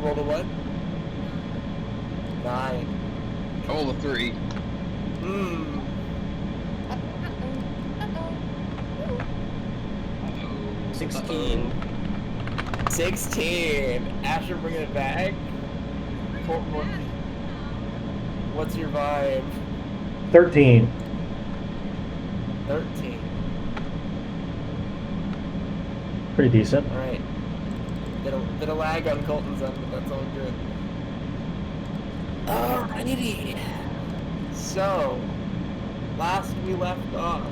rolled a what? 9. I rolled a 3. 16. 16. Asher bringing it back. Colton, what's your vibe? 13. 13. Pretty decent. All right. Bit of lag on Colton's end, but that's all good. Alrighty. So, last we left off,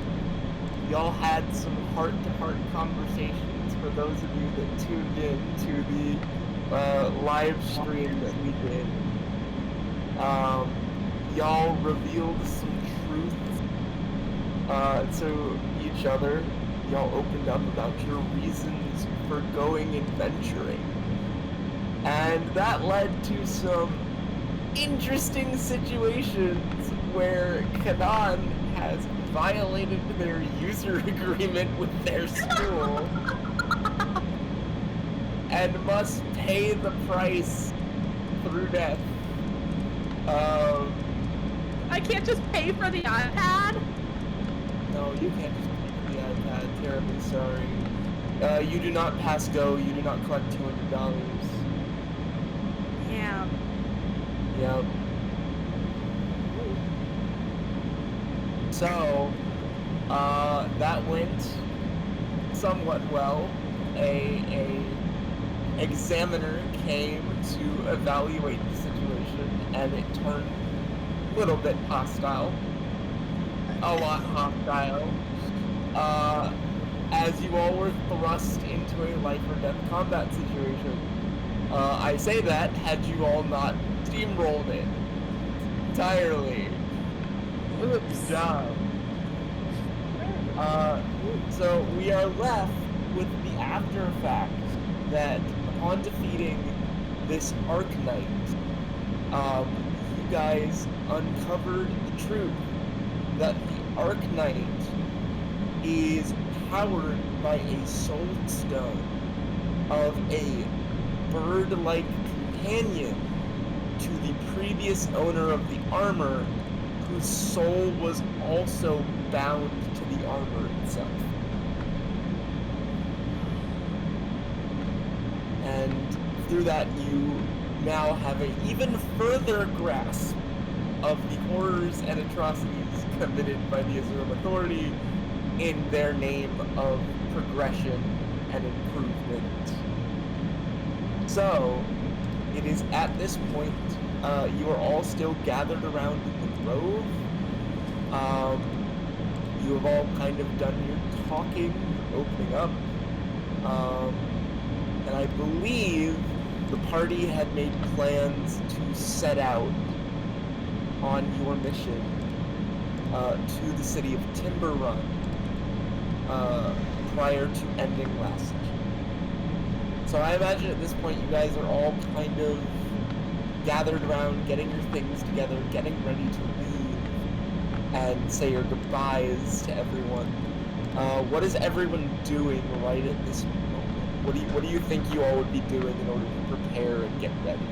y'all had some heart-to-heart conversations for those of you that tuned in to the live stream that we did. Y'all revealed some truths to each other. Y'all opened up about your reasons for going adventuring. And that led to some interesting situations where Cynan has violated their user agreement with their school and must pay the price through death. I can't just pay for the iPad? No, you can't just pay for the iPad. Terribly sorry. You do not pass go. You do not collect $200. Yeah. Yep. So, that went somewhat well. A examiner came to evaluate the situation, and it turned a little bit hostile. A lot hostile. As you all were thrust into a life or death combat situation. I say that had you all not steamrolled it entirely. Oops. Good job. So we are left with the after effect that upon defeating this Arcanite, you guys uncovered the truth that the Arcanite is powered by a soul stone of a bird-like companion to the previous owner of the armor, whose soul was also bound to the armor itself. And through that, you now have an even further grasp of the horrors and atrocities committed by the Azurum Authority in their name of progression and improvement. So, it is at this point, you are all still gathered around in the grove. You have all kind of done your talking, opening up. And I believe the party had made plans to set out on your mission to the city of Timberrun prior to ending last session. So I imagine at this point you guys are all kind of gathered around, getting your things together, getting ready to leave and say your goodbyes to everyone. What is everyone doing right at this moment? What do you think you all would be doing in order to prepare and get ready?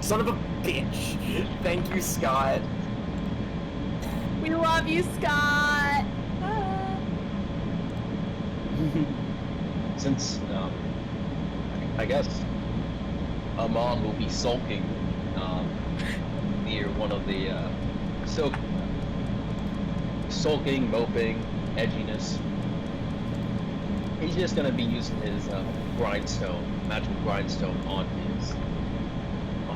Son of a bitch! Thank you, Scott. We love you, Scott. Since, I guess, Amon will be sulking near one of the sulking, moping, edginess. He's just gonna be using his grindstone, magical grindstone on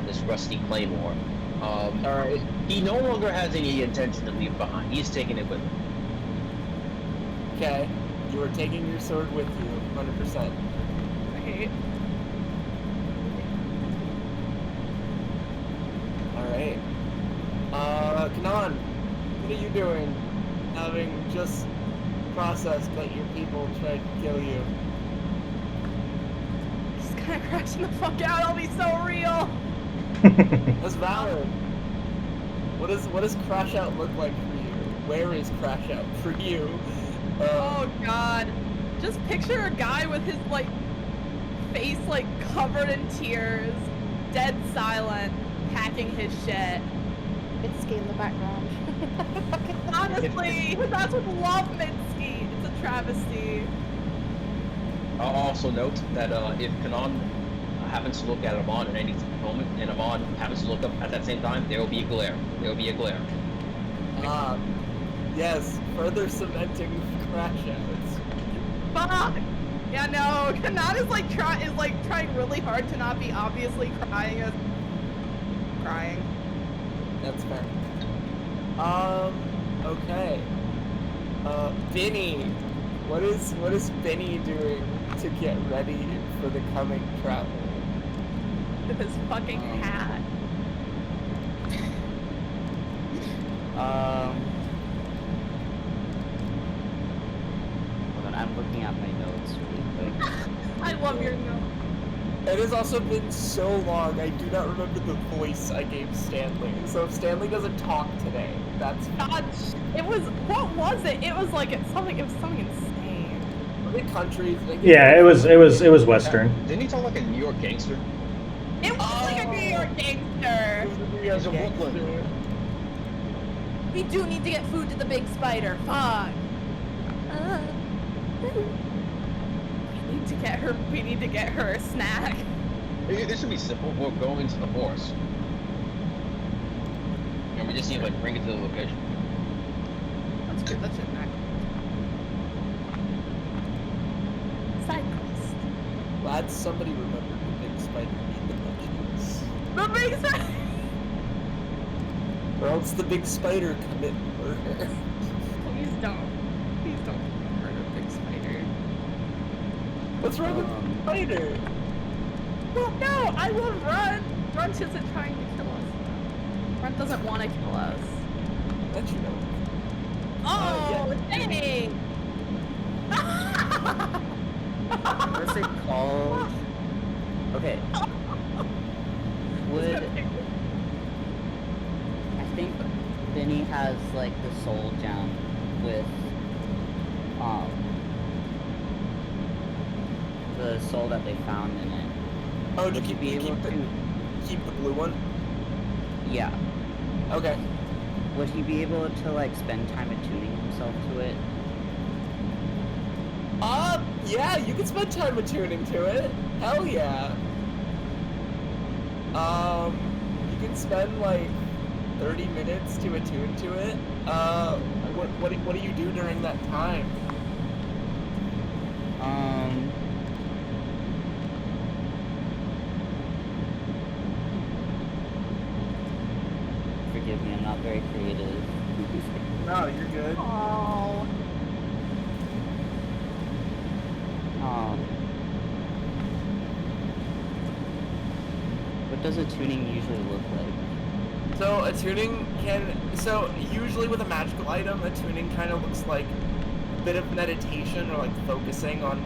this rusty claymore. Alright. He no longer has any intention to leave behind. He's taking it with him. Okay. You are taking your sword with you, 100%. Okay. Alright. Cynan, what are you doing? Having just processed that your people tried to kill you. Just kind of crashing the fuck out. I'll be so real. That's valid. What does crash out look like for you? Where is crash out for you? Oh God. Just picture a guy with his like face like covered in tears, dead silent, packing his shit. Mitski in the background. Honestly, that's would love Mitski. It's a travesty. I'll also note that if Cynan happens to look at Amon at any moment, and Amon happens to look up at that same time, there will be a glare. There will be a glare. Yes, further cementing crash outs. Fuck! Yeah, no, Cynan is like trying really hard to not be obviously crying. That's fair. Okay. Bhinni, what is Bhinni doing to get ready for the coming travel? With his fucking hat. Hold on, I'm looking at my notes really quick. I love your note. It has also been so long, I do not remember the voice I gave Stanley. So if Stanley doesn't talk today, that's God, it was, what was it? It was like, it was something insane. the countries. Yeah, it was Western. Didn't he talk like a New York gangster? It was like a New York gangster. He's a Brooklyn. We do need to get food to the big spider. Fuck. We need to get her a snack. This should be simple. We'll go into the forest. And we just need to like bring it to the location. That's good. That's it. Side quest. Glad somebody remembered the big spider dimensions. The big spider. Or else the big spider commit murder. Please don't. Please don't murder big spider. What's wrong with the spider? Well, no, I love Run. Run isn't trying to kill us. Run doesn't want to kill us. That you know. Oh, dang! What's it called? Okay. I think Bhinni has like the soul gem with the soul that they found in it. Oh, Would you be able to? Keep the blue one? Yeah. Okay. Would he be able to like spend time attuning himself to it? Yeah, you can spend time attuning to it. Hell yeah. You can spend like 30 minutes to attune to it. What do you do during that time? Forgive me, I'm not very creative. No, you're good. Oh. What does attuning usually look like? So attuning so usually with a magical item, attuning kind of looks like a bit of meditation or like focusing on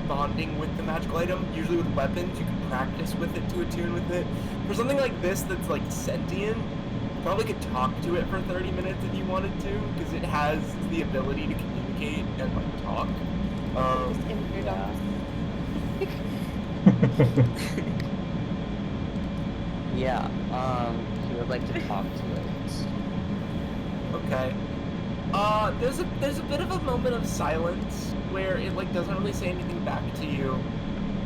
bonding with the magical item. Usually with weapons, you can practice with it to attune with it. For something like this that's like sentient, you probably could talk to it for 30 minutes if you wanted to, because it has the ability to communicate and like talk. Just in your dumps. Yeah, he would like to talk to it. Okay. There's a bit of a moment of silence where it like doesn't really say anything back to you,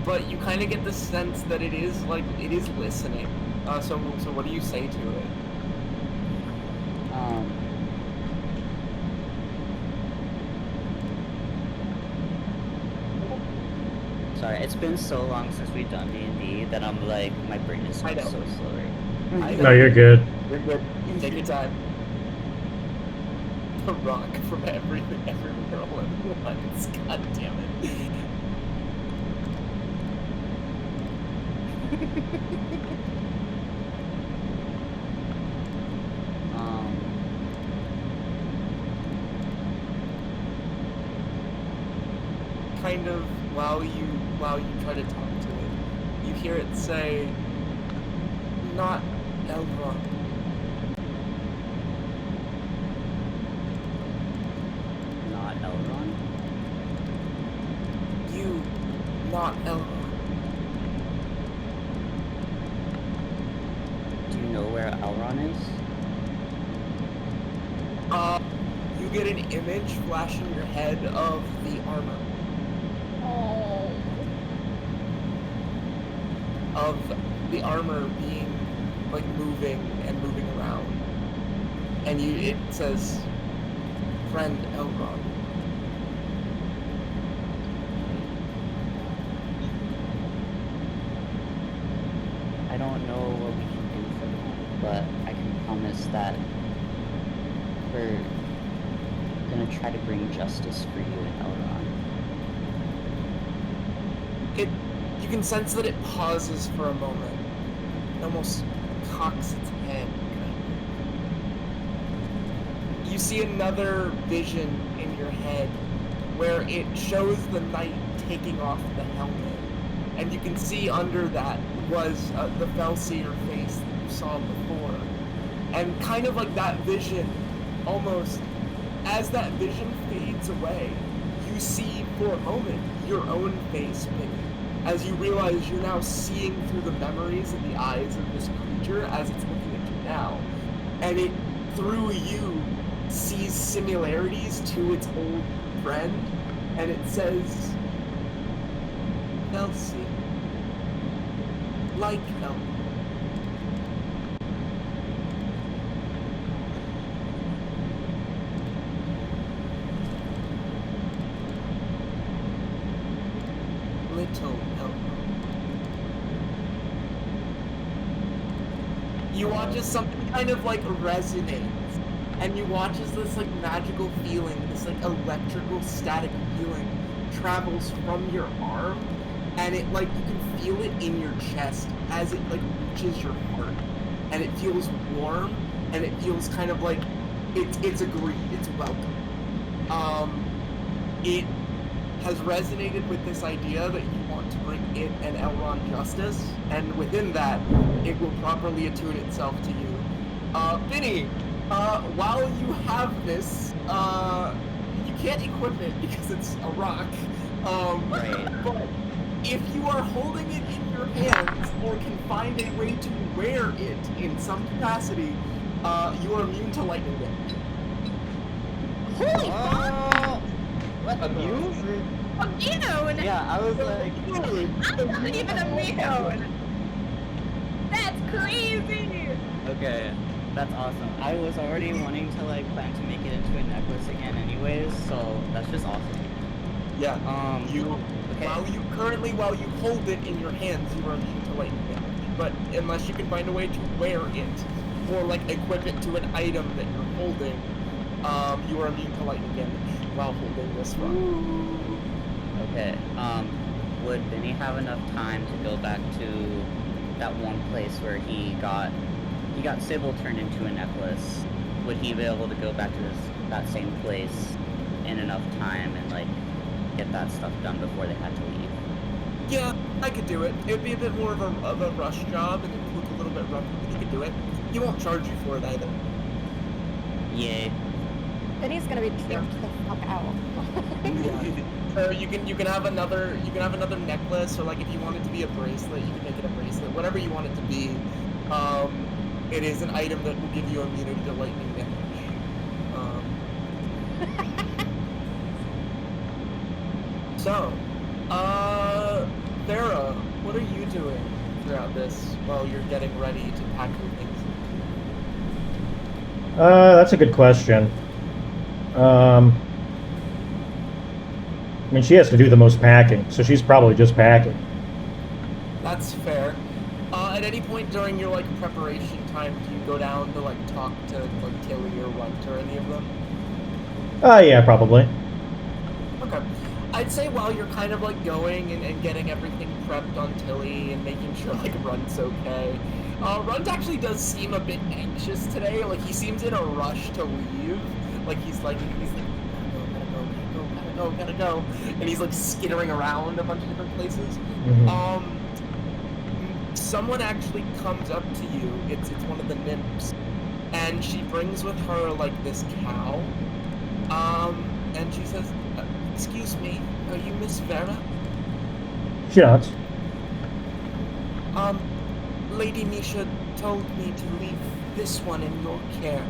but you kind of get the sense that it is listening. So what do you say to it? Sorry, it's been so long since we've done D&D that I'm like, my brain is so I know. slow right No, you're good. You're good. Take your time. A rock from everything, everywhere all at once. God damn it. Kind of while you try to talk to it, you hear it say, "Not Elrond." Not Elrond? not Elrond. Do you know where Elrond is? You get an image flash in your head of the armor. Oh. Of the armor being, like, moving and moving around. And it says, friend Elrond. I don't know what we can do for them, but I can promise that we're gonna try to bring justice for you and Elrond. You can sense that it pauses for a moment. It almost cocks its head, kind of. You see another vision in your head where it shows the knight taking off the helmet. And you can see under that was the Felseer face that you saw before. And kind of like that vision, almost, as that vision fades away, you see for a moment your own face, Bhinni, as you realize you're now seeing through the memories in the eyes of this creature as it's looking at you now. And it, through you, sees similarities to its old friend, and it says, Felseer. Like Elrond. Little Elrond. You watch as something kind of like resonates, and you watch as this like magical feeling, this like electrical static feeling travels from your arm, and it like you can feel it in your chest as it like reaches your heart, and it feels warm, and it feels kind of like it's agreed, it's welcome. It has resonated with this idea that you want to bring it and Elrond justice, and within that, it will properly attune itself to you. Bhinni, while you have this, you can't equip it because it's a rock. Right. But if you are holding it in your hands or can find a way to wear it in some capacity, you are immune to lightning damage. Holy fuck! What? Immune? Immune? Yeah, I was like, I'm not even immune! That's crazy! okay, that's awesome. I was already wanting to like plan to make it into a necklace again anyways, so that's just awesome. Yeah. Okay. While you hold it in your hands, you are immune to lightning damage. But unless you can find a way to wear it, or like equip it to an item that you're holding, you are immune to lightning damage while holding this rock. Okay, would Bhinni have enough time to go back to that one place where he got Sybil turned into a necklace? Would he be able to go back to that same place in enough time and like get that stuff done before they had to leave? Yeah, I could do it. It would be a bit more of a rush job, and it would look a little bit rough, but you could do it. He won't charge you for it either. Yay. Then he's gonna be tripped the fuck out. So you can have another necklace, or like if you want it to be a bracelet, you can make it a bracelet. Whatever you want it to be. It is an item that will give you immunity to lightning damage. So, Vera, what are you doing throughout this while you're getting ready to pack your things? That's a good question. I mean, she has to do the most packing, so she's probably just packing. That's fair. At any point during your like preparation time, do you go down to like talk to like Tilly or Runt or any of them? Yeah, probably. Okay. I'd say while you're kind of like going and getting everything prepped on Tilly and making sure like Runt's okay, Runt actually does seem a bit anxious today. Like he seems in a rush to leave. Like he's like gotta go, and he's like skittering around a bunch of different places. Mm-hmm. Someone actually comes up to you. It's one of the nymphs, and she brings with her like this cow. And she says, "Excuse me, are you Miss Vera?" She nods. Lady Misha told me to leave this one in your care.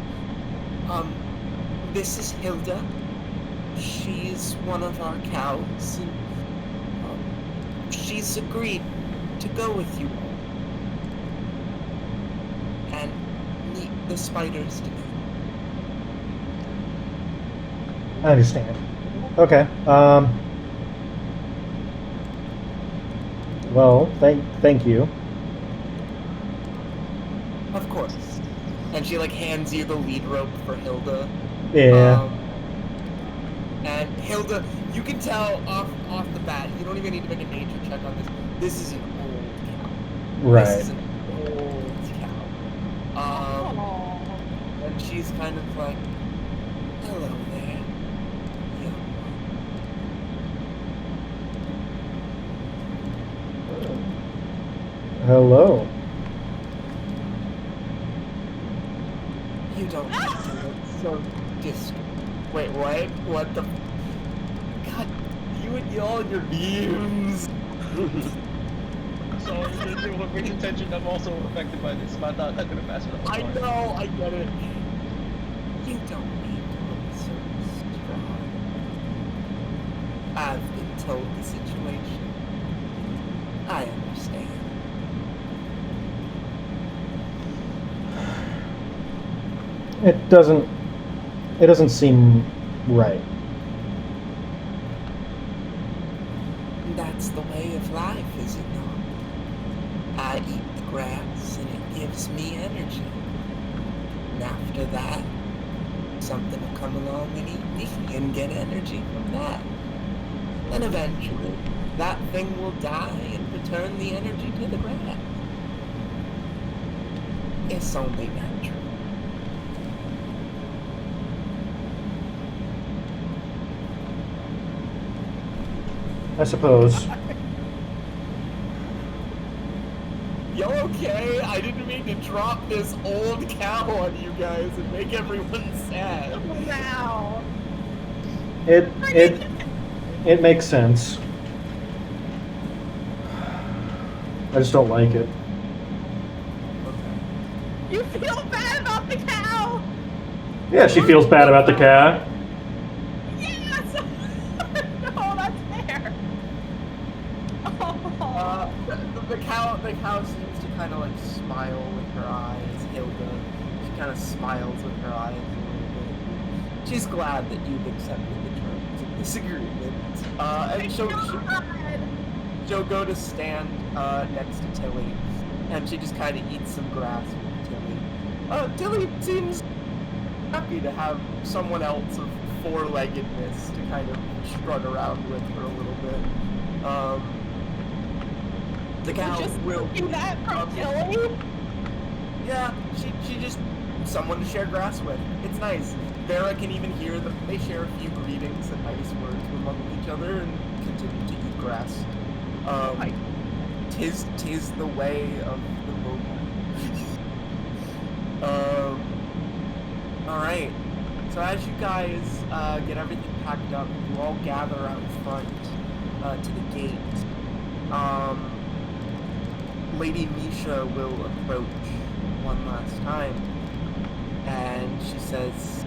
This is Hilda. She's one of our cows, and she's agreed to go with you all and meet the spiders together. I understand. Okay. Well, thank you. Of course. And she like hands you the lead rope for Hilda. Yeah. And Hilda, you can tell off the bat, you don't even need to make a nature check on this. This is an old cow. Right. This is an old cow. And she's kind of like, hello there. Hello. You don't have to look so distant. Wait, what? What the? God, you and all your memes. Sorry, with great intention, I'm also affected by this. I'm not gonna pass it up. I know, I get it. You don't need to look so strong. I've been told the situation. I understand. It doesn't seem right. That's the way of life, is it not? I eat the grass and it gives me energy. And after that, something will come along and eat me and get energy from that. And eventually, that thing will die and return the energy to the grass. It's only natural. I suppose. You okay? I didn't mean to drop this old cow on you guys and make everyone sad. Wow. It makes sense. I just don't like it. You feel bad about the cow? Yeah, she feels bad about the cat. Yes! No, that's fair. Oh. The cow seems to kind of like smile with her eyes. Hilda, she kind of smiles with her eyes a little bit. She's glad that you've accepted the terms of this agreement. And she'll go to stand next to Tilly, and she just kind of eats some grass with Tilly. Tilly seems happy to have someone else of four-leggedness to kind of strut around with for a little bit. The cow Just will looking that from Tilly? Yeah, she just someone to share grass with. It's nice. Vera can even hear them. They share a few greetings and nice words among each other and continue to eat grass. Tis the way of the mobile. Alright. So as you guys get everything packed up, you all gather out front to the gate. Lady Misha will approach one last time, and she says,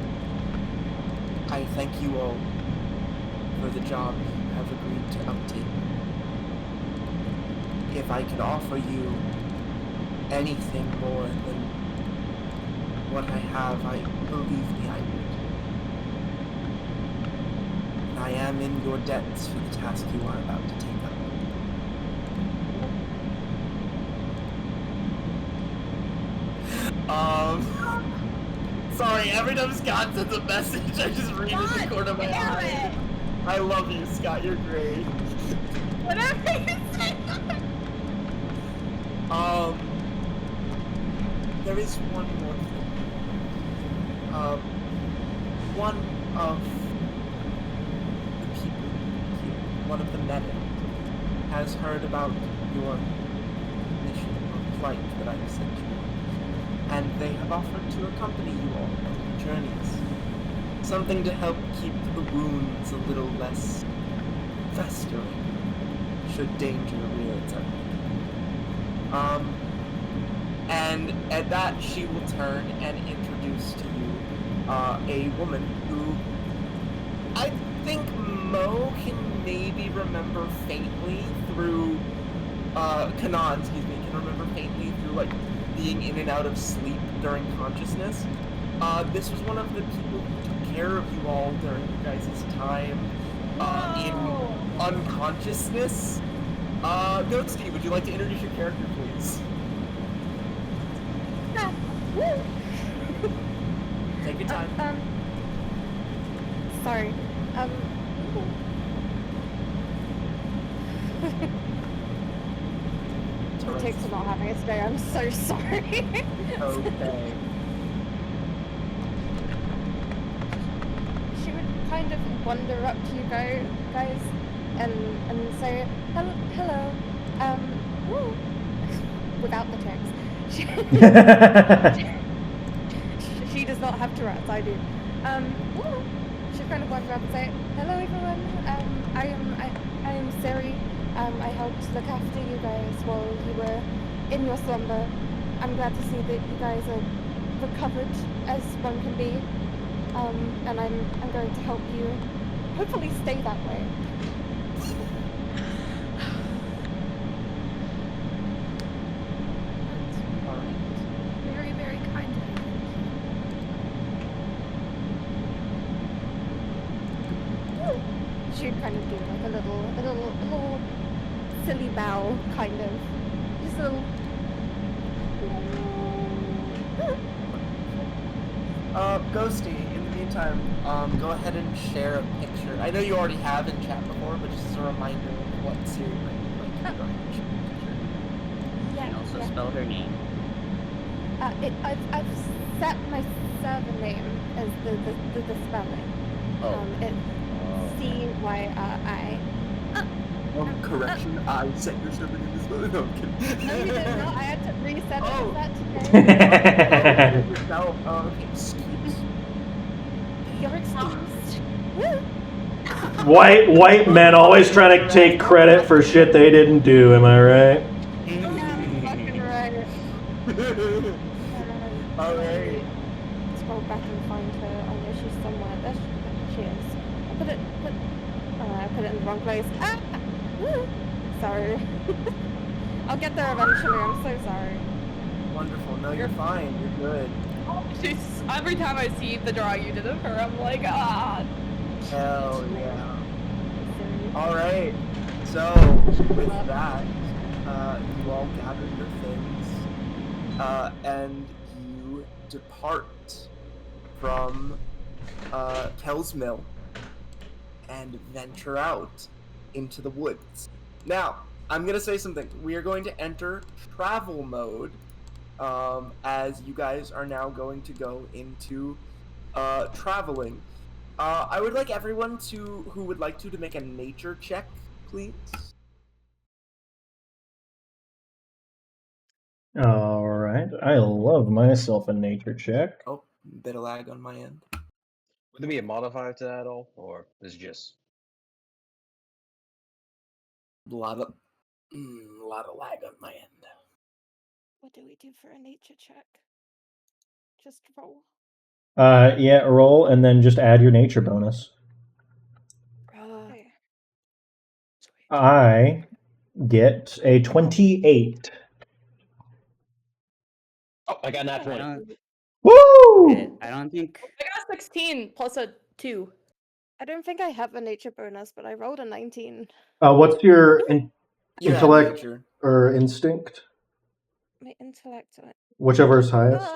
I thank you all for the job you have agreed to uptake. If I could offer you anything more than what I have, I believe me I would. I am in your debts for the task you are about to take up. Sorry, every time Scott sends a message, I just read it in the corner of my eye. I love you, Scott, you're great. Whatever you say. There is one more thing. One of the people here, one of the meta, has heard about your mission or flight that I have sent you. And they have offered to accompany you all on your journeys. Something to help keep the wounds a little less festering, should danger rear its ugly. And at that, she will turn and introduce to you a woman who I think Mo can maybe remember faintly through Kanan, can remember faintly through like being in and out of sleep during consciousness. This was one of the people who took care of you all during you guys' time in unconsciousness. Ghosti, would you like to introduce your character, please? Take your time. Sorry. It takes a not having a today. I'm so sorry. Okay. She would kind of wander up to you guys and say hello. Woo. Without the text. She does not have Tourette's, I do. Woo. She'd kind of wander up and say, hello everyone. I am Cyri. I helped look after you guys while you were in your slumber. I'm glad to see that you guys are recovered as one can be. And I'm going to help you hopefully stay that way. Very, very kind of you. She'd kind of do like a little silly bow, kind of. Just a little. Ghosty, in the meantime, go ahead and share a picture. I know you already have in chat before, but just as a reminder of what Cyri might be like. Go ahead and share a picture. You can also spell her name. I've set my server name as the spelling. It's C-Y-R-I. Correction, I set your server name as well. No, I'm kidding. No, you did not. I had to reset it Oh. that today. Yourself. Okay, excuse. You're excused. Woo! White men always trying to take credit for shit they didn't do, am I right? Fucking right. Alright. Scroll back and find her. I know she's somewhere. There she is. I put it in the wrong place. Ah! Woo! Sorry. I'll get there eventually. I'm so sorry. Wonderful. No, you're fine. You're good. Every time I see the drawing you did of her, I'm like, ah. Hell yeah. Alright. So, with that, you all gather your things, and you depart from Kell's Mill and venture out into the woods. Now, I'm gonna say something. We are going to enter travel mode, as you guys are now going to go into traveling. I would like everyone who would like to make a nature check, please. All right. I love myself a nature check. Oh, bit of lag on my end. Would there be a modifier to that at all, or is it just? A lot of lag on my end. What do we do for a nature check? Just roll. Yeah, roll and then just add your nature bonus. Okay. I get a 28. Oh, I got nat I 20. don't, Woo! I don't think. I got 16 plus a 2. I don't think I have a nature bonus, but I rolled a 19. What's your You have intellect nature. or instinct? My intellect. Whichever is highest.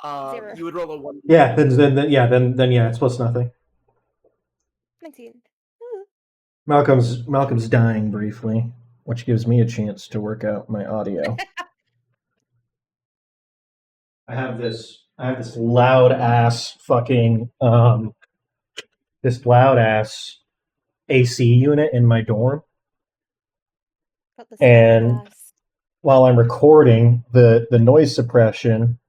Zero. You would roll a 1. Yeah, then yeah, it's plus nothing. 19. Malcolm's dying briefly, which gives me a chance to work out my audio. I have this loud ass fucking AC unit in my dorm. Got the And glass. while I'm recording, the noise suppression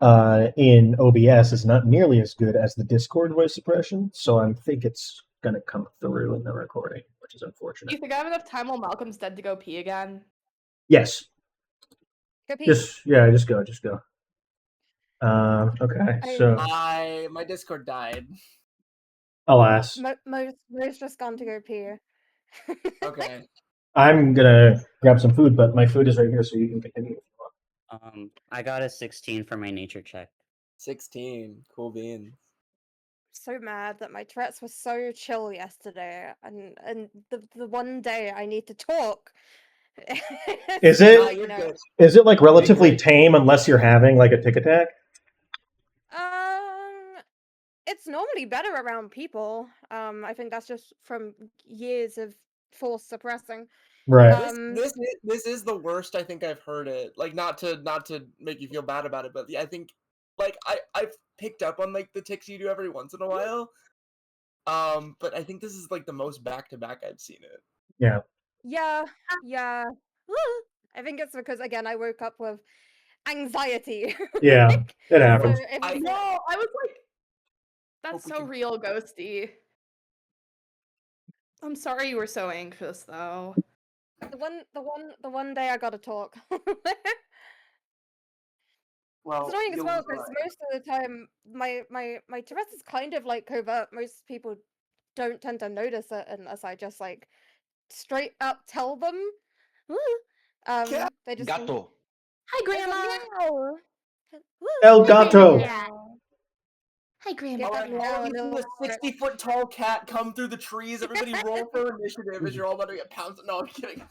in OBS is not nearly as good as the Discord voice suppression, so I think it's going to come through in the recording, which is Do unfortunate. you think I have enough time while Malcolm's dead to go pee again? Yes. Go pee. Just go. Okay, so My Discord died. alas, Mo's just gone to go pee. Okay. I'm gonna grab some food, but my food is right here, so you can continue. I got a 16 for my nature check. 16. Cool beans. So mad that my Tourette's was so chill yesterday, and the one day I need to talk. Is Nah, it you're good. is it like relatively tame unless you're having like a tick attack? It's normally better around people. I think that's just from years of forced suppressing. Right. This is the worst I think I've heard it. Like not to make you feel bad about it, but I think like I've picked up on like the tics you do every once in a while. But I think this is like the most back to back I've seen it. Yeah. Yeah. I think it's because again I woke up with anxiety. Yeah, Like, it so happens. it was No, I was like, that's Hope we so can- real, Ghosty. I'm sorry you were so anxious, though. the one day I gotta talk. Well, It's annoying as you'll well be because fine. most of the time my Tourette's is kind of like covert. Most people don't tend to notice it unless I just like straight up tell them. Yeah. They just think, Gato. Hi, "There's a Grandma. meow." El gato. Hi, Grandma. Get that Alright, all meow of in you the see a 60-foot tall cat come through the trees. Everybody roll for initiative as you're all about to get pounced. No, I'm kidding.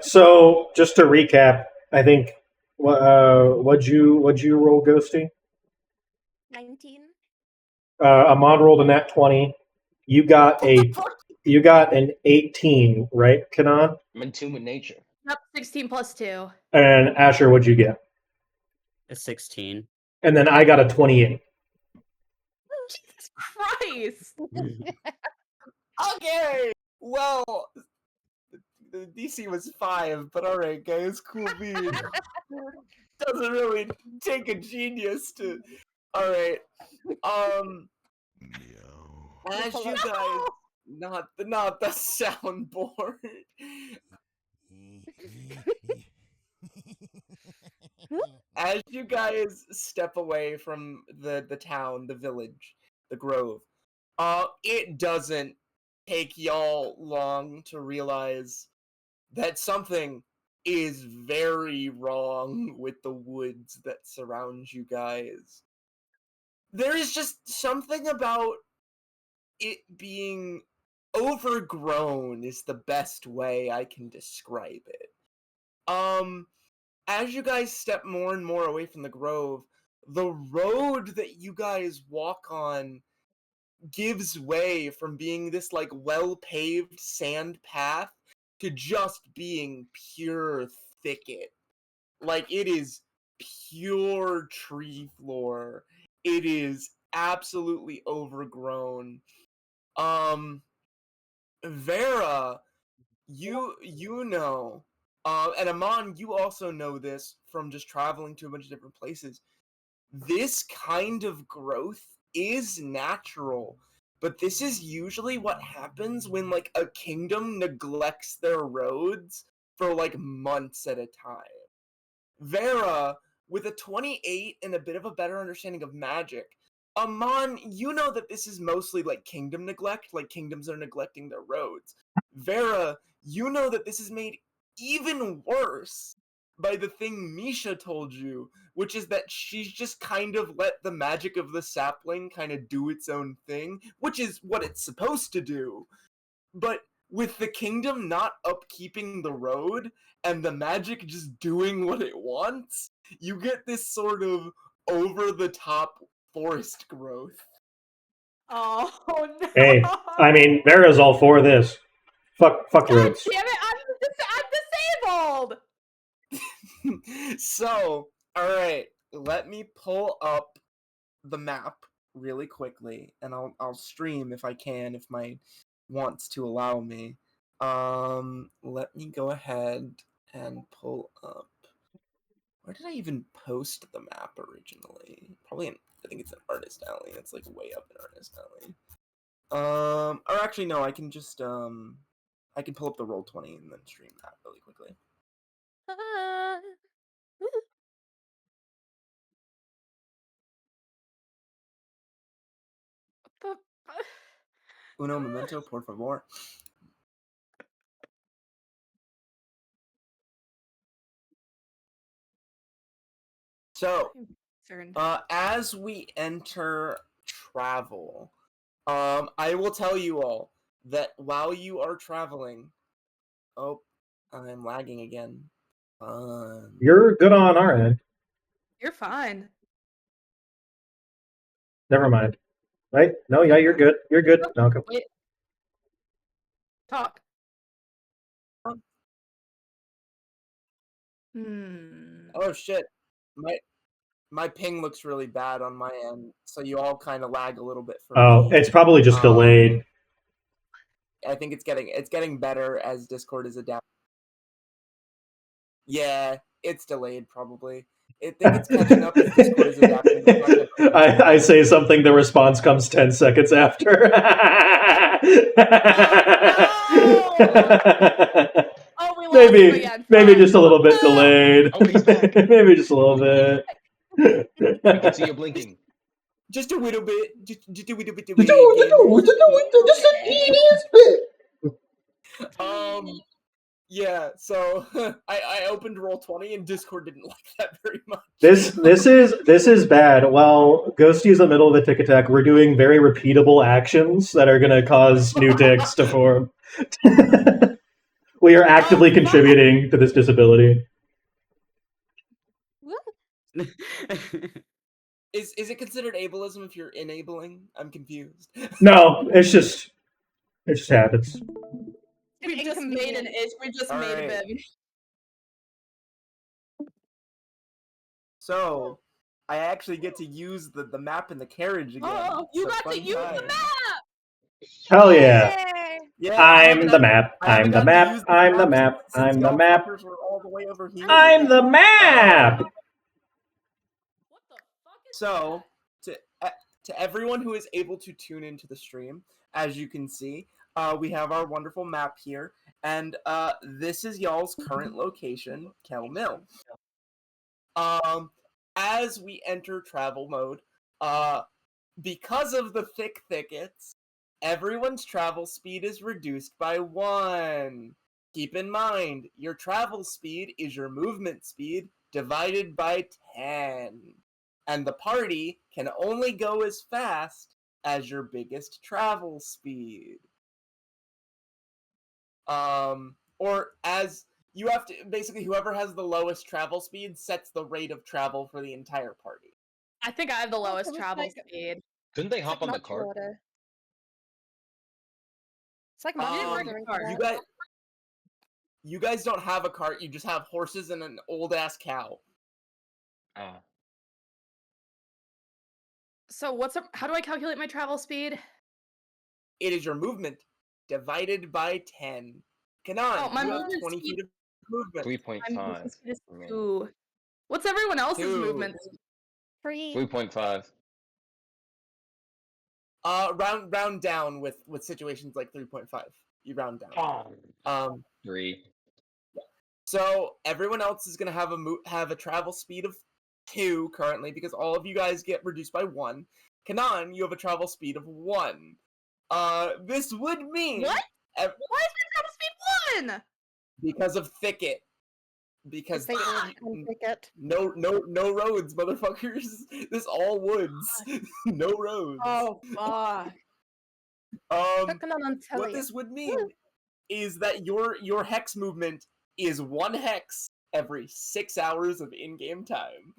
So just to recap, I think what'd you roll, Ghosty? 19. Amon rolled a nat 20. You got an 18, right, Kanan? I'm in tune with nature. Yep, 16 plus 2. And Asher, what'd you get? A 16. And then I got a 28. Jesus Christ! Okay. Well, the DC was 5, but all right, guys, cool beans. Doesn't really take a genius to. All right. As you guys, not the soundboard. As you guys step away from the town, the village, the grove, it doesn't take y'all long to realize that something is very wrong with the woods that surround you guys. There is just something about it being overgrown is the best way I can describe it. As you guys step more and more away from the grove, the road that you guys walk on gives way from being this like well-paved sand path to just being pure thicket. Like it is pure tree floor. It is absolutely overgrown. Vera, you know, and Amon, you also know this from just traveling to a bunch of different places. This kind of growth is natural, but this is usually what happens when like a kingdom neglects their roads for like months at a time. Vera, with a 28 and a bit of a better understanding of magic, Amon, you know that this is mostly like kingdom neglect, like kingdoms are neglecting their roads. Vera, you know that this is made even worse by the thing Misha told you, which is that she's just kind of let the magic of the sapling kind of do its own thing, which is what it's supposed to do. But with the kingdom not upkeeping the road and the magic just doing what it wants, you get this sort of over-the-top forest growth. Oh no! Hey, I mean, Vera's all for this. Fuck God roads. damn it! I'm disabled. So, alright, let me pull up the map really quickly, and I'll stream if I can, if my wants to allow me. Let me go ahead and pull up. Where did I even post the map originally? Probably I think it's an Artist Alley. It's like way up in Artist Alley. Or actually no, I can just I can pull up the Roll20 and then stream that really quickly. Uno momento, por favor. So, as we enter travel, I will tell you all that while you are traveling, oh, I'm lagging again. You're good on our end. You're fine. Never mind. Right? No, yeah, you're good. You're good. No, okay. Wait. Talk. Oh shit, my ping looks really bad on my end, so you all kind of lag a little bit for Oh, me. it's probably just delayed. I think it's getting better as Discord is adapting. Yeah, it's delayed probably. I think it's catching up as Discord is adapting. I say something, the response comes 10 seconds after. Oh, we lost him again. Maybe just a little bit delayed. Oh, he's back. Maybe just a little bit. We can see you blinking. Just a little bit. Just a little bit. Just a teeniest bit. Yeah, so I opened Roll20 and Discord didn't like that very much. This is bad. While Ghosti is in the middle of a tick attack, we're doing very repeatable actions that are going to cause new ticks to form. We are actively contributing to this disability. Is it considered ableism if you're enabling? I'm confused. No, it just happens. We just made an itch. We just made a bib. So, I actually get to use the map in the carriage again. Oh, you got to use the map! Hell yeah. Yeah, I'm the map. I'm the map. I'm the map. I'm the map. All the way over here. I'm the map. What the fuck is So, to everyone who is able to tune into the stream, as you can see, we have our wonderful map here, and this is y'all's current location, Kell Mill. As we enter travel mode, because of the thick thickets, everyone's travel speed is reduced by 1. Keep in mind, your travel speed is your movement speed divided by 10. And the party can only go as fast as your biggest travel speed. Or as you have to, basically whoever has the lowest travel speed sets the rate of travel for the entire party. I think I have the lowest travel speed. Couldn't they hop on the cart? It's like you guys don't have a cart, you just have horses and an old ass cow. So how do I calculate my travel speed? It is your movement divided by 10. Kanan, my you have movement 20 feet of movement. 3.5. My movement speed is 2. What's everyone else's 2. movement? 3. 3.5. Round down with situations like 3.5. You round down. 3. So everyone else is gonna have a travel speed of 2 currently because all of you guys get reduced by 1. Kanan, you have a travel speed of 1. This would mean what? Why is my travel speed 1? Because of thicket. Because thicket. No roads, motherfuckers. This all woods. No roads. Oh fuck. What this would mean is that your hex movement is 1 hex every 6 hours of in-game time.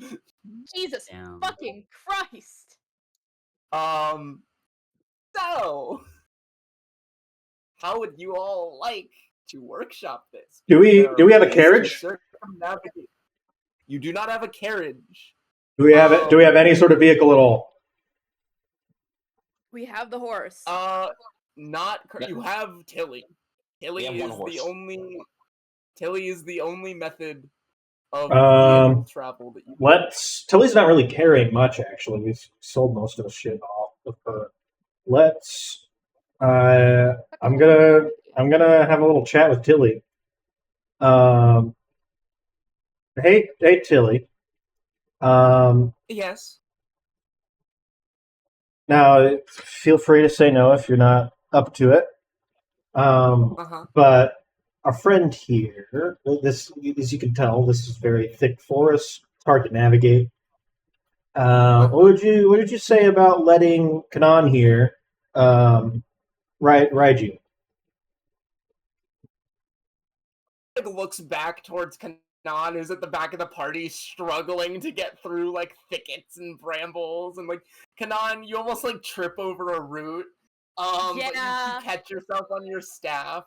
Jesus fucking Christ. So how would you all like to workshop this? Do we have a carriage? You do not have a carriage. Do we have any sort of vehicle at all? We have the horse. You have Tilly. Tilly is the only method of Um, vehicle travel that you. Tilly's not really carrying much, actually. We've sold most of the shit off of her. I'm gonna have a little chat with Tilly. Hey, Tilly. Yes. Now, feel free to say no if you're not up to it. But our friend here, this, as you can tell, this is very thick forest. It's hard to navigate. What would you say about letting Kanan here ride you? Like looks back towards Kanan, who's at the back of the party, struggling to get through like thickets and brambles, and like Kanan, you almost like trip over a root. But you catch yourself on your staff.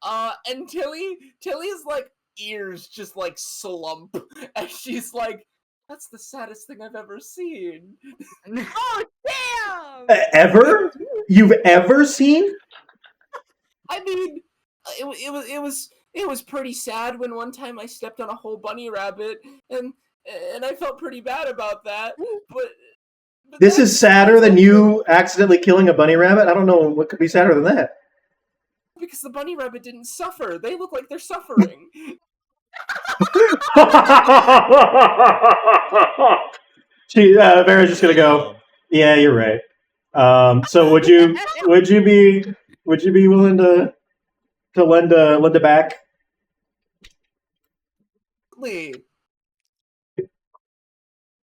And Tilly's like ears just like slump as she's like, "That's the saddest thing I've ever seen." Oh damn! Ever? You've ever seen? I mean, it was pretty sad when one time I stepped on a whole bunny rabbit, and I felt pretty bad about that. But This is sadder than you accidentally killing a bunny rabbit? I don't know what could be sadder than that. Because the bunny rabbit didn't suffer. They look like they're suffering. Vera's just gonna go, yeah, you're right. So would you be willing to lend a back? Lee. Can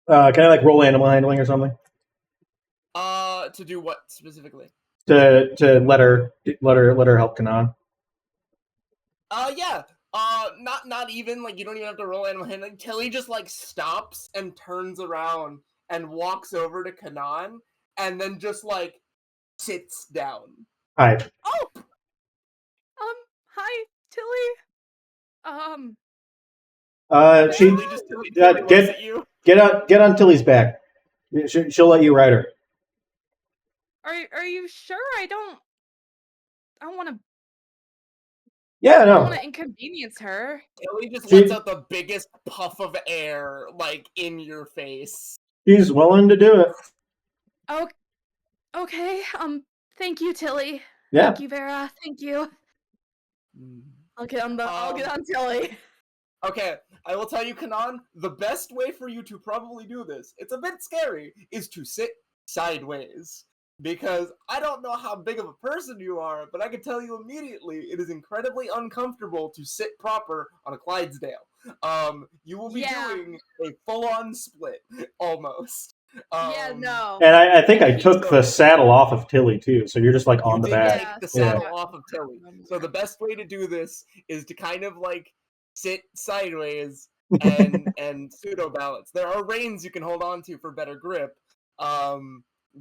I like roll animal handling or something? To do what specifically? To let her help Kanan. Yeah. Not even like you don't even have to roll animal handling. Tilly just like stops and turns around and walks over to Kanan and then just like sits down. Hi. Oh. Hi, Tilly. She Tilly just looks at you. get on Tilly's back. She'll let you ride her. Are you sure? I don't want to. Yeah, I no. don't want to inconvenience her. Tilly just lets out the biggest puff of air, like in your face. She's willing to do it. Oh, okay. Thank you, Tilly. Yeah. Thank you, Vera. Thank you. I'll get on Tilly. Okay, I will tell you, Kanan, the best way for you to probably do this, it's a bit scary, is to sit sideways. Because I don't know how big of a person you are, but I can tell you immediately it is incredibly uncomfortable to sit proper on a Clydesdale. You will be doing a full-on split, almost. No. And I think I took the saddle off of Tilly too, so you're just like on the back. Take the saddle off of Tilly. So the best way to do this is to kind of like sit sideways and pseudo balance. There are reins you can hold on to for better grip.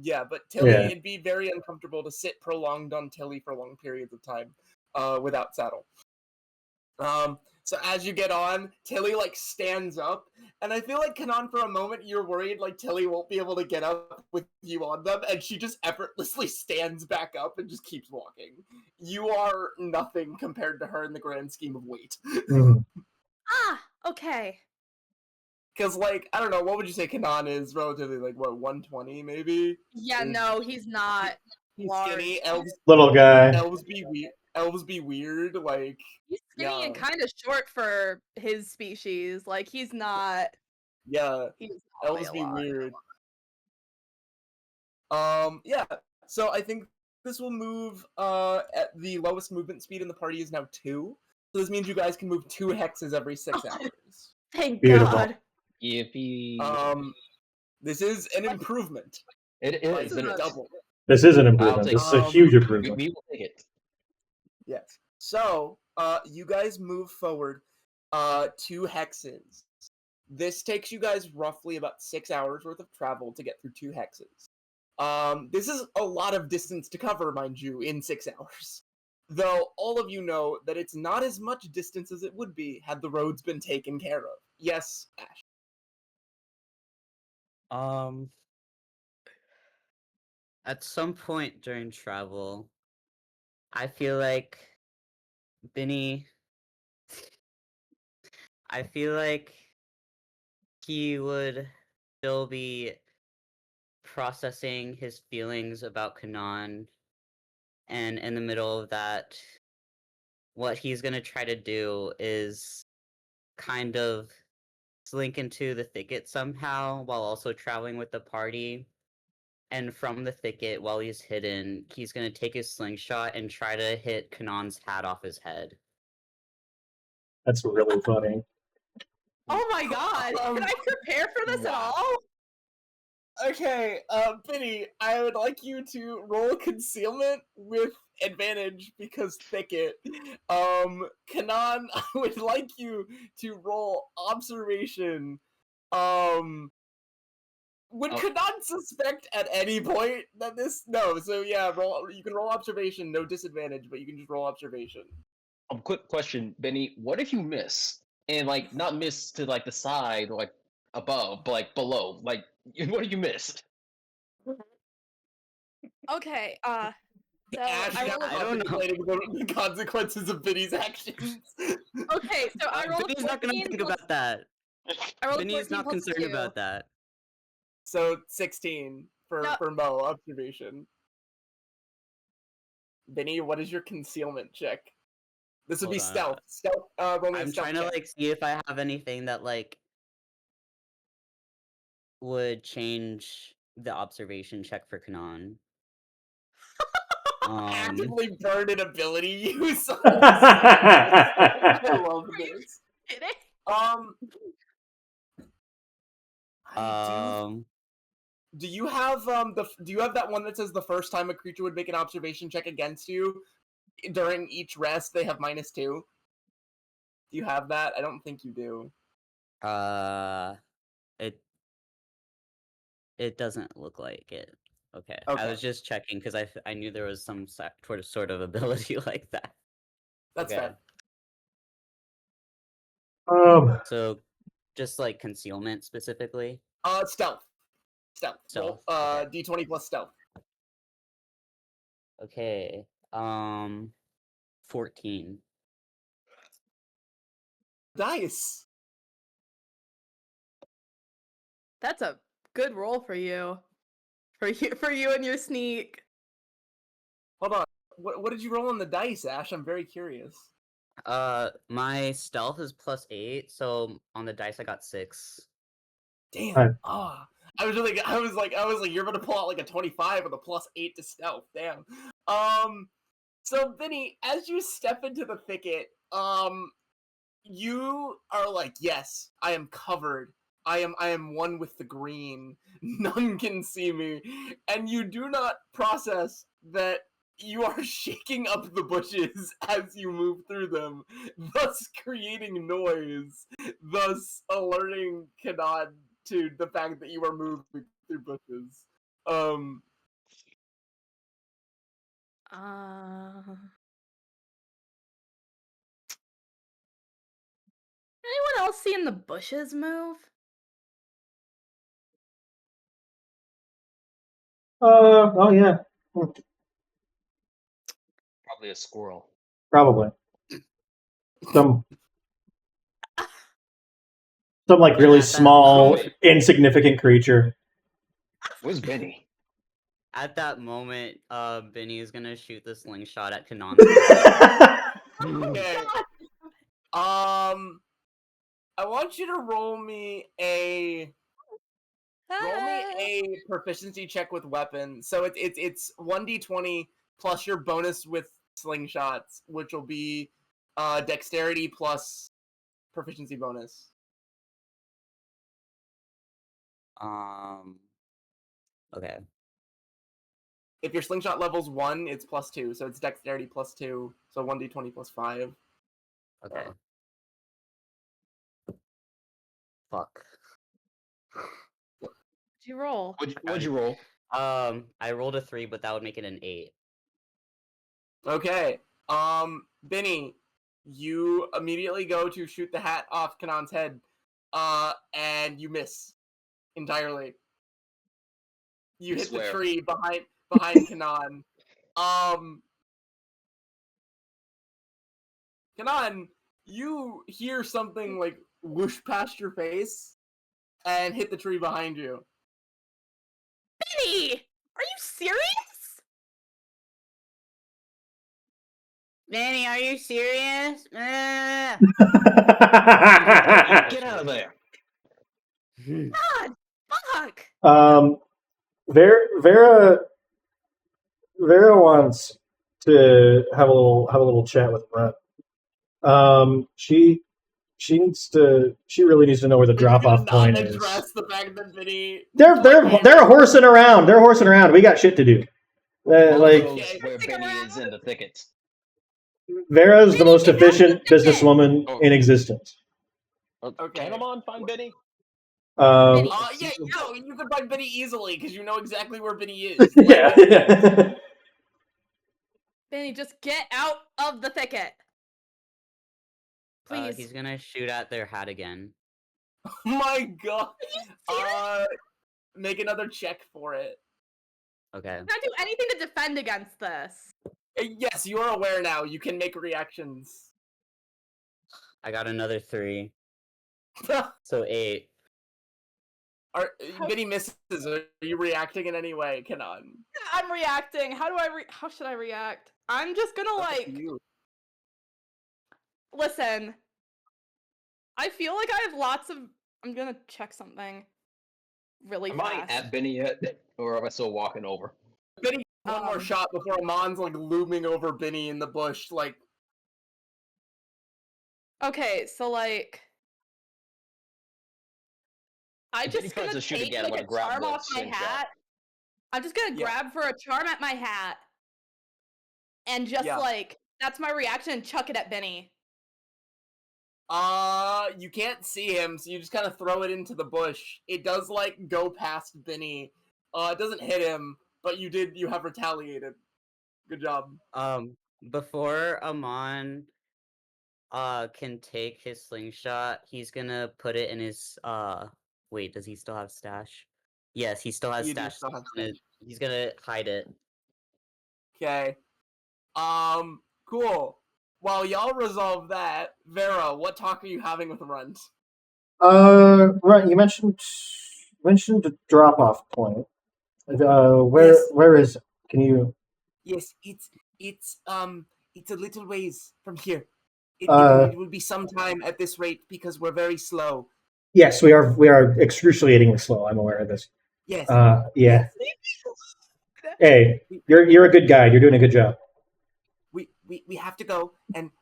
Yeah, but Tilly, it'd be very uncomfortable to sit prolonged on Tilly for long periods of time without saddle. So as you get on, Tilly like stands up, and I feel like Kanan for a moment you're worried like Tilly won't be able to get up with you on them, and she just effortlessly stands back up and just keeps walking. You are nothing compared to her in the grand scheme of weight. Mm-hmm. Okay. Because, like, I don't know, what would you say Kanan is relatively, like, what, 120 maybe? Yeah, no, he's not. He's skinny. Little guy. Elves be weird. Like, he's skinny and kind of short for his species. Like, he's not. Yeah. Elves be weird. Yeah. So I think this will move. At the lowest movement speed in the party is now 2. So this means you guys can move 2 hexes every 6 hours. Thank God. Yippee. This is an improvement. It is. Like, double. This is an improvement. This is a huge improvement. We will take it. Yes. So, you guys move forward 2 hexes. This takes you guys roughly about 6 hours worth of travel to get through 2 hexes. This is a lot of distance to cover, mind you, in 6 hours. Though all of you know that it's not as much distance as it would be had the roads been taken care of. Yes, Ash. At some point during travel, I feel like Bhinni I feel like he would still be processing his feelings about Kanan, and in the middle of that, what he's gonna try to do is kind of slink into the thicket somehow while also traveling with the party. And from the thicket, while he's hidden, he's gonna take his slingshot and try to hit Kanan's hat off his head. That's really funny. Oh my god! Can I prepare for this at Wow. all? Okay, Bhinni, I would like you to roll concealment with advantage because thicket. Kanan, I would like you to roll observation. Would Oh. Kanan suspect at any point that this? No, so yeah, roll. You can roll observation, no disadvantage, but you can just roll observation. Quick question, Benny. What if you miss and like not miss to like the side or like above, but like below? Like, what if you missed? Okay, so Ash I now roll a I don't know. contemplating the consequences of Biddy's actions. Okay, so I rolled a Vinny's not gonna 14 think plus, about that. I rolled a Vinny's 14 not plus concerned 2. about that. So 16 for No. Mo observation. Benny, what is your concealment check? This would Hold be on. stealth. Stealth. Roll me a I'm stealth trying to check. like see if I have anything that like would change the observation check for Kanan. Actively burn an ability use on this. I love this. Kidding? Do you have do you have that one that says the first time a creature would make an observation check against you during each rest they have -2? Do you have that? I don't think you do. It doesn't look like it. Okay. I Okay. was just checking because I knew there was some sort of ability like that. That's Okay. fair. So just like concealment specifically. Stealth. Stealth. Roll, Stealth. Okay. D20 plus stealth. Okay. 14. Dice. That's a good roll for you. For you and your sneak. Hold on. What did you roll on the dice, Ash? I'm very curious. My stealth is +8, so on the dice I got 6. Damn. Alright. I was like, you're gonna pull out like a 25 with a +8 to stealth. Damn. So Bhinni, as you step into the thicket, you are like, yes, I am covered. I am one with the green. None can see me. And you do not process that you are shaking up the bushes as you move through them, thus creating noise, thus alerting Kanan to the fact that you are moving through bushes. Anyone else seeing the bushes move? Oh yeah. Probably a squirrel. Probably. Some like And really at that small, moment, insignificant creature. Where's Benny? at that moment, Bhinni is gonna shoot the slingshot at Kanan's head. Okay. I want you to roll me a proficiency check with weapon. So it's 1d20 plus your bonus with slingshots, which will be dexterity plus proficiency bonus. Okay. If your slingshot level's 1, it's +2, so it's dexterity +2, so 1d20 plus 5. Okay. Fuck. What'd you roll? What'd you roll? I rolled a 3, but that would make it an 8. Okay. Bhinni, you immediately go to shoot the hat off Kanan's head, and you miss entirely. You hit the tree behind Kanan. Kanan, you hear something like whoosh past your face and hit the tree behind you. Bhinni, are you serious? Bhinni, are you serious? Get out of there. God, fuck. Vera wants to have a little chat with Brett. She really needs to know where the drop off point is. Address the fact that Bhinni. They're horsing around. They're horsing around. We got shit to do. Like Knows where Bhinni is in the thickets. Vera's the most efficient businesswoman in existence. Okay. Can Amon find Bhinni? Yeah, you can find Bhinni easily because you know exactly where Bhinni is. Yeah. Bhinni, just get out of the thicket. Please. He's gonna shoot at their hat again. Oh my god. Make another check for it. Okay. Can I do anything to defend against this? Yes, you are aware now. You can make reactions. I got another 3. So 8. Bhinni misses. Are you reacting in any way, Kanan? I'm reacting. How should I react? I'm just gonna listen. I feel like I have lots of. I'm gonna check something really Am I fast. at Bhinni yet, or am I still walking over? Bhinni, one more shot before Amon's like looming over Bhinni in the bush, like. Okay, so like. I'm If just Bhinni tries gonna to shoot take again, I'm like gonna a grab charm the off my slingshot. hat. I'm just gonna grab for a charm at my hat. And just like that's my reaction and chuck it at Bhinni. You can't see him, so you just kind of throw it into the bush. It does like go past Bhinni. It doesn't hit him, but you have retaliated. Good job. Before Amon can take his slingshot, he's gonna put it in his wait, does he still have stash? Yes, he still has stash. He's gonna hide it. Okay. Cool. While y'all resolve that, Vera, what talk are you having with Runt? Right. You mentioned the drop off point. Where is it? Can you? Yes, it's a little ways from here. It will be some time at this rate because we're very slow. Yes, we are excruciatingly slow. I'm aware of this. Yes. Yeah. Hey, you're a good guy. You're doing a good job. We have to go,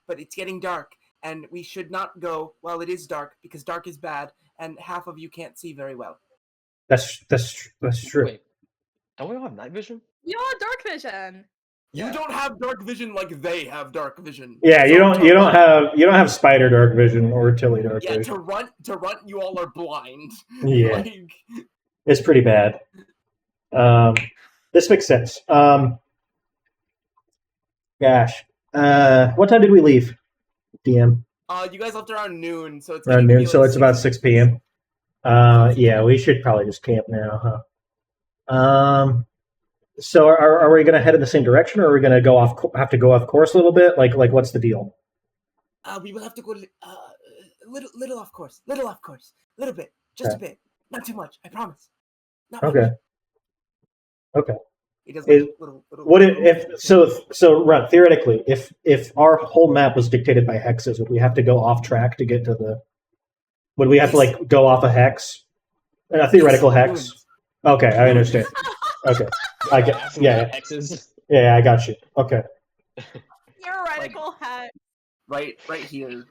but it's getting dark, and we should not go while it is dark because dark is bad, and half of you can't see very well. That's true. Wait, don't we all have night vision? You all have dark vision. You don't have dark vision like they have dark vision. Yeah, you don't have spider dark vision or Tilly dark vision. Yeah, to run, you all are blind. Yeah, it's pretty bad. This makes sense. Gosh, what time did we leave? DM. You guys left around noon, so it's around noon. So it's about 6 p.m. Yeah, we should probably just camp now, huh? So are we going to head in the same direction, or are we going to have to go off course a little bit? Like what's the deal? We will have to go little off course, little bit, just a bit, not too much. I promise. Not okay. Much. Okay. It does little. What Run, theoretically, if our whole map was dictated by hexes, would we have to go off track to get to the? Would we have to like go off a hex, a theoretical hex? Okay, I understand. Okay, I get. Yeah. Hexes. Yeah, I got you. Okay. Theoretical hex. Right here.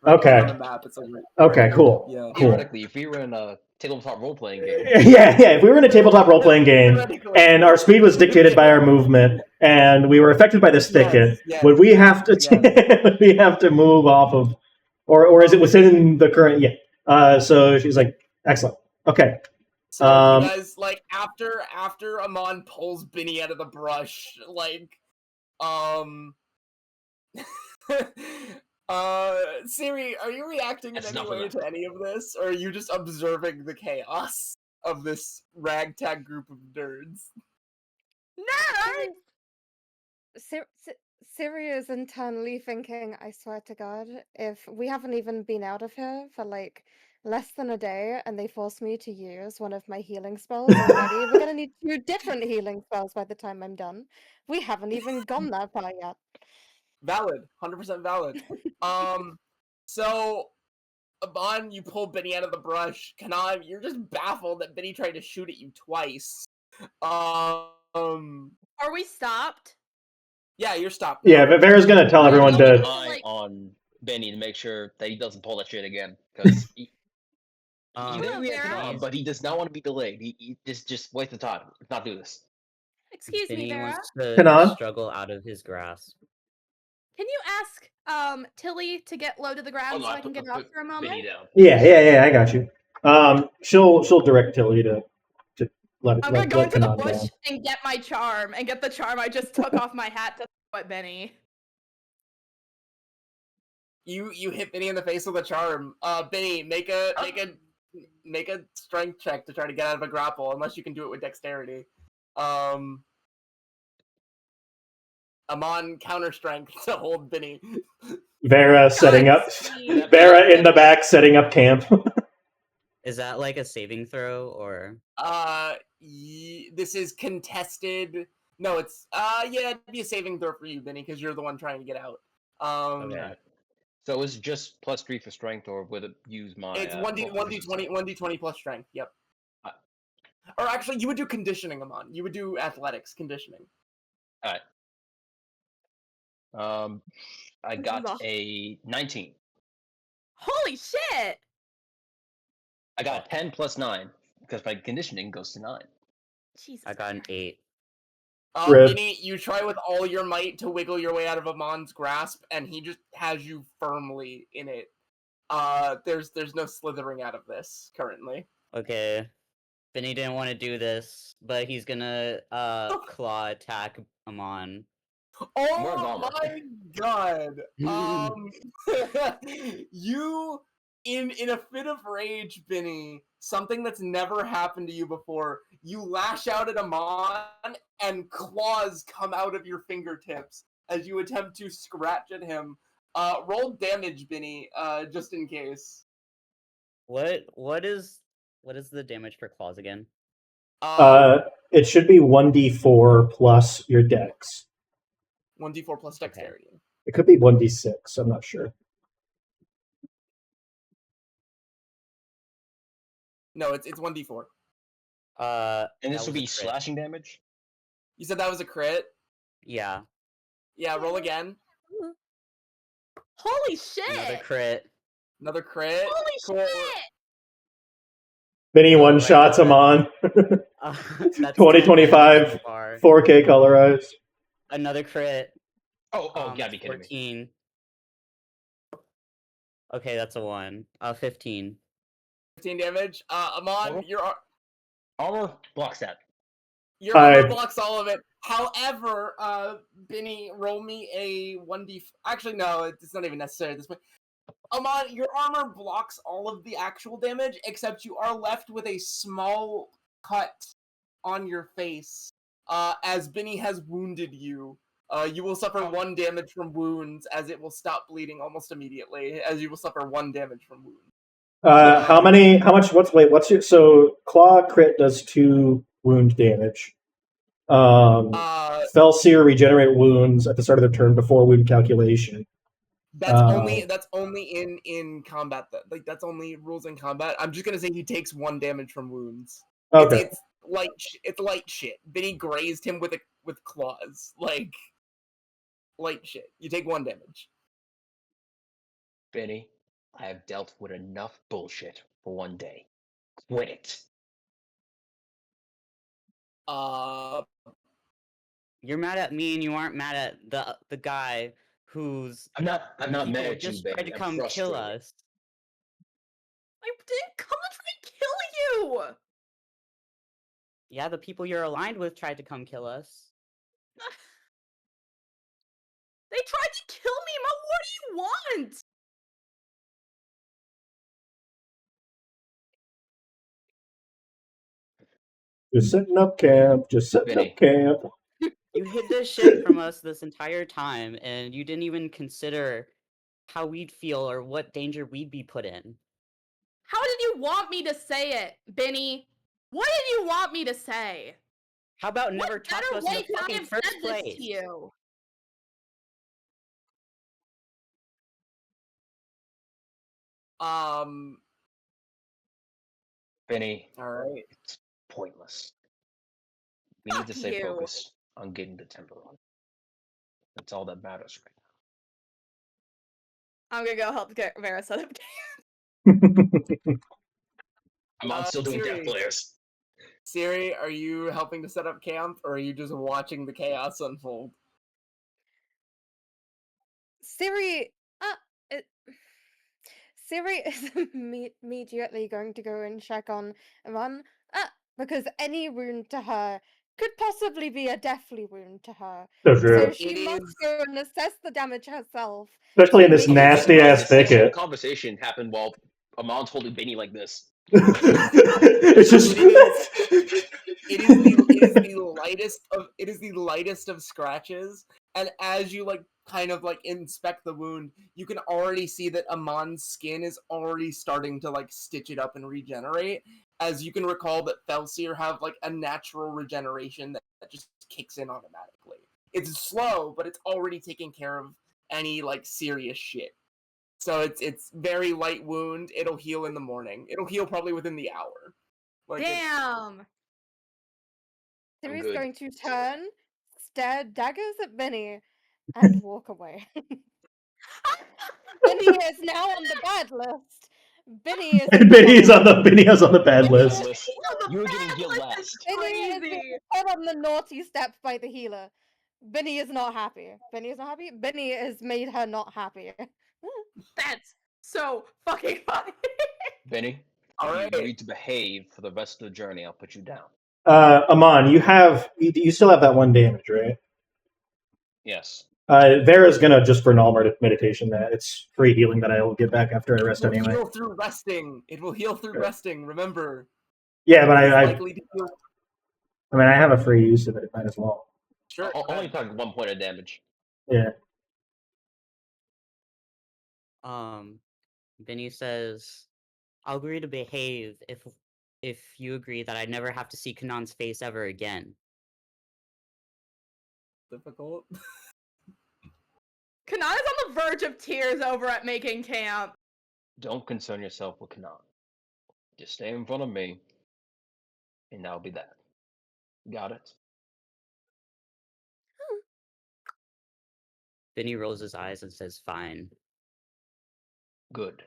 Okay. On the map, it's like okay, cool. Yeah. Theoretically, if we were in a tabletop role playing game. Yeah. If we were in a tabletop role playing game and our speed was dictated by our movement and we were affected by this thicket, would we have to would we have to move off of, or is it within the current? Yeah. So she's like, excellent. Okay. So you guys like after Amon pulls Bhinni out of the brush, like Cyri, are you reacting in any way to any of this, or are you just observing the chaos of this ragtag group of nerds? Nerds! Cyri is internally thinking, I swear to God, if we haven't even been out of here for like less than a day and they force me to use one of my healing spells already, we're gonna need 2 different healing spells by the time I'm done. We haven't even gone that far yet. Valid, 100% valid. So Amon, you pull Bhinni out of the brush. Kanan, you're just baffled that Bhinni tried to shoot at you twice. Are we stopped? Yeah, you're stopped now. Yeah, but Vera's gonna tell I'm everyone keeping an to. eye like- on Benny to make sure that he doesn't pull that shit again, because he's angry at Vera? Kanan, but he does not want to be delayed. He just waste the time. Let's not do this. Excuse me, Bhinni Vera. wants to Kanan? struggle out of his grasp. Can you ask Tilly to get low to the ground so I can get her up for a moment? Benny down. Yeah, I got you. She'll direct Tilly to let I'm gonna let, go let into the Kanan bush down. and get my charm and get the charm I just took off my hat to throw at Benny. You hit Bhinni in the face with a charm. Bhinni, make a strength check to try to get out of a grapple, unless you can do it with dexterity. Amon counter strength to hold Bhinni. Vera setting up. see. Vera in the back setting up camp. Is that like a saving throw or? This is contested. No, it's yeah, it'd be a saving throw for you, Bhinni, because you're the one trying to get out. Okay. Alright. So is it just +3 for strength, or would it use my? It's 1d20 plus strength. Yep. Uh, Or actually, you would do conditioning, Amon. You would do athletics conditioning. Alright. I This is got awesome. a 19. Holy shit! I got a 10 plus 9 because my conditioning goes to 9. Jesus. I got an 8. Rip. Bhinni, you try with all your might to wiggle your way out of Amon's grasp, and he just has you firmly in it. There's no slithering out of this currently. Okay. Bhinni didn't want to do this, but he's gonna claw attack Amon. More than Oh armor. my god! You, in a fit of rage, Bhinni, something that's never happened to you before, you lash out at Amon, and claws come out of your fingertips as you attempt to scratch at him. Roll damage, Bhinni, just in case. What is the damage for claws again? It should be 1d4 plus your dex. 1d4 plus dexterity. It could be 1d6. I'm not sure. No, it's 1d4. And this that would was a be crit. slashing damage? You said that was a crit? Yeah. Yeah, roll again. Holy shit! Another crit. Another crit. Holy Cool. shit! Benny Oh, one right, shots him on. That's 2025 so far. 4K colorized. Another crit. Oh, you gotta be kidding me. 14. Okay, that's a 1. 15. 15 damage. Amon, Total? your Armor blocks that. armor blocks all of it. However, Bhinni, roll me a 1d. Actually, no, it's not even necessary at this point. Amon, your armor blocks all of the actual damage, except you are left with a small cut on your face. As Bhinni has wounded you. You will suffer 1 damage from wounds, as it will stop bleeding almost immediately, as you will suffer 1 damage from wounds. How much? What's your? So claw crit does 2 wound damage. Felseer regenerate wounds at the start of their turn before wound calculation. That's only in combat. Like that's only rules in combat. I'm just gonna say he takes 1 damage from wounds. Okay. It's light shit. Benny grazed him with claws. Like light shit. You take 1 damage. Benny, I have dealt with enough bullshit for one day. Quit it. You're mad at me and you aren't mad at the guy who's I'm not mad at you, just tried Benny. to I'm come kill frustrated. us. I didn't come to try and kill you! Yeah, the people you're aligned with tried to come kill us. They tried to kill me, Mo! What do you want? Just setting up camp. Just setting Benny. up camp. You hid this shit from us this entire time, and you didn't even consider how we'd feel or what danger we'd be put in. How did you want me to say it, Bhinni? What did you want me to say? How about never What talk to better us in way the could I fucking have first said this place? to you? Bhinni, All right. it's pointless. We need to Fuck stay you. focused on getting to Timberrun. That's all that matters right I'm gonna go help get Vera set up. now. I'm on still doing death Cyri. players. Cyri, are you helping to set up camp, or are you just watching the chaos unfold? Siri, it, Siri is immediately going to go and check on Amon, because any wound to her could possibly be a deathly wound to her. So So true. she It must is- go and assess the damage herself. Especially in this Make nasty sure- ass thicket. Conversation happened while Amon's holding Bhinni like this. It's just. It is the lightest of scratches, and as you kind of inspect the wound, you can already see that Amon's skin is already starting to stitch it up and regenerate. As you can recall that Felseer have a natural regeneration that just kicks in automatically. It's slow, but it's already taking care of any serious shit. So it's very light wound. It'll heal in the morning. It'll heal probably within the hour. Damn. Siri's good. going to turn, stare daggers at Bhinni, and walk away. Bhinni is now on the bad list. Bhinni is Bhinni's on the bad list. You were getting healed last. Bhinni is Crazy. being put on the naughty step by the healer. Bhinni is not happy. Bhinni is not happy. Bhinni has made her not happy. That's so fucking funny. Bhinni, All if right. you agree to behave for the rest of the journey, I'll put you down. Amon, you still have that one damage, right? Yes. Vera's gonna just for normal meditation that. It's free healing that I will get back after I rest It will anyway. heal through resting. It will heal through Sure. resting. Remember. Yeah, but It's I likely to heal. mean I have a free use of it. Might as well. Sure. Only took 1 point of damage. Yeah. Bhinni says, I'll agree to behave if you agree that I never have to see Kanan's face ever again. Difficult. Kanan is on the verge of tears over at making camp. Don't concern yourself with Kanan. Just stay in front of me, and that'll be that. Got it? Bhinni rolls his eyes and says, fine. Good.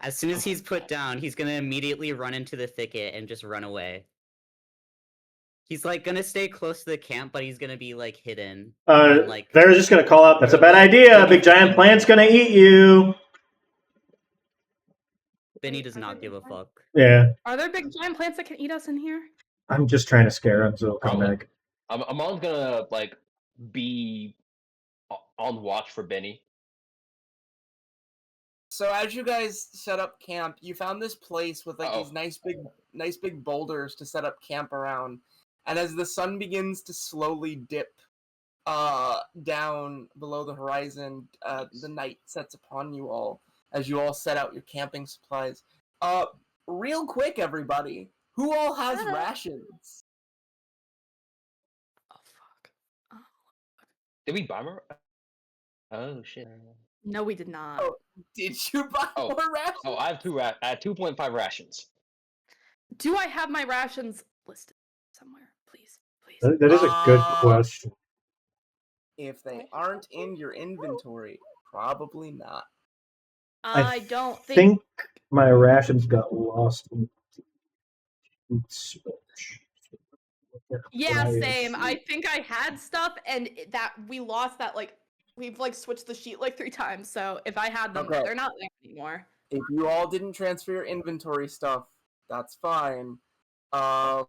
As soon as he's put down, he's gonna immediately run into the thicket and just run away. He's gonna stay close to the camp, but he's gonna be hidden. And, Vera's just gonna call out. That's a bad idea. A big giant plant's gonna eat you. Bhinni does not give a fuck. Yeah, Are there big giant plants that can eat us in here? I'm just trying to scare him so he'll come Probably. back. Amon's gonna be on watch for Bhinni. So as you guys set up camp, you found this place with these nice big boulders to set up camp around. And as the sun begins to slowly dip down below the horizon, the night sets upon you all as you all set out your camping supplies. Real quick, everybody, who all has rations? Oh fuck. Did we buy more? Oh shit. No, we did not. Oh, did you buy more rations? Oh, I have I had 2.5 rations. Do I have my rations listed somewhere? Please. That is a good question. If they aren't in your inventory, probably not. I don't think my rations got lost in Yeah, same. I think I had stuff and that we lost that we've switched the sheet 3 times. So if I had them, Okay. they're not there anymore. If you all didn't transfer your inventory stuff, that's fine. I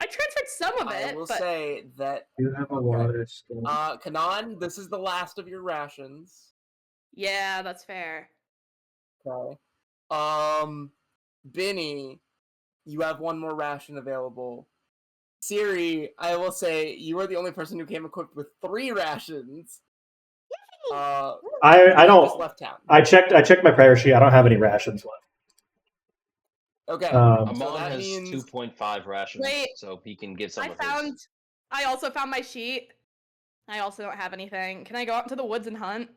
transferred some of it. I will but... say that You have a lot of stuff. Kanan, this is the last of your rations. Yeah, that's fair. Okay. Bhinni, you have one more ration available. Cyri, I will say you are the only person who came equipped with 3 rations. I Just don't. left town. I checked my prayer sheet. I don't have any rations left. Okay. Amon So that has means 2.5 rations, Wait, so he can give some of his. I also found my sheet. I also don't have anything. Can I go out into the woods and hunt?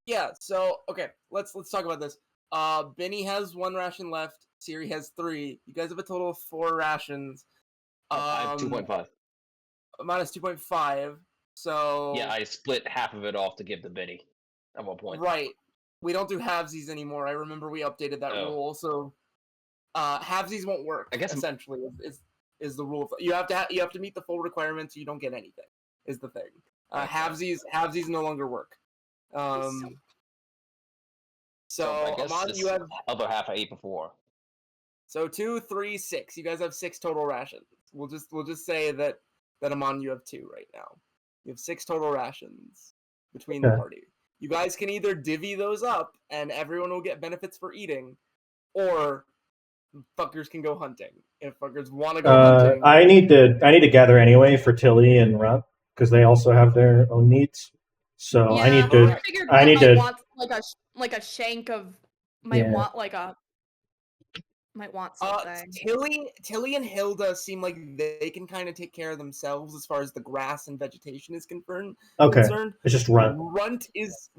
yeah, so okay, let's talk about this. Bhinni has 1 ration left, Cyri has 3. You guys have a total of 4 rations. I have 2.5. Amon has 2.5. So Yeah, I split half of it off to give to Bhinni at one point. right. We don't do halvesies anymore. I remember we updated that rule. So halvesies won't work. I guess essentially is the rule. You have to meet the full requirements. You don't get anything. Is the thing. Halvesies no longer work. So I guess Amon, you have other half I ate before. So 2, 3, 6. You guys have 6 total rations. We'll just say that Amon, you have 2 right now. You have 6 total rations between the party. You guys can either divvy those up and everyone will get benefits for eating, or fuckers can go hunting. If fuckers want to go hunting. I need to gather anyway for Tilly and Runt because they also have their own needs. So Yeah, I need to. figured I need to want like a shank of might want something. Tilly and Hilda seem like they can kind of take care of themselves as far as the grass and vegetation is concerned. It's just Runt. Runt is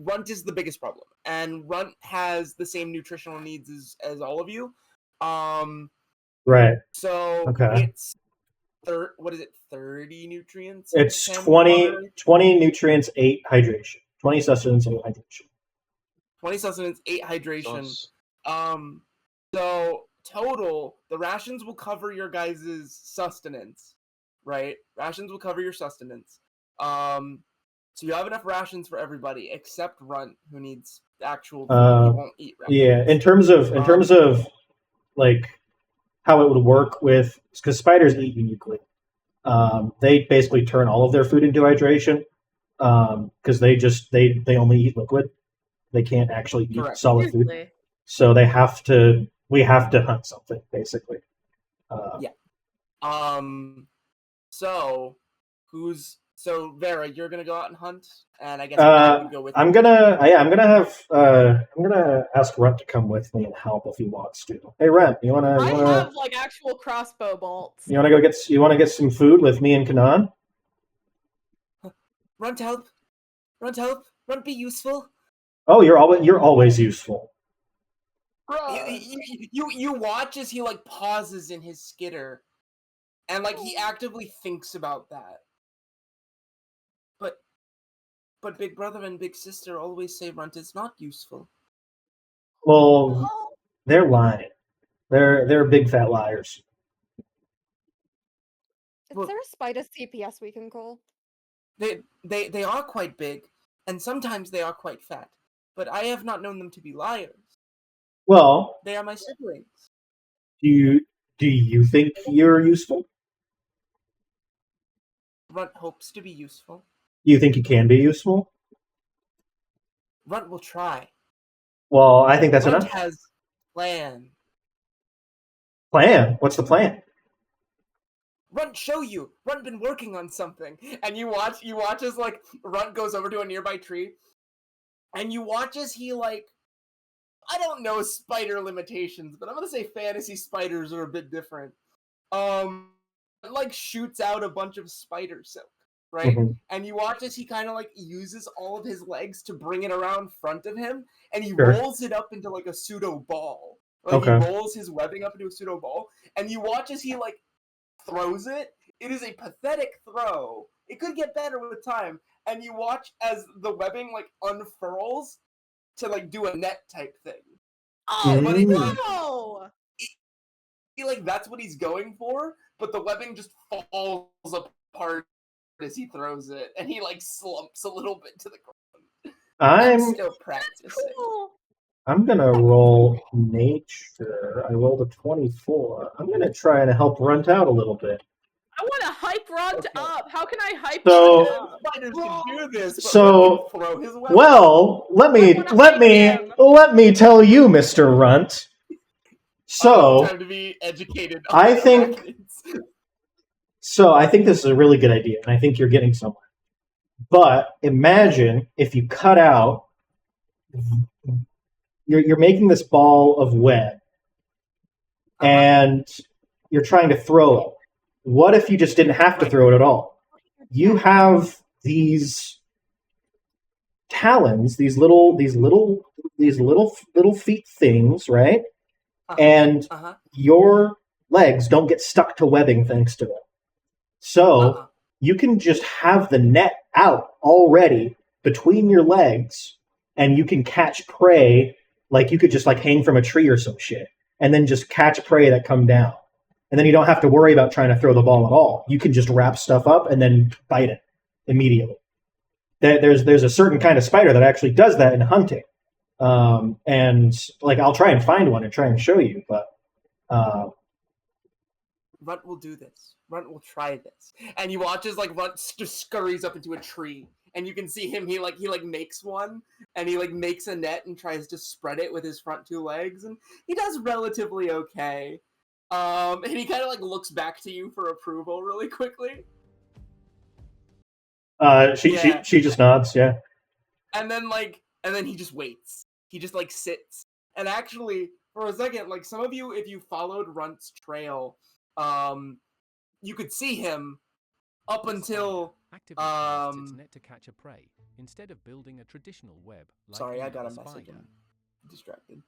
the biggest problem, and Runt has the same nutritional needs as all of you. Right. So it's what is it? 30 nutrients. It's 20 nutrients, 8 hydration. 20 sustenance, 8 hydration. 20 sustenance, 8 hydration. So total, the rations will cover your guys' sustenance, right? Rations will cover your sustenance. So you have enough rations for everybody except Runt, who needs actual food. He won't eat rations. Yeah, in terms of like how it would work with, because spiders eat uniquely. They basically turn all of their food into hydration because they only eat liquid. They can't actually eat solid food. So we have to hunt something, basically. So Vera, you're gonna go out and hunt, and I guess I would go with you. I'm gonna ask Runt to come with me and help if he wants to. Hey Runt, you wanna? I have like actual crossbow bolts. You wanna get some food with me and Kanan? Runt help! Runt be useful. Oh, you're always useful. You watch as he like pauses in his skitter, and like he actively thinks about that. But big brother and big sister always say Runt is not useful. Well, they're lying. They're big fat liars. Is there a spider CPS we can call? They are quite big, and sometimes they are quite fat. But I have not known them to be liars. Well, they are my siblings. Do you think you're useful? Runt hopes to be useful. You think you can be useful? Runt will try. Well, I think that's Runt enough. Has plan. Plan? What's the plan? Runt show you. Runt been working on something, and you watch as like Runt goes over to a nearby tree, and you watch as he like, I don't know spider limitations, but I'm gonna say fantasy spiders are a bit different. Like shoots out a bunch of spider silk. Right? Mm-hmm. And you watch as he kind of like uses all of his legs to bring it around front of him, and he rolls it up into like a pseudo ball. Like he rolls his webbing up into a pseudo ball, and you watch as he like throws it. It is a pathetic throw. It could get better with time. And you watch as the webbing like unfurls to like do a net type thing. Oh, but no! He like that's what he's going for, but the webbing just falls apart as he throws it, and he like slumps a little bit to the ground. I'm still practicing. Cool. I'm gonna roll nature. I rolled a 24. I'm gonna try to help Runt out a little bit. I want to hype Runt up. How can I hype Runt up? Spiders can do this. So, throw his weapon. Well, let me tell you, Mr. Runt. So time to be educated. I think- arachnids. I think this is a really good idea, and I think you're getting somewhere. But imagine if you cut out, you're making this ball of web, and you're trying to throw it. What if you just didn't have to throw it at all? You have these talons, these little feet things, right? And your legs don't get stuck to webbing thanks to it. So you can just have the net out already between your legs, and you can catch prey. Like you could just like hang from a tree or some shit, and then just catch prey that come down. And then you don't have to worry about trying to throw the ball at all. You can just wrap stuff up and then bite it immediately. There's a certain kind of spider that actually does that in hunting. And like I'll try and find one and try and show you, but Runt will do this. Runt will try this. And you watch as like Runt just scurries up into a tree. And you can see him, he makes one, and he makes a net and tries to spread it with his front two legs, and he does relatively okay. And he kind of looks back to you for approval really quickly. She just nods, yeah. And then he just waits. He just sits. And actually, for a second, some of you, if you followed Runt's trail, you could see him up until its net to catch a prey instead of building a traditional web. Like sorry, I got a spider. message. I'm distracted.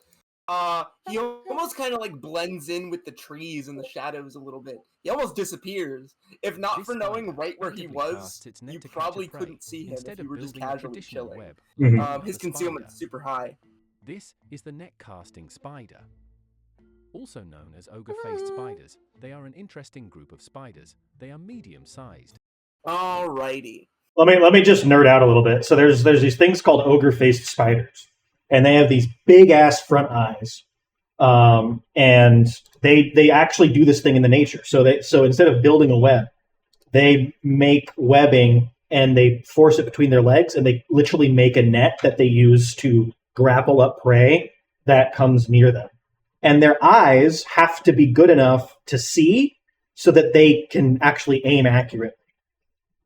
He almost kind of blends in with the trees and the shadows a little bit. He almost disappears. If not for knowing right where he was, you probably couldn't see him if you were just casually chilling. His concealment's super high. This is the net casting spider. Also known as ogre-faced spiders, they are an interesting group of spiders. They are medium-sized. Alrighty. Let me just nerd out a little bit. So there's these things called ogre-faced spiders, and they have these big ass front eyes, and they actually do this thing in the nature. So instead of building a web, they make webbing and they force it between their legs, and they literally make a net that they use to grapple up prey that comes near them. And their eyes have to be good enough to see so that they can actually aim accurately.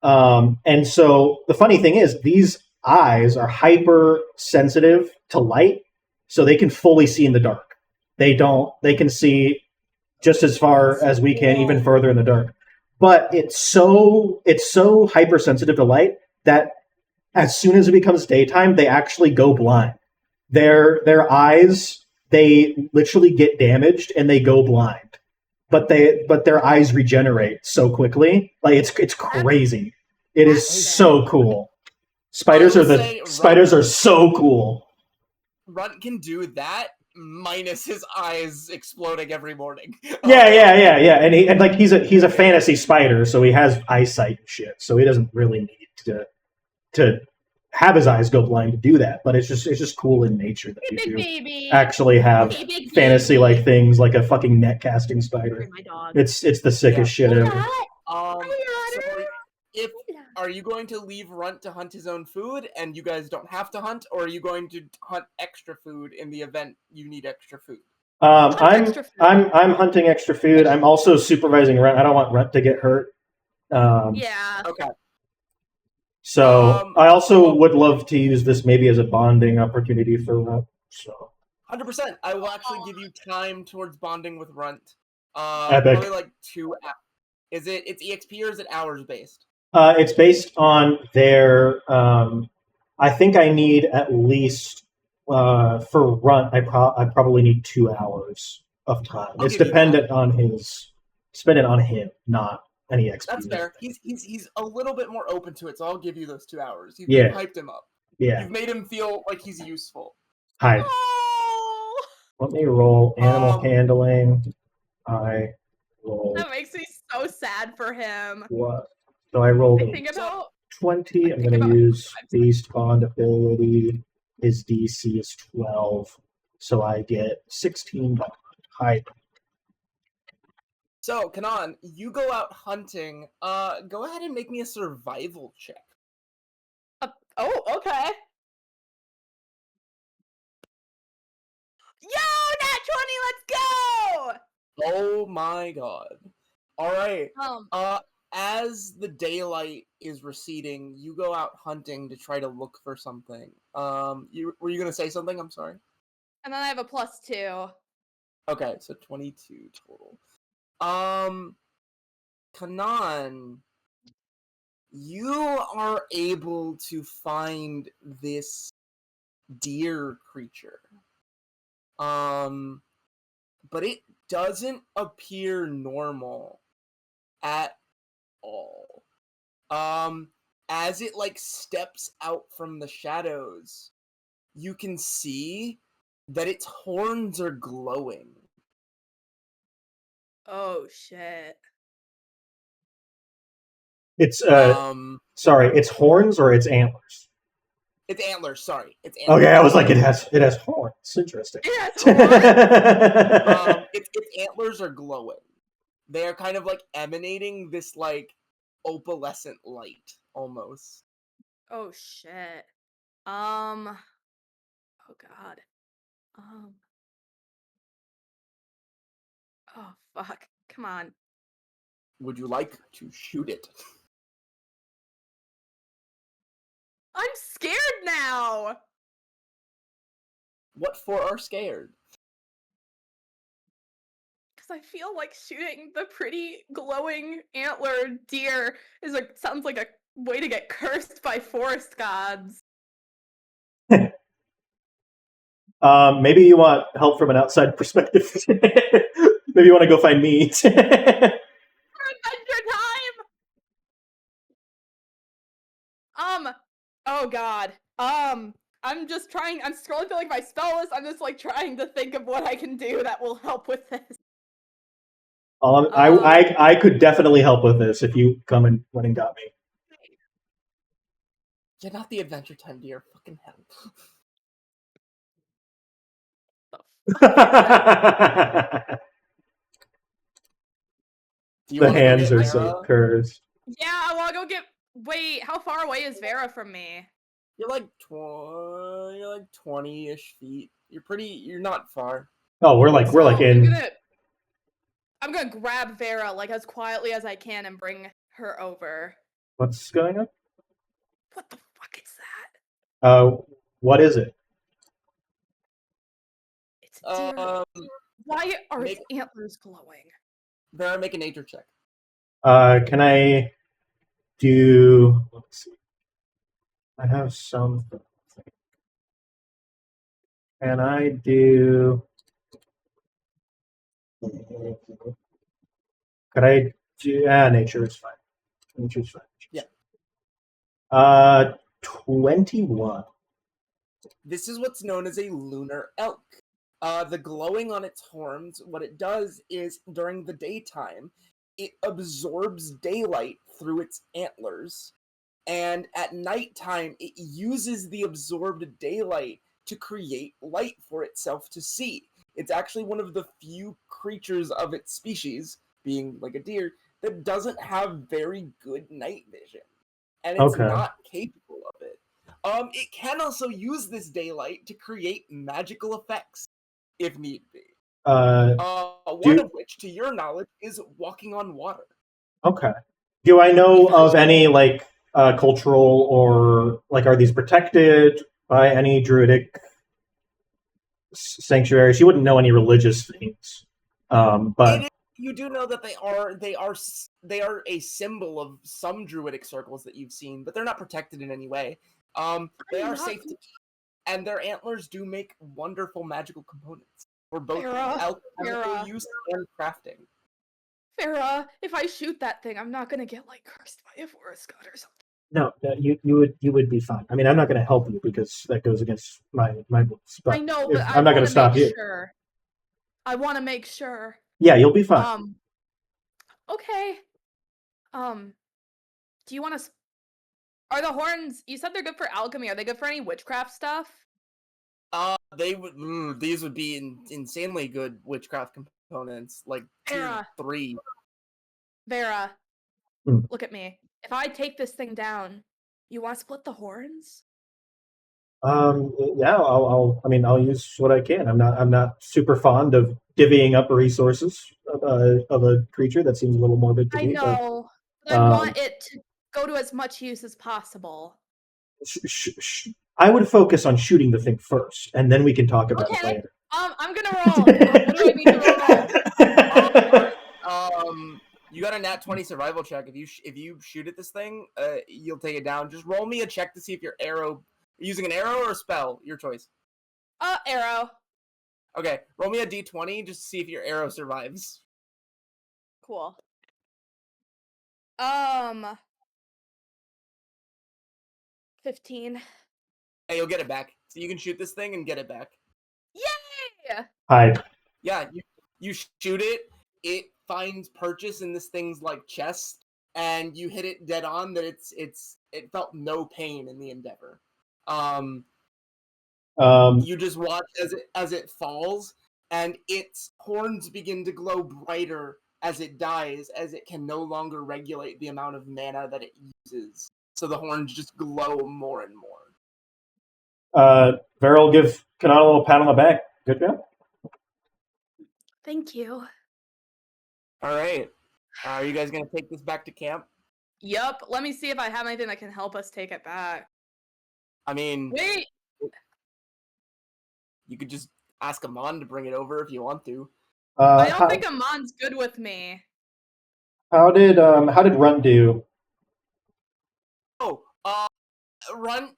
And so the funny thing is, these eyes are hyper sensitive to light, so they can fully see in the dark. They can see just as far as we can, even further in the dark. But it's so hypersensitive to light that as soon as it becomes daytime, they actually go blind. Their eyes, they literally get damaged and they go blind. But their eyes regenerate so quickly. It's crazy. It is so cool. Spiders are so cool. Runt can do that minus his eyes exploding every morning. Yeah. And he's a fantasy spider, so he has eyesight and shit. So he doesn't really need to have his eyes go blind to do that. But it's just cool in nature that you do actually have fantasy like things like a fucking net casting spider. It's the sickest shit ever. Are you going to leave Runt to hunt his own food, and you guys don't have to hunt, or are you going to hunt extra food in the event you need extra food? I'm hunting extra food. I'm also supervising Runt. I don't want Runt to get hurt. Yeah. Okay. So I also would love to use this maybe as a bonding opportunity for Runt. So 100%. I will actually give you time towards bonding with Runt. Epic. Probably 2 hours. It's EXP or is it hours based? It's based on their. I think I need at least for Runt. I probably need 2 hours of time. It's dependent on his. Dependent on him, not any XP. That's fair. He's a little bit more open to it, so I'll give you those 2 hours. You've hyped him up. Yeah. You've made him feel like he's useful. Hi. Oh, Let me roll animal handling. I roll. that makes me so sad for him. What? So I rolled I think about 20. I'm going to use Beast Bond ability. His DC is 12. So I get 16 bond. Hi. So, Kanan, you go out hunting. Go ahead and make me a survival check. oh, okay. Yo, nat 20, let's go! Oh my god. Alright. Um, As the daylight is receding, you go out hunting to try to look for something. Were you gonna say something? I'm sorry. and then I have a +2. Okay, so 22 total. Kanan, you are able to find this deer creature. But it doesn't appear normal at all. As it like steps out from the shadows, you can see that its horns are glowing. Oh shit. It's Um, sorry, it's horns or it's antlers. it's antlers. Sorry, it's antlers. Okay, I was like, it has horns. Interesting. Yes, what? Its antlers are glowing. They are kind of like emanating this like opalescent light almost. Oh shit. Oh god. Oh fuck. Come on. Would you like to shoot it? I'm scared now. What for are scared? Because I feel like shooting the pretty glowing antler deer is like sounds like a way to get cursed by forest gods. Maybe you want help from an outside perspective. Maybe you want to go find me. For adventure time. Oh god. I'm just trying. I'm scrolling through like my spell list. I'm just like trying to think of what I can do that will help with this. I could definitely help with this if you come and went and got me. You're not the adventure time deer. Fucking hell. Do you The want to go hands get are Vera? so cursed. Yeah, I want to go get. Wait, how far away is Vera from me? You're like 20-ish feet. You're not far. Oh, we're like in. I'm gonna grab Vera like as quietly as I can and bring her over. What's going on? What the fuck is that? What is it? It's a deer. Why are its antlers glowing? Vera, make a nature check. Can I do? Let's see. I have something. Can I do? Could I do? Nature is fine. Nature's fine. Yeah. 21. This is what's known as a lunar elk. The glowing on its horns, what it does is during the daytime, it absorbs daylight through its antlers. And at nighttime, it uses the absorbed daylight to create light for itself to see. It's actually one of the few creatures of its species, being like a deer, that doesn't have very good night vision. And it's not capable of it. It can also use this daylight to create magical effects, if need be. One of which, to your knowledge, is walking on water. Okay. Do I know of any like cultural or like are these protected by any druidic sanctuaries? You wouldn't know any religious things, but you do know that they are a symbol of some druidic circles that you've seen, but they're not protected in any way. They are safe to keep, and their antlers do make wonderful magical components for both alchemical use and crafting. Vera, if I shoot that thing, I'm not gonna get like cursed by a forest god or something. No, you would be fine. I mean, I'm not going to help you because that goes against my beliefs. But I know, but I'm not going to stop you. Sure. I want to make sure. Yeah, you'll be fine. Okay. Do you want to? Are the horns? You said they're good for alchemy. Are they good for any witchcraft stuff? They would. These would be insanely good witchcraft components, like tier 3. Vera, look at me. If I take this thing down, you want to split the horns? Yeah, I'll use what I can. I'm not super fond of divvying up resources of a creature. That seems a little morbid to I me. know, but I But, want it to go to as much use as possible. I would focus on shooting the thing first, and then we can talk about it Okay, later. I'm gonna roll. What do I need to roll? You got a nat 20 survival check. If you shoot at this thing, you'll take it down. Just roll me a check to see if your arrow, using an arrow or a spell, your choice. Arrow. Okay, roll me a d20 just to see if your arrow survives. Cool. 15. Hey, you'll get it back. So you can shoot this thing and get it back. Yay! Hi. Yeah, you shoot it. It finds purchase in this thing's like chest, and you hit it dead on. That it felt no pain in the endeavor. You just watch as it falls, and its horns begin to glow brighter as it dies, as it can no longer regulate the amount of mana that it uses. So the horns just glow more and more. Vera will give Kanan a little pat on the back. Good job. Thank you. All right. Are you guys gonna take this back to camp? Yup. Let me see if I have anything that can help us take it back. I mean, Wait. you could just ask Amon to bring it over if you want to. I don't think Amon's good with me. How did Run do? Oh, Run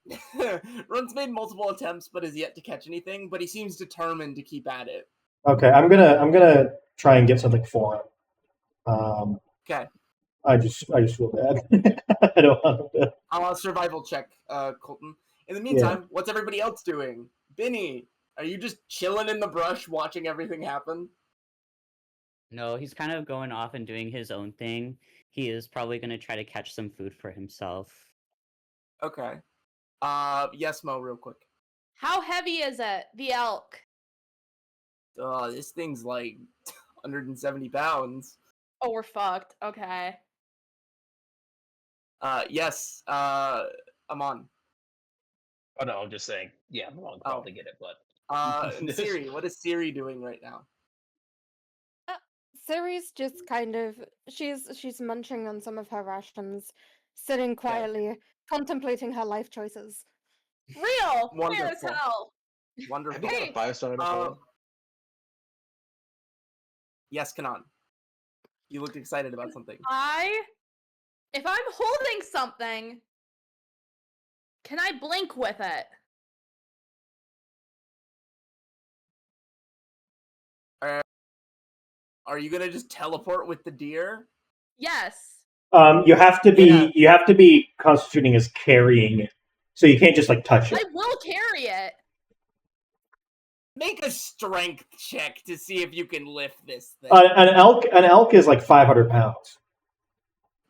Run's made multiple attempts but has yet to catch anything, but he seems determined to keep at it. Okay, I'm gonna try and get something for him. Okay. I just feel bad. I don't want to. I'll survival check, Colton. In the meantime, what's everybody else doing? Bhinni, are you just chilling in the brush watching everything happen? No, he's kind of going off and doing his own thing. He is probably going to try to catch some food for himself. Okay. Yes, Mo, real quick. How heavy is it? The elk. This thing's like 170 pounds. Oh, we're fucked. Okay. Yes, Amon. Oh no, I'm just saying. Yeah, I'm wrong. Probably get it, but. Cyri, what is Cyri doing right now? Cyri's just kind of she's munching on some of her rations, sitting quietly, contemplating her life choices. Real. Wonderful. Fair as hell. Wonderful. Have you got a Firestone before? Yes, Kanan. You looked excited about something. If I'm holding something, can I blink with it? Are you gonna just teleport with the deer? Yes. You have to be constituting as carrying it, so you can't just like touch it. I will carry it. Make a strength check to see if you can lift this thing. An elk is like 500 pounds.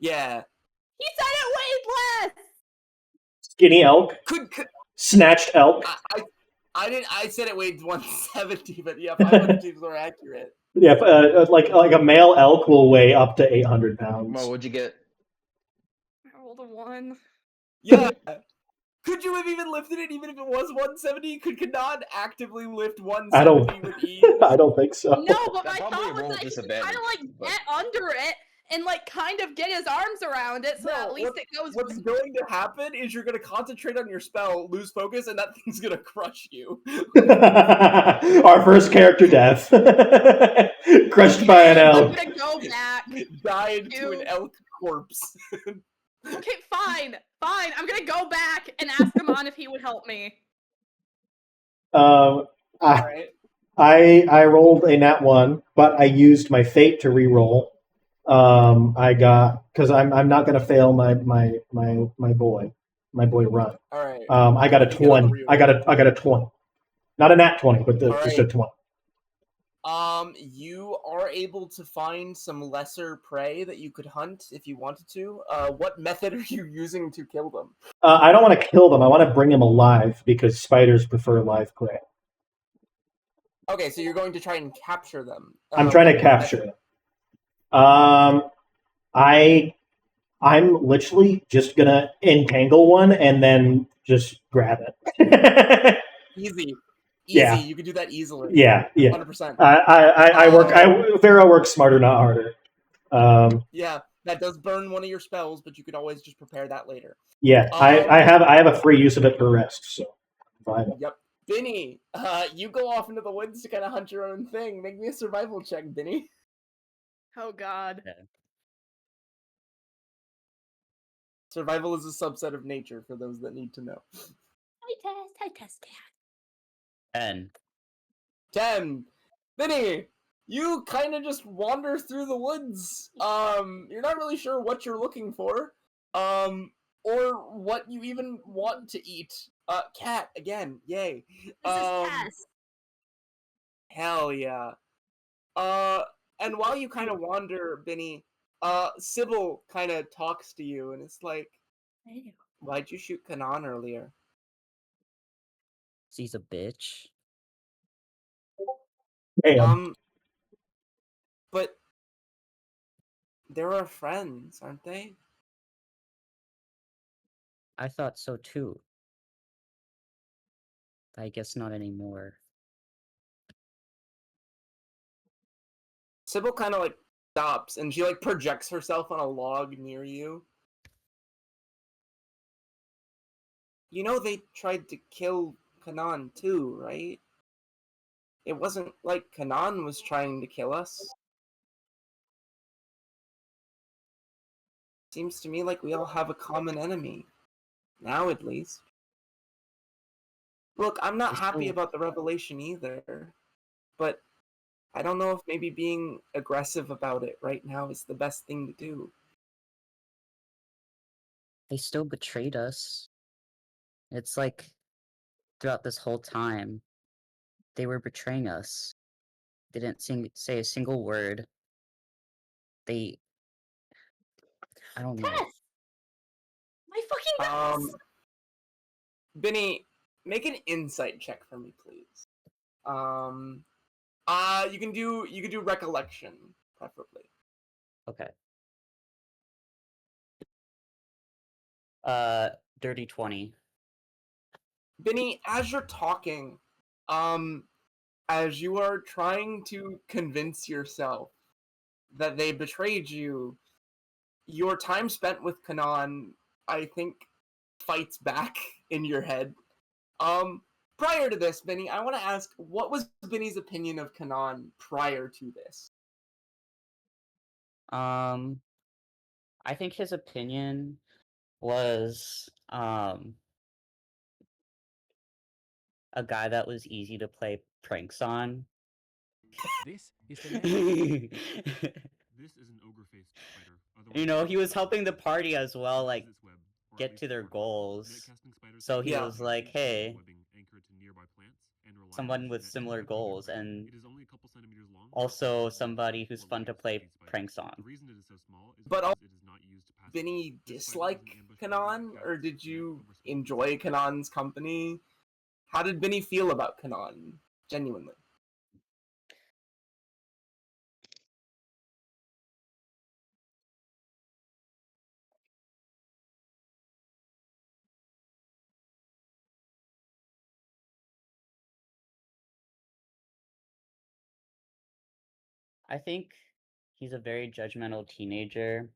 Yeah. He said it weighed less. Skinny elk. Snatched elk. I said it weighed 170, but yeah, 500 seems more accurate. Yeah, like a male elk will weigh up to 800 pounds. Mo, what'd you get? I rolled a 1. Yeah. Could you have even lifted it even if it was 170? Could Kanan actively lift 170 with ease? I don't think so. No, but my thought was that he could kind of like get under it and like kind of get his arms around it so that at least it goes. What's going to happen is you're going to concentrate on your spell, lose focus, and that thing's going to crush you. Our first character death. Crushed by an elk. I'm gonna go back. Died to an elk corpse. Okay, fine. I'm gonna go back and ask Amon if he would help me. Alright. I rolled a nat 1, but I used my fate to re-roll. I got, because I'm not gonna fail my boy Run. Alright. I got a 20. I got a 20. Not a nat 20, but just a 20. You are able to find some lesser prey that you could hunt if you wanted to. What method are you using to kill them? I don't want to kill them. I want to bring them alive because spiders prefer live prey. Okay, so you're going to try and capture them. I'm trying to capture them. I I'm literally just gonna entangle one and then just grab it. Easy. Yeah. You can do that easily. Yeah, 100%. Vera works smarter, not harder. Yeah, that does burn one of your spells, but you could always just prepare that later. Yeah, I have a free use of it per rest, so fine. Yep. Bhinni, you go off into the woods to kind of hunt your own thing. Make me a survival check, Bhinni. Oh god. Survival is a subset of nature for those that need to know. I test that. 10. 10. Bhinni, you kind of just wander through the woods. You're not really sure what you're looking for, or what you even want to eat. Cat again, yay. This is Cass. Hell yeah. And while you kind of wander, Bhinni, Sybil kind of talks to you, and it's like, why'd you shoot Cynan earlier? She's a bitch. Damn. But they're our friends, aren't they? I thought so too. I guess not anymore. Sybil kind of like stops, and she like projects herself on a log near you. You know they tried to kill Cynan too, right? It wasn't like Cynan was trying to kill us. Seems to me like we all have a common enemy. Now, at least. Look, I'm not happy about the revelation either, but I don't know if maybe being aggressive about it right now is the best thing to do. They still betrayed us. It's like, throughout this whole time, they were betraying us. They didn't say a single word. I don't know. My fucking goodness! Bhinni, make an insight check for me, please. You can do recollection, preferably. Okay. Dirty 20. Bhinni, as you're talking, as you are trying to convince yourself that they betrayed you, your time spent with Cynan, I think, fights back in your head. Prior to this, Bhinni, I want to ask, what was Bhinni's opinion of Cynan prior to this? I think his opinion was, a guy that was easy to play pranks on. This is the net. This is an ogre-faced spider. You know, he was helping the party as well, like, get to their goals. So he was like, hey, someone with similar goals, and also somebody who's fun to play pranks on. But Bhinni dislike Cynan, or did you enjoy Cynan's company? How did Bhinni feel about Cynan, genuinely? I think he's a very judgmental teenager,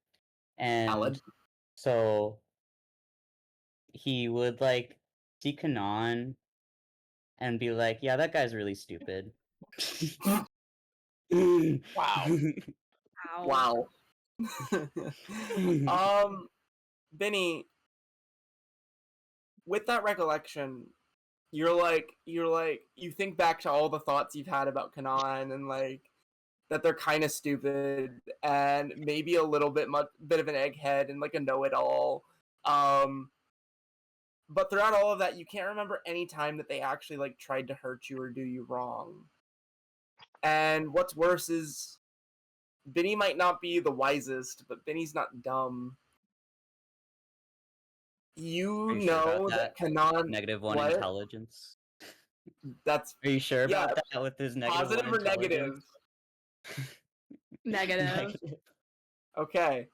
and Valid. so he would like see Cynan and be like, "Yeah, that guy's really stupid." Wow. Wow. Bhinni, with that recollection, you think back to all the thoughts you've had about Cynan and like that they're kind of stupid and maybe a little bit of an egghead and like a know-it-all. But throughout all of that, you can't remember any time that they actually like tried to hurt you or do you wrong. And what's worse is Bhinni might not be the wisest, but Bhinni's not dumb. You know that Cynan... -1 intelligence. That's... Are you sure about that with his -1 positive or negative? Negative. Okay.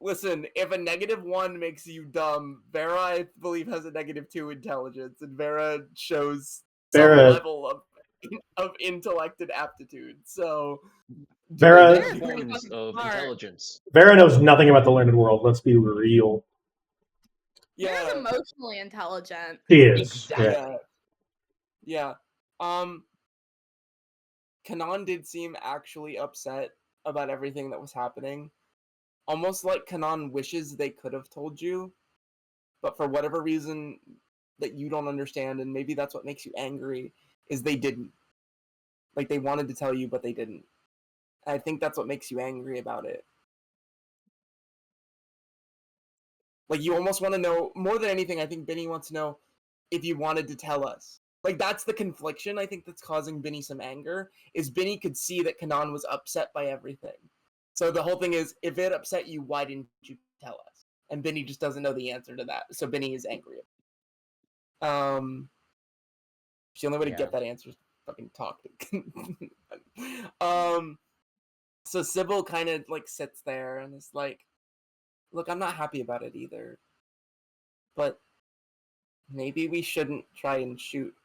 Listen, if a -1 makes you dumb, Vera, I believe, has a -2 intelligence, and Vera shows some Vera- level of intellect and aptitude. So, Vera- Different forms of Smart. intelligence. Vera knows nothing about the learned world. Let's be real. Vera's yeah, emotionally intelligent. She is. Exactly. yeah. Kanan did seem actually upset about everything that was happening. Almost like Kanan wishes they could have told you, but for whatever reason that you don't understand, and maybe that's what makes you angry, is they didn't. Like, they wanted to tell you, but they didn't. I think that's what makes you angry about it. Like, you almost want to know, more than anything, I think Bhinni wants to know if you wanted to tell us. Like, that's the confliction, I think, that's causing Bhinni some anger, is Bhinni could see that Kanan was upset by everything. So the whole thing is, if it upset you, why didn't you tell us? And Bhinni just doesn't know the answer to that, so Bhinni is angry. The only way to get that answer is to fucking talk. So Sybil kind of, like, sits there and is like, look, I'm not happy about it either, but maybe we shouldn't try and shoot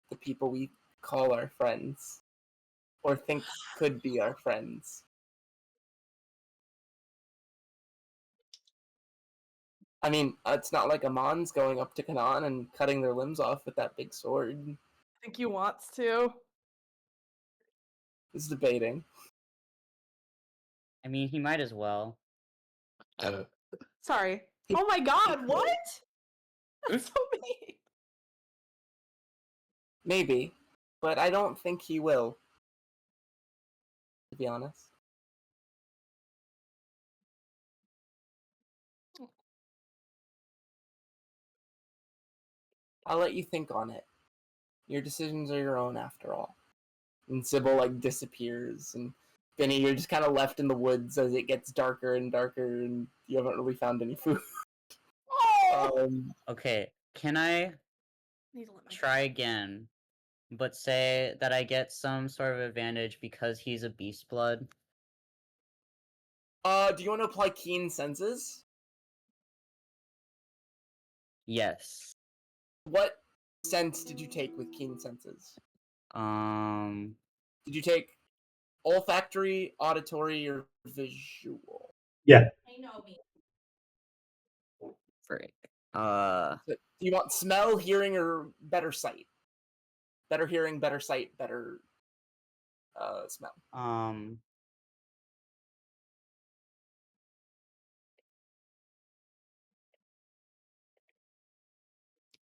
the people we call our friends, or think could be our friends. I mean, it's not like Amon's going up to Kanan and cutting their limbs off with that big sword. I think he wants to. It's debating. I mean, he might as well. Sorry. Oh my god, what? That's so mean. Maybe, but I don't think he will, to be honest. I'll let you think on it. Your decisions are your own, after all. And Sybil, like, disappears, and Bhinni, you're just kind of left in the woods as it gets darker and darker, and you haven't really found any food. Okay, can I Need to let my try again, but say that I get some sort of advantage because he's a beast blood? Do you want to apply keen senses? Yes. What sense did you take with keen senses? Did you take olfactory, auditory, or visual? Yeah. I know me. Frick. Do you want smell, hearing, or better sight? Better hearing, better sight, better smell.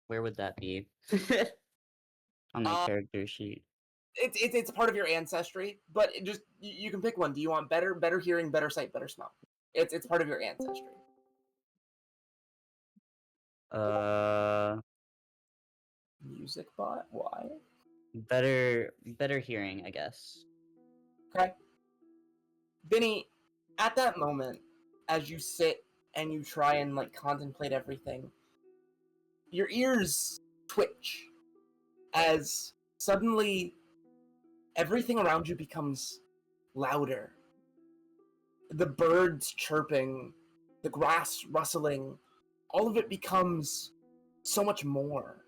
Where would that be? On my character sheet. It's a part of your ancestry, but you can pick one. Do you want better hearing, better sight, better smell? It's part of your ancestry. Music bot? Why? Better hearing, I guess. Okay. Bhinni, at that moment, as you sit and you try and, like, contemplate everything, your ears twitch as suddenly everything around you becomes louder. The birds chirping, the grass rustling, all of it becomes so much more.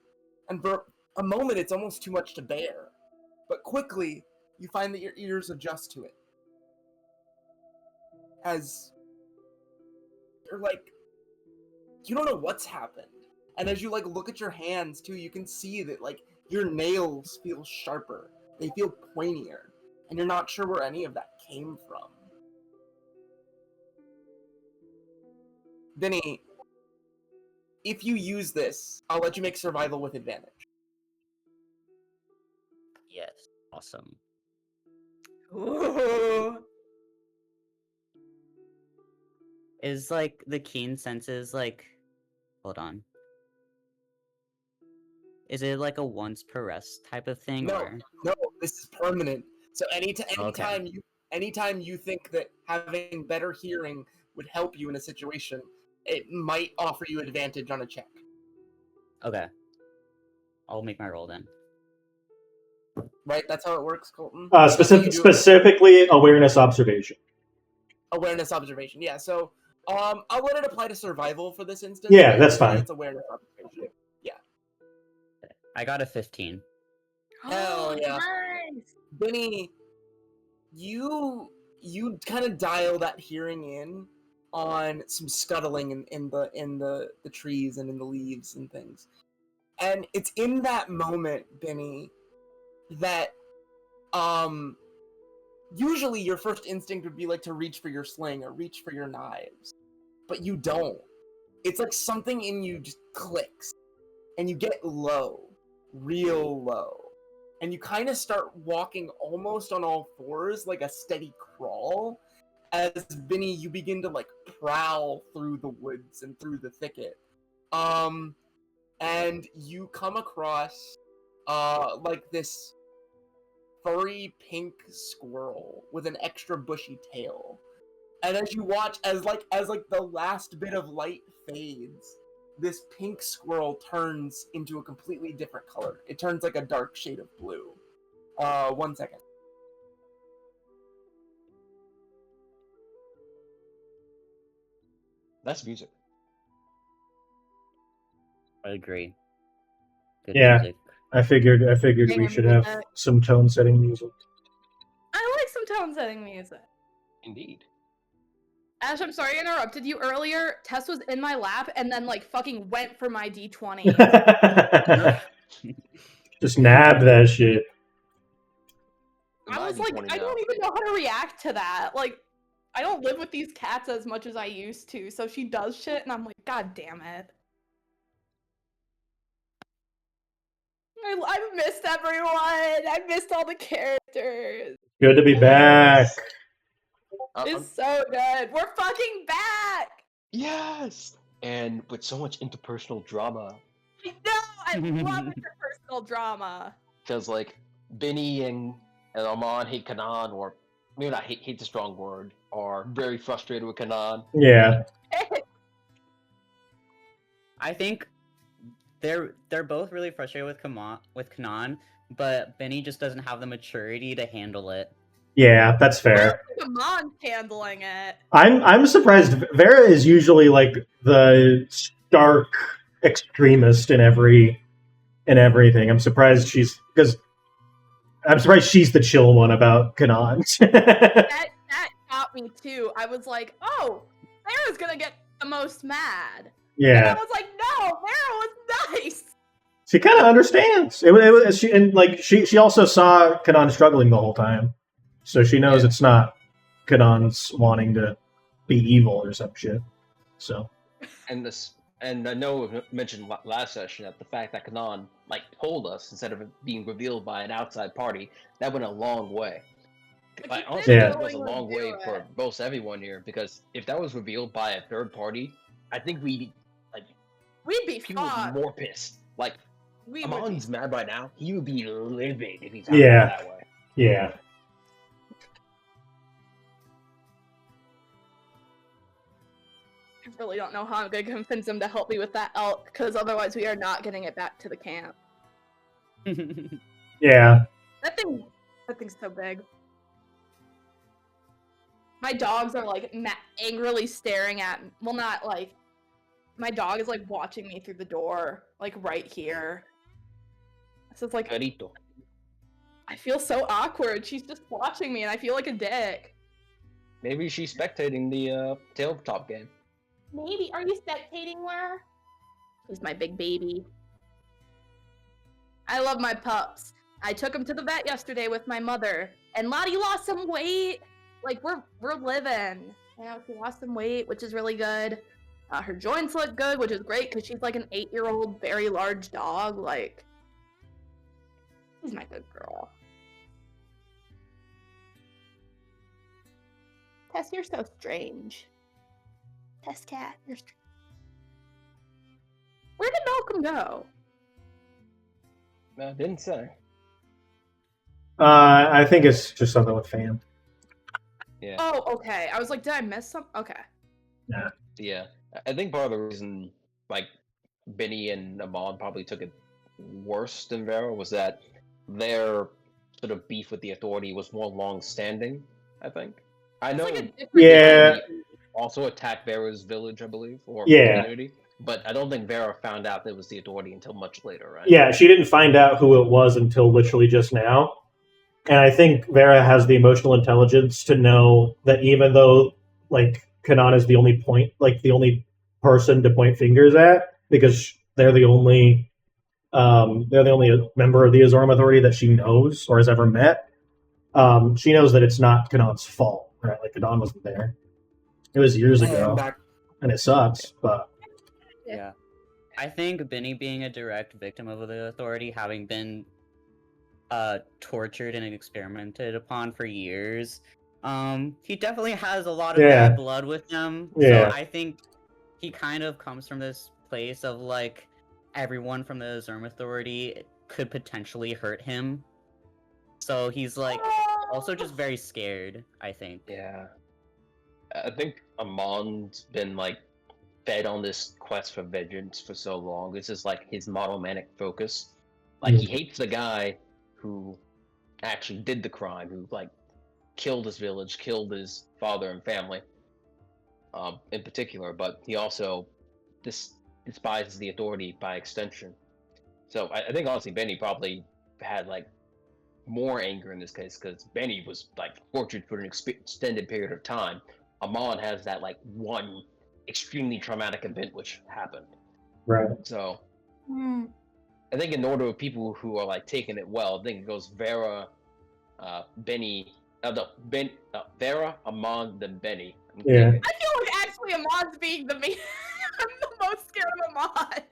And for a moment, it's almost too much to bear. But quickly, you find that your ears adjust to it. As you're like, you don't know what's happened. And as you, like, look at your hands too, you can see that, like, your nails feel sharper. They feel pointier. And you're not sure where any of that came from. Bhinni, if you use this, I'll let you make survival with advantage. Yes. Awesome. Ooh. Is, like, the keen senses, like... Hold on. Is it, like, a once per rest type of thing, No, or...? no, this is permanent. So anytime you think that having better hearing would help you in a situation, it might offer you advantage on a check. Okay. I'll make my roll then. Right? That's how it works, Colton? Specifically, awareness observation. Awareness observation, yeah. So I'll let it apply to survival for this instance. Yeah, but that's usually fine. It's awareness observation. Yeah. I got a 15. Hell yeah. Nice. Bhinni, you kind of dial that hearing in on some scuttling in the trees and in the leaves and things. And it's in that moment, Bhinni, that usually your first instinct would be like to reach for your sling or reach for your knives. But you don't. It's like something in you just clicks. And you get low. Real low. And you kind of start walking almost on all fours, like a steady crawl, as Bhinni, you begin to like prowl through the woods and through the thicket. And you come across like this furry pink squirrel with an extra bushy tail. And as you watch, as the last bit of light fades, this pink squirrel turns into a completely different color. It turns like a dark shade of blue. 1 second. That's music. I agree. Good Yeah. music. I figured we Damn should have music. some tone setting music. I like some tone setting music. Indeed. Ash, I'm sorry I interrupted you earlier. Tess was in my lap and then like fucking went for my D20. Just nab that shit. I was like, I don't even know how to react to that. Like, I don't live with these cats as much as I used to, so she does shit and I'm like, God damn it. I missed everyone. I missed all the characters. Good to be back. It's so good. We're fucking back. Yes! And with so much interpersonal drama. I know. I love interpersonal drama. Because, like, Bhinni and Amon hate Kanan, or maybe not hate's a strong word, are very frustrated with Kanan. Yeah. I think they're both really frustrated with Kanan, but Bhinni just doesn't have the maturity to handle it. Yeah, that's fair. Amon's handling it. I'm surprised. Vera is usually like the stark extremist in everything. I'm surprised she's the chill one about Kanan. that got me too. I was like, oh, Vera's gonna get the most mad. Yeah. And I was like, no, Vera was nice. She kind of understands. She also saw Kanan struggling the whole time, so she knows it's not Kanan's wanting to be evil or some shit. So. And I know we mentioned last session that the fact that Kanan told us instead of it being revealed by an outside party, that went a long way. Honestly, that was a long way for most everyone here, because if that was revealed by a third party, I think we'd be people would be more pissed. Amon's mad right now. He would be livid if he's out that way. Yeah. I really don't know how I'm gonna convince him to help me with that elk, because otherwise we are not getting it back to the camp. Yeah. That thing's so big. My dogs are angrily staring at me. Well, not my dog is watching me through the door, right here. So it's Perito. I feel so awkward. She's just watching me and I feel like a dick. Maybe she's spectating the tabletop game. Maybe. Are you spectating her? He's my big baby. I love my pups. I took him to the vet yesterday with my mother, and Lottie lost some weight. We're living. You know, she lost some weight, which is really good. Her joints look good, which is great because she's an 8-year-old, very large dog. She's my good girl. Tess, you're so strange. Tess cat, you're strange. Where did Malcolm go? Didn't say. I think it's just something with fam. Yeah. Oh, okay. I was like, did I miss something? Okay. Yeah. I think part of the reason, Bhinni and Amon probably took it worse than Vera was that their sort of beef with the authority was more long-standing, I think. I know. also attacked Vera's village, I believe, or Yeah. community. But I don't think Vera found out that it was the Authority until much later, right? Yeah, she didn't find out who it was until literally just now. And I think Vera has the emotional intelligence to know that even though like Kanan is the only the only person to point fingers at, because they're the only member of the Azoram Authority that she knows or has ever met. She knows that it's not Kanan's fault, right? Like Kanan wasn't there. It was years ago, and it sucks. But yeah, I think Bhinni being a direct victim of the Authority, having been tortured and experimented upon for years, he definitely has a lot of bad blood with him. Yeah. So I think he kind of comes from this place of like everyone from the Azoram Authority could potentially hurt him. So he's like also just very scared, I think. Yeah. I think Amon's been like fed on this quest for vengeance for so long. This is like his monomanic focus. Like he hates the guy who actually did the crime, who like killed his village, killed his father and family, in particular. But he also despises the Authority by extension. So I think honestly, Bhinni probably had like more anger in this case because Bhinni was like tortured for an extended period of time. Amon has that like one extremely traumatic event which happened. Right. So I think in order of people who are like taking it well, I think it goes Vera, Bhinni, Vera, Amon, then Bhinni. Yeah. I feel like actually Amon's being the main. I'm the most scared of Amon.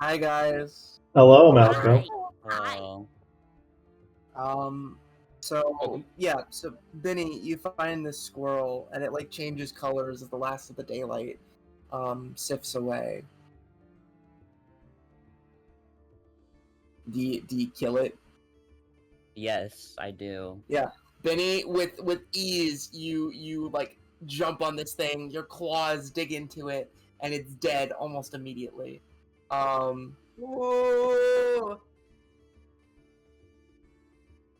Hi guys. Hello, Malcolm. Hi. So yeah, so Bhinni, you find this squirrel and it like changes colors as the last of the daylight sifts away. Do you kill it? Yes, I do. Yeah. Bhinni, with ease, you like jump on this thing, your claws dig into it, and it's dead almost immediately. Whoa.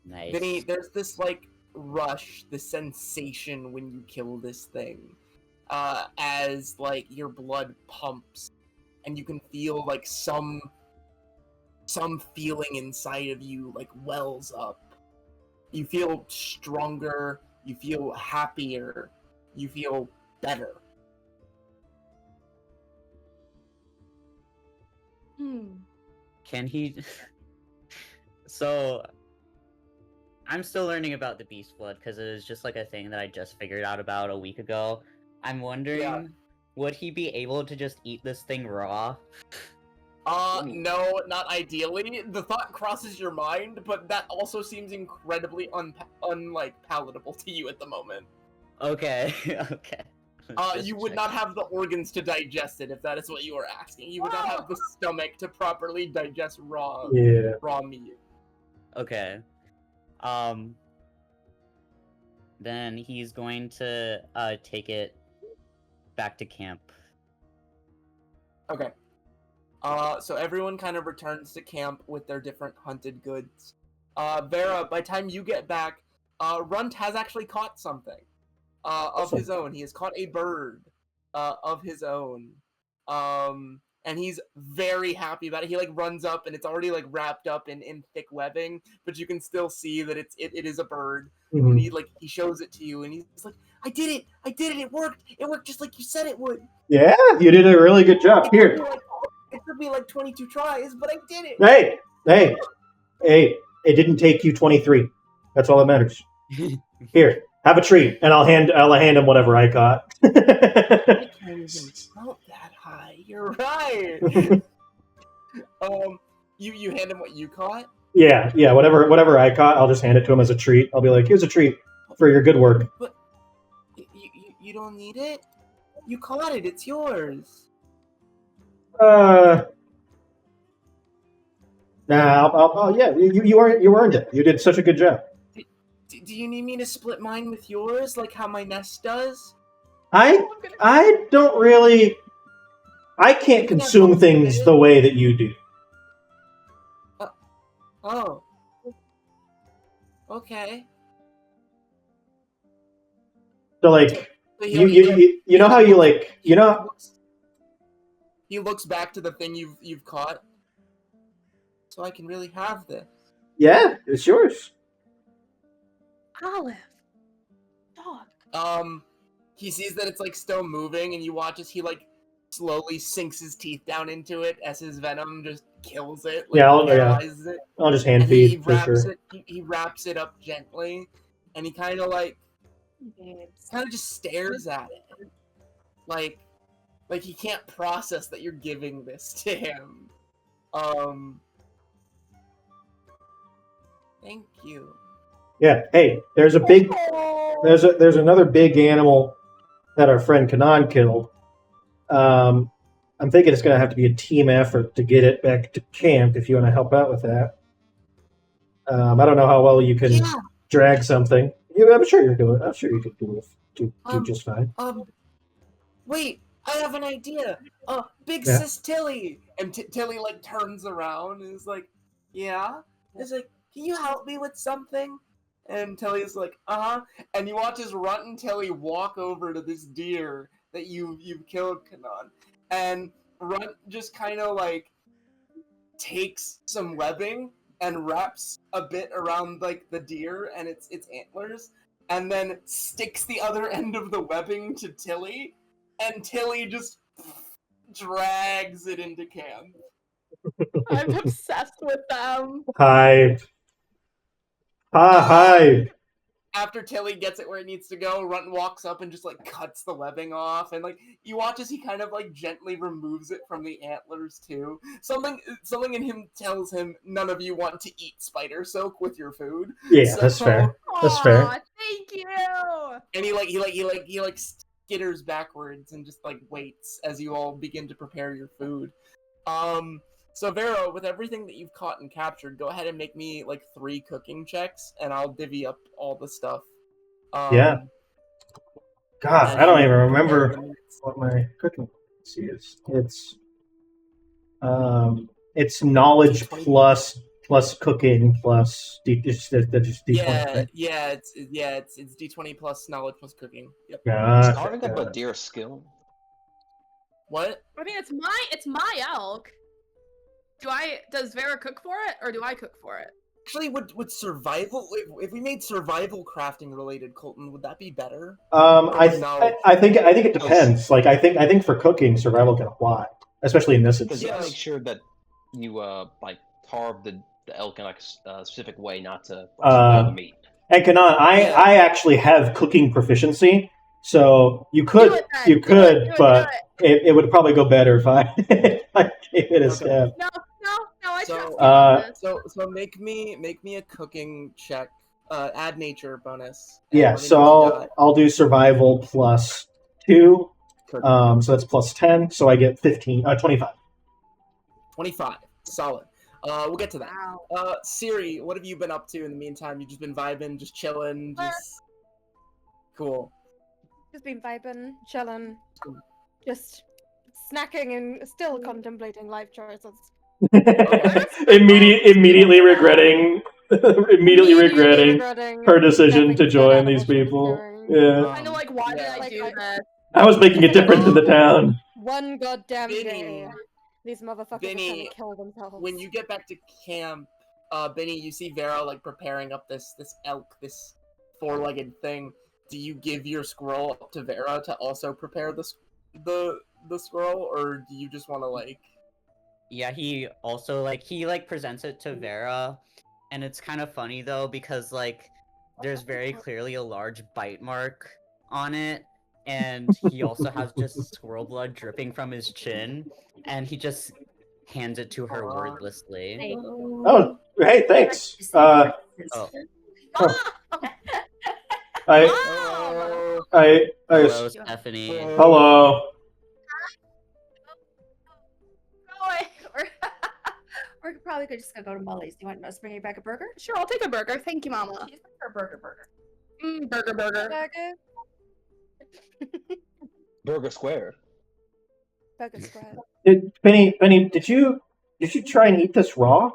Nice. Bhinni, there's this like rush, this sensation when you kill this thing, as like your blood pumps, and you can feel like some feeling inside of you like wells up. You feel stronger, you feel happier, you feel better. Can he? So, I'm still learning about the beast blood because it is just like a thing that I just figured out about a week ago. I'm wondering, would he be able to just eat this thing raw? No, not ideally. The thought crosses your mind, but that also seems incredibly palatable to you at the moment. Okay, okay. You would not have the organs to digest it if that is what you are asking. You would not have the stomach to properly digest raw meat. Okay. Then he's going to take it back to camp. Okay. So everyone kind of returns to camp with their different hunted goods. Vera, by the time you get back, Runt has actually caught something of his own. He has caught a bird of his own. And he's very happy about it. He like runs up and it's already like wrapped up in thick webbing, but you can still see that it is a bird. Mm-hmm. And he shows it to you and he's like, I did it, it worked just like you said it would. Yeah, you did a really good job. Here. It took me like 22 tries, but I did it. Hey, it didn't take you 23. That's all that matters. Here, have a treat, and I'll hand him whatever I caught. I can't even count that high. You're right. You hand him what you caught? Yeah, whatever I caught, I'll just hand it to him as a treat. I'll be like, here's a treat for your good work. But you don't need it? You caught it, it's yours. Nah, yeah, you earned it. You did such a good job. Do you need me to split mine with yours, like how my nest does? I don't really. I can't consume things the way that you do. Oh. Okay. So, like, You know how you like you know. He looks back to the thing you've caught. So I can really have this. Yeah, it's yours. Olive. Dog. He sees that it's like still moving, and you watch as he like slowly sinks his teeth down into it as his venom just kills it. Like, paralyzes it. I'll just hand And feed he for wraps sure. it. He wraps it up gently, and he kind of just stares at it, like he can't process that you're giving this to him. Thank you. Yeah. Hey, there's another big animal that our friend Kanan killed. I'm thinking it's gonna have to be a team effort to get it back to camp. If you want to help out with that. I don't know how well you can drag something. I'm sure you're doing. I'm sure you could do just fine. Wait, I have an idea. Big Sis Tilly, and Tilly like turns around and is like, "Yeah." It's like, "Can you help me with something?" And Tilly's like, "Uh-huh." And you watch as Runt and Tilly walk over to this deer that you've killed, Kanan, and Runt just kind of like takes some webbing and wraps a bit around like the deer and its antlers, and then sticks the other end of the webbing to Tilly, and Tilly just drags it into camp. I'm obsessed with them. Hype. Hype. After Tilly gets it where it needs to go, Runt walks up and just like cuts the webbing off, and like you watch as he kind of like gently removes it from the antlers too. Something in him tells him none of you want to eat spider silk with your food. Yeah, that's fair. That's fair. Thank you. And he skitters backwards and just like waits as you all begin to prepare your food. So Vera, with everything that you've caught and captured, go ahead and make me like 3 cooking checks, and I'll divvy up all the stuff. Yeah. God, I don't even remember what my cooking is. It's knowledge plus cooking plus just D20. Right? Yeah, it's D20 plus knowledge plus cooking. Yep. Is carving up a deer skill? What? I mean, it's my elk. Does Vera cook for it, or do I cook for it? Actually, would survival, if we made survival crafting related, Colton, would that be better? I think it depends. Like I think for cooking, survival can apply, especially in this instance. Because you gotta make sure that you like carve the elk in like a specific way, not to spoil the meat. And Kanan, I actually have cooking proficiency, so you could, but it would probably go better if I gave it a stab. No, I trust you. So make me a cooking check. Add nature bonus. Yeah, so I'll do survival plus 2. So that's plus 10. So I get 25. 25. Solid. We'll get to that. Wow. Cyri, what have you been up to in the meantime? You just been vibing, just chilling, just cool. Just been vibing, chilling, just snacking and still contemplating life choices. Immediately regretting her decision to join these people. Yeah. Kind of like, why did I do that? I was making a difference in the town. One goddamn day. These motherfuckers are trying to kill themselves. When you get back to camp, Bhinni, you see Vera like preparing up this elk, this 4-legged thing. Do you give your squirrel up to Vera to also prepare the squirrel, or do you just want to like? Yeah, he also he presents it to Vera, and it's kind of funny though because like there's very clearly a large bite mark on it, and he also has just squirrel blood dripping from his chin, and he just hands it to her wordlessly. Oh, hey, thanks. Hello, Stephanie. Hello. Or probably could just go to Molly's. Do you want us to bring you back a burger? Sure, I'll take a burger. Thank you, Mama. Burger. Burger. Burger Square. Burger Square. Bhinni, did you try and eat this raw?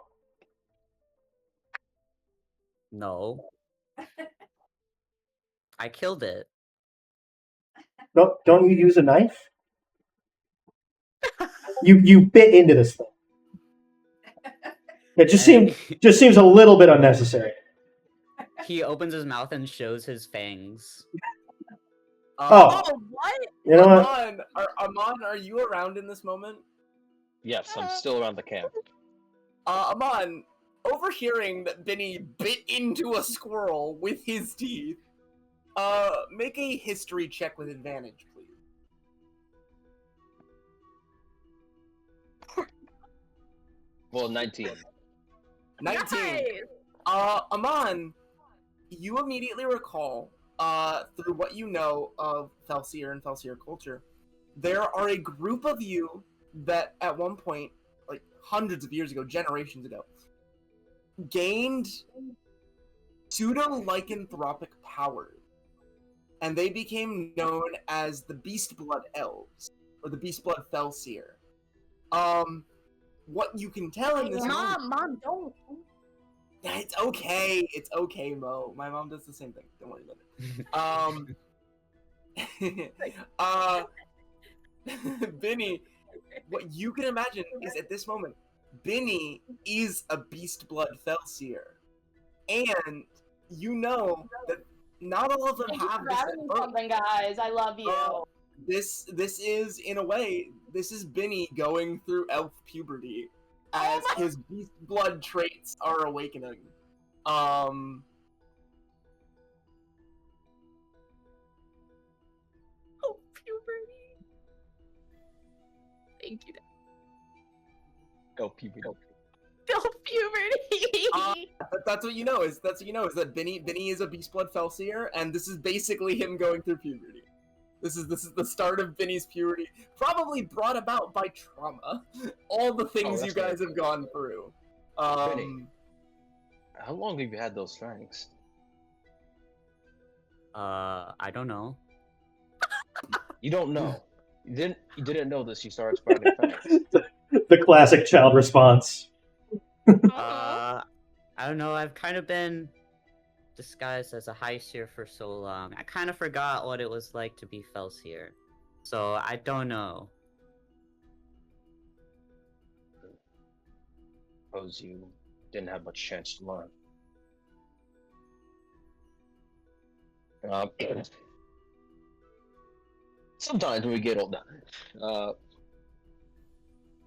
No. I killed it. Don't you use a knife? You bit into this thing. It just seems a little bit unnecessary. He opens his mouth and shows his fangs. Oh, what? You know what? Amon, are you around in this moment? Yes, I'm still around the camp. Amon, overhearing that Bhinni bit into a squirrel with his teeth, make a history check with advantage, please. Well, 19. 19. Nice. Amon, you immediately recall, through what you know of Felsier and Felsier culture, there are a group of you that at one point, like hundreds of years ago, generations ago, gained pseudo-lycanthropic powers, and they became known as the Beastblood Elves, or the Beastblood Felsier. What you can tell in this moment... Mom, don't. It's okay, Mo. My mom does the same thing. Don't worry about it. Bhinni, what you can imagine is at this moment, Bhinni is a Beastblood Felsier. And you know that not all of them have this. Something, guys. I love you. This is, in a way, this is Bhinni going through elf puberty as his beast blood traits are awakening. Oh, puberty. Thank you. Go puberty. Go puberty. That's what you know is that Bhinni is a beast blood Felsier, and this is basically him going through puberty. This is the start of Bhinni's puberty, probably brought about by trauma. All the things you guys have gone through. Bhinni, how long have you had those fangs? I don't know. You don't know. You didn't know this. You started sprouting fangs. The classic child response. I don't know. I've kind of been disguised as a high seer for so long. I kind of forgot what it was like to be Felsier. So I don't know. Suppose you didn't have much chance to learn. Sometimes when we get older,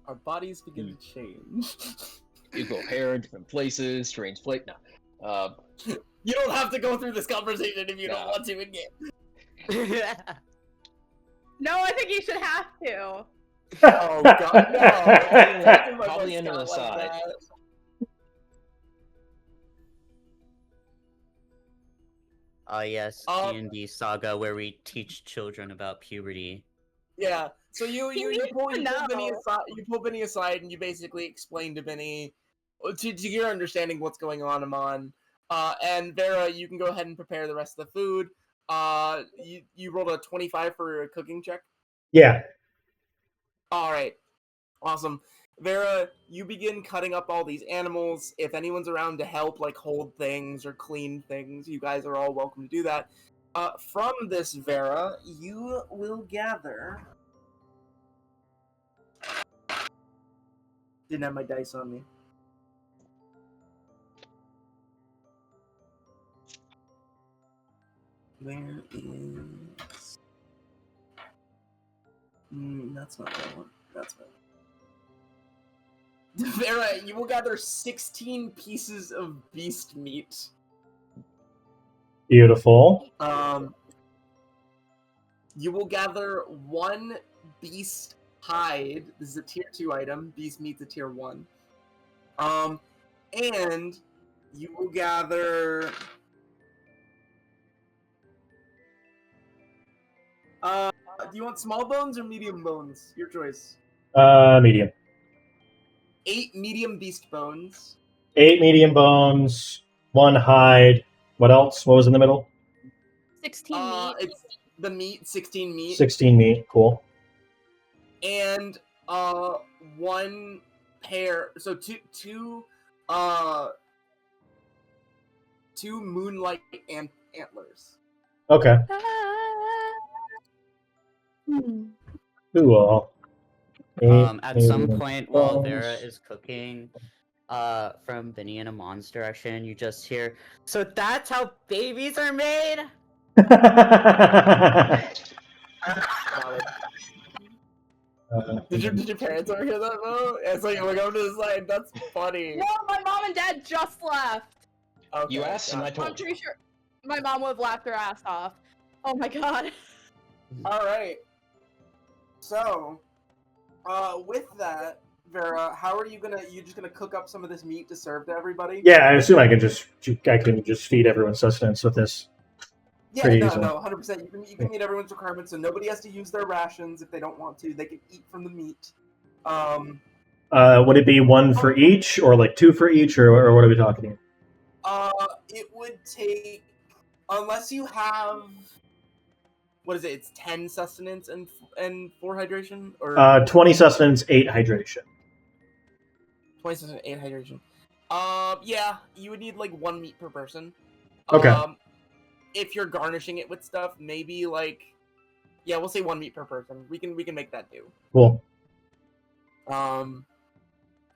our bodies begin to change. You go hair in different places, strange plate. No. You don't have to go through this conversation if you don't want to in game. No, I think you should have to. Oh god, no. Probably into the side. Yes, D&D Saga, where we teach children about puberty. Yeah, so you pull Bhinni aside, and you basically explain to Bhinni, to your understanding, what's going on, Amon. And Vera, you can go ahead and prepare the rest of the food. You rolled a 25 for a cooking check? Yeah. Alright. Awesome. Vera, you begin cutting up all these animals. If anyone's around to help, like hold things or clean things, you guys are all welcome to do that. From this, Vera, you will gather... Didn't have my dice on me. Where is... that's not that one. That's not... Vera, you will gather 16 pieces of beast meat. Beautiful. You will gather 1 beast hide. This is a tier 2 item. Beast meat's a tier 1. And you will gather... do you want small bones or medium bones? Your choice. Medium. 8 medium beast bones. 8 medium bones, 1 hide. What else? What was in the middle? 16 meat. It's the meat, 16 meat. 16 meat, cool. And 1 pair, so two moonlight antlers. Okay. Cool. At some point while Vera is cooking, from Bhinni and Amon's direction, you just hear, "So that's how babies are made?" Did your parents ever hear that though? It's like look over to the side. That's funny. No, my mom and dad just left. Okay, You asked and I I'm told you. pretty sure my mom would have laughed her ass off. Oh my god. All right. So, with that, Vera, how are you just gonna cook up some of this meat to serve to everybody? Yeah, I assume I can just feed everyone sustenance with this. Yeah, Pretty no, easily. 100%. You can meet everyone's requirements, so nobody has to use their rations if they don't want to. They can eat from the meat. Would it be one for each, or like two for each, or what are we talking? It would take, unless you have, what is it? It's 10 sustenance and 4 hydration, or 20 sustenance, 8 hydration. 20 sustenance, 8 hydration. Yeah, you would need like 1 meat per person. Okay. If you're garnishing it with stuff, maybe like, yeah, we'll say 1 meat per person. We can make that do. Cool.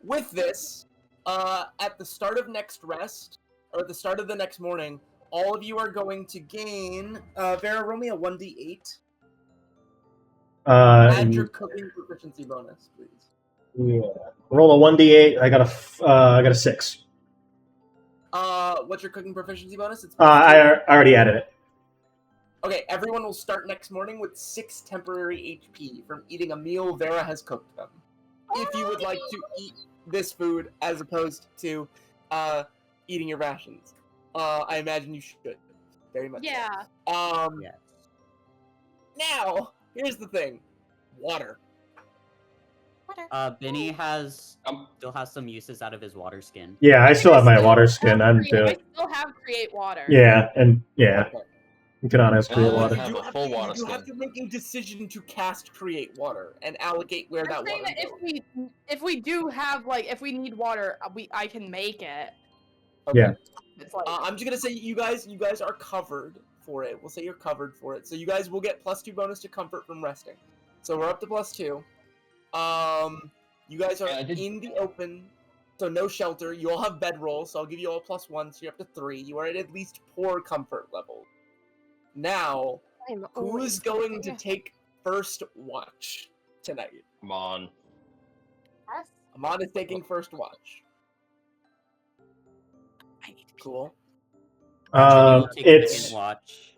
With this, at the start of next rest, or at the start of the next morning, all of you are going to gain, Vera, roll me a 1d8. Add your cooking proficiency bonus, please. Yeah. Roll a 1d8. I got a 6. What's your cooking proficiency bonus? It's I already added it. Okay, everyone will start next morning with 6 temporary HP from eating a meal Vera has cooked them. If you would like to eat this food as opposed to eating your rations. I imagine you should. Very much. Yeah. Yes. Now, here's the thing. Water. Bhinni still has some uses out of his water skin. Yeah, I still have my water skin. I still have create water. Yeah, and yeah. Okay. You can honest create water. have a full water You skin. have to make a decision to cast create water and allocate where that I'm saying water that goes. if we do have if we need water, I can make it. Okay. Yeah. It's like, I'm just gonna say you guys are covered for it. We'll say you're covered for it. So you guys will get +2 bonus to comfort from resting. So we're up to +2. You guys are in the open, so no shelter. You all have bedroll, so I'll give you all +1, so you're up to 3. You are at least 4 comfort level. Now, who's going to take first watch tonight? Amon. Amon is taking first watch. Cool. It's Second watch.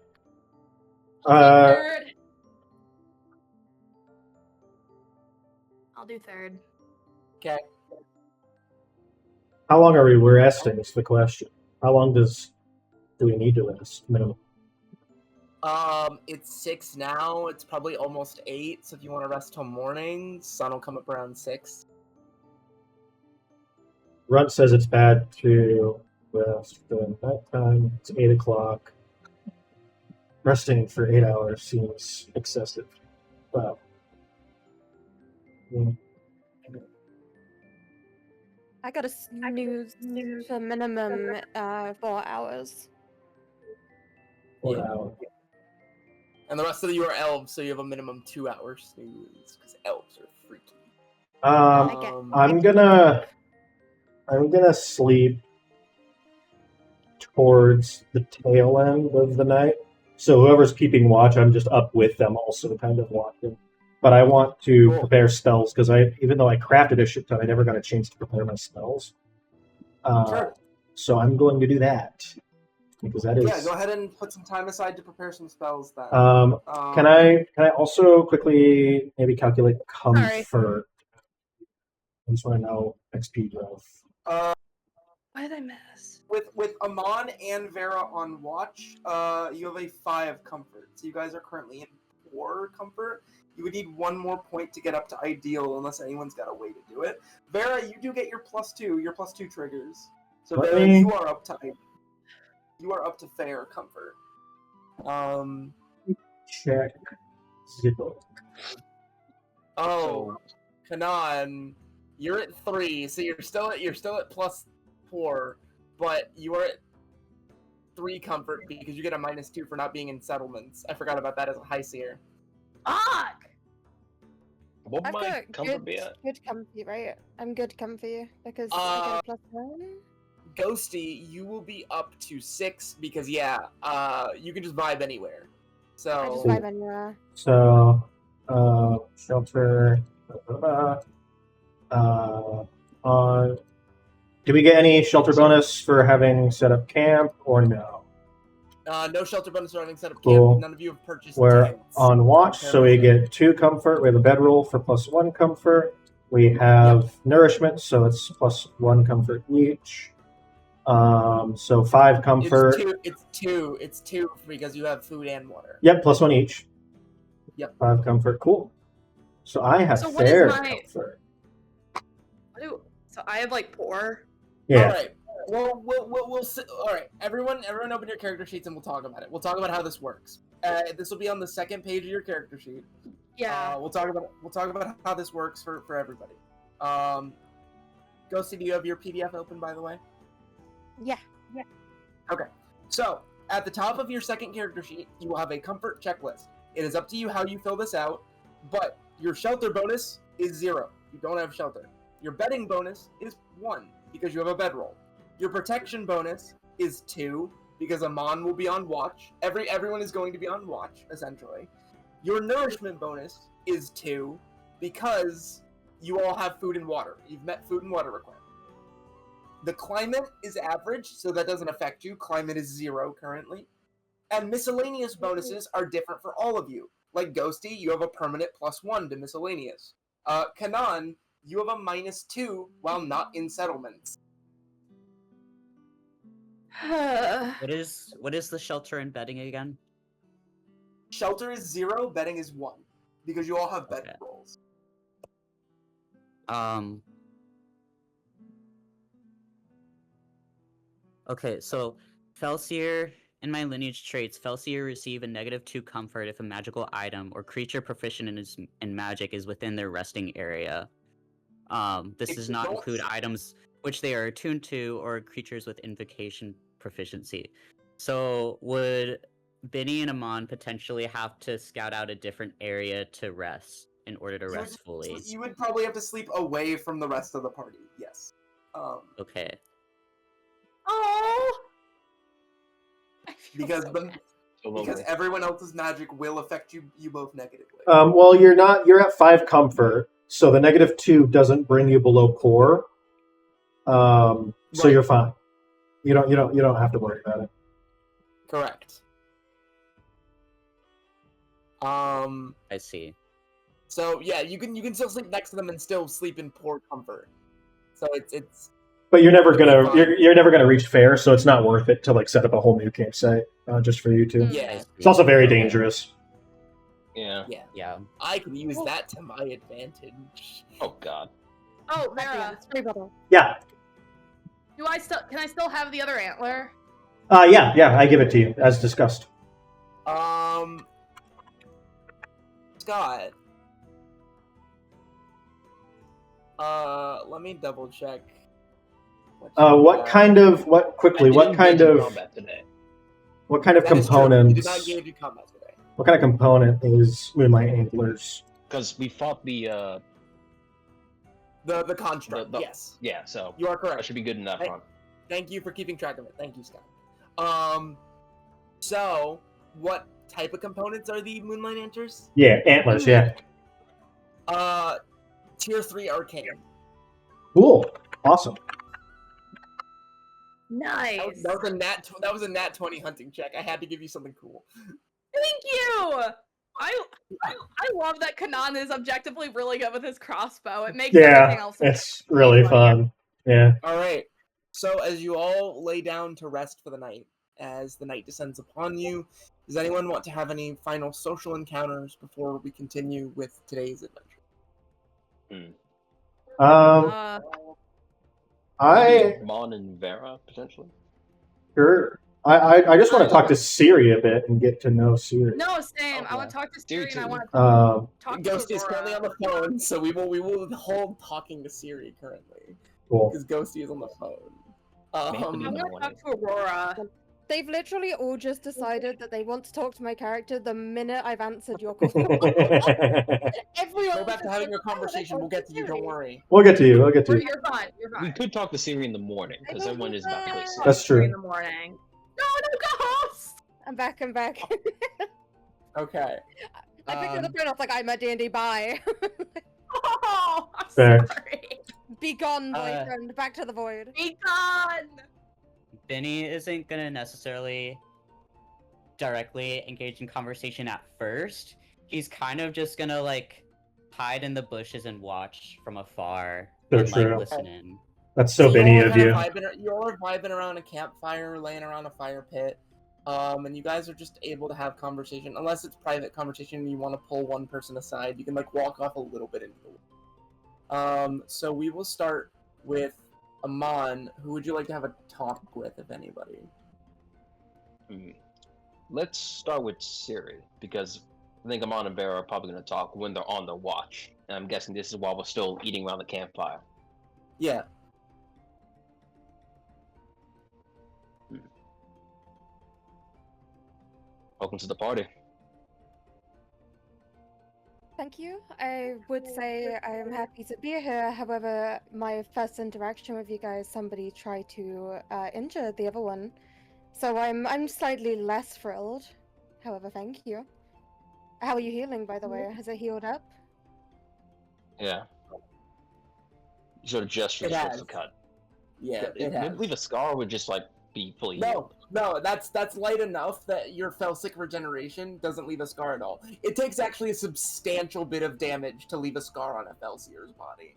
third. I'll do third. Okay. how long are we resting is the question. How long do we need to rest minimum? It's 6 now. It's probably almost 8. So if you want to rest till morning, sun will come up around 6. Runt says it's bad to rest during nighttime. It's 8 o'clock. Resting for 8 hours seems excessive. Wow. I gotta snooze for minimum 4 hours. 4 hours. And the rest of you are elves, so you have a minimum 2 hours snooze, because elves are freaky. I'm gonna sleep towards the tail end of the night. So whoever's keeping watch, I'm just up with them, also kind of watching. But I want to prepare spells because even though I crafted a shit ton, I never got a chance to prepare my spells. Sure. So I'm going to do that because that is. Yeah, go ahead and put some time aside to prepare some spells then. Can I also quickly maybe calculate comfort? I just want to know XP growth. What did I miss? With Amon and Vera on watch, you have a 5 comfort. So you guys are currently in 4 comfort. You would need 1 more point to get up to ideal, unless anyone's got a way to do it. Vera, you do get your +2. Your +2 triggers. So Vera, you are up to fair comfort. Check. Zippo. Oh, Kanan, you're at 3, so you're still at +4, but you are at 3 comfort because you get a -2 for not being in settlements. I forgot about that as a high seer. Fuck! What I've would my got comfort be at? good comfy, right? I'm good comfy because I get a +1. Ghosty, you will be up to 6 because you can just vibe anywhere. I just So vibe anywhere. So, shelter. On. Do we get any shelter bonus for having set up camp or no? no shelter bonus for having set up Cool. camp. None of you have purchased We're tents. on watch, so we get 2 comfort. We have a bedroll for +1 comfort. We have nourishment, so it's +1 comfort each. So 5 comfort. It's two because you have food and water. Yep, +1 each. Yep. 5 comfort. Cool. So I have So what is fair my- comfort. So I have like poor. Yeah. All right. Well, we'll all right. Everyone, open your character sheets and we'll talk about it. We'll talk about how this works. This will be on the second page of your character sheet. Yeah. We'll talk about how this works for everybody. Ghosty, do you have your PDF open, by the way? Yeah. Okay. So at the top of your second character sheet, you will have a comfort checklist. It is up to you how you fill this out, but your shelter bonus is 0. You don't have shelter. Your bedding bonus is 1 because you have a bedroll. Your protection bonus is 2 because Amon will be on watch. Everyone is going to be on watch, essentially. Your nourishment bonus is 2 because you all have food and water. You've met food and water requirements. The climate is average, so that doesn't affect you. Climate is 0 currently. And miscellaneous bonuses are different for all of you. Like Ghosty, you have a permanent +1 to miscellaneous. Cynan, you have a -2 while not in settlements. What is the shelter and bedding again? Shelter is 0, bedding is 1. Because you all have bed Okay. rolls. Okay, so Felseer, in my lineage traits, Felseer receive a -2 comfort if a magical item or creature proficient in magic is within their resting area. This If does you not don't- include items which they are attuned to or creatures with invocation proficiency. So would Bhinni and Amon potentially have to scout out a different area to rest in order to rest fully? You would probably have to sleep away from the rest of the party, yes. Okay. Oh. I feel Because so the bad. because everyone else's magic will affect you both negatively. Well, you're at 5 comfort, so the -2 doesn't bring you below poor. So Right. you're fine. You don't have to worry about it. Correct. I see. So yeah, you can still sleep next to them and still sleep in poor comfort. So it's But you're never gonna Fine. you're never gonna reach fair, so it's not worth it to like set up a whole new campsite just for you two. I yeah, see. It's also very Okay. dangerous. Yeah. Yeah. I can use that to my advantage. Oh God. Oh, Vera, Spray bottle. Yeah. can I still have the other antler? Yeah, I give it to you as discussed. Scott. Let me double check. What kind of Combat today. what kind of That is true. You components? did not engage in combat today. What kind of component is Moonlight Antlers? Because we fought the The construct. The- Yes, yeah, so you are that correct. should be good enough. Hey. Huh? Thank you for keeping track of it. Thank you, Scott. So what type of components are the Moonlight Antlers? Yeah, antlers. Yeah. Tier 3 arcane. Cool. Awesome. Nice. That was a nat 20 hunting check. I had to give you something cool. Thank you. I love that Cynan is objectively really good with his crossbow. It makes everything Yeah, else. it's really fun. Yeah. All right. So as you all lay down to rest for the night, as the night descends upon you, does anyone want to have any final social encounters before we continue with today's adventure? I Amon and Vera potentially. sure. I just want to talk to Cyri a bit and get to know Cyri. No, same. I Okay. want to talk to Cyri Cyri and I too. want to talk to Ghosty is currently Aurora. on the phone, so we will hold talking to Cyri currently Cool. because Ghosty is on the phone. Maybe I in the want to morning. talk to Aurora. They've literally all just decided that they want to talk to my character the minute I've answered your call. Everyone Go back was to just having like, your conversation. We'll get to you. Don't Cyri. worry. We'll get to you. We'll get to you. You're fine. You're We fine. could talk to Cyri in the morning I because will everyone be is about to go to back. sleep. That's Three true. in the morning. No ghost. I'm back. I'm back. Okay. I picked up the phone. I was like, I'm at D&D. Bye. Oh, I'm Fair. sorry. Be gone, boyfriend. Back to the void. Be gone. Bhinni isn't gonna necessarily directly engage in conversation at first. He's kind of just gonna like hide in the bushes and watch from afar So and like true. listen in. That's so you Bhinni all of kinda you. you all are vibing around a campfire, laying around a fire pit, and you guys are just able to have conversation. Unless it's private conversation and you want to pull one person aside, you can like walk off a little bit into the woods. So we will start with Amon. Who would you like to have a talk with, if anybody? Let's start with Cyri, because I think Amon and Vera are probably going to talk when they're on their watch. And I'm guessing this is while we're still eating around the campfire. Yeah. Welcome to the party. Thank you. I would say I am happy to be here. However, my first interaction with you guys, somebody tried to injure the other one, so I'm slightly less thrilled. However, thank you. How are you healing, by the way? Has it healed up? Yeah. You sort of gesture It towards has. the cut. Yeah, it has. Leave a scar would just like be fully healed. No, that's light enough that your Felsic regeneration doesn't leave a scar at all. It takes actually a substantial bit of damage to leave a scar on a Felsier's body.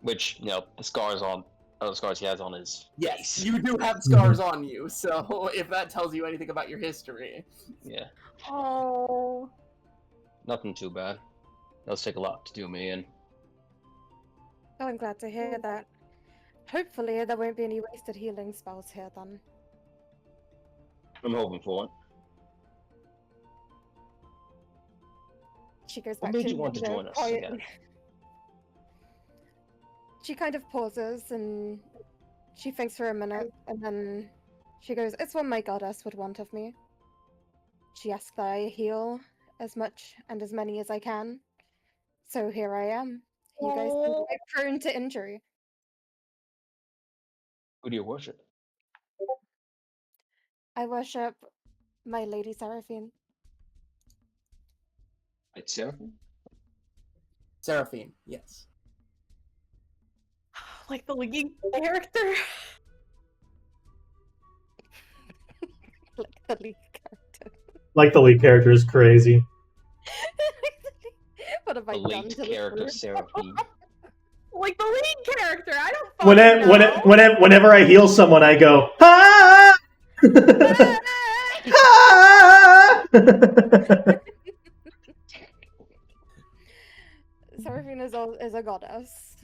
Which, you know, the scars he has on his Yes, face. you do have scars on you, so if that tells you anything about your history. Yeah. Oh. Nothing too bad. Does take a lot to do me in. Oh, I'm glad to hear that. Hopefully, there won't be any wasted healing spells here then. I'm hoping for one. She goes What back made to you want to the join us quiet- again? She kind of pauses and she thinks for a minute, and then she goes, "It's what my goddess would want of me." She asks that I heal as much and as many as I can. So here I am. You guys seem quite prone to injury. Who do you worship? I worship my Lady Seraphine. It's Seraphim? Seraphine, yes. Like the lead character. Like the lead character. Like the lead character is crazy. What have I The done late to this character group? Seraphim. Like the lead character. I don't fucking know. Whenever I heal someone, I go, ah! Ah! Seraphine is a goddess.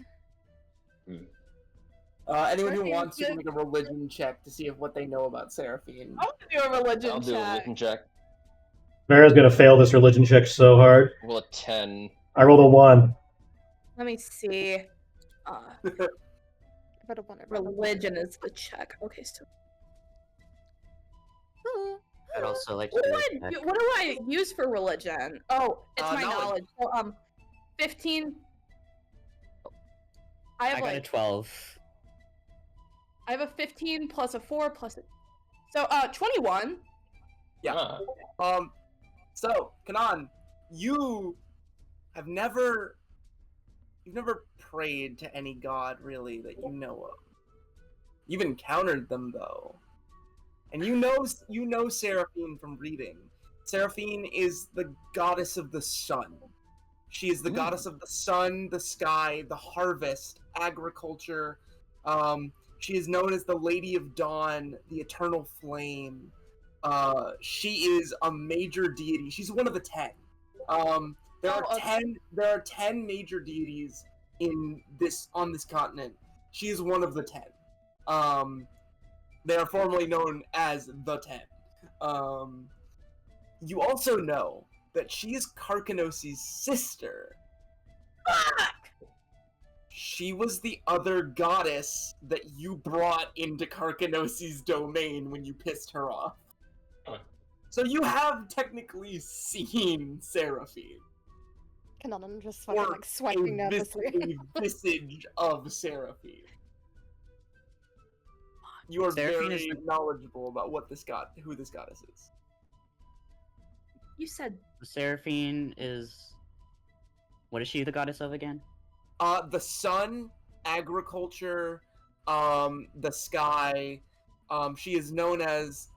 Anyone who Seraphine wants to is- make a religion check to see if what they know about Seraphine. I want to do a religion I'll do a religion check. Vera's gonna fail this religion check so hard. Roll a 10. I rolled a 1. Let me see. But Religion is the check. Okay, so I'd also like to what do do, a I, check. what do I use for religion? Oh, it's my knowledge. knowledge. So 15. I have I got a like 12. I have a 15 plus a 4 plus a... So 21. Yeah. So, Kanan, you've never prayed to any god really that you know of. You've encountered them though. And you know Seraphine from reading. Seraphine is the goddess of the sun. She is the goddess of the sun, the sky, the harvest, agriculture. She is known as the Lady of Dawn, the Eternal Flame. She is a major deity. She's one of the 10. There are 10 major deities on this continent. She is one of the 10. They are formerly known as the 10. You also know that she is Karkanosi's sister. Fuck! She was the other goddess that you brought into Karkanosi's domain when you pissed her off. So you have technically seen Seraphine. Kanon just fucking Or like sweating nervously. a visage of Seraphine. You are Seraphine very is the- knowledgeable about who this goddess is. You said Seraphine is. What is she the goddess of again? The sun, agriculture, the sky. She is known as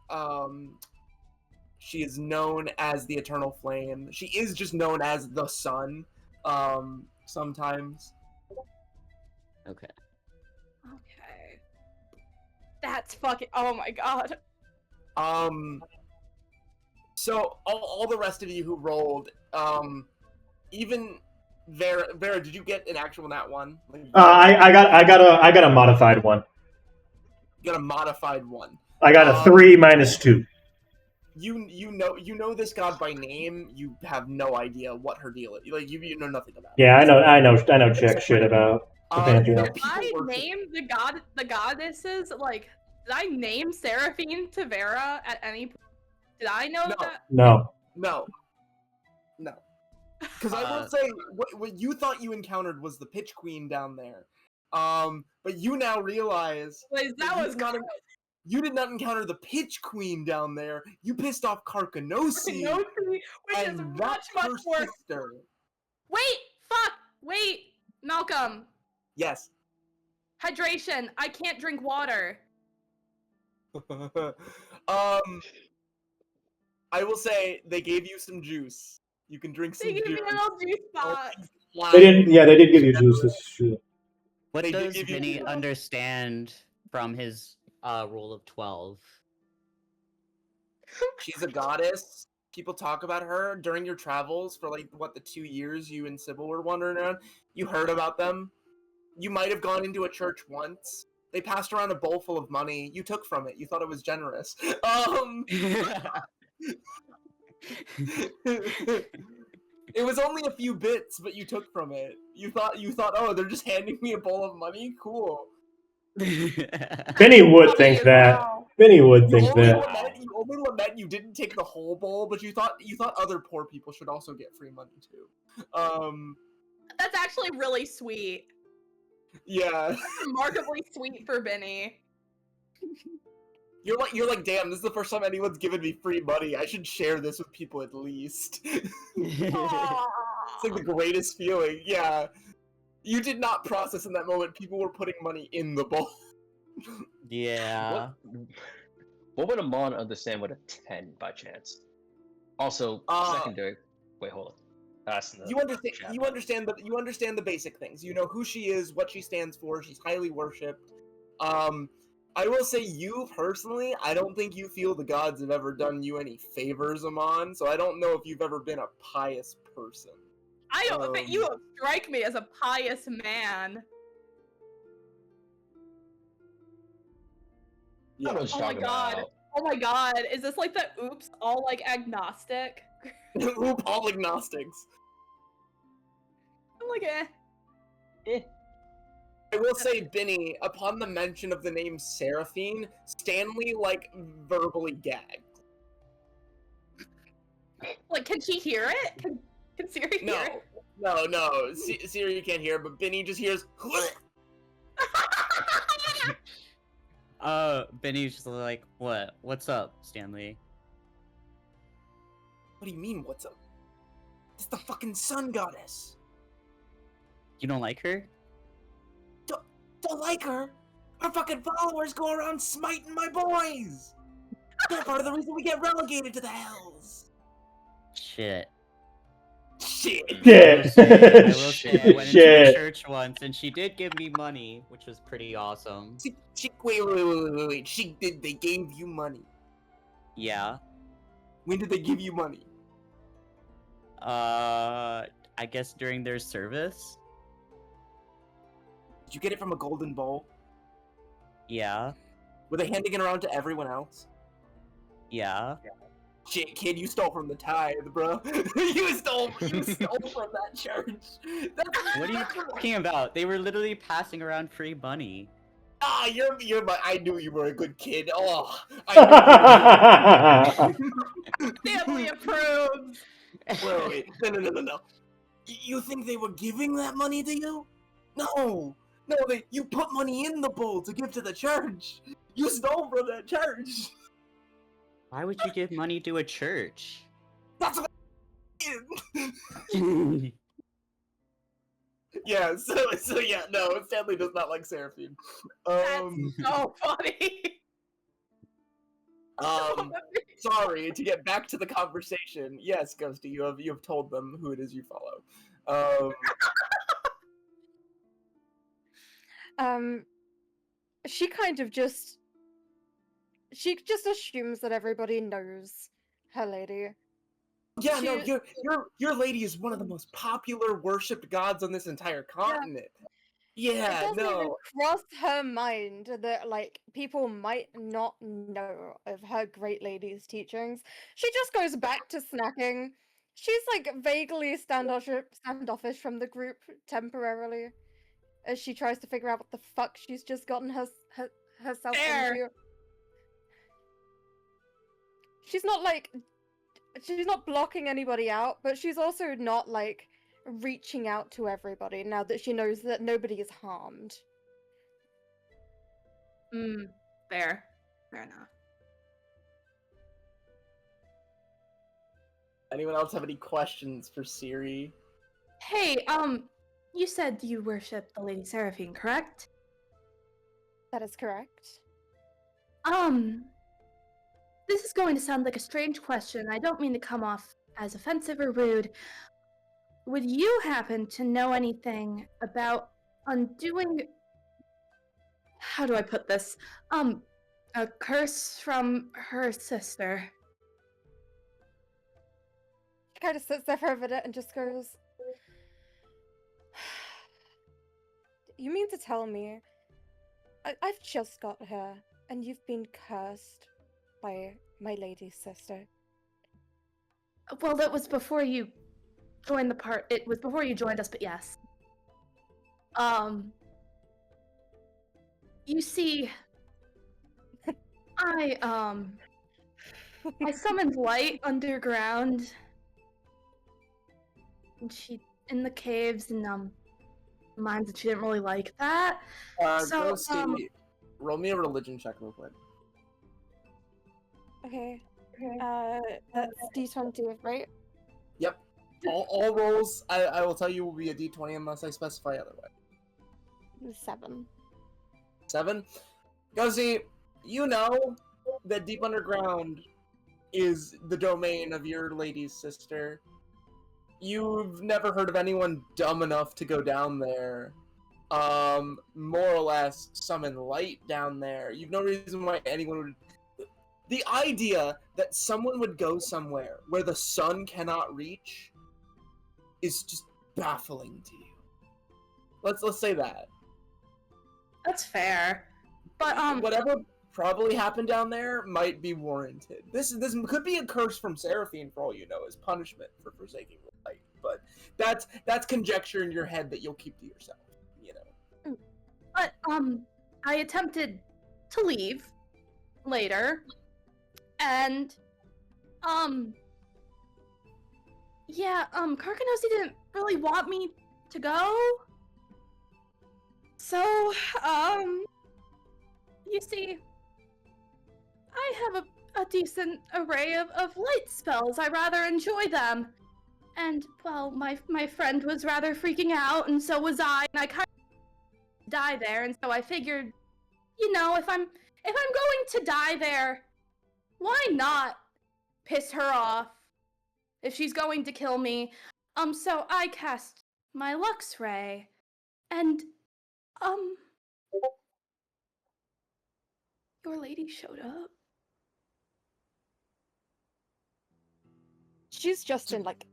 the Eternal Flame. She is just known as the sun. Sometimes. Okay. okay. That's fucking. Oh my god. So all the rest of you who rolled, even Vera, did you get an actual nat 1? Like, I got a modified one. you got a modified 1. I got a 3 minus 2. You know this god by name. You have no idea what her deal is. Like you know nothing about. Yeah, I know jack shit about the Pantheon. Did I name the goddesses? Like, did I name Seraphine to Vera at any point? Did I know that? No. Because I will say, what you thought you encountered was the Pitch Queen down there. But you now realize you did not encounter the Pitch Queen down there. You pissed off Karkanosi, which is much worse. Sister. Wait, Malcolm. Yes. Hydration. I can't drink water. I will say they gave you some juice. You can drink some juice. They gave me a little juice box. They didn't. Yeah, they did give you juice. This is true. What They did does give you Bhinni juice. understand from his rule of 12? She's a goddess. People talk about her during your travels for the 2 years you and Sybil were wandering around. You heard about them. You might have gone into a church once. They passed around a bowl full of money. You took from it. You thought it was generous. It was only a few bits, but you took from it. You thought, oh, they're just handing me a bowl of money? Cool. Bhinni would think that. Bhinni would think that. You only lament you didn't take the whole bowl, but you thought other poor people should also get free money too. That's actually really sweet. Yeah. Remarkably sweet for Bhinni. You're like, damn, this is the first time anyone's given me free money. I should share this with people at least. It's like the greatest feeling. Yeah. You did not process in that moment. People were putting money in the bowl. Yeah. What would Amon understand with a 10 by chance? Also, secondary. Wait, hold on. That's You understand the basic things. You know who she is, what she stands for. She's highly worshipped. I will say, you personally, I don't think you feel the gods have ever done you any favors, Amon. So I don't know if you've ever been a pious person. I don't think you strike me as a pious man. Yeah. Oh my god, is this like the oops all like agnostic? Oop, all agnostics. I'm like I will say, Bhinni, upon the mention of the name Seraphine, Stanley, verbally gagged. Like, can she hear it? Can Cyri hear it? No. Cyri can't hear, but Bhinni just hears. Bhinni's just like, what? What's up, Stanley? What do you mean, what's up? It's the fucking sun goddess. You don't like her? Don't like her? Our fucking followers go around smiting my boys! They're part of the reason we get relegated to the hells! Shit. Shit! I will say, I went into a church once, and she did give me money, which was pretty awesome. Wait. They gave you money? Yeah. When did they give you money? I guess during their service? Did you get it from a golden bowl? Yeah. Were they handing it around to everyone else? Yeah. Shit, kid, you stole from the tithe, bro. you stole from that church. What are you talking about? They were literally passing around free money. Ah, you're my. I knew you were a good kid. Oh, I knew. Family approved. Wait. No. You think they were giving that money to you? No, you put money in the bowl to give to the church. You stole from that church. Why would you give money to a church? That's what I Yeah, so yeah, no, Stanley does not like Seraphine. That's so funny. Sorry, to get back to the conversation. Yes, Ghosty, you have told them who it is you follow. She kind of just assumes that everybody knows her lady. Yeah, no, your lady is one of the most popular worshipped gods on this entire continent. Yeah, it doesn't even no. cross her mind that like people might not know of her great lady's teachings. She just goes back to snacking. She's like vaguely standoffish from the group temporarily, as she tries to figure out what the fuck she's just gotten herself into. She's not blocking anybody out, but she's also not like reaching out to everybody now that she knows that nobody is harmed. Fair enough. Anyone else have any questions for Cyri? Hey, you said you worship the Lady Seraphine, correct? That is correct. This is going to sound like a strange question. I don't mean to come off as offensive or rude. Would you happen to know anything about undoing... How do I put this? A curse from her sister. She kind of sits there for a minute and just goes... You mean to tell me I've just got here and you've been cursed by my lady's sister? Well, that was before you joined the part. It was before you joined us, but yes. You see, I summoned light underground, and she in the caves, and mine that she didn't really like that. So, Ghosty, roll me a religion check real quick. Okay. That's D20, right? Yep. All rolls, I will tell you, will be a D20 unless I specify otherwise. 7. 7? Ghosty, you know that deep underground is the domain of your lady's sister. You've never heard of anyone dumb enough to go down there. More or less summon light down there. You've no reason why anyone would... The idea that someone would go somewhere where the sun cannot reach is just baffling to you. Let's say that. That's fair. But whatever probably happened down there might be warranted. This could be a curse from Seraphine for all you know, as punishment for forsaking the light. But that's conjecture in your head that you'll keep to yourself, you know. But I attempted to leave later, and yeah, Karkanosi didn't really want me to go. So, you see, I have a decent array of light spells. I rather enjoy them. And, well, my friend was rather freaking out, and so was I, and I kind of die there, and so I figured, you know, if I'm going to die there, why not piss her off if she's going to kill me? So I cast my Lux Ray, and, your lady showed up. She's just in, like,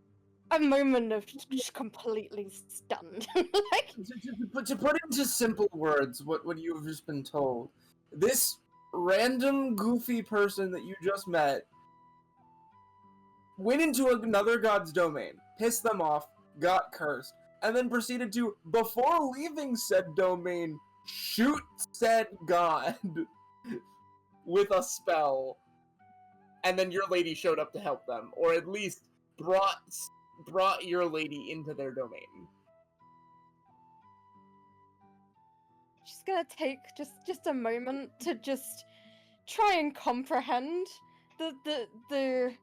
a moment of just completely stunned. Like... To put into simple words what you've just been told, this random goofy person that you just met went into another god's domain, pissed them off, got cursed, and then proceeded to, before leaving said domain, shoot said god with a spell. And then your lady showed up to help them, or at least brought your lady into their domain. She's gonna take just a moment to just try and comprehend the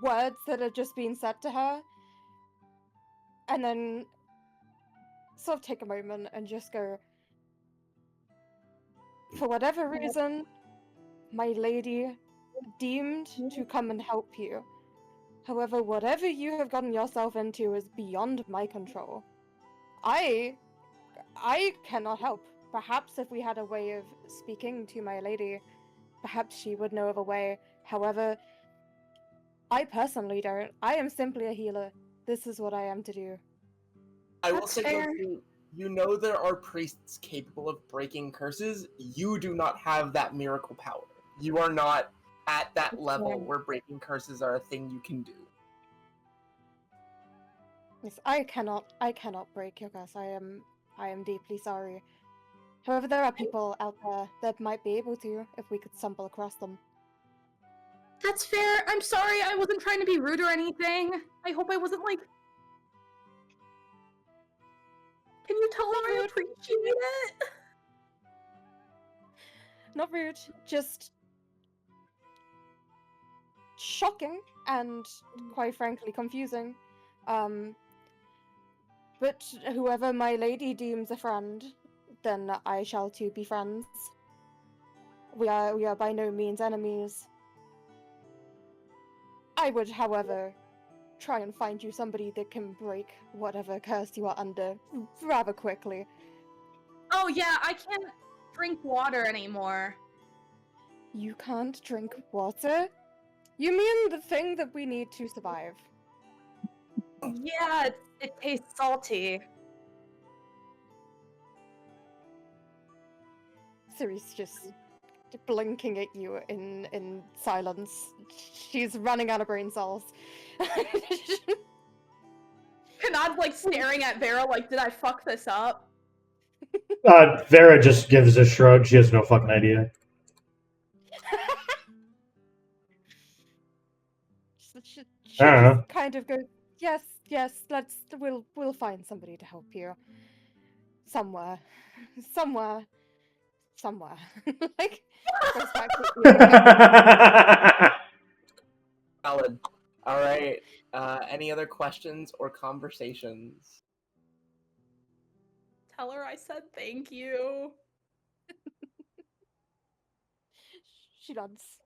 words that are just being said to her, and then sort of take a moment and just go, for whatever reason, my lady deemed to come and help you. However, whatever you have gotten yourself into is beyond my control. I cannot help. Perhaps if we had a way of speaking to my lady, perhaps she would know of a way. However, I personally don't. I am simply a healer. This is what I am to do. I will say, you know there are priests capable of breaking curses. You do not have that miracle power. You are not at that level where breaking curses are a thing you can do. Yes, I cannot break your curse. I am deeply sorry. However, there are people out there that might be able to if we could stumble across them. That's fair. I'm sorry. I wasn't trying to be rude or anything. I hope I wasn't like. Can you tell them I appreciate it? Not rude, just shocking and quite frankly confusing. But whoever my lady deems a friend, then I shall too be friends. We are by no means enemies. I would, however, try and find you somebody that can break whatever curse you are under rather quickly. Oh yeah, I can't drink water anymore. You can't drink water? You mean the thing that we need to survive? Yeah, it tastes salty. Ciri's just blinking at you in silence. She's running out of brain cells. Kanad's like staring at Vera like, did I fuck this up? Vera just gives a shrug. She has no fucking idea. She I don't know. just kind of goes, yes, we'll find somebody to help you. Somewhere. Like, goes back to Valid. Alright. Any other questions or conversations? Tell her I said thank you. She nods.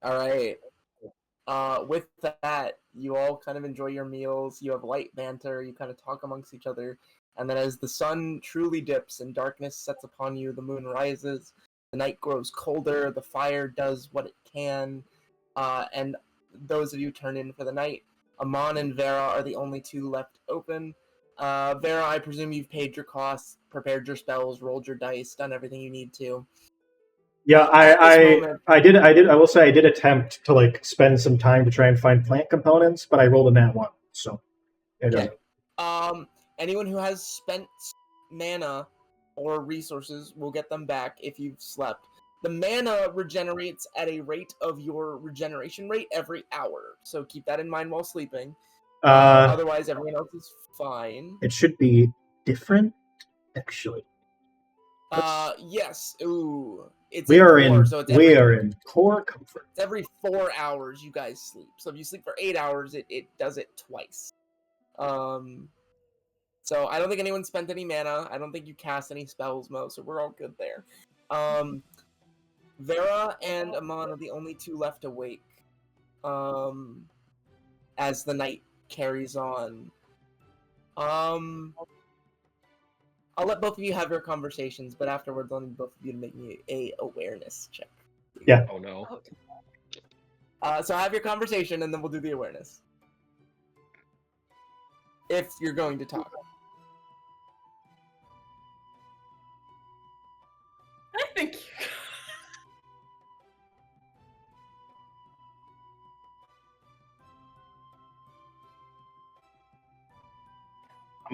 Alright. With that, you all kind of enjoy your meals, you have light banter, you kind of talk amongst each other, and then as the sun truly dips and darkness sets upon you, the moon rises, the night grows colder, the fire does what it can, and those of you turn in for the night. Amon and Vera are the only two left open. Vera, I presume you've paid your costs, prepared your spells, rolled your dice, done everything you need to. Yeah, I did. I will say I did attempt to like spend some time to try and find plant components, but I rolled a nat 1. So yeah. Anyone who has spent mana or resources will get them back if you've slept. The mana regenerates at a rate of your regeneration rate every hour, so keep that in mind while sleeping. Otherwise, everyone else is fine. It should be different, actually. Yes. Ooh. We are in core comfort. It's every 4 hours you guys sleep. So if you sleep for 8 hours, it does it twice. So I don't think anyone spent any mana. I don't think you cast any spells, Mo, so we're all good there. Vera and Amon are the only two left awake. As the night carries on. I'll let both of you have your conversations, but afterwards I'll need both of you to make me a awareness check. Yeah. Oh no. So have your conversation and then we'll do the awareness. If you're going to talk. I think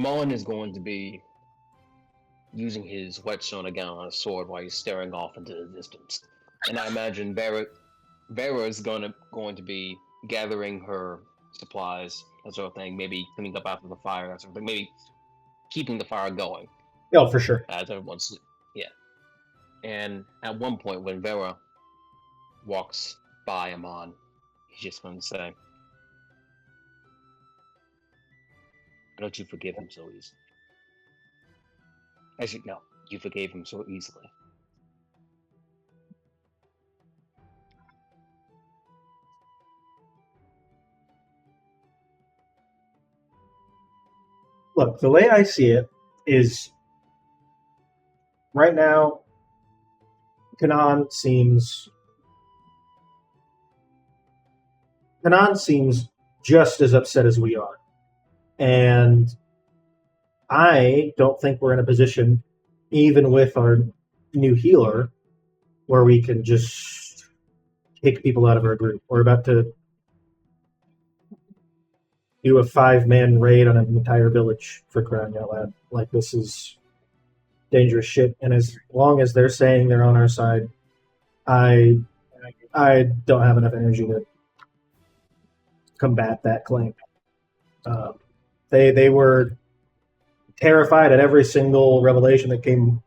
Amon is going to be using his whetstone again on a sword while he's staring off into the distance. And I imagine Vera is going to be gathering her supplies, that sort of thing, maybe cleaning up after the fire, that sort of thing, maybe keeping the fire going. Oh, for sure. As everyone's sleeping. Yeah. And at one point, when Vera walks by Amon, he's just going to say, "Why don't you forgive him so easily?" Actually, no, you forgave him so easily. Look, the way I see it is right now, Cynan seems just as upset as we are. And I don't think we're in a position, even with our new healer, where we can just kick people out of our group. We're about to do a 5-man raid on an entire village, for crying out loud. Like, this is dangerous shit. And as long as they're saying they're on our side, I don't have enough energy to combat that claim. They were terrified at every single revelation that came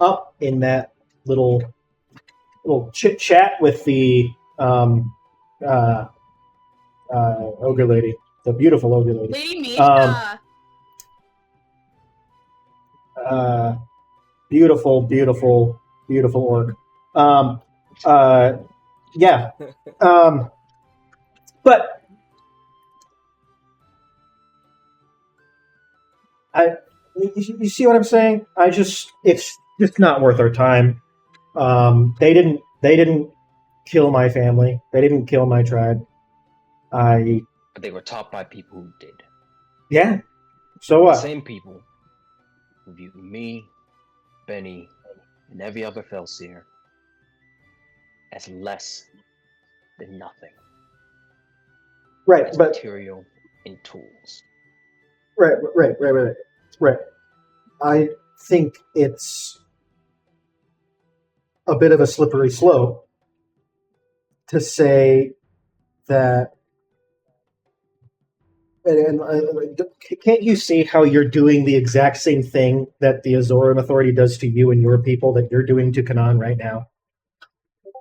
up in that little chit chat with the ogre lady, the beautiful ogre lady. Lady Misha. Beautiful orc. Yeah. But you see what I'm saying? It's just not worth our time. They didn't kill my family. They didn't kill my tribe. But they were taught by people who did. Yeah. So what? The same people who viewed me, Bhinni, and every other Felseer as less than nothing. Right, as but material and tools. Right. I think it's a bit of a slippery slope to say that. And can't you see how you're doing the exact same thing that the Azoram Authority does to you and your people that you're doing to Cynan right now?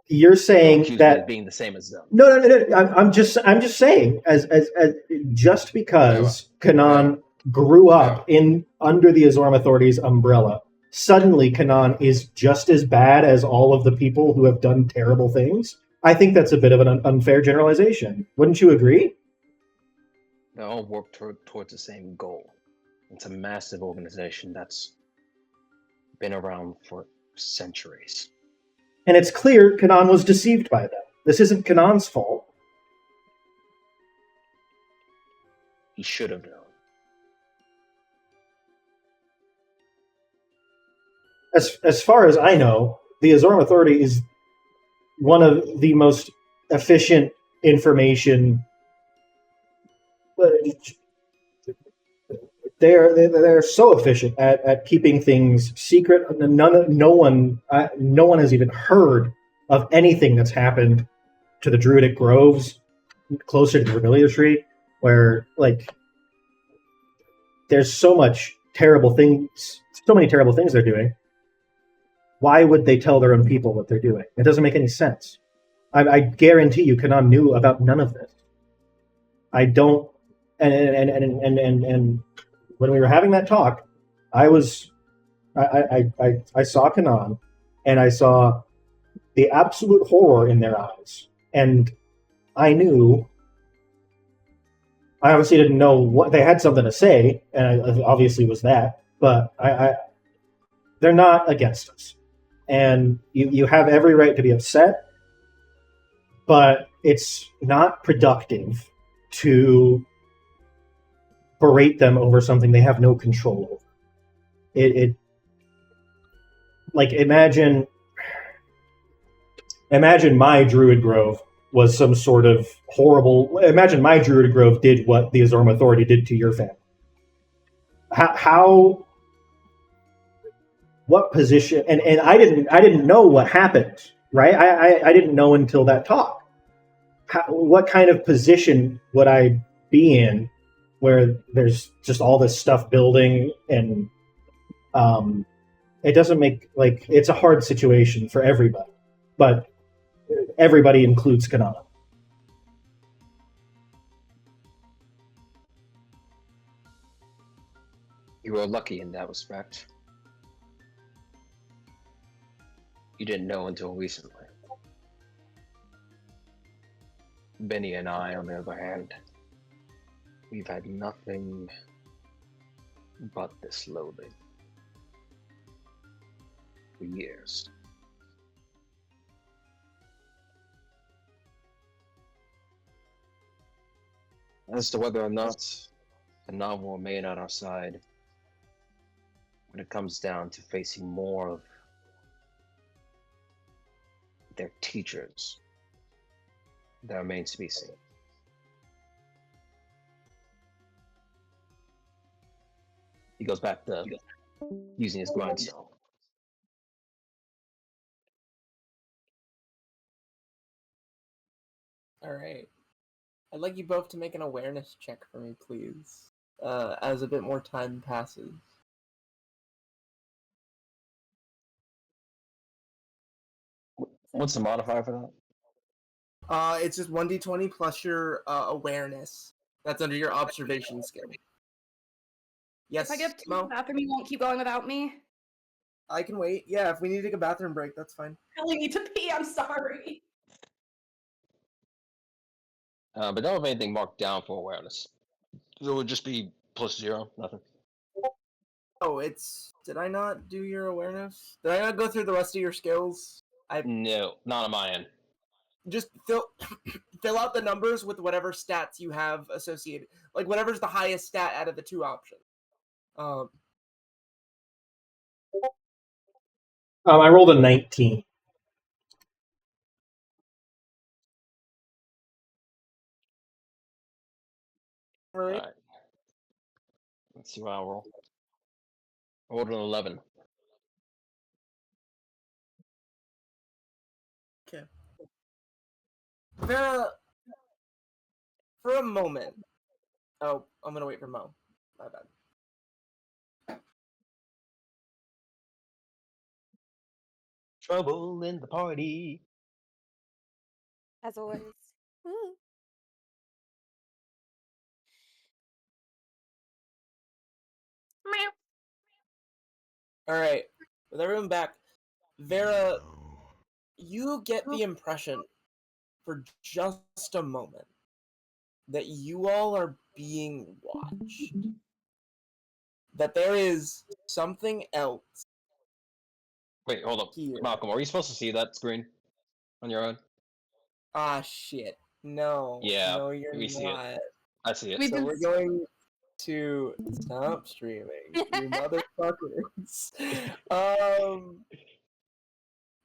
You're saying that being the same as them. No. I'm just saying, as just because Cynan grew up in under the Azoram Authority's umbrella, suddenly Cynan is just as bad as all of the people who have done terrible things. I think that's a bit of an unfair generalization. Wouldn't you agree? They all work towards the same goal. It's a massive organization that's been around for centuries. And it's clear Cynan was deceived by them. This isn't Kanan's fault. He should have known. As far as I know, the Azoram Authority is one of the most efficient information. They're so efficient at keeping things secret. No one has even heard of anything that's happened to the Druidic Groves closer to the Vermilion Tree, where there's so many terrible things they're doing. Why would they tell their own people what they're doing? It doesn't make any sense. I guarantee you, Cynan knew about none of this. I don't. And when we were having that talk, I saw Cynan, and I saw the absolute horror in their eyes, and I knew. I obviously didn't know what they had something to say, and it obviously was that. But they're not against us, and you have every right to be upset, but it's not productive to berate them over something they have no control over. Imagine my Druid Grove was some sort of horrible. Imagine my Druid Grove did what the Azoram Authority did to your family. how what position? And I didn't know what happened. Right, I didn't know until that talk. What kind of position would I be in where there's just all this stuff building and it doesn't make like it's a hard situation for everybody, but everybody includes Kanana. You were lucky in that respect. You didn't know until recently. Bhinni and I, on the other hand, we've had nothing but this loathing for years. As to whether or not Kanana will remain on our side, when it comes down to facing more of their teachers, that remains to be seen. He goes back to using his grindstone. Alright. I'd like you both to make an awareness check for me, please. As a bit more time passes. What's the modifier for that? It's just 1d20 plus your awareness. That's under your observation skill. Yes, If I get to Mo? the bathroom, you won't keep going without me? I can wait. Yeah, if we need to take a bathroom break, that's fine. I really need to pee, I'm sorry. But don't have anything marked down for awareness. So it would just be +0, nothing. Oh, it's... Did I not do your awareness? Did I not go through the rest of your skills? No, not on my end. Just fill out the numbers with whatever stats you have associated. Like, whatever's the highest stat out of the two options. I rolled a 19. Right. Alright. Let's see what I roll. I rolled an 11. Okay. Vera, for a moment... Oh, I'm gonna wait for Mo. My bad. Trouble in the party. As always. Woo. Alright. With everyone back, Vera, you get the impression for just a moment that you all are being watched. That there is something else Wait, hold up. here. Malcolm, are you supposed to see that screen on your own? Ah, shit. No. Yeah, No, you're we see it. not. I see it. So we're going to stop streaming, you motherfuckers.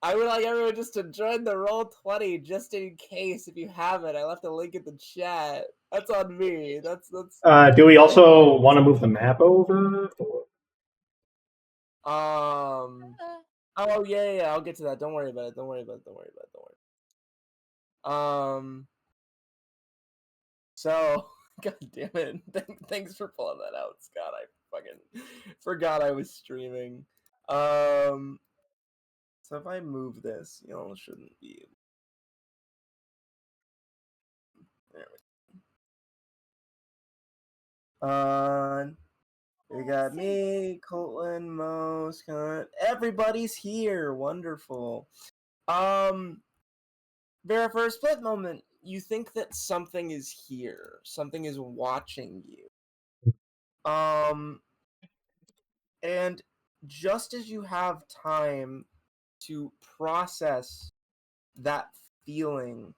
I would like everyone just to join the Roll20 just in case if you haven't. I left a link in the chat. That's on me. That's Do we also want to move the map over? Oh yeah, I'll get to that. Don't worry about it. So god damn it. Thanks for pulling that out, Scott. I fucking forgot I was streaming. So if I move this, y'all shouldn't be. There we go. We got me, Colton, Mo, Scott. Everybody's here. Wonderful. Vera, for a split moment, you think that something is here. Something is watching you. And just as you have time to process that feeling,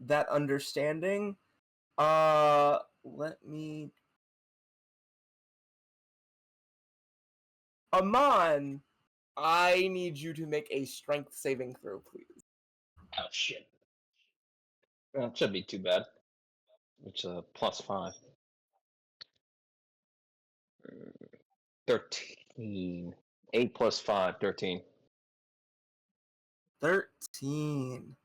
that understanding, let me... Amon, I need you to make a strength saving throw, please. Oh, shit. Well, it shouldn't be too bad. It's a +5. 13. 8 plus 5, 13. 13.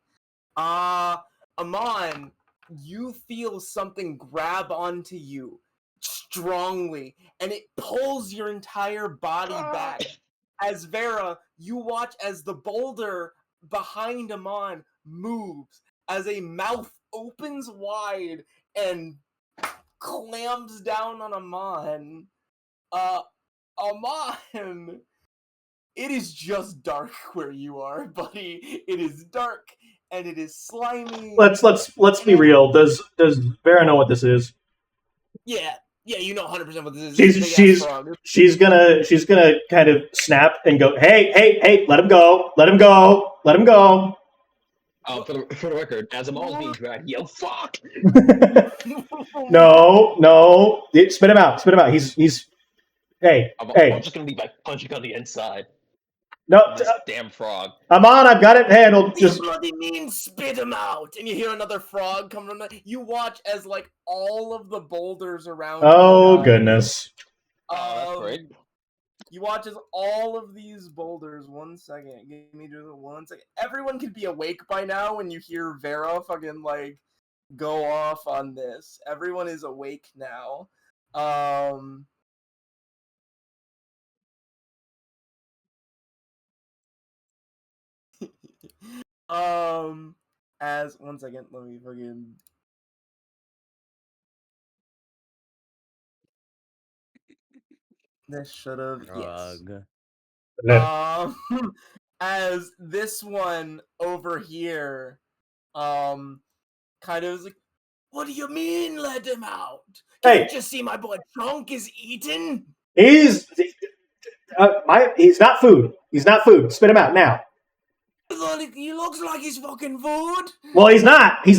Amon, you feel something grab onto you strongly, and it pulls your entire body back. As Vera, you watch as the boulder behind Amon moves, as a mouth opens wide and clamps down on Amon. Amon, it is just dark where you are, buddy. It is dark and it is slimy. Let's be real. Does Vera know what this is? Yeah, you know 100% what this is. She's gonna kind of snap and go, hey, let him go. For the record, as Amon's being dragged, yell fuck. No, spit him out. He's hey. I'm just gonna leave my punching on the inside. No, this damn frog. Amon, I've got it handled. Just bloody mean, spit him out! And you hear another frog come from the. You watch as like all of the boulders around. Oh goodness! That's great. You watch as all of these boulders. 1 second, give me just 1 second. Everyone could be awake by now when you hear Vera fucking like go off on this. Everyone is awake now. As 1 second, let me fucking. This should have. Yes. As this one over here, kind of is like, what do you mean let him out? Can't you see my boy Chunk is eaten? He's not food. He's not food. Spit him out now. He looks like he's fucking food. Well, he's not. You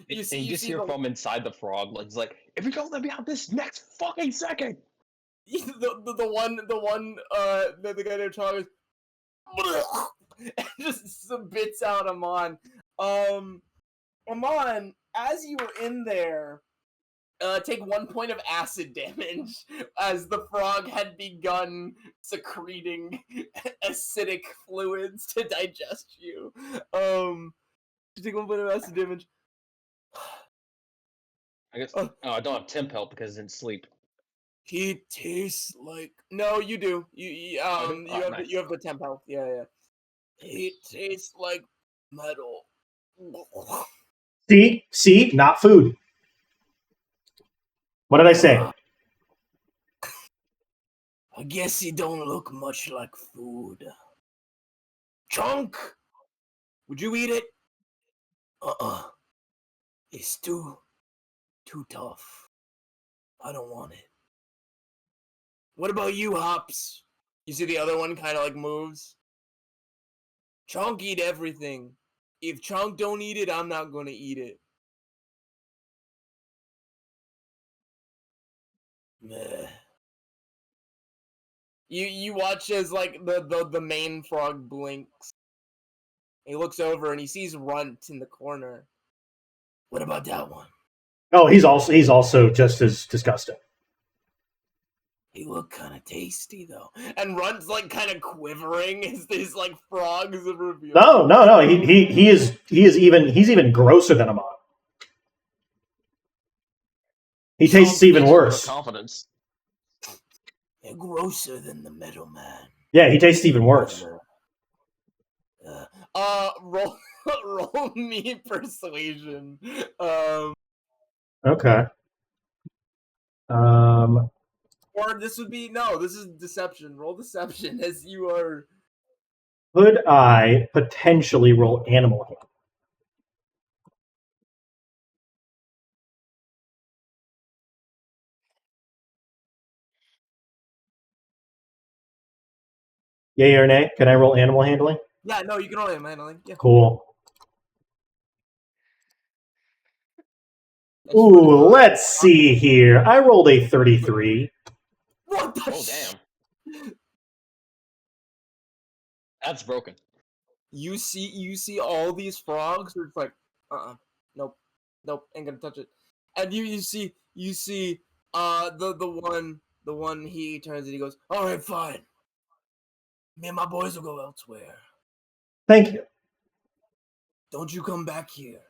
just hear from inside the frog, like, if you don't let me out this next fucking second. The guy they're talking just spits out Amon. Amon, as you were in there, take 1 point of acid damage as the frog had begun secreting acidic fluids to digest you. Take 1 point of acid damage. I guess I don't have temp help because I didn't sleep. He tastes like you do. You have the temp health. Yeah. He tastes like metal. See, not food. What did I say? I guess he don't look much like food. Chunk, would you eat it? It's too tough. I don't want it. What about you, Hops? You see the other one kind of like moves? Chunk eat everything. If Chunk don't eat it, I'm not gonna eat it. Meh. You watch as like the main frog blinks. He looks over and he sees Runt in the corner. What about that one? Oh, he's also just as disgusting. He look kind of tasty though, and Runt's like kind of quivering as these like frogs are revealed. No. He's even grosser than Amon. He tastes even worse. Confidence. They're grosser than the Metal Man. Yeah, he tastes even worse. Roll me persuasion. Okay. Or this would be this is deception. Roll deception as you are. Could I potentially roll animal handling? Yay or nay? Can I roll animal handling? Yeah, no, you can roll animal handling. Yeah. Cool. Ooh, let's see here. I rolled a 33. What the damn. That's broken. You see all these frogs, it's like, nope, ain't gonna touch it. And you see The one he turns and he goes, all right, fine. Me and my boys will go elsewhere. Thank you. Don't you come back here.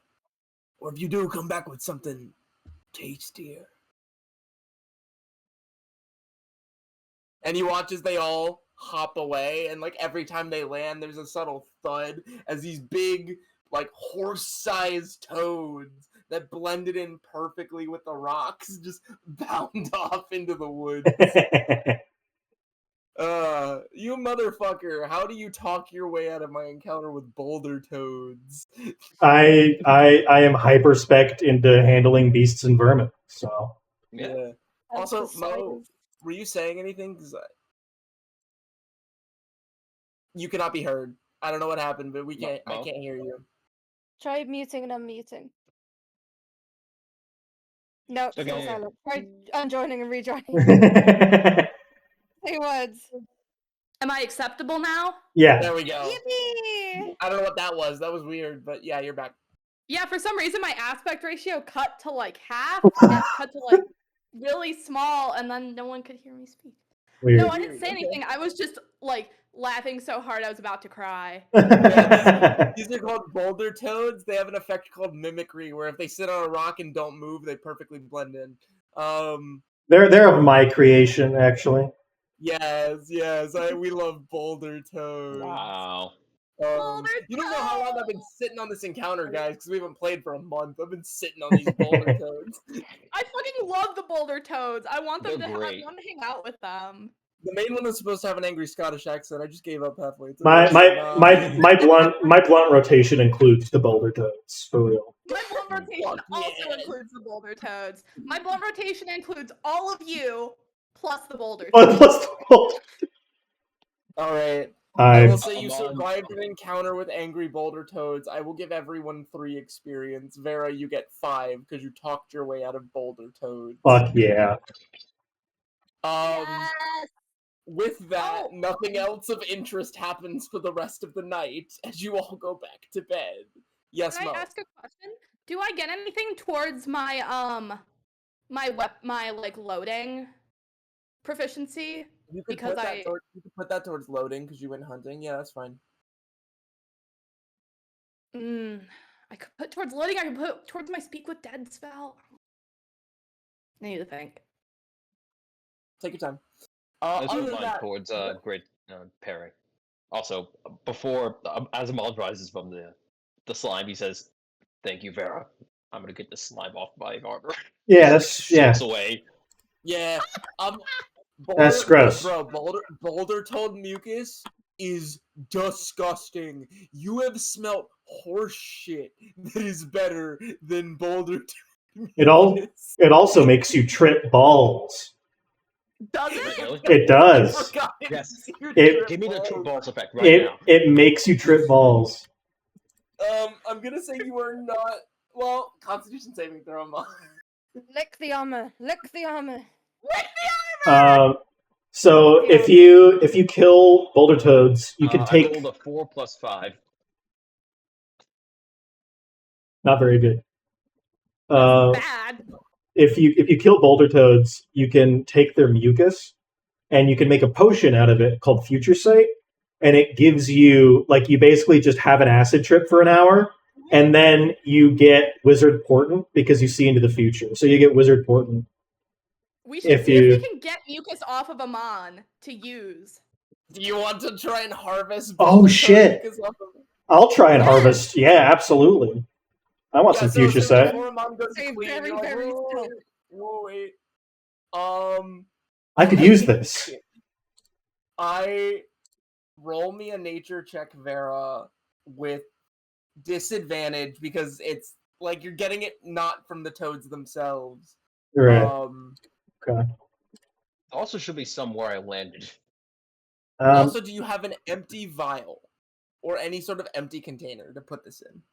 Or if you do, come back with something tastier. And you watch as they all hop away, and like every time they land, there's a subtle thud as these big, like horse-sized toads that blended in perfectly with the rocks just bound off into the woods. You motherfucker, how do you talk your way out of my encounter with boulder toads? I am hyperspect into handling beasts and vermin, so. Yeah. Also, Mo, were you saying anything? Because you cannot be heard. I don't know what happened, but we can't. I can't hear you. Try muting and unmuting. Nope, still Okay. silent. Try unjoining and rejoining. Say words. Am I acceptable now? Yeah. There we go. Yippee! I don't know what that was. That was weird, but yeah, you're back. Yeah, for some reason my aspect ratio cut to like half. It cut to like really small, and then no one could hear me speak. Weird. No, I didn't say anything. I was just like laughing so hard I was about to cry. Yeah, these are called boulder toads. They have an effect called mimicry, where if they sit on a rock and don't move, they perfectly blend in. They're of my creation, actually. Yes, we love boulder toads. Wow. You don't know how long I've been sitting on this encounter, guys, because we haven't played for a month. I've been sitting on these boulder toads. I fucking love the boulder toads. I want them They're to have great. one to hang out with them. The main one was supposed to have an angry Scottish accent. I just gave up halfway through. My blunt rotation includes the boulder toads, for real. My blunt rotation also includes the boulder toads. My blunt rotation includes all of you plus the boulder toads. All right. I will say you survived an encounter with angry boulder toads. I will give everyone 3 experience. Vera, you get 5 because you talked your way out of boulder toads. Fuck yeah. With that, nothing else of interest happens for the rest of the night as you all go back to bed. Yes, Can I Mo? ask a question? Do I get anything towards my my like loading proficiency? You could put that towards loading because you went hunting. Yeah, that's fine. I could put towards loading. I could put towards my speak with dead spell. I need to think. Take your time. Let's move on towards great pairing. Also, before Azamal rises from the slime, he says, "Thank you, Vera. I'm gonna get the slime off my armor." Yeah, that's away. Yeah. That's gross. Bro, boulder toad mucus is disgusting. You have smelt horse shit that is better than boulder toad mucus. It also makes you trip balls. Does it? Really? It does. Yes. It, Give me the trip balls effect right now. It makes you trip balls. I'm gonna say you are not. Well, Constitution saving throw, Mom. Lick the armor. Lick the armor. Lick the armor. So if you kill boulder toads, you can take. I rolled a 4 + 5. Not very good. Bad. If you kill boulder toads, you can take their mucus, and you can make a potion out of it called Future Sight, and it gives you you basically just have an acid trip for an hour, and then you get Wizard Portent because you see into the future. So you get Wizard Portent. We should see if we can get mucus off of Amon to use. Do you want to try and harvest? Oh shit! I'll try and harvest. Yeah, absolutely. I want some Future Sight. Wait. I could use this. Roll me a nature check, Vera, with disadvantage because it's like you're getting it not from the toads themselves. Right. Okay. Also, should be somewhere I landed. Also, do you have an empty vial or any sort of empty container to put this in?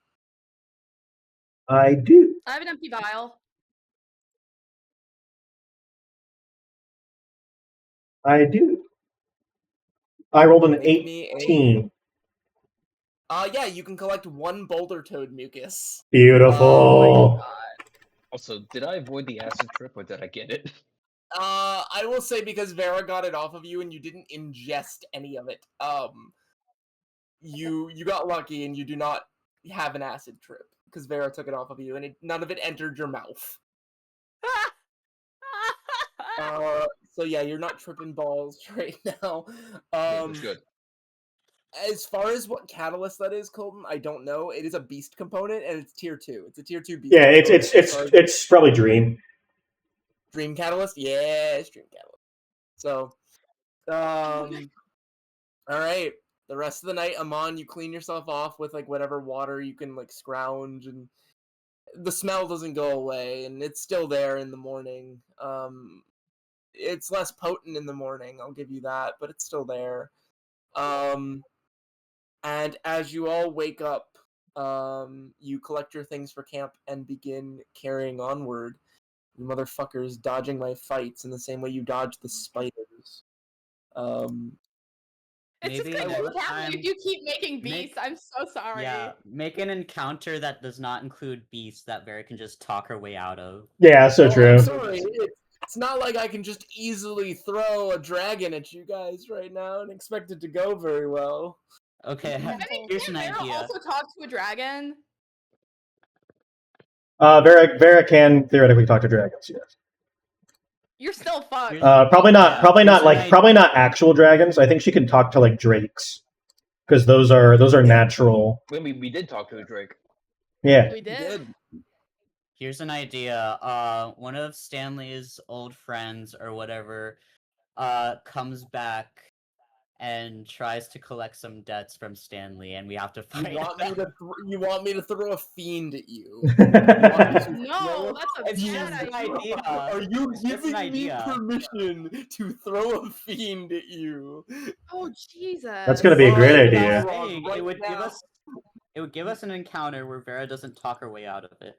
I do. I have an empty vial. I do. I rolled an 18. Yeah, you can collect 1 boulder toad mucus. Beautiful. Also, did I avoid the acid trip or did I get it? I will say because Vera got it off of you and you didn't ingest any of it. You got lucky and you do not have an acid trip because Vera took it off of you and none of it entered your mouth. So yeah, you're not tripping balls right now. That's good. As far as what catalyst that is, Colton, I don't know. It is a beast component and it's tier 2. It's a tier 2 beast. Yeah, it's probably Dream. Dream catalyst? Yeah, it's Dream catalyst. So, all right. The rest of the night, Amon, you clean yourself off with like whatever water you can like scrounge, and the smell doesn't go away, and it's still there in the morning. It's less potent in the morning, I'll give you that, but it's still there. And as you all wake up, you collect your things for camp and begin carrying onward. You motherfuckers dodging my fights in the same way you dodge the spiders. It's just Maybe gonna next happen time- if you keep making beasts. I'm so sorry. Yeah, make an encounter that does not include beasts that Vera can just talk her way out of. Yeah, so true. I'm sorry. It's not like I can just easily throw a dragon at you guys right now and expect it to go very well. Okay, I mean, here's can an Vera idea. also talk to a dragon? Vera can theoretically talk to dragons. Yes. You're still fucked. Probably not. Probably not. Here's an Probably not actual dragons. I think she can talk to like drakes, because those are natural. When we did talk to a drake. Yeah. We did. Here's an idea. One of Stanley's old friends or whatever, comes back and tries to collect some debts from Stanley, and we have to fight. You want me to throw a fiend at you? No, that's a bad idea. Are you giving me permission to throw a fiend at you? Oh Jesus! That's gonna be a great idea. It would give us an encounter where Vera doesn't talk her way out of it.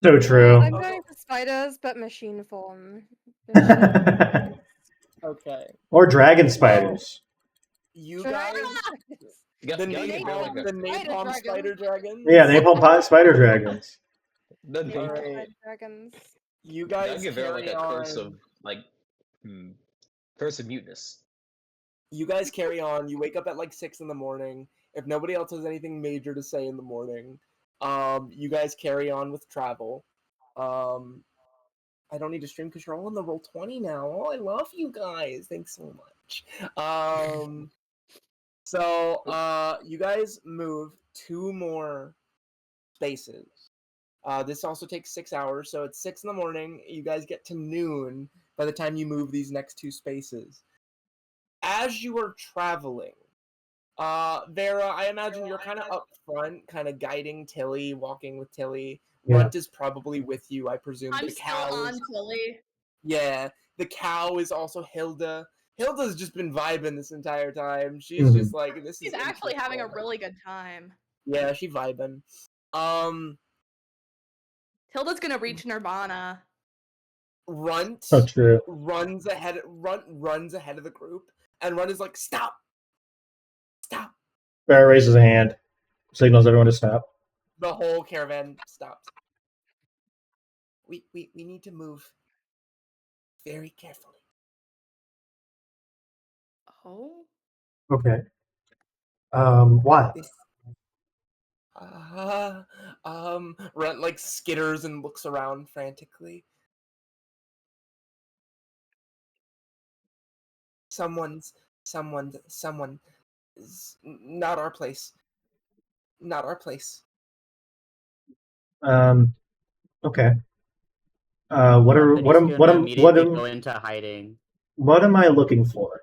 So true. I'm going for spiders, but machine form. Okay. Or dragon spiders. You guys, the napalm spider dragons. Yeah, napalm spider dragons. Dragons. You guys I'll give Vera like carry a curse on. of like curse of muteness. You guys carry on. You wake up at like 6 in the morning. If nobody else has anything major to say in the morning, you guys carry on with travel. I don't need to stream because you're all on the Roll20 now. Oh, I love you guys. Thanks so much. So you guys move 2 more spaces. This also takes 6 hours, so it's 6 in the morning. You guys get to noon by the time you move these next 2 spaces. As you are traveling, Vera, I imagine you're kind of up front, kind of guiding Tilly, walking with Tilly. Yeah. Runt is probably with you, I presume. I'm the still cow on Tilly. Yeah, the cow is also Hilda. Hilda's just been vibing this entire time. She's just like, this She's is actually having a interesting. really good time. Yeah, she vibing. Tilda's gonna reach Nirvana. Runt So true. runs ahead of the group, and Runt is like, stop! Stop! Vera raises a hand, signals everyone to stop. The whole caravan stops. We need to move very carefully. Oh? Okay. Why? Runt like skitters and looks around frantically. Someone not our place. Not our place. Okay. What Go into hiding. What am I looking for?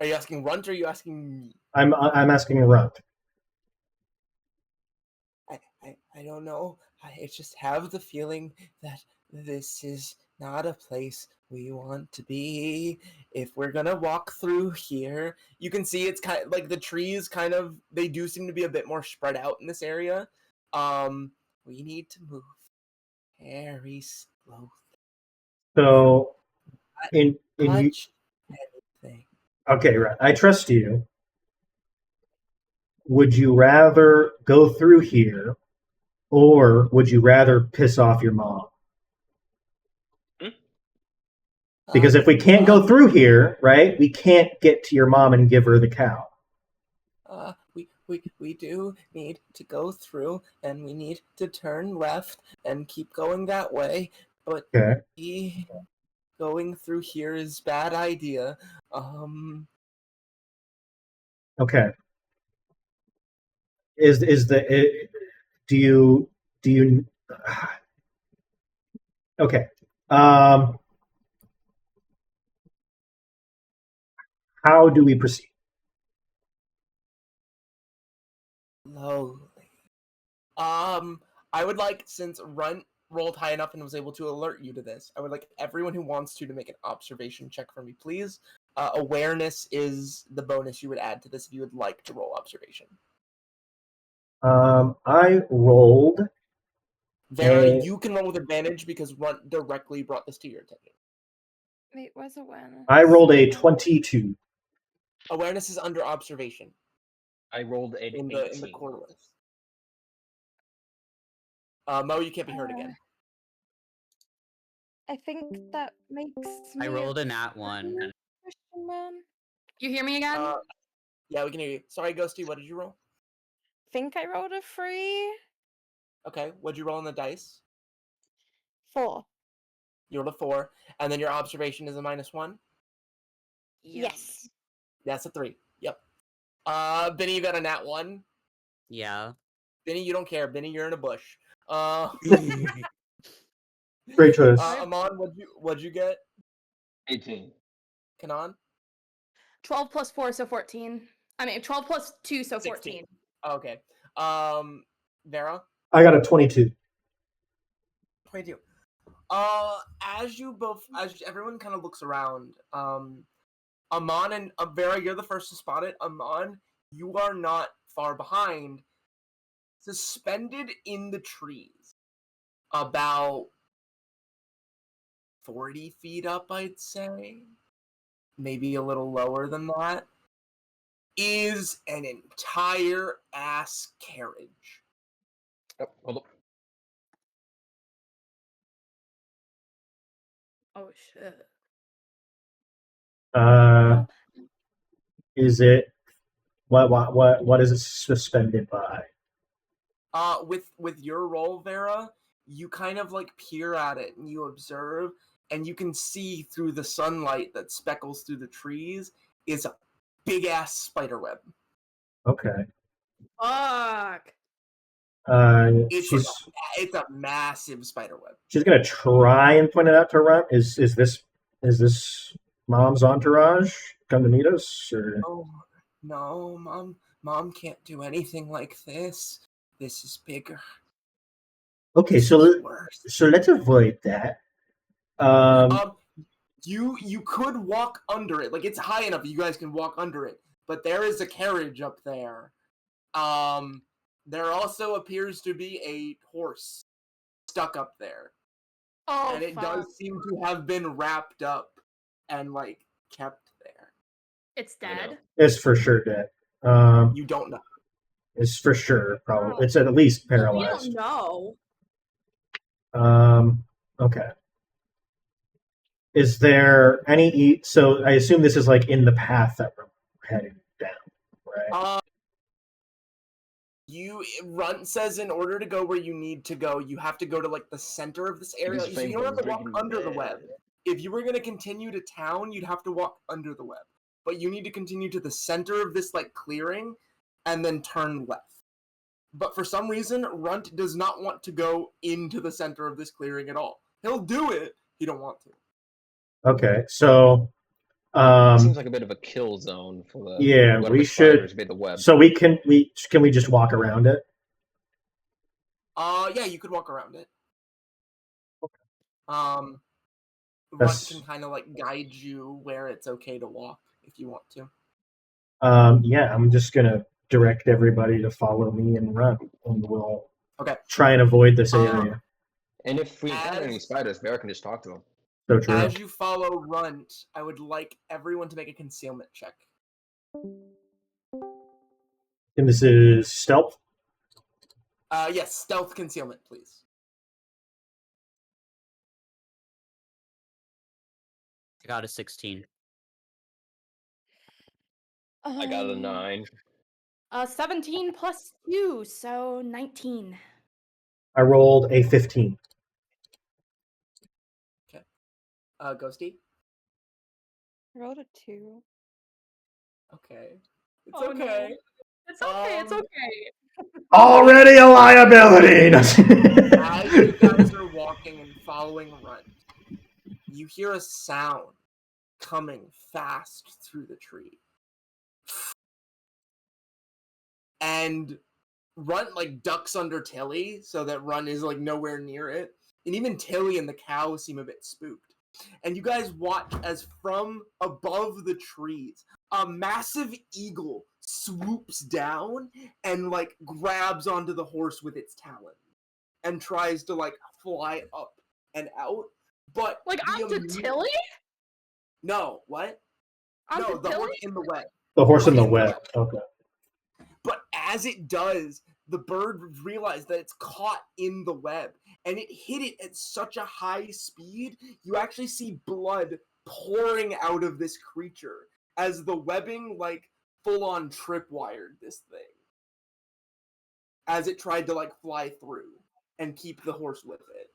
Are you asking Runt or are you asking me? I'm asking Runt. I don't know. I just have the feeling that this is not a place we want to be. If we're gonna walk through here, you can see it's kind of like the trees they do seem to be a bit more spread out in this area. We need to move very slowly. So, in you, Touch anything. okay, right. I trust you. Would you rather go through here, or would you rather piss off your mom? Because if we can't go through here, right, we can't get to your mom and give her the cow. We do need to go through, and we need to turn left and keep going that way. But going through here is bad idea. Okay. Do you? Okay. How do we proceed? Slowly. I would like, since Runt rolled high enough and was able to alert you to this, I would like everyone who wants to make an observation check for me, please. Awareness is the bonus you would add to this if you would like to roll observation. I rolled. Vera, you can roll with advantage because Runt directly brought this to your attention. Wait, where's awareness? I rolled a 22. Awareness is under observation. I rolled an 18. In the core list. Mo, you can't be heard again. I think that makes me I rolled a nat 1. Christian man. You hear me again? Yeah, we can hear you. Sorry, Ghosty, what did you roll? I think I rolled a 3. Okay, what'd you roll on the dice? 4. You rolled a 4, and then your observation is a -1? Yes. That's a 3. Yep. Bhinni, you got a nat 1? Yeah. Bhinni, you don't care. Bhinni, you're in a bush. Great choice. Amon, what'd you get? 18. Kanan? 12 plus 4, so 14. I mean, 12 plus 2, so 14. 16. Okay. Vera? I got a 22. 22. As everyone kind of looks around, Amon and Vera, you're the first to spot it. Amon, you are not far behind. Suspended in the trees, about 40 feet up, I'd say, maybe a little lower than that, is an entire ass carriage. Oh, hold up. Oh shit. Is it what is it suspended by? With your roll, Vera, you kind of like peer at it and you observe, and you can see through the sunlight that speckles through the trees is a big ass spider web. Okay. Fuck. It's a massive spider web. She's gonna try and point it out to Runt. Is this Mom's entourage come to meet us? Or? Oh no, Mom can't do anything like this. This is bigger. Okay, so let's avoid that. You could walk under it. Like, it's high enough you guys can walk under it. But there is a carriage up there. There also appears to be a horse stuck up there. Oh, and it does seem to have been wrapped up and like kept there. It's dead. It's for sure dead. You don't know. It's for sure probably. It's at least paralyzed. We don't know. Okay. Is there any? So I assume this is like in the path that we're heading down, right? Runt says in order to go where you need to go, you have to go to like the center of this area. So you don't have to walk under the web. If you were going to continue to town, you'd have to walk under the web. But you need to continue to the center of this like clearing and then turn left. But for some reason, Runt does not want to go into the center of this clearing at all. He'll do it. He don't want to. Okay, so seems like a bit of a kill zone for the we should. The web. So can we just walk around it? Yeah, you could walk around it. Okay. Runt can kind of like guide you where it's okay to walk if you want to. Yeah, I'm just gonna direct everybody to follow me and run, and we'll try and avoid this area. And if we have any spiders, Vera can just talk to them. So true. As you follow Runt, I would like everyone to make a concealment check. And this is stealth? Yes, stealth concealment, please. I got a 16. I got a 9. 17 plus 2, so 19. I rolled a 15. Okay. Ghosty? I rolled a 2. Okay. It's Oh, no. okay. It's okay, it's okay. Already a liability! As you guys are walking and following Run, you hear a sound coming fast through the tree. And Run ducks under Tilly so that Run is nowhere near it. And even Tilly and the cow seem a bit spooked. And you guys watch as from above the trees, a massive eagle swoops down and grabs onto the horse with its talons and tries to fly up and out. But onto Tilly? No, what? Onto No, the Tilly? horse in the web. The horse in the web. Okay. But as it does, the bird realized that it's caught in the web, and it hit it at such a high speed, you actually see blood pouring out of this creature as the webbing, full-on tripwired this thing. As it tried to, fly through and keep the horse with it.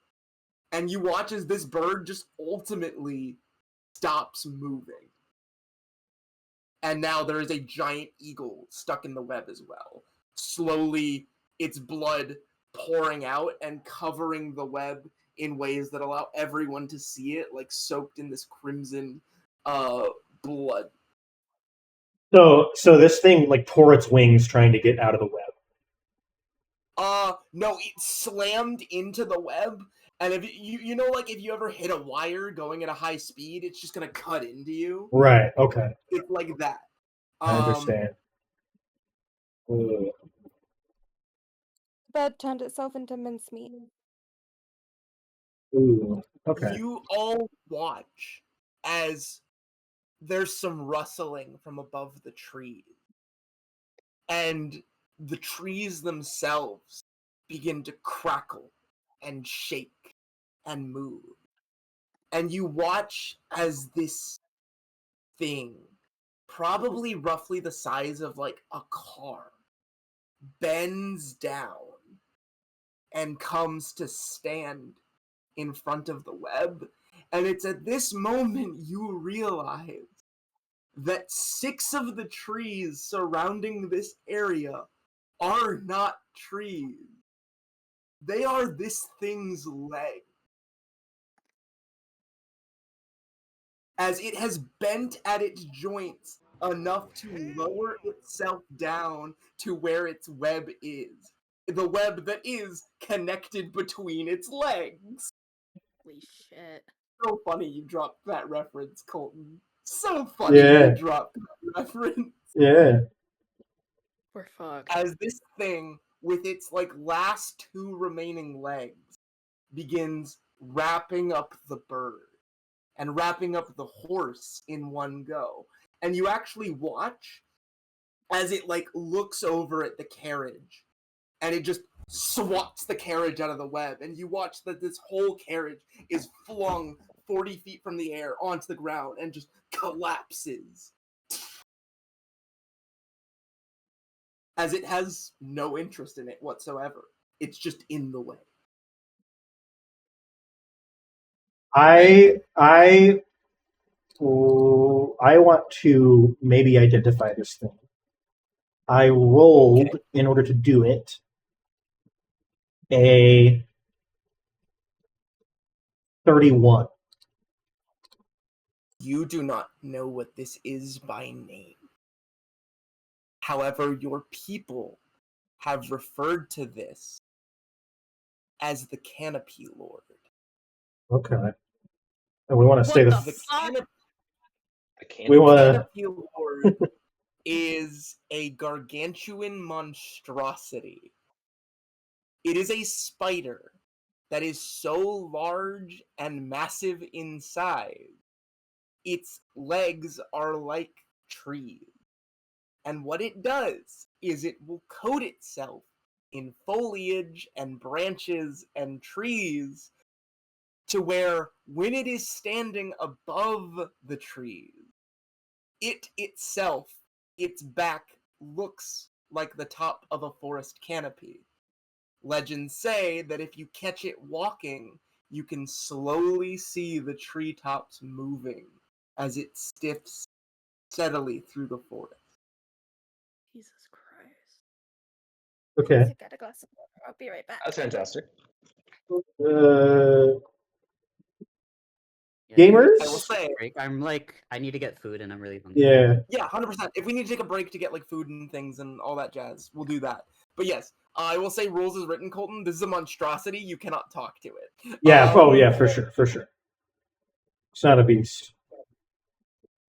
And you watch as this bird just ultimately stops moving. And now there is a giant eagle stuck in the web as well. Slowly, its blood pouring out and covering the web in ways that allow everyone to see it, soaked in this crimson blood. So this thing tore its wings trying to get out of the web. No, it slammed into the web, and if if you ever hit a wire going at a high speed, it's just gonna cut into you. Right, okay. It's like that. I understand. Ugh. The bird turned itself into mincemeat. Ooh, okay. You all watch as there's some rustling from above the trees. And the trees themselves begin to crackle and shake and move. And you watch as this thing, probably roughly the size of a car, bends down and comes to stand in front of the web. And it's at this moment you realize that 6 of the trees surrounding this area are not trees. They are this thing's leg. As it has bent at its joints enough to lower itself down to where its web is. The web that is connected between its legs. Holy shit. So funny you dropped that reference, Colton. So funny you dropped that reference. Yeah. We're fucked. As this thing, with its last 2 remaining legs, begins wrapping up the bird and wrapping up the horse in one go. And you actually watch as it looks over at the carriage and it just swats the carriage out of the web, and you watch that this whole carriage is flung 40 feet from the air onto the ground and just collapses. As it has no interest in it whatsoever. It's just in the way. I want to maybe identify this thing. I rolled, in order to do it, a 31. You do not know what this is by name. However, your people have referred to this as the Canopy Lord. Okay. And we want to say The this. Canopy We want Lord is a gargantuan monstrosity. It is a spider that is so large and massive in size, its legs are like trees. And what it does is it will coat itself in foliage and branches and trees to where when it is standing above the trees, it itself, its back looks like the top of a forest canopy. Legends say that if you catch it walking, you can slowly see the treetops moving as it stiffs steadily through the forest. Jesus Christ. Okay. To get a glass of water. I'll be right back. That's fantastic. Gamers? I will say, I'm like, I need to get food and I'm really hungry. Yeah, 100%. If we need to take a break to get like food and things and all that jazz, we'll do that. But yes, I will say rules is written, Colton. This is a monstrosity. You cannot talk to it. Yeah. For sure. It's not a beast.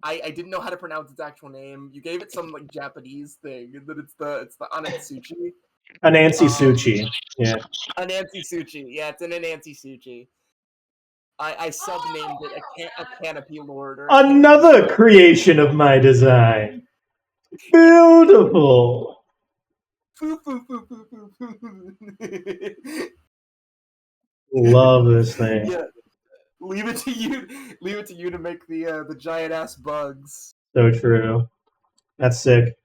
I didn't know how to pronounce its actual name. You gave it some like Japanese thing, that it's the Anatsuchi. Anansi Suchi. Yeah. Anansi Suchi. Yeah, it's an Anansi Suchi. I sub-named it a Canopy Lord. Or Another creation of my design. Beautiful. Love this thing. Yeah. Leave it to you. Leave it to you to make the giant ass bugs. So true. That's sick.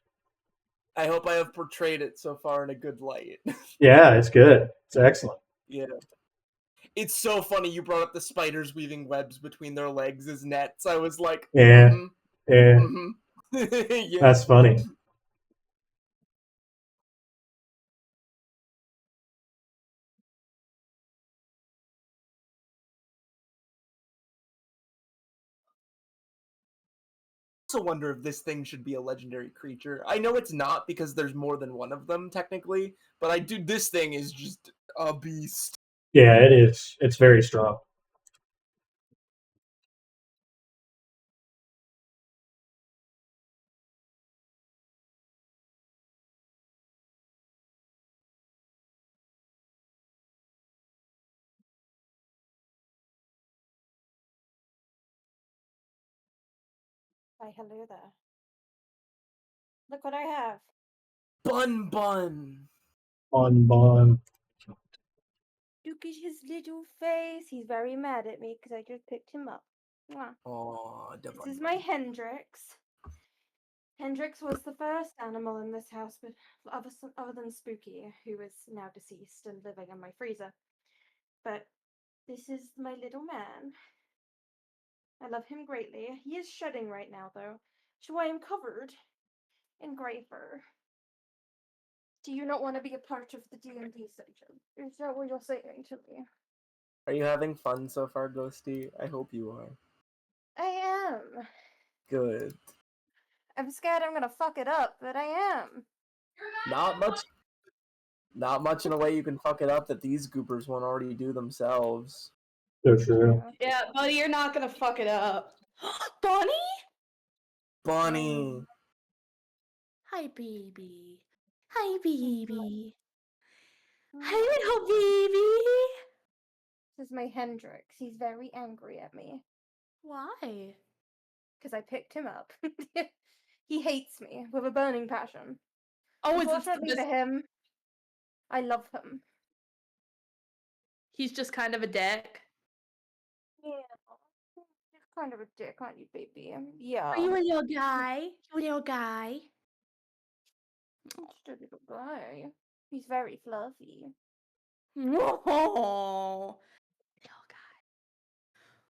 I hope I have portrayed it so far in a good light. Yeah, it's good. It's excellent. Yeah. It's so funny you brought up the spiders weaving webs between their legs as nets. I was like, Yeah. Yeah. Yeah. That's funny. I also wonder if this thing should be a legendary creature. I know it's not because there's more than one of them technically, but this thing is just a beast. Yeah, it is. It's very strong. Hi, hello there. Look what I have. Bun Bun. Bon. Look at his little face. He's very mad at me because I just picked him up. Mwah. Oh, This is my Hendrix. Hendrix was the first animal in this house, but other than Spooky, who is now deceased and living in my freezer. But this is my little man. I love him greatly. He is shedding right now, though, so I am covered in grey fur. Do you not want to be a part of the D&D section? Is that what you're saying to me? Are you having fun so far, Ghosty? I hope you are. I am. Good. I'm scared I'm gonna fuck it up, but I am. Not much in a way you can fuck it up that these goopers won't already do themselves. So true. Yeah, buddy, you're not gonna fuck it up. Bonnie? Bonnie. Hi, baby. Hi, baby. Hi, little baby. This is my Hendrix. He's very angry at me. Why? Because I picked him up. He hates me with a burning passion. Oh, unfortunately for him, I love him. He's just kind of a dick. Yeah. He's kind of a dick, aren't you, baby? Yeah. Are you a little guy? You a little guy? Just a little guy. He's very fluffy. Whoa.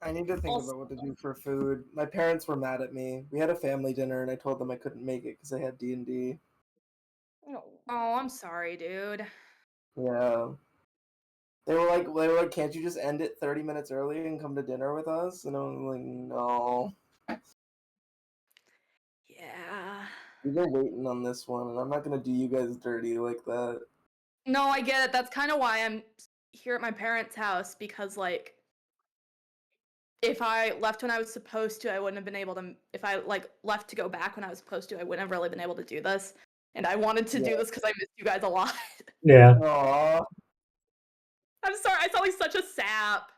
I need to think about what to do for food. My parents were mad at me. We had a family dinner, and I told them I couldn't make it because I had D&D. No. Oh, I'm sorry, dude. Yeah. They were like, can't you just end it 30 minutes early and come to dinner with us? And I'm like, no. Yeah. We've been waiting on this one, and I'm not gonna do you guys dirty like that. No, I get it. That's kind of why I'm here at my parents' house, because, like, if I left when I was supposed to, I wouldn't have been able to. If I, like, left to go back when I was supposed to, I wouldn't have really been able to do this. And I wanted to do this because I missed you guys a lot. Yeah. Aww. I'm sorry. I sound like such a sap.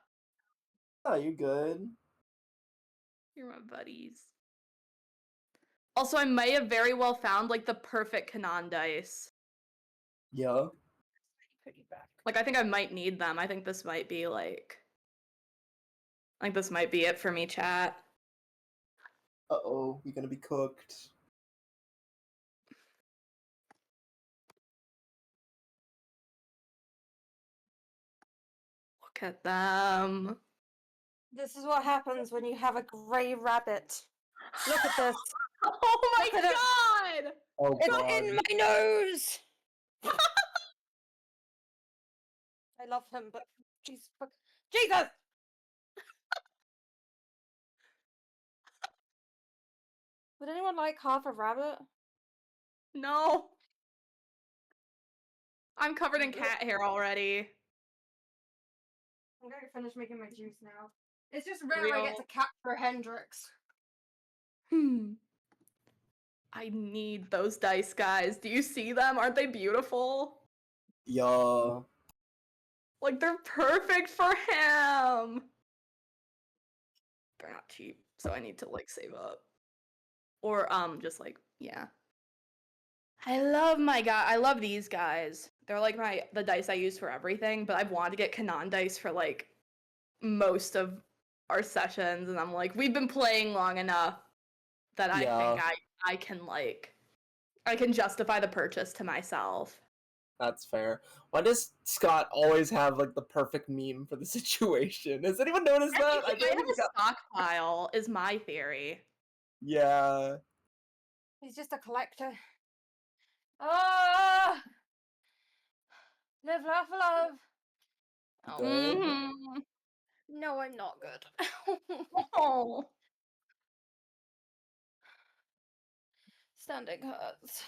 Oh, you good? You're my buddies. Also, I may have very well found, like, the perfect Kanan dice. Yeah. put you back. Like, I think I might need them. I think this might be like this might be it for me, chat. Uh-oh, you're gonna be cooked. Look at them. This is what happens when you have a grey rabbit. Look at this. Oh my Look at it. god! Oh It's god. in my nose! I love him, but Jesus! Would anyone like half a rabbit? No. I'm covered in cat hair already. I'm going to finish making my juice now. It's just rare I get to capture Hendrix. I need those dice, guys. Do you see them? Aren't they beautiful? Yeah. Like, they're perfect for him. They're not cheap, so I need to, like, save up. Or, just, like, yeah. I love these guys. They're, like, the dice I use for everything, but I've wanted to get Kanan dice for, like, most of our sessions, and I'm like, we've been playing long enough that I think I can, like, I can justify the purchase to myself. That's fair. Why does Scott always have like the perfect meme for the situation? Has anyone noticed that? I have a stockpile, is my theory. Yeah. He's just a collector. Ah! Live, laugh, love. Good. Mm-hmm. No, I'm not good. Oh. Standing hurts.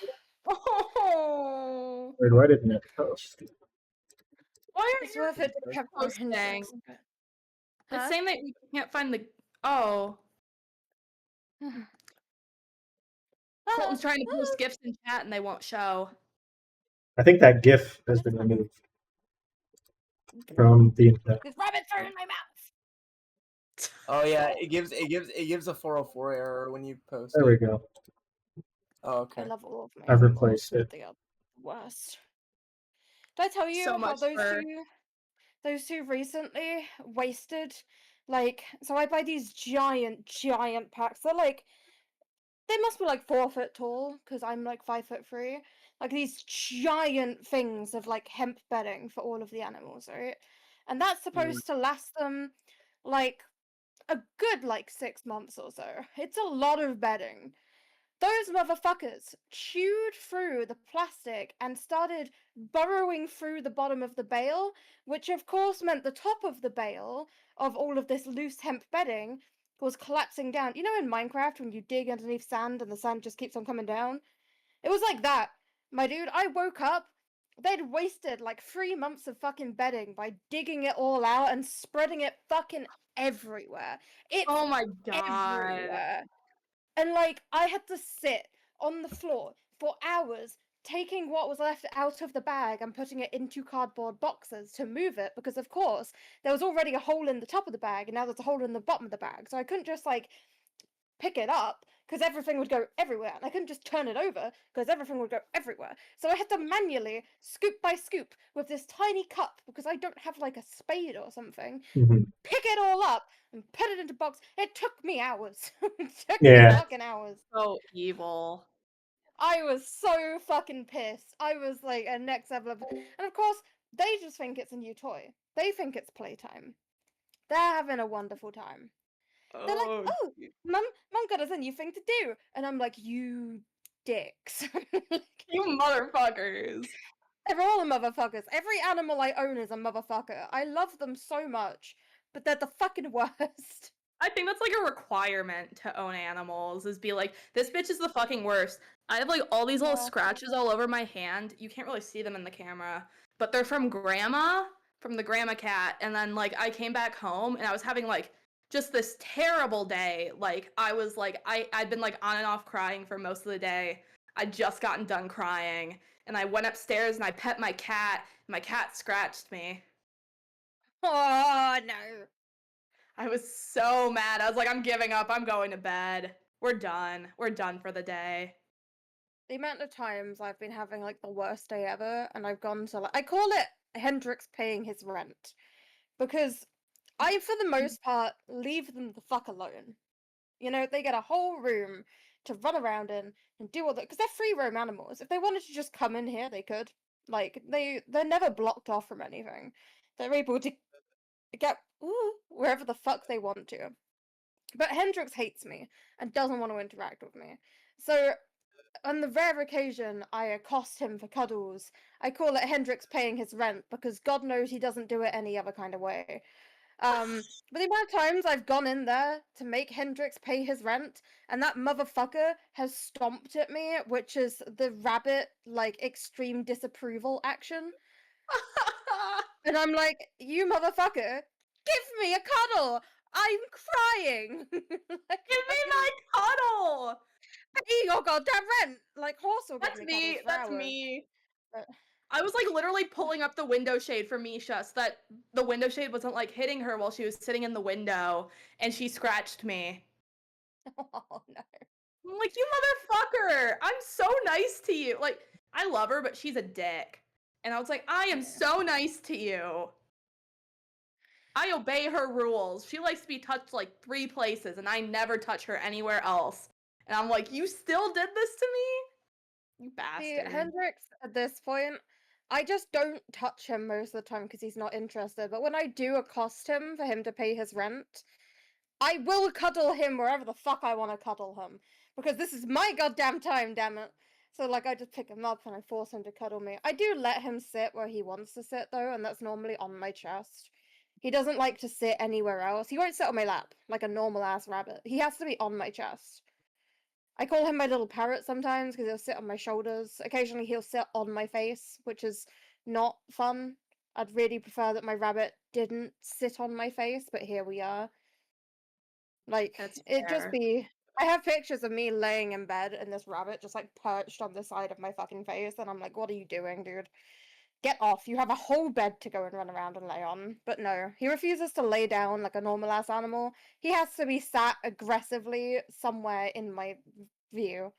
Oh. Wait, why didn't it post? Why It's worth it to capture posting? Hendrix. It's saying that you can't find the. Oh. Colton's trying to post gifs in chat and they won't show. I think that GIF has been removed from the internet. This rabbits are in my mouth. Oh yeah, it gives a 404 error when you post There it. we go. Oh, okay. I love all of my I've animals, replaced but it. they are the worst. Did I tell you So how much those two recently wasted? Like, so I buy these giant packs. They're like, they must be like 4 foot tall because I'm like 5'3". Like these giant things of like hemp bedding for all of the animals, right? And that's supposed to last them like a good like 6 months or so. It's a lot of bedding. Those motherfuckers chewed through the plastic and started burrowing through the bottom of the bale, which of course meant the top of the bale of all of this loose hemp bedding was collapsing down. You know in Minecraft when you dig underneath sand and the sand just keeps on coming down? It was like that. My dude, I woke up, they'd wasted like 3 months of fucking bedding by digging it all out and spreading it fucking everywhere. It's oh my god. everywhere. And like I had to sit on the floor for hours taking what was left out of the bag and putting it into cardboard boxes to move it because of course there was already a hole in the top of the bag and now there's a hole in the bottom of the bag, so I couldn't just like pick it up because everything would go everywhere, and I couldn't just turn it over because everything would go everywhere. So I had to manually, scoop by scoop, with this tiny cup because I don't have like a spade or something, pick it all up and put it into box. It took me hours. It took me fucking hours. So evil. I was so fucking pissed. I was like a next level of, and of course they just think it's a new toy. They think it's playtime. They're having a wonderful time. They're like, oh, mum got us a new thing to do. And I'm like, you dicks. You motherfuckers. They're all motherfuckers. Every animal I own is a motherfucker. I love them so much, but they're the fucking worst. I think that's like a requirement to own animals, is be like, this bitch is the fucking worst. I have like all these little scratches all over my hand. You can't really see them in the camera, but they're from grandma, from the grandma cat. And then like I came back home and I was having like just this terrible day. Like I was like, I'd been like on and off crying for most of the day. I'd just gotten done crying. And I went upstairs and I pet my cat. My cat scratched me. Oh, no. I was so mad. I was like, I'm giving up. I'm going to bed. We're done. We're done for the day. the amount of times I've been having like the worst day ever, and I've gone to I call it Hendrix paying his rent, because I, for the most part, leave them the fuck alone. You know, they get a whole room to run around in and do all that, because they're free roam animals. If they wanted to just come in here, they could. Like, they're never blocked off from anything. They're able to get wherever the fuck they want to. But Hendrix hates me and doesn't want to interact with me. So, on the rare occasion I accost him for cuddles, I call it Hendrix paying his rent, because God knows he doesn't do it any other kind of way. But the amount of times I've gone in there to make Hendrix pay his rent, and that motherfucker has stomped at me, which is the rabbit, like, extreme disapproval action. And I'm like, you motherfucker, give me a cuddle! I'm crying! Give me my cuddle! Pay your goddamn rent! Like, horse will give That's me me. cuddles for That's hours. me. But... I was like literally pulling up the window shade for Misha so that the window shade wasn't like hitting her while she was sitting in the window, and she scratched me. Oh no. I'm like, you motherfucker! I'm so nice to you. Like, I love her, but she's a dick. And I was like, I am so nice to you. I obey her rules. She likes to be touched like 3 places, and I never touch her anywhere else. And I'm like, you still did this to me? You bastard. See, Hendrix, at this point, I just don't touch him most of the time because he's not interested. But when I do accost him for him to pay his rent, I will cuddle him wherever the fuck I want to cuddle him. Because this is my goddamn time, damn it. So, like, I just pick him up and I force him to cuddle me. I do let him sit where he wants to sit, though, and that's normally on my chest. He doesn't like to sit anywhere else. He won't sit on my lap, like a normal-ass rabbit. He has to be on my chest. I call him my little parrot sometimes because he'll sit on my shoulders. Occasionally he'll sit on my face, which is not fun. I'd really prefer that my rabbit didn't sit on my face, but here we are. Like, it'd just be... I have pictures of me laying in bed and this rabbit just, like, perched on the side of my fucking face, and I'm like, what are you doing, dude? Get off. You have a whole bed to go and run around and lay on. But no, he refuses to lay down like a normal-ass animal. He has to be sat aggressively somewhere in my view.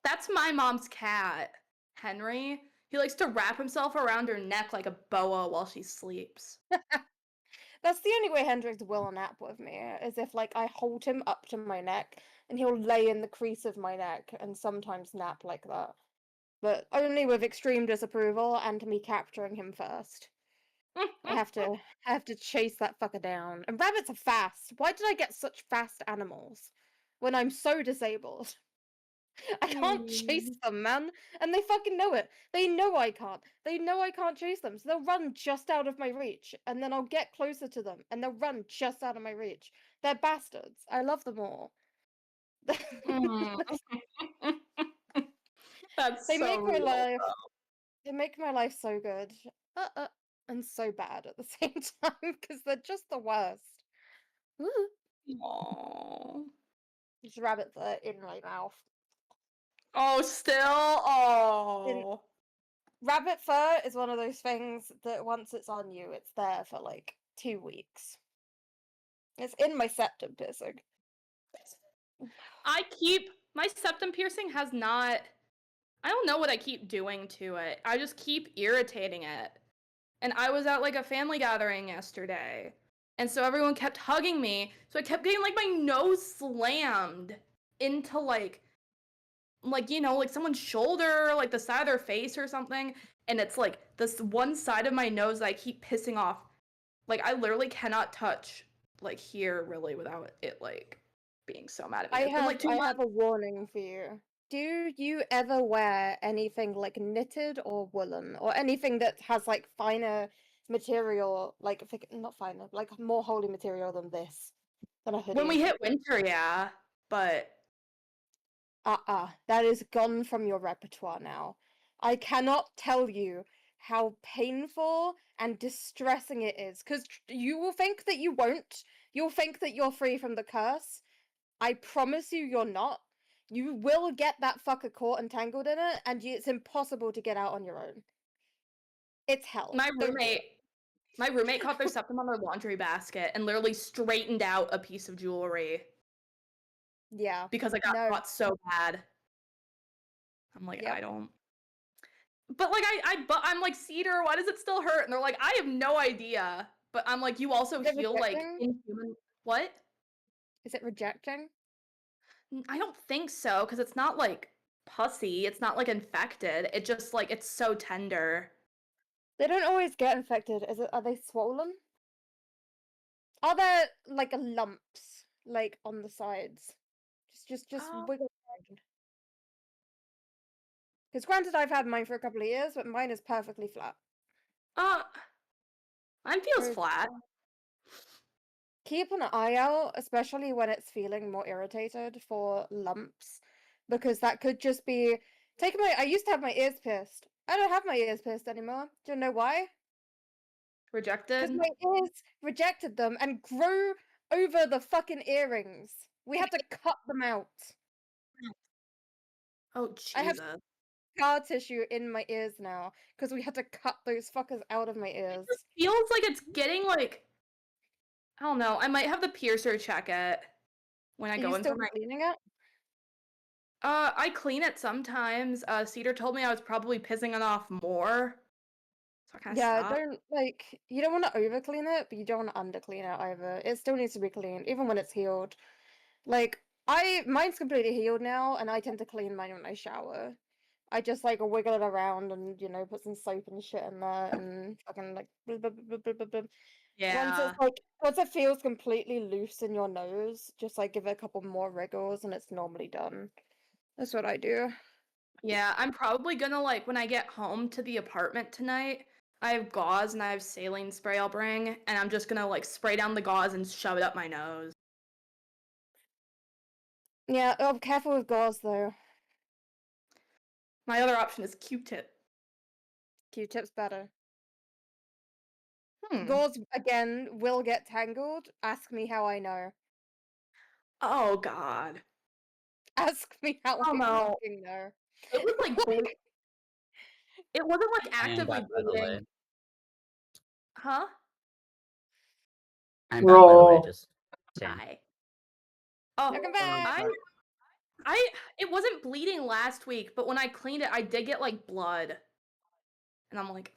That's my mom's cat, Henry. He likes to wrap himself around her neck like a boa while she sleeps. That's the only way Hendrix will nap with me, is if, like, I hold him up to my neck, and he'll lay in the crease of my neck, and sometimes nap like that. But only with extreme disapproval and me capturing him first. I have to chase that fucker down. And rabbits are fast. Why did I get such fast animals when I'm so disabled? I can't chase them, man. And they fucking know it. They know I can't. They know I can't chase them. So they'll run just out of my reach. And then I'll get closer to them. And they'll run just out of my reach. They're bastards. I love them all. That's they so make my real, life. though. They make my life so good. And so bad at the same time. Because they're just the worst. Aww. These rabbits are in my mouth. Oh, still? Oh. Rabbit fur is one of those things that once it's on you, it's there for like 2 weeks. It's in my septum piercing. My septum piercing has not, I don't know what I keep doing to it. I just keep irritating it. And I was at like a family gathering yesterday. And so everyone kept hugging me. So I kept getting like my nose slammed into like, you know, like someone's shoulder, like the side of their face or something. And it's like this one side of my nose that I keep pissing off. Like I literally cannot touch like here really without it like being so mad at me. I have a warning for you. Do you ever wear anything like knitted or woolen or anything that has like finer material, like not finer, like more holy material than this? Than a hoodie? When we hit winter, yeah, but that is gone from your repertoire now. I cannot tell you how painful and distressing it is, because you will think that you won't. You'll think that you're free from the curse. I promise you, you're not. You will get that fucker caught and tangled in it, and it's impossible to get out on your own. It's hell. My roommate caught their septum on their laundry basket and literally straightened out a piece of jewelry. Yeah. Because I got caught so bad. I'm like, Yep. I don't. But like I'm like, Cedar, why does it still hurt? And they're like, I have no idea. But I'm like, you also Is it heal like rejecting? inhuman. What? Is it rejecting? I don't think so, because it's not like pussy. It's not like infected. It just like it's so tender. They don't always get infected. Are they swollen? Are there like lumps like on the sides? Just Oh. wiggle around. Because granted, I've had mine for a couple of years, but mine is perfectly flat. Mine feels Whereas- flat. Keep an eye out, especially when it's feeling more irritated, for lumps, because that could just be. I used to have my ears pierced. I don't have my ears pierced anymore. Do you know why? Rejected. Because my ears rejected them and grew over the fucking earrings. We had to cut them out. Oh I have Jesus. scar tissue in my ears now because we had to cut those fuckers out of my ears. It feels like it's getting like, I don't know. I might have the piercer check it when I Are go you in still for my. cleaning it? I clean it sometimes. Cedar told me I was probably pissing it off more. So I kind of Yeah, stopped. you don't want to over clean it, but you don't want to under clean it either. It still needs to be cleaned, even when it's healed. Like, mine's completely healed now, and I tend to clean mine when I shower. I just like wiggle it around and put some soap and shit in there and fucking like blah, blah, blah, blah, blah, blah. Yeah. Once it feels completely loose in your nose, just like give it a couple more wriggles and it's normally done. That's what I do. Yeah, I'm probably gonna like when I get home to the apartment tonight, I have gauze and I have saline spray I'll bring, and I'm just gonna like spray down the gauze and shove it up my nose. Yeah, oh, careful with gauze though. My other option is Q-tip. Q-tip's better. Hmm. Gauze again will get tangled. Ask me how I know. Oh God. Ask me how Oh I no. fucking know. It was like it wasn't like I am actively back, by the bleeding. way. Huh? I'm back, by the way, Roll. just saying. Hi. Oh, Welcome back. it wasn't bleeding last week, but when I cleaned it, I did get like blood. And I'm like,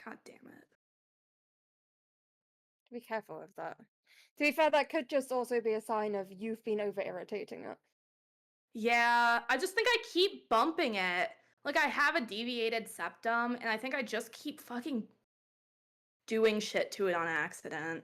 God damn it. Be careful with that. To be fair, that could just also be a sign of you've been over irritating it. Yeah, I just think I keep bumping it. Like I have a deviated septum, and I think I just keep fucking doing shit to it on accident.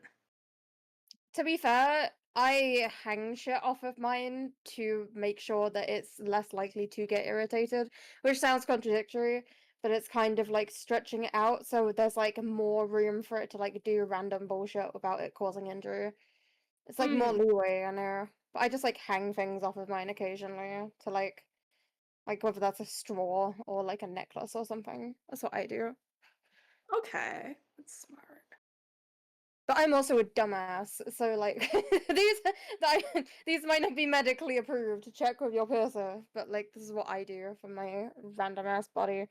To be fair, I hang shit off of mine to make sure that it's less likely to get irritated, which sounds contradictory, but it's kind of like stretching it out so there's like more room for it to like do random bullshit without it causing injury. It's like more leeway, I know. But I just like hang things off of mine occasionally to like whether that's a straw or like a necklace or something. That's what I do. Okay, that's smart. But I'm also a dumbass, so like these might not be medically approved. Check with your purser, but like this is what I do for my random ass body.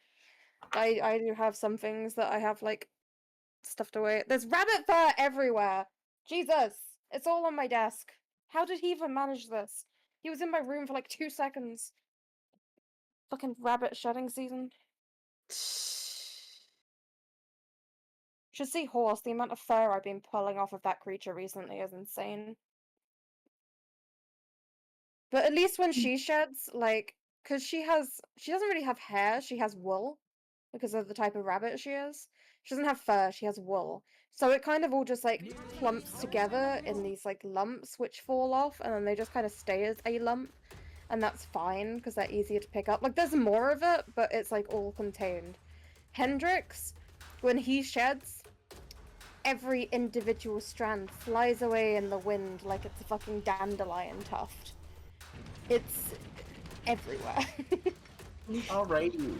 I do have some things that I have like stuffed away. There's rabbit fur everywhere. Jesus, it's all on my desk. How did he even manage this? He was in my room for like 2 seconds. Fucking rabbit shedding season. Should see horse. The amount of fur I've been pulling off of that creature recently is insane. But at least when she sheds, like, because she doesn't really have hair, she has wool because of the type of rabbit she is. She doesn't have fur, she has wool. So it kind of all just like clumps together in these like lumps which fall off and then they just kind of stay as a lump. And that's fine because they're easier to pick up. Like there's more of it, but it's like all contained. Hendrix, when he sheds, every individual strand flies away in the wind like it's a fucking dandelion tuft. It's everywhere. Alrighty.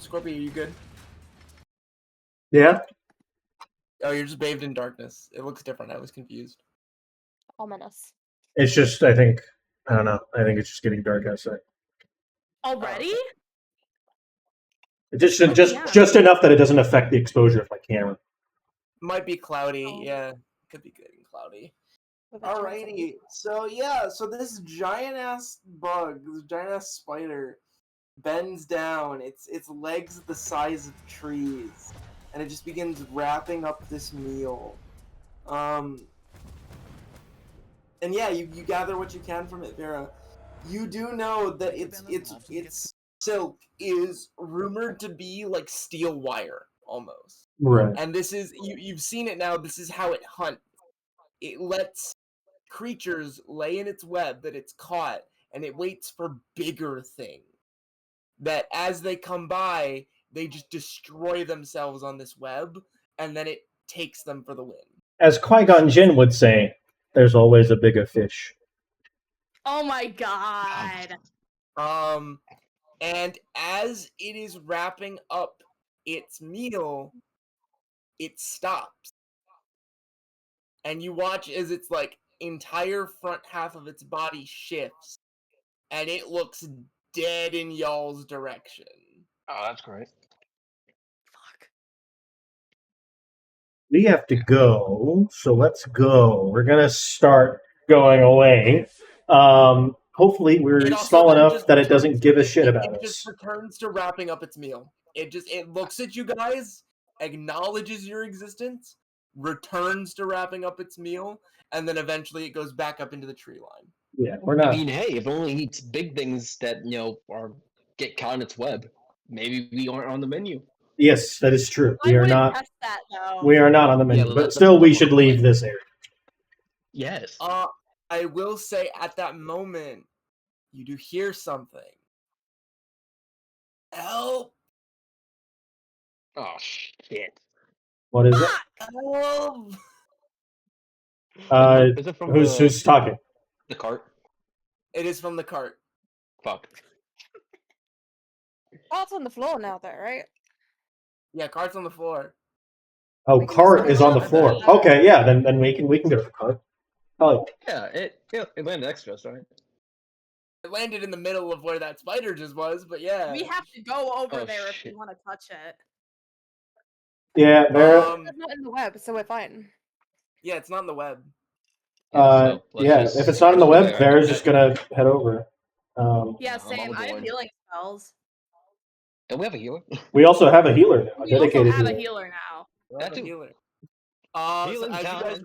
Scorpio, are you good? Yeah. Oh, you're just bathed in darkness. It looks different. I was confused. Ominous. It's just, I don't know. I think it's just getting dark outside. Already? Just enough that it doesn't affect the exposure of my camera. Might be cloudy. Oh. Yeah, could be getting cloudy. Alrighty. So yeah, so this giant ass bug, this giant ass spider, bends down, its legs the size of trees, and it just begins wrapping up this meal. And yeah, you gather what you can from it, Vera. You do know that its silk is rumored to be like steel wire almost. Right. And this is you've seen it now. This is how it hunts. It lets creatures lay in its web that it's caught, and it waits for bigger things. That as they come by, they just destroy themselves on this web, and then it takes them for the win. As Qui-Gon Jinn would say, there's always a bigger fish. Oh my god. And as it is wrapping up its meal, it stops. And you watch as its like entire front half of its body shifts, and it looks dead in y'all's direction. Oh, that's great. Fuck. We have to go, so let's go. We're gonna start going away. Hopefully, we're small enough that it doesn't give a shit about us. It just us. returns to wrapping up its meal. It looks at you guys, acknowledges your existence, returns to wrapping up its meal, and then eventually it goes back up into the tree line. Yeah, we're not. I mean, hey, if it only eats big things that get caught in its web, maybe we aren't on the menu. Yes, that is true. We are not. Test that, though. We are not on the menu, but still, we should leave this area. Yes. I will say at that moment, you do hear something. Help! Oh shit! What is it? Help! Is it from who's talking? The cart. It is from the cart. Fuck. Cart's on the floor now, though, right? Yeah, cart's on the floor. Oh, cart is on the floor. Okay, yeah, then we can go to the cart. Oh. Yeah, it landed next to us, right? It landed in the middle of where that spider just was, but yeah. We have to go over there if we want to touch it. Yeah, Vera. It's not in the web, so we're fine. Yeah, it's not in the web. Yeah, if it's not in the web, Vera's just gonna head over. Yeah, same. I have healing spells. Don't we have a healer? We also have a healer now. We Dedicated also have healer. a healer now. That's a healer. So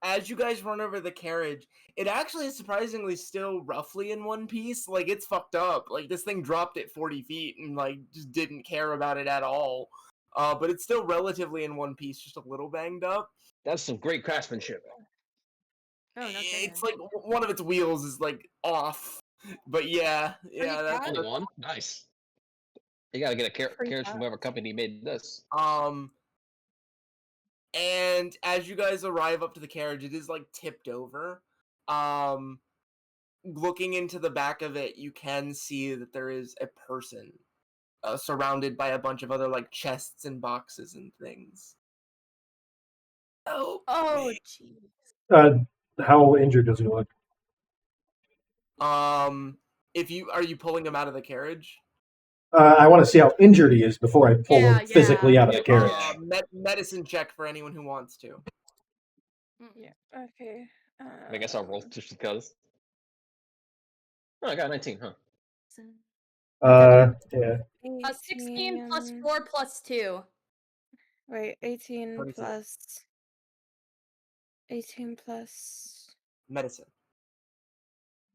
as you guys run over the carriage, it actually is surprisingly still roughly in one piece. Like, it's fucked up. Like, this thing dropped at 40 feet and, like, just didn't care about it at all. But it's still relatively in one piece, just a little banged up. That's some great craftsmanship. No, it's like one of its wheels is, like, off. But yeah, that's only one. Nice. You gotta get a carriage from whoever company made this. And as you guys arrive up to the carriage, it is like tipped over. Looking into the back of it, you can see that there is a person surrounded by a bunch of other like chests and boxes and things. Oh, jeez. How injured does he look? Are you pulling him out of the carriage? I want to see how injured he is before I pull him physically out of the carriage. Medicine check for anyone who wants to. Yeah. Okay. I guess I'll roll just because. Oh, I got 19, huh? Yeah. 16 plus 4 plus 2. Wait, 18 22. plus 18 plus medicine.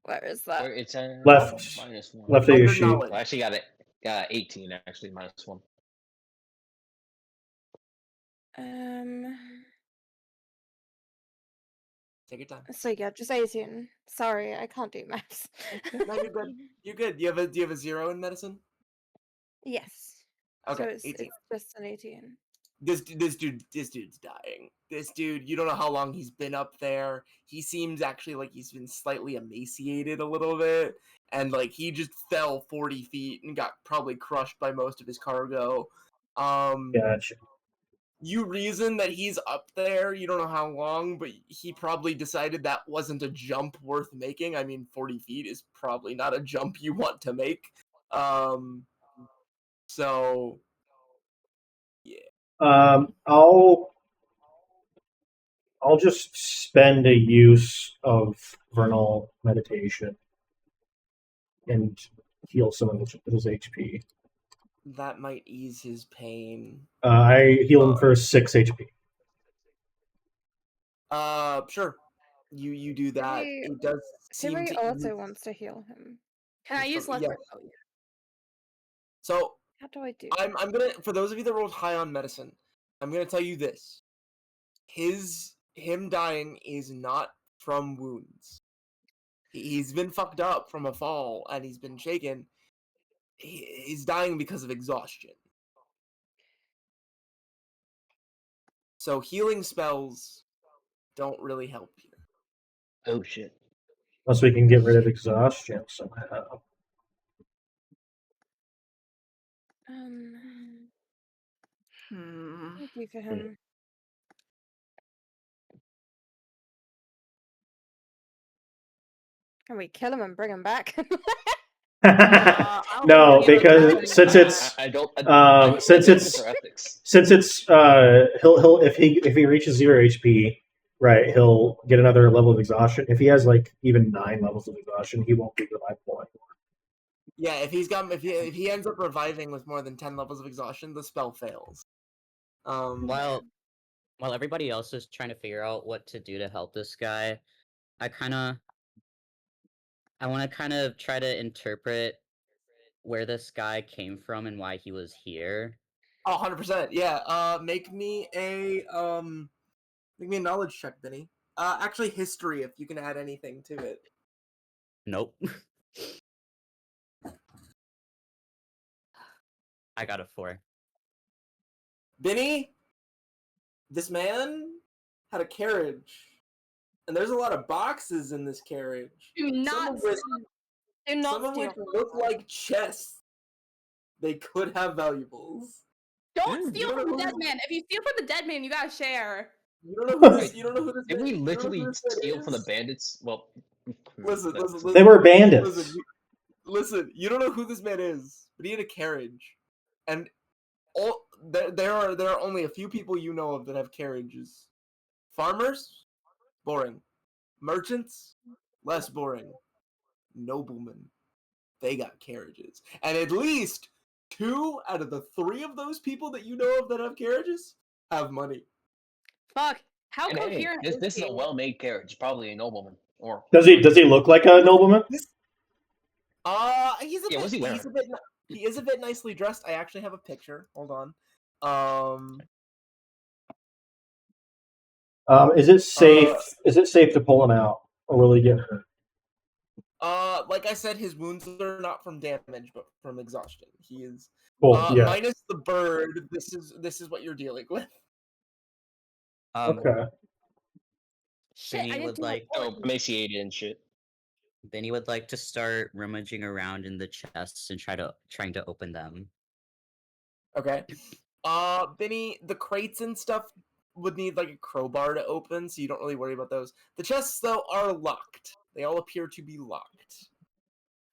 Where is that? It's left. -1. Left of your sheet. I actually got it. Got 18 actually -1. Take your time. So yeah, just 18. Sorry, I can't do maths. No, you're good. You're good. Do you have a 0 in medicine? Yes. Okay, So it's 18. just an 18. This dude's dying. This dude, you don't know how long he's been up there. He seems actually like he's been slightly emaciated a little bit, and like he just fell 40 feet and got probably crushed by most of his cargo. Gotcha. You reason that he's up there, you don't know how long, but he probably decided that wasn't a jump worth making. I mean, 40 feet is probably not a jump you want to make. So yeah. I'll just spend a use of vernal meditation and heal some of his HP. That might ease his pain. I heal him for 6 HP. Sure. You do that. It does seem Cyri to also ease. wants to heal him. Can I use lesser? Yeah. Oh, yeah. So How do I do? I'm gonna, for those of you that rolled high on medicine, I'm gonna tell you this: him dying is not from wounds. He's been fucked up from a fall and he's been shaken. He's dying because of exhaustion. So healing spells don't really help here. Oh shit. Unless we can get rid of exhaustion somehow. What do I do for him? Can we kill him and bring him back? No, because since it's he'll if he reaches 0 HP, right, he'll get another level of exhaustion. If he has like even 9 levels of exhaustion, he won't be revivable anymore. Yeah, if he ends up reviving with more than 10 levels of exhaustion, the spell fails. While everybody else is trying to figure out what to do to help this guy, I want to kind of try to interpret where this guy came from and why he was here. Oh, 100%. Yeah. Make me a knowledge check, Bhinni. Actually, history, if you can add anything to it. Nope. I got a 4. Bhinni, this man had a carriage, and there's a lot of boxes in this carriage. Do not Some of which look like chests. They could have valuables. Don't steal from the dead man. If you steal from the dead man, you gotta share. You don't know who this. Did we literally steal from the bandits? Well, listen. They were bandits. Listen, you don't know who this man is, but he had a carriage, and there are only a few people you know of that have carriages. Farmers, boring. Merchants, less boring. Noblemen, they got carriages, and at least 2 out of the 3 of those people that you know of that have carriages have money. Fuck. How and coherent hey, this is a well-made carriage, probably a nobleman. Or Does he look like a nobleman? He is a bit nicely dressed. I actually have a picture. Hold on. Is it safe? Is it safe to pull him out, or will he get hurt? Like I said, his wounds are not from damage, but from exhaustion. He is Yeah. minus the bird. This is what you're dealing with. Okay. Bhinni would like emaciated and shit. Bhinni would like to start rummaging around in the chests and trying to open them. Okay. Bhinni, the crates and stuff would need like a crowbar to open, so you don't really worry about those. The chests though are locked. They all appear to be locked.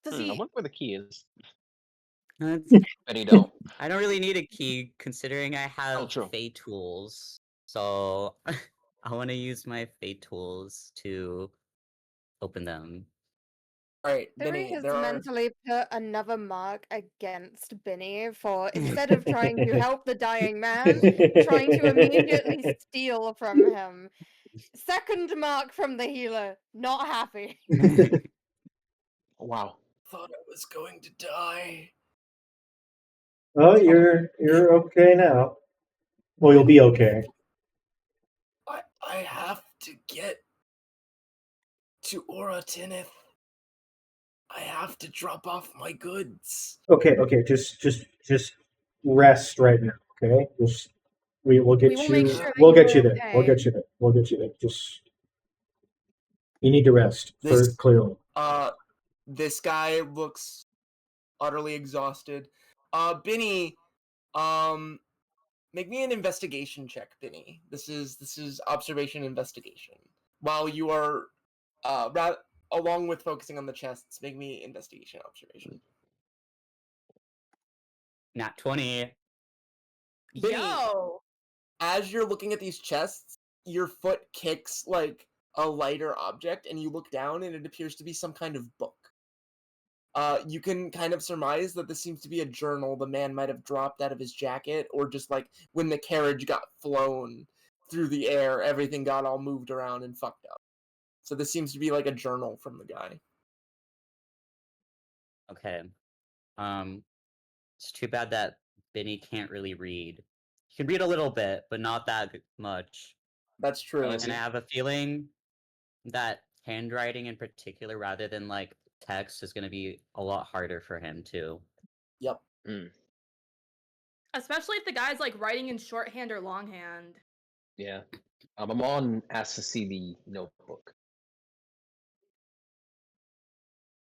I wonder where the key is. But you don't. I don't really need a key considering I have true. Fey tools. So I want to use my Fey tools to open them. Alright, Cyri Bhinni, has there are... mentally put another mark against Bhinni for, instead of trying to help the dying man, trying to immediately steal from him. Second mark from the healer. Not happy. Wow. Thought I was going to die. Oh, you're okay now. Well, you'll be okay. I have to get to Oratinith. I have to drop off my goods. Okay. Just rest right now. Okay. We'll get you. We'll get you there. We'll get you there. We'll get you there. Just you need to rest. Clearly. This guy looks utterly exhausted. Bhinni, make me an investigation check, Bhinni. This is observation investigation. While you are, along with focusing on the chests, make me investigation observation. Nat 20. Bhinni, Yo! as you're looking at these chests, your foot kicks like a lighter object, and you look down, and it appears to be some kind of book. you can kind of surmise that this seems to be a journal the man might have dropped out of his jacket, or just like when the carriage got flown through the air, everything got all moved around and fucked up. So this seems to be like a journal from the guy. Okay. It's too bad that Bhinni can't really read. He can read a little bit, but not that much. That's true. And I have a feeling that handwriting in particular, rather than like text, is going to be a lot harder for him too. Yep. Especially if the guy's like writing in shorthand or longhand. Yeah. Amon asks to see the notebook.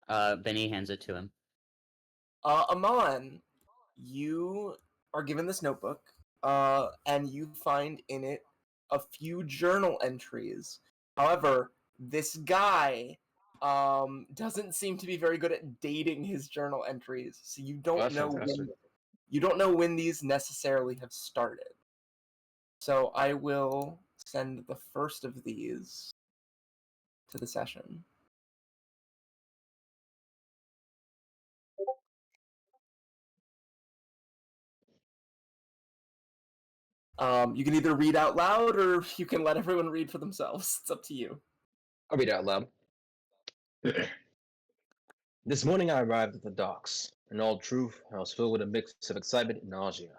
Bhinni hands it to him. Amon, you are given this notebook, and you find in it a few journal entries. However, this guy doesn't seem to be very good at dating his journal entries, so you don't know when these necessarily have started. So I will send the first of these to the session. You can either read out loud, or you can let everyone read for themselves. It's up to you. I'll read it out loud. This morning I arrived at the docks. In all truth, I was filled with a mix of excitement and nausea.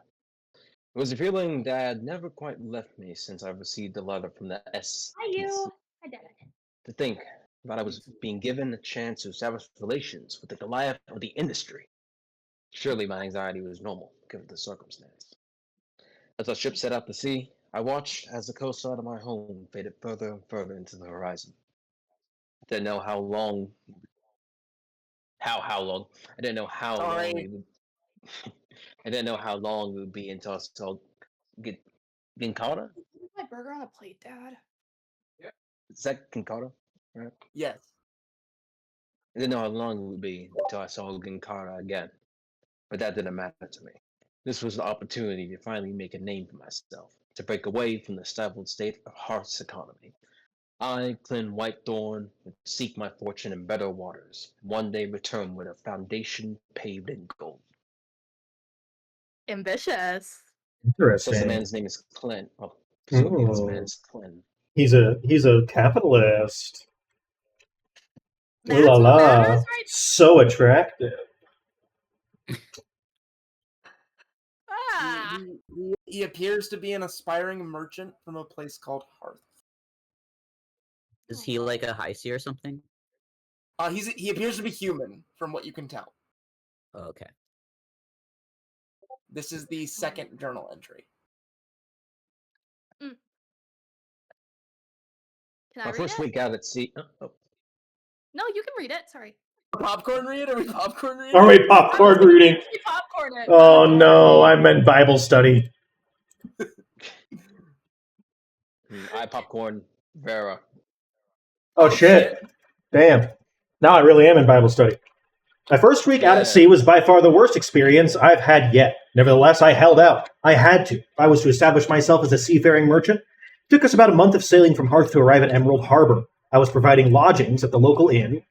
It was a feeling that had never quite left me since I received a letter from the SPC. To think that I was being given a chance to establish relations with the Goliath of the industry. Surely my anxiety was normal, given the circumstance. As our ship set out to sea, I watched as the coastline of my home faded further and further into the horizon. I didn't know how long. How long? I didn't know how Sorry. long it would. I didn't know how long it would be until I saw Ginkata. My burger on a plate, Dad. Is that Ginkata? Right. Yes. I didn't know how long it would be until I saw Ginkata again, but that didn't matter to me. This was the opportunity to finally make a name for myself, to break away from the stifled state of Hearth's economy. I, Clint Whitethorn, would seek my fortune in better waters, and one day return with a foundation paved in gold. Ambitious. Interesting. Says the man's name is Clint. Oh, presumably this man's Clint. He's a capitalist. That's Ooh la what la. matters, right? So attractive. He appears to be an aspiring merchant from a place called Hearth. Is he like a high C or something? He appears to be human, from what you can tell. Oh, okay. This is the second journal entry. Can I My read first it? week out at sea. No, you can read it. Sorry. Popcorn read? Are we popcorn reading? Are we popcorn reading? Popcorn it. Oh no, I meant Bible study. I popcorn Vera. Oh shit. Damn. Now I really am in Bible study. My first week out at sea was by far the worst experience I've had yet. Nevertheless, I held out. I had to. I was to establish myself as a seafaring merchant. It took us about a month of sailing from Hearth to arrive at Emerald Harbor. I was provided lodgings at a local inn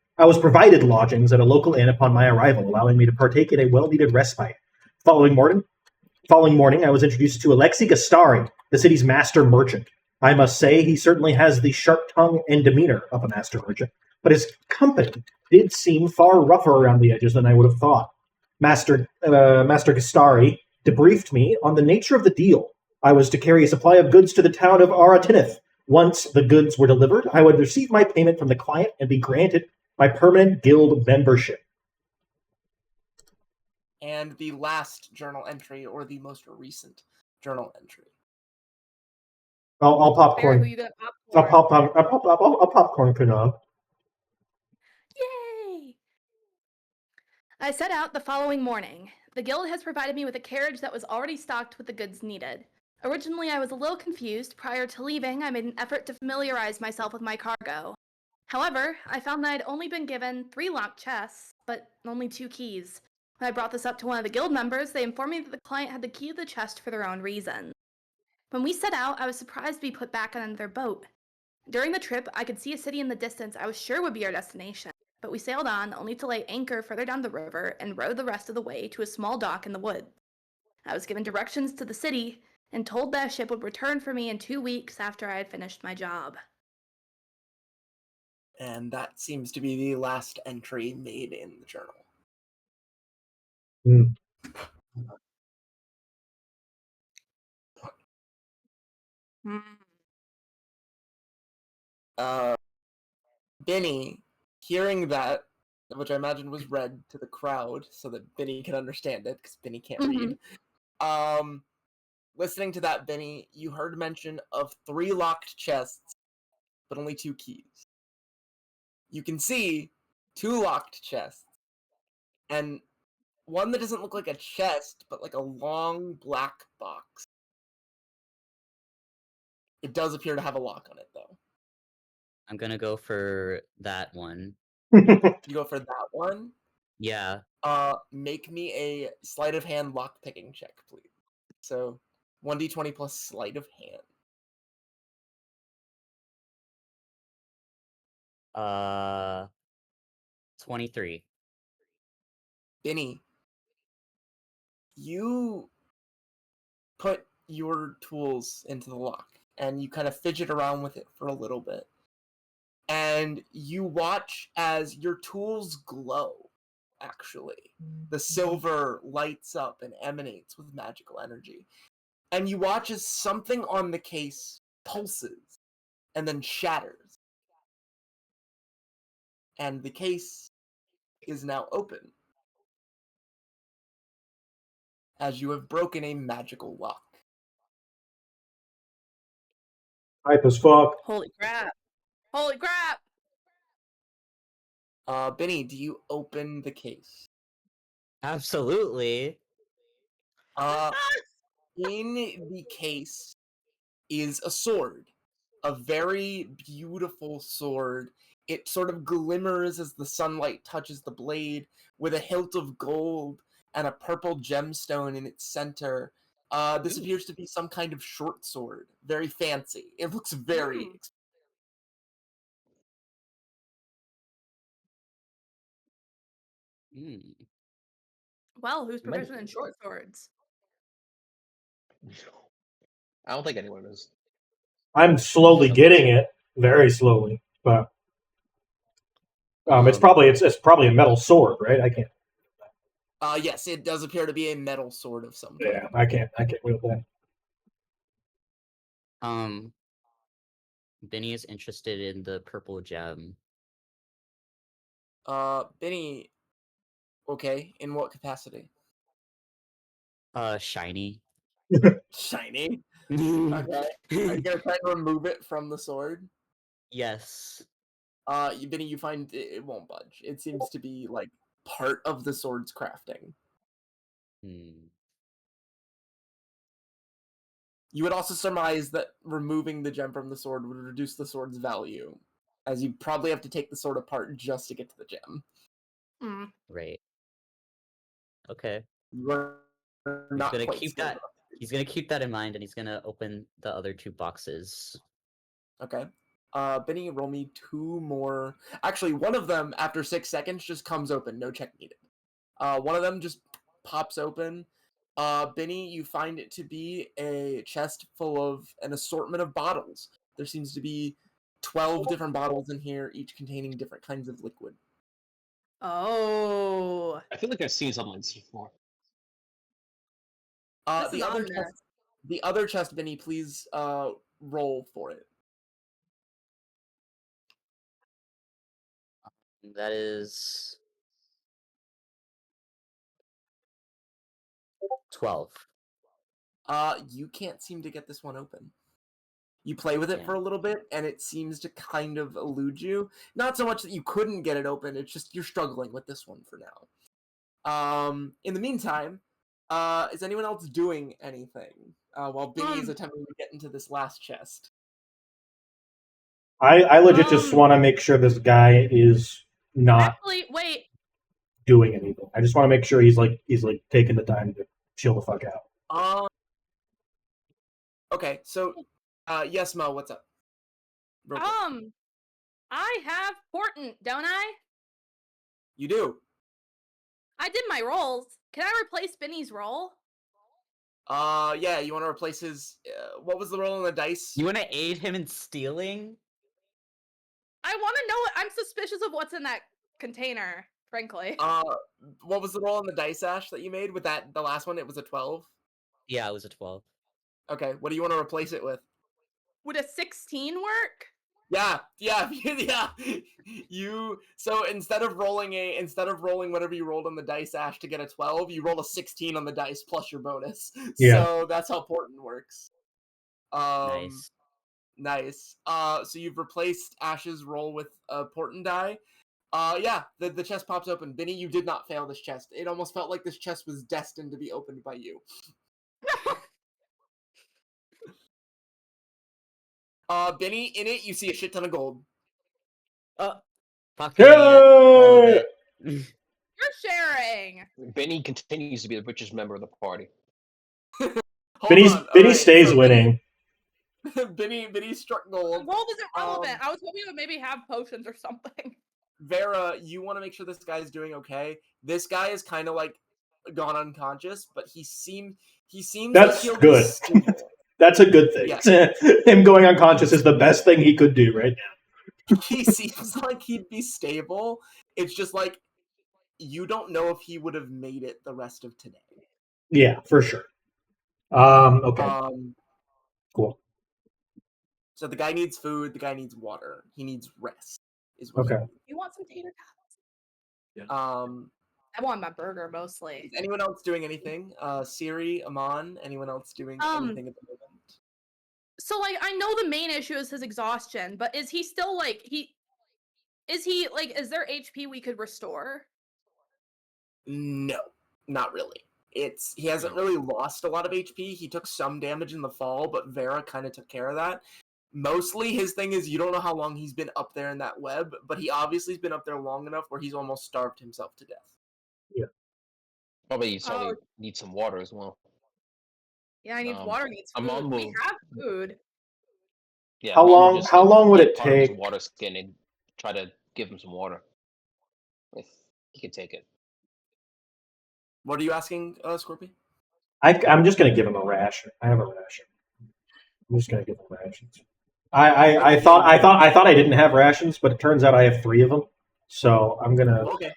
upon my arrival, allowing me to partake in a well-needed respite. Following morning, I was introduced to Alexei Gastari, the city's master merchant. I must say, he certainly has the sharp tongue and demeanor of a master merchant, but his company did seem far rougher around the edges than I would have thought. Master Gastari debriefed me on the nature of the deal. I was to carry a supply of goods to the town of Aratinith. Once the goods were delivered, I would receive my payment from the client and be granted my permanent guild membership. And the last journal entry, or the most recent journal entry. I'll popcorn. Who you got popcorn? I'll popcorn Kunal. Yay! I set out the following morning. The guild has provided me with a carriage that was already stocked with the goods needed. Originally, I was a little confused. Prior to leaving, I made an effort to familiarize myself with my cargo. However, I found that I'd only been given 3 locked chests, but only 2 keys. When I brought this up to one of the guild members, they informed me that the client had the key to the chest for their own reasons. When we set out, I was surprised to be put back on another boat. During the trip, I could see a city in the distance I was sure would be our destination. but we sailed on only to lay anchor further down the river and row the rest of the way to a small dock in the woods. I was given directions to the city and told that a ship would return for me in 2 weeks after I had finished my job. And that seems to be the last entry made in the journal. Hmm. Bhinni, hearing that, which I imagine was read to the crowd so that Bhinni can understand it, because Bhinni can't read. Listening to that, Bhinni, you heard mention of 3 locked chests, but only 2 keys. You can see 2 locked chests, and one that doesn't look like a chest, but like a long black box. It does appear to have a lock on it, though. I'm gonna go for that one. You go for that one? Yeah. Make me a sleight of hand lock picking check, please. So 1d20 plus sleight of hand. 23. Bhinni, you put your tools into the lock and you kind of fidget around with it for a little bit. And you watch as your tools glow, actually. The silver lights up and emanates with magical energy. And you watch as something on the case pulses and then shatters. And the case is now open, as you have broken a magical lock. Hype as fuck. Holy crap! Holy crap! Bhinni, do you open the case? Absolutely. In the case is a sword. A very beautiful sword. It sort of glimmers as the sunlight touches the blade, with a hilt of gold and a purple gemstone in its center. This appears to be some kind of short sword. Very fancy. It looks very Well, who's proficient in short swords? I don't think anyone is. I'm slowly getting it, very slowly, but it's probably a metal sword, right? I can't. Yes, it does appear to be a metal sword of some kind. Yeah, I can't wield that. Bhinni is interested in the purple gem. Bhinni, okay, in what capacity? Shiny. Shiny? Okay. Are you gonna try to remove it from the sword? Yes. Bhinni, you find it won't budge. It seems to be, like, part of the sword's crafting. You would also surmise that removing the gem from the sword would reduce the sword's value, as you probably have to take the sword apart just to get to the gem. Right. Okay. You're not he's gonna quite keep skilled that. enough. He's gonna keep that in mind, and he's gonna open the other 2 boxes. Okay. Bhinni, roll me 2 more. Actually, one of them, after 6 seconds, just comes open. No check needed. One of them just pops open. Bhinni, you find it to be a chest full of an assortment of bottles. There seems to be 12 different bottles in here, each containing different kinds of liquid. Oh. I feel like I've seen something like this before. This is ominous. The other chest, Bhinni, please roll for it. That is 12. You can't seem to get this one open. You play with it for a little bit, and it seems to kind of elude you. Not so much that you couldn't get it open, it's just you're struggling with this one for now. In the meantime, is anyone else doing anything while Bhinni is attempting to get into this last chest? I legit just want to make sure this guy is not Actually, wait. doing anything. I just want to make sure he's taking the time to chill the fuck out. Okay, so yes, Mo, what's up? I have portent, don't I? You do. I did my rolls. Can I replace Bhinni's roll? Yeah, you want to replace his... what was the roll on the dice? You want to aid him in stealing? I want to know. I'm suspicious of what's in that container, frankly. What was the roll on the dice, Ash, that you made with that, the last one? It was a 12? Yeah, it was a 12. Okay, what do you want to replace it with? Would a 16 work? Yeah. So instead of rolling whatever you rolled on the dice, Ash, to get a 12, you roll a 16 on the dice plus your bonus. Yeah. So that's how Portent works. Nice. Nice. So you've replaced Ash's roll with a Portent die. Yeah, the chest pops open. Bhinni, you did not fail this chest. It almost felt like this chest was destined to be opened by you. Bhinni, in it, you see a shit ton of gold. Fucking all of Yay! it. You're sharing. Bhinni continues to be the richest member of the party. Bhinni stays winning. Bhinni struck gold. Gold isn't relevant. I was hoping it would maybe have potions or something. Vera, you want to make sure this guy's doing okay. This guy is kind of like gone unconscious, but he seems That's like he'll good. be stable. That's a good thing. Yeah. Him going unconscious is the best thing he could do right now. He seems like he'd be stable. It's just like you don't know if he would have made it the rest of today. Yeah, for sure. Okay. Cool. So the guy needs food. The guy needs water. He needs rest. Is what Okay. You want some tater tots? Yeah. I want my burger mostly. Is anyone else doing anything? Cyri, Amon, anyone else doing anything at the moment? So like I know the main issue is his exhaustion, but is he still like is there HP we could restore? No, not really. He hasn't really lost a lot of HP. He took some damage in the fall, but Vera kind of took care of that. Mostly his thing is you don't know how long he's been up there in that web, but he obviously has been up there long enough where he's almost starved himself to death. Yeah. Probably needs some water as well. Yeah, I need water, needs food. We have food. Yeah. How long would it take? His water skin and try to give him some water. If he can take it. What are you asking, Scorpy? I'm just gonna give him a ration. I have a ration. I'm just gonna give him rations. I thought I didn't have rations, but it turns out I have 3 of them. So I'm gonna. Okay.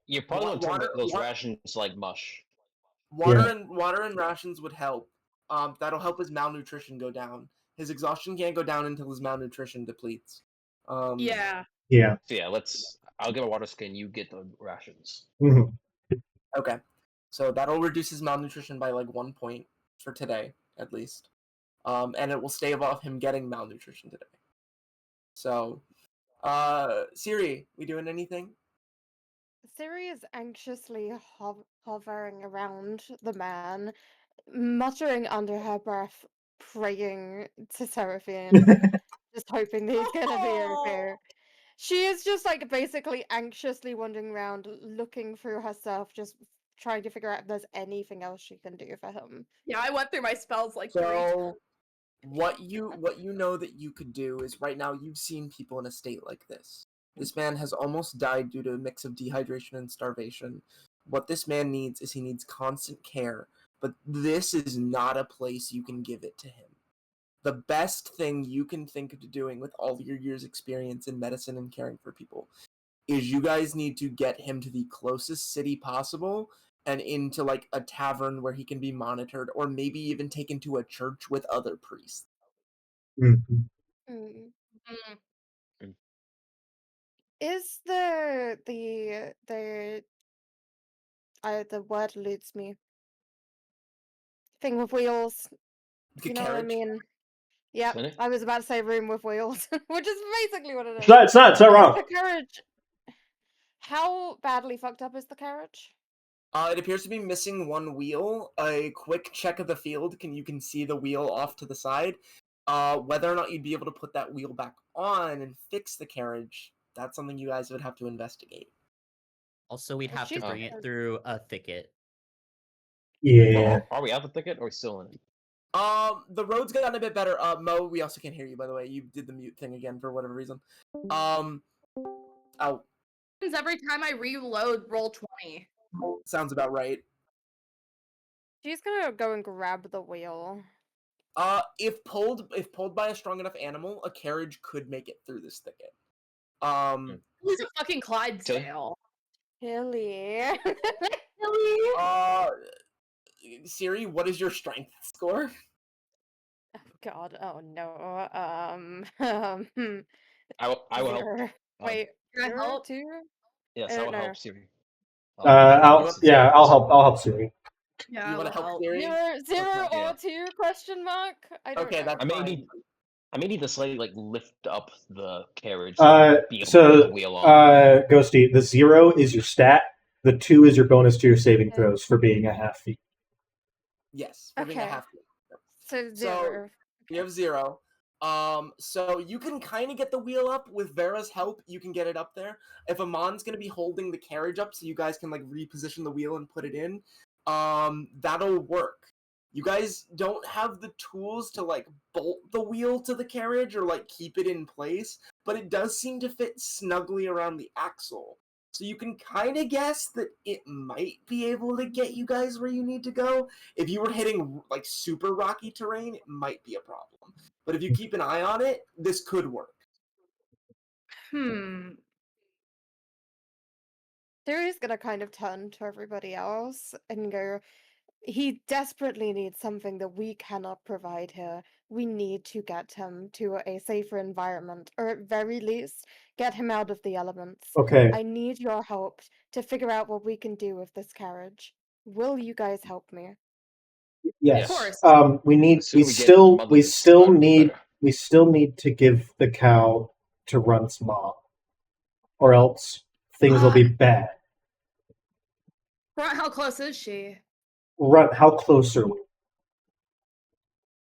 You're probably gonna turn those rations like mush. Water and rations would help. That'll help his malnutrition go down. His exhaustion can't go down until his malnutrition depletes. Yeah. Yeah. So yeah, I'll get a water skin. You get the rations. Mm-hmm. Okay. So that'll reduce his malnutrition by like 1 point for today, at least. And it will stave off him getting malnutrition today. So, Cyri, we doing anything? Cyri is anxiously hovering around the man, muttering under her breath, praying to Seraphine, just hoping that he's gonna be okay. She is just like basically anxiously wandering around, looking through her stuff, just trying to figure out if there's anything else she can do for him. Yeah, I went through my spells like so. What you know that you could do is right now you've seen people in a state like this. This man has almost died due to a mix of dehydration and starvation. What this man needs is he needs constant care, but this is not a place you can give it to him. The best thing you can think of doing with all your years' experience in medicine and caring for people is you guys need to get him to the closest city possible and into like a tavern where he can be monitored, or maybe even taken to a church with other priests. Mm-hmm. Is the word eludes me. Thing with wheels. You know what I mean? Yeah, I was about to say room with wheels, which is basically what it is. It's not wrong. The carriage. How badly fucked up is the carriage? It appears to be missing 1 wheel. A quick check of the field, you can see the wheel off to the side. Whether or not you'd be able to put that wheel back on and fix the carriage, that's something you guys would have to investigate. Also, we'd have to bring it through a thicket. Yeah. Are we out the thicket or are we still in it? The road's gotten a bit better. Mo, we also can't hear you, by the way. You did the mute thing again for whatever reason. Oh. every time I reload roll 20. Sounds about right. She's gonna go and grab the wheel. If pulled by a strong enough animal, a carriage could make it through this thicket. He's a fucking Clydesdale. Hilly. Cyri, what is your strength score? Oh God. Oh no. I will help. Zero. Wait. Can I Zero? help? 2? Yes, I will no. help Cyri. I'll help Cyri. Yeah, You want to help Cyri? Zero Okay. or 2? Question mark. I don't Okay, know. that's fine. I may need to slightly lift up the carriage to be able to put the wheel on. Ghosty, the 0 is your stat. The 2 is your bonus to your saving throws for being a half feet. Yes, for being a half feet. So 0. You have 0. So you can kind of get the wheel up with Vera's help. You can get it up there. If Amon's gonna be holding the carriage up, so you guys can reposition the wheel and put it in, that'll work. You guys don't have the tools to bolt the wheel to the carriage or keep it in place, but it does seem to fit snugly around the axle. So you can kind of guess that it might be able to get you guys where you need to go. If you were hitting super rocky terrain, it might be a problem. But if you keep an eye on it, this could work. Siri's gonna kind of turn to everybody else and go, he desperately needs something that we cannot provide here. We need to get him to a safer environment, or at very least, get him out of the elements. Okay. I need your help to figure out what we can do with this carriage. Will you guys help me? Yes. Of course. We still need to give the cow to Runt's mom, or else things will be bad. How close is she? Runt, how close are we?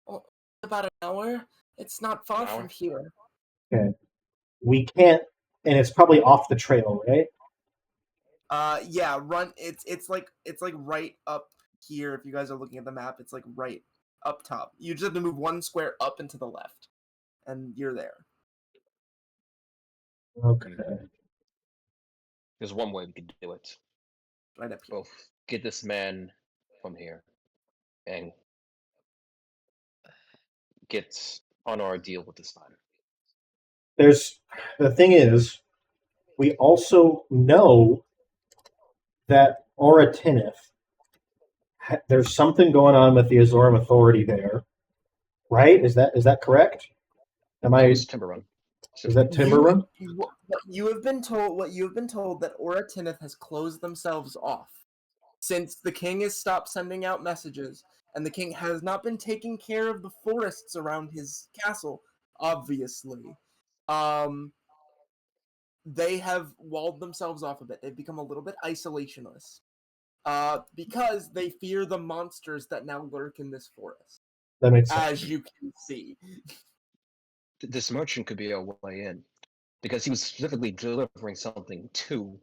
Well, about an hour. It's not far from here. Okay. We can't, and it's probably off the trail, right? Yeah, Runt. It's right up here. If you guys are looking at the map, it's right up top. You just have to move one square up and to the left, and you're there. Okay. There's one way we could do it. Right up here. Both get this man from here and get on our deal with the spider. The thing is, we also know that Oratinith, there's something going on with the Azoram Authority there, right? Is that correct? It's Timberrun. Is that Timberrun? What you have been told that Oratinith has closed themselves off since the king has stopped sending out messages, and the king has not been taking care of the forests around his castle. Obviously, they have walled themselves off a bit. They've become a little bit isolationist, because they fear the monsters that now lurk in this forest. That makes sense. As you can see. This merchant could be our way in, because he was specifically delivering something to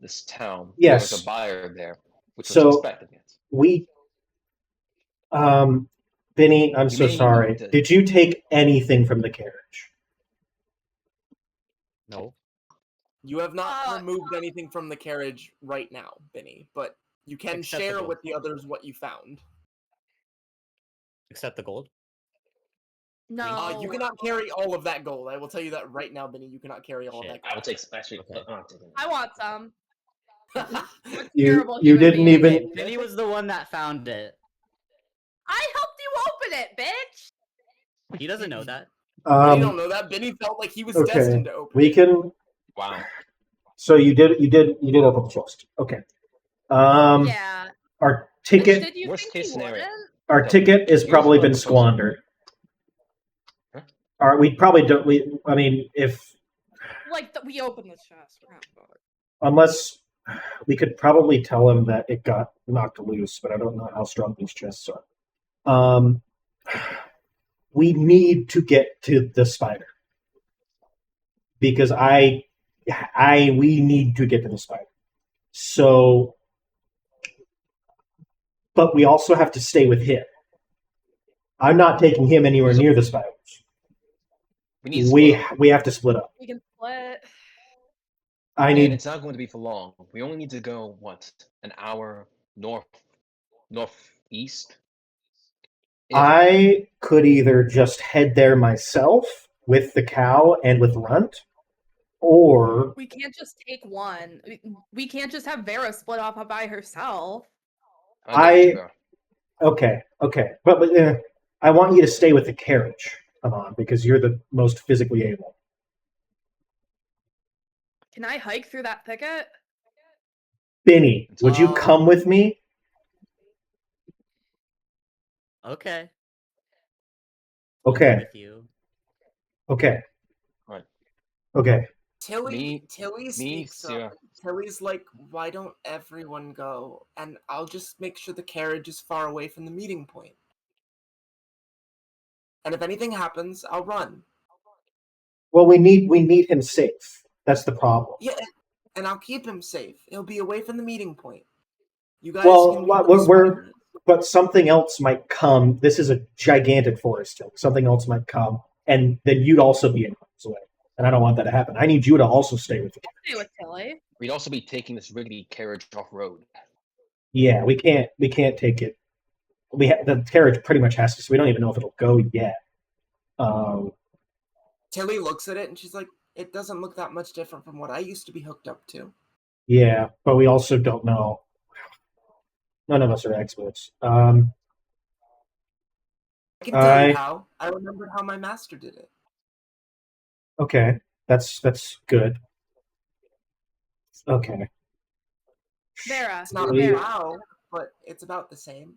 this town. Yes. There was a buyer there, which So, was expecting it. Bhinni, I'm so sorry. Did you take anything from the carriage? No. You have not removed anything from the carriage right now, Bhinni, but you can Except share the gold. with the others what you found. Except the gold? No. You cannot carry all of that gold. I will tell you that right now, Bhinni. You cannot carry all of that gold. I will take actually. I want some. You didn't even. Bhinni was the one that found it. I helped you open it, bitch. He doesn't know that. You don't know that. Bhinni felt like he was destined to open We it. can. Wow. So you did open the chest. Okay. Yeah. Our ticket. Did you Worst think case he scenario. wouldn't? Our ticket has probably been squandered. Or we probably don't. I mean, if We opened the chest. unless we could probably tell him that it got knocked loose, but I don't know how strong these chests are. We need to get to the spider because we need to get to the spider. So, but we also have to stay with him. I'm not taking him anywhere near the spiders. We have to split up. We can split. And it's not going to be for long. We only need to go, what, an hour northeast? I could either just head there myself with the cow and with Runt, or We can't just take one. We can't just have Vera split off by herself. Okay, but I want you to stay with the carriage, Amon, because you're the most physically able. Can I hike through that thicket? Bhinni, would you come with me? Okay. Okay. With you. Okay. Right. Okay. Tilly speaks up. Tilly's like, why don't everyone go? And I'll just make sure the carriage is far away from the meeting point. And if anything happens, I'll run. Well, we need him safe. That's the problem. Yeah, and I'll keep him safe. He'll be away from the meeting point. You guys but something else might come. This is a gigantic forest. Something else might come, and then you'd also be in harm's way. And I don't want that to happen. I need you to also stay with the carriage. Stay with Tilly. We'd also be taking this rickety carriage off road. Yeah, we can't take it. The carriage pretty much has to. So we don't even know if it'll go yet. Tilly looks at it and she's like, "It doesn't look that much different from what I used to be hooked up to." Yeah, but we also don't know. None of us are experts. I can tell you how. I remembered how my master did it. Okay, that's good. Okay. Vera, It's not Vera. how, but it's about the same.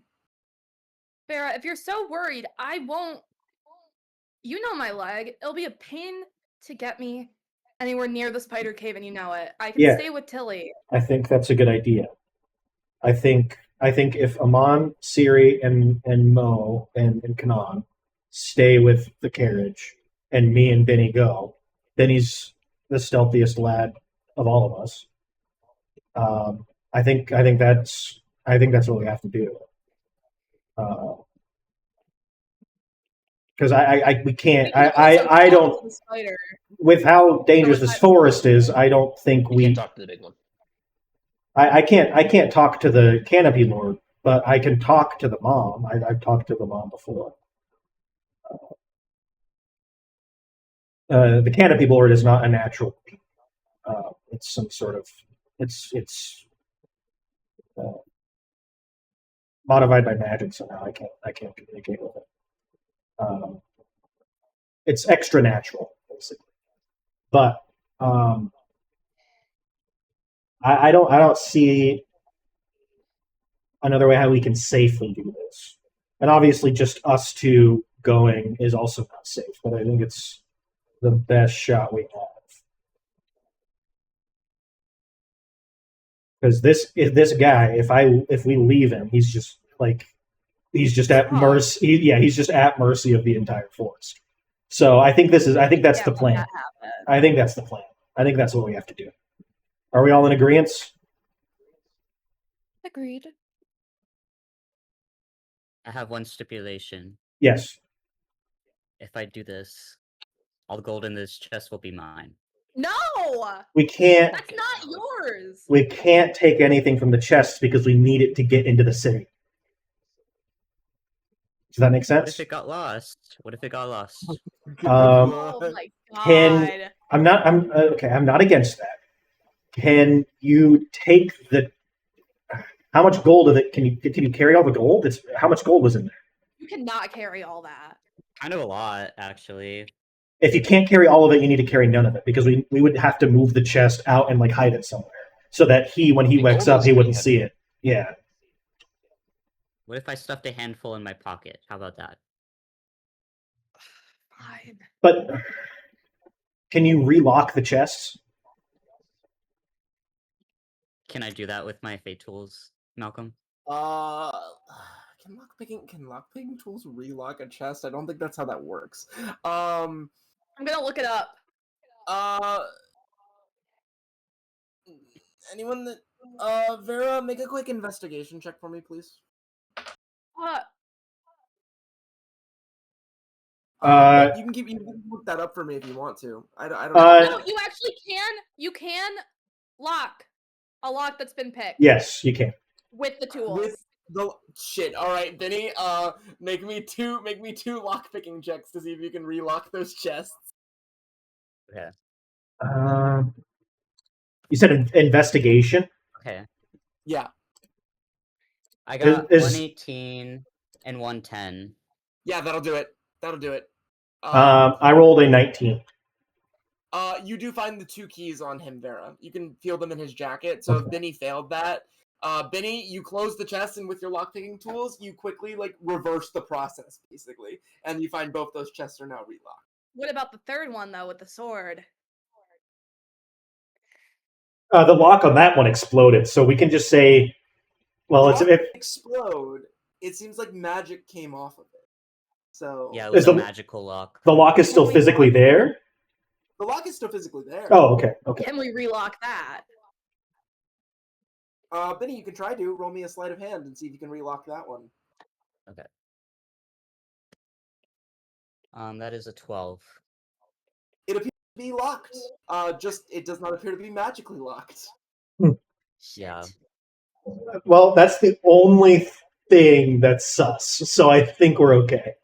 Vera, if you're so worried, I won't. You know my leg. It'll be a pain to get me anywhere near the spider cave, and you know it. I can stay with Tilly. I think that's a good idea. I think if Amon, Cyri, and Mo and Kanan stay with the carriage, and me and Bhinni go, then he's the stealthiest lad of all of us. I think that's what we have to do. Because we can't. I don't. With how dangerous this forest is, I don't think we can't talk to the big one. I can't talk to the Canopy Lord, but I can talk to the mom. I've talked to the mom before. The Canopy Lord is not a natural being. It's some sort of it's modified by magic somehow. I can't communicate with it. It's extra natural, basically. But I don't see another way how we can safely do this. And obviously, just us two going is also not safe. But I think it's the best shot we have. Because this guy, if we leave him, he's just at mercy. He's just at mercy of the entire forest. So I think that's the plan. I think that's the plan. I think that's what we have to do. Are we all in agreement? Agreed. I have one stipulation. Yes. If I do this, all the gold in this chest will be mine. No! We can't. That's not yours! We can't take anything from the chest because we need it to get into the city. Does that make sense? What if it got lost? Oh my god. I'm not against that. Can you take how much gold of it can you carry all the gold? How much gold was in there? You cannot carry all that. Kind of a lot, actually. If you can't carry all of it, you need to carry none of it because we would have to move the chest out and hide it somewhere so that when he wakes up, he wouldn't see it. Yeah. What if I stuffed a handful in my pocket? How about that? Fine. But can you relock the chests? Can I do that with my fate tools, Malcolm? Can lockpicking tools relock a chest? I don't think that's how that works. I'm gonna look it up. Anyone that Vera, make a quick investigation check for me, please. You can look that up for me if you want to. I don't know. No, you actually can. You can Lock. A lock that's been picked. Yes, you can. With the tools. With the shit. All right, Bhinni. Make me two lock picking checks to see if you can relock those chests. Okay. You said investigation. Okay. Yeah. I got 118 and 110. Yeah, that'll do it. That'll do it. I rolled a 19. You do find the 2 keys on him, Vera. You can feel them in his jacket. So if Bhinni failed that, Bhinni, you close the chest, and with your lockpicking tools, you quickly reverse the process, basically, and you find both those chests are now relocked. What about the third one though, with the sword? The lock on that one exploded, so we can just say, well, it's if explode. It seems like magic came off of it. So yeah, it was a magical lock. The lock is still physically there. The lock is still physically there. Oh, okay. Okay. Can we relock that? Bhinni, you can try to roll me a sleight of hand and see if you can relock that one. Okay. That is a 12. It appears to be locked. Just it does not appear to be magically locked. Yeah. Well, that's the only thing that's sus. So I think we're okay.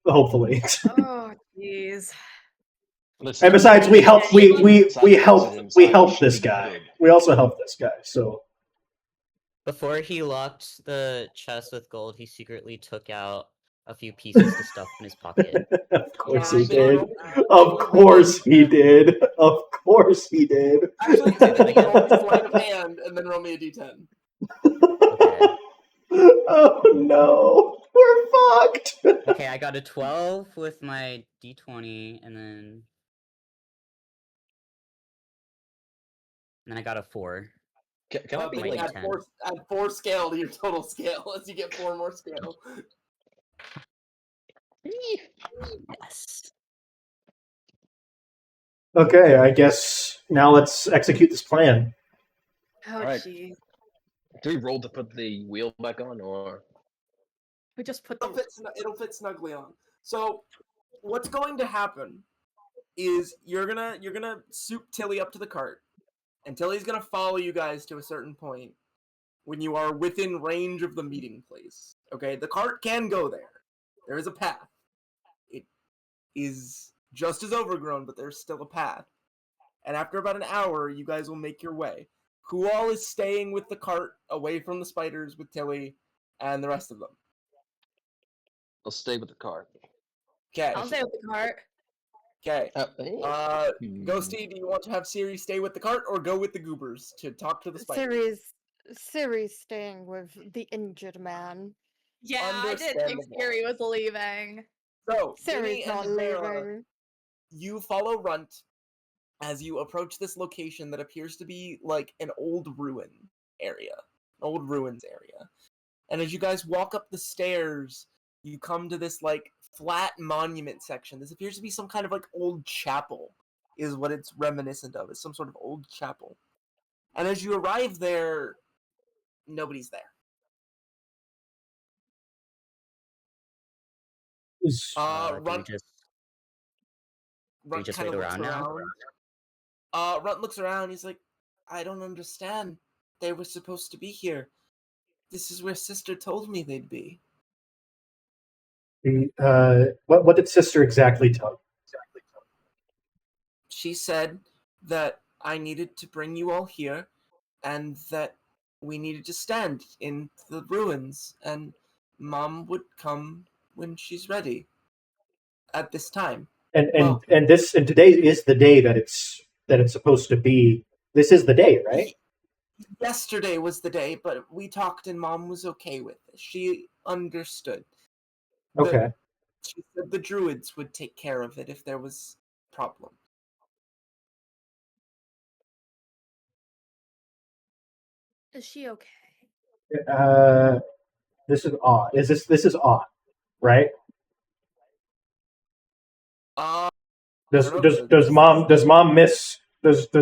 Hopefully. Oh, jeez. And besides, we helped this guy. We also helped this guy. So Before he locked the chest with gold, he secretly took out a few pieces to stuff in his pocket. Of course he did. Of course he did. Of course he did. Actually, roll me sleight of hand and then roll me a d10. Okay. Oh no, we're fucked. Okay, I got a 12 with my d20, and then I got a 4. Can I be add 4 scale to your total scale as you get 4 more scale. Yes. Okay, I guess now let's execute this plan. Oh, Alright. jeez. Do we roll to put the wheel back on, or We just put It'll fit snugly on. So, what's going to happen is you're gonna soup Tilly up to the cart, and Tilly's gonna follow you guys to a certain point when you are within range of the meeting place. Okay, the cart can go there. There is a path. It is just as overgrown, but there's still a path. And after about an hour, you guys will make your way. Who all is staying with the cart away from the spiders with Tilly and the rest of them? I'll stay with the cart. Okay. I'll stay with the cart. Okay. Ghosty, do you want to have Cyri stay with the cart or go with the goobers to talk to the spiders? Cyri's staying with the injured man. Yeah, I did think Cyri was leaving. So, Cyri's Bhinni not and Vera, leaving. you follow Runt as you approach this location that appears to be like an old ruins area. And as you guys walk up the stairs, you come to this like flat monument section. This appears to be some kind of like old chapel, is what it's reminiscent of. It's some sort of old chapel. And as you arrive there, nobody's there. Runt just kind of wait looks around now? Runt looks around. He's like, I don't understand. They were supposed to be here. This is where Sister told me they'd be. What did Sister exactly tell you? She said that I needed to bring you all here, and that we needed to stand in the ruins, and Mom would come when she's ready. At this time. And today is the day that it's supposed to be. This is the day, right? Yesterday was the day, but we talked and Mom was okay with it. She understood. Okay. She said the druids would take care of it if there was a problem. Is she okay? This is odd. This is odd, right? Does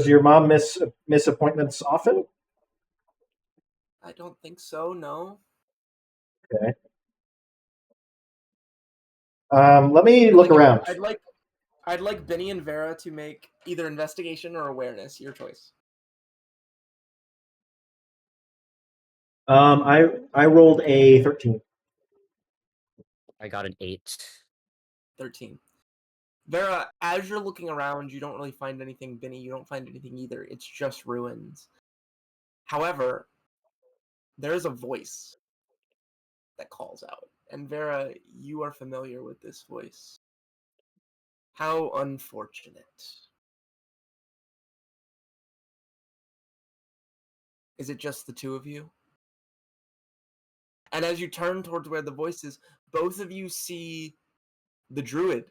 your mom miss appointments often? I don't think so. No. Okay. Let me look around. I'd like Bhinni and Vera to make either investigation or awareness. Your choice. I rolled a 13. I got an 8. 13. Vera, as you're looking around, you don't really find anything. Bhinni, you don't find anything either. It's just ruins. However, there is a voice that calls out. And Vera, you are familiar with this voice. How unfortunate. Is it just the two of you? And as you turn towards where the voice is, both of you see the druid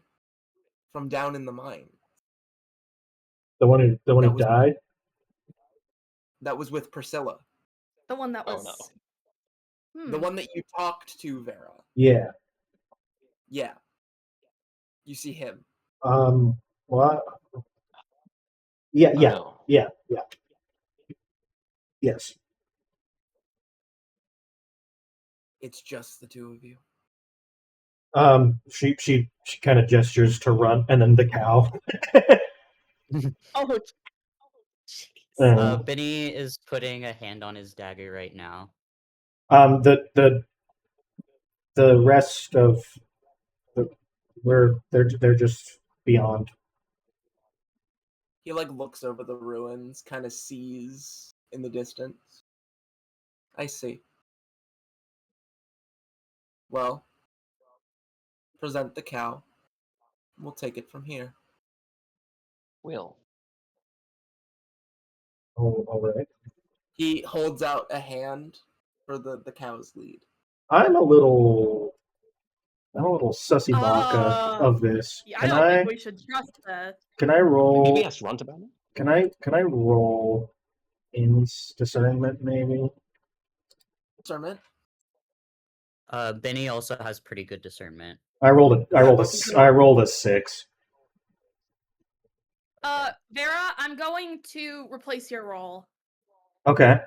from down in the mine. The one who died? That was with Priscilla. The one that was. Oh, no. The one that you talked to, Vera. Yeah. Yeah. You see him. What? Yeah, Oh, yeah, no. yeah. Yes. It's just the two of you. She kind of gestures to run, and then the cow. Oh, Bhinni is putting a hand on his dagger right now. The rest of they're just beyond. He looks over the ruins, kind of sees in the distance. I see. Well, present the cow. We'll take it from here. Will. Oh, all right. He holds out a hand for the cow's lead. I'm a little sussy baka of this. Yeah, I don't think we should trust that. Can I roll? Maybe ask Runt about it. Can I roll in discernment maybe? Discernment. Bhinni also has pretty good discernment. I rolled a 6. Vera, I'm going to replace your roll. Okay.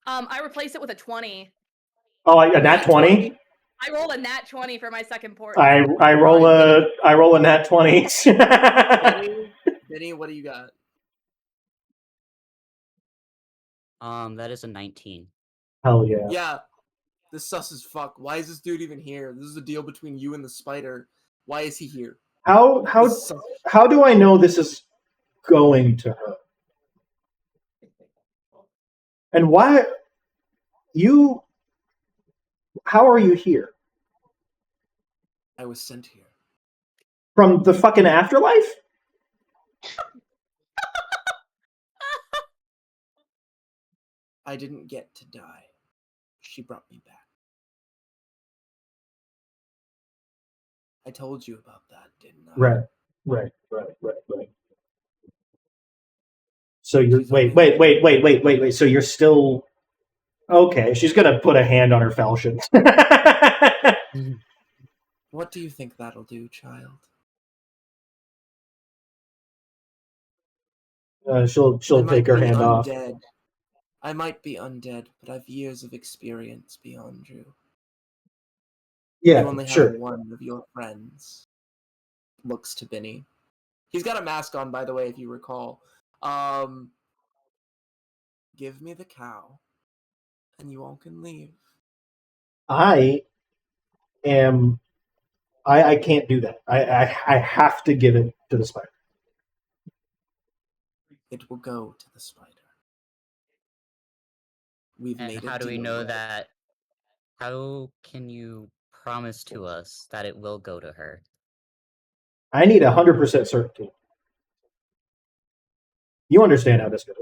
I replace it with a 20. Oh, a nat 20? I rolled a nat 20 for my second port. I roll a nat 20. Bhinni, what do you got? That is a 19. Hell yeah. Yeah. This sus as fuck. Why is this dude even here? This is a deal between you and the spider. Why is he here? How do I know this is going to her? And why how are you here? I was sent here. From the fucking afterlife? I didn't get to die. She brought me back. I told you about that, didn't I? Right. So you're wait. So you're still okay? She's gonna put a hand on her falchion. What do you think that'll do, child? She'll take her hand off. I might be undead, but I've years of experience beyond you. Yeah, you only sure. have one of your friends. Looks to Bhinni. He's got a mask on, by the way, if you recall. Give me the cow, and you all can leave. I can't do that. I have to give it to the spider. It will go to the spider. We've And made how a do we deal know with it. that? How can you promise to us that it will go to her? I need 100% certainty. You understand how this goes.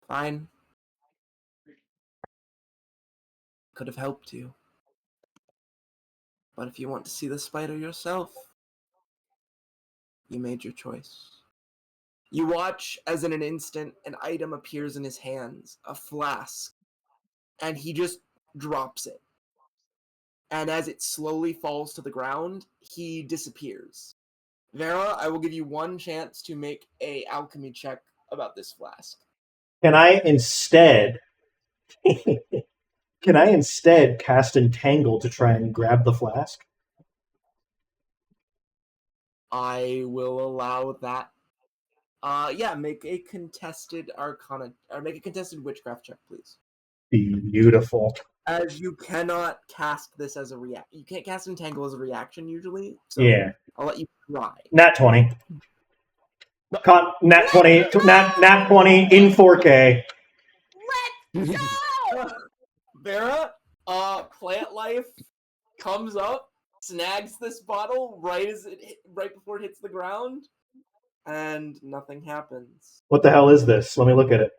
Fine. Could have helped you. But if you want to see the spider yourself, you made your choice. You watch as in an instant an item appears in his hands, a flask, and he just drops it. And as it slowly falls to the ground, he disappears. Vera, I will give you one chance to make a alchemy check about this flask. Can I instead cast Entangle to try and grab the flask? I will allow that. Yeah, make a contested Arcana, or make a contested Witchcraft check, please. Beautiful. As you cannot cast this as a react. You can't cast Entangle as a reaction usually, so Yeah. I'll let you try. Nat 20. Nat 20. Nat 20 in 4K. Let's go! Vera, Plant Life comes up, snags this bottle right before it hits the ground, and nothing happens. What the hell is this? Let me look at it.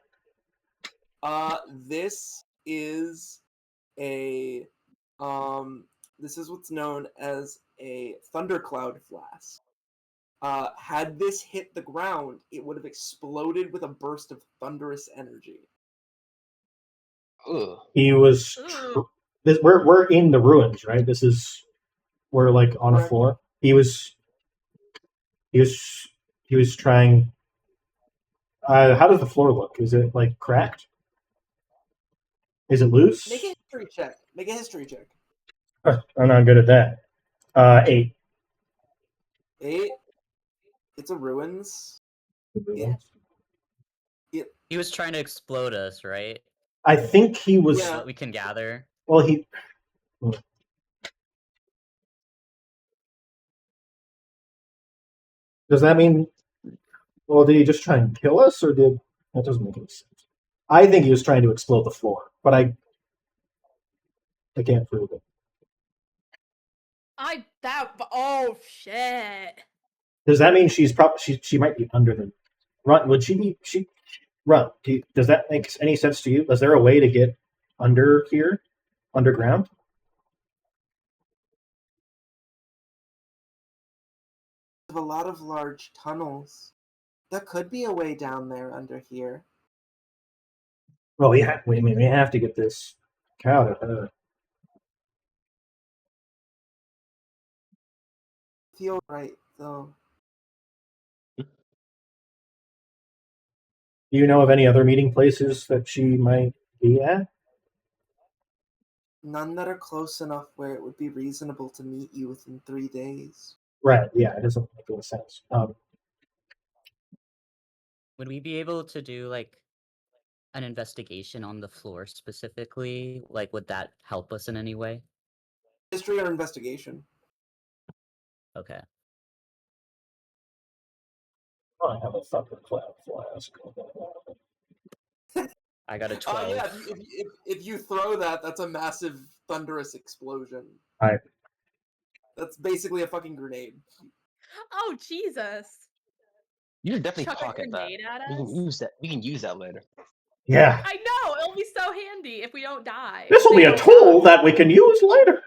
This is a this is what's known as a thundercloud flask. Had this hit the ground, it would have exploded with a burst of thunderous energy. Ugh. He was. We're in the ruins, right? We're like on a floor. He was trying. How does the floor look? Is it like cracked? Is it loose? Make a history check. Make a history check. I'm not good at that. 8. 8. It's a ruins. He was trying to explode us, right? I think he was. What we can gather. Well, he. Does that mean? Well, did he just try and kill us, or did that doesn't make any sense? I think he was trying to explode the floor, but I can't prove it. I doubt. Oh shit! Does that mean she's probably she might be under the run? Would she be run? Does that make any sense to you? Is there a way to get under here, underground? A lot of large tunnels. There could be a way down there under here. Well, we have to get this cow to her. Feel right though. Do you know of any other meeting places that she might be at? None that are close enough where it would be reasonable to meet you within 3 days. Right, yeah, it doesn't make any sense. Would we be able to do, like, an investigation on the floor specifically? Like, would that help us in any way? History or investigation? Okay. I have a thundercloud flask. I got a 12. Yeah, if you throw that, that's a massive thunderous explosion. Alright. That's basically a fucking grenade. Oh Jesus! You can definitely Chuck a pocket that. grenade at We us? can use that. We can use that later. Yeah. I know it'll be so handy if we don't die. This will be a tool that we can use later.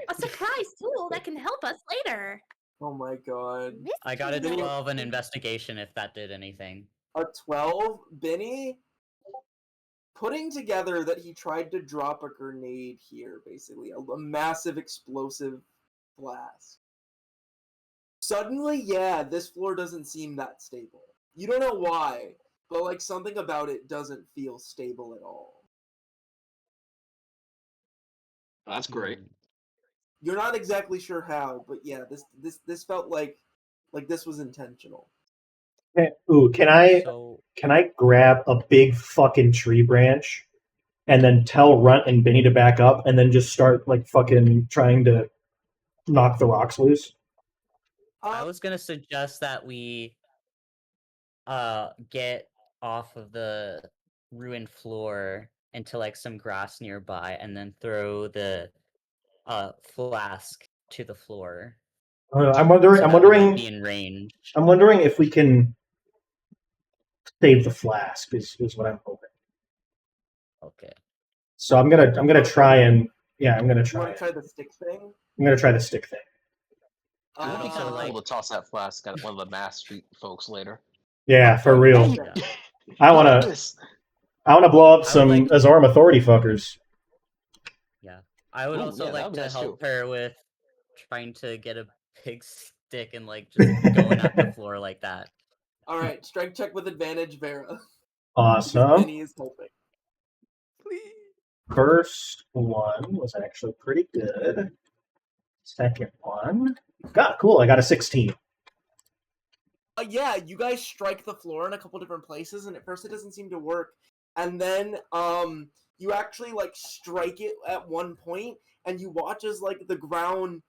A surprise tool that can help us later. Oh my god. I got a 12 in investigation if that did anything. A 12? Bhinni? Putting together that he tried to drop a grenade here, basically. A massive explosive blast. Suddenly, yeah, this floor doesn't seem that stable. You don't know why, but like something about it doesn't feel stable at all. That's great. You're not exactly sure how, but yeah, this felt like this was intentional. Ooh, can I grab a big fucking tree branch and then tell Runt and Bhinni to back up and then just start like fucking trying to knock the rocks loose? I was gonna suggest that we get off of the ruined floor into like some grass nearby and then throw the flask to the floor. I'm wondering be in range. I'm wondering if we can save the flask is what I'm hoping. Okay. So I'm gonna try and I'm gonna You try. want to try the stick thing? I'm gonna try the stick thing. It would be kind of cool to toss that flask at one of the Mass Street folks later. Yeah, for real. Yeah. I wanna blow up some Azorm Authority fuckers. Yeah. I would also like to help her with trying to get a big stick and like just going at the floor like that. Alright, strength check with advantage, Vera. Awesome. Bhinni is helping. First one was actually pretty good. Second one. God, cool. I got a 16. Yeah, you guys strike the floor in a couple different places, and at first it doesn't seem to work. And then you actually like strike it at one point, and you watch as like the ground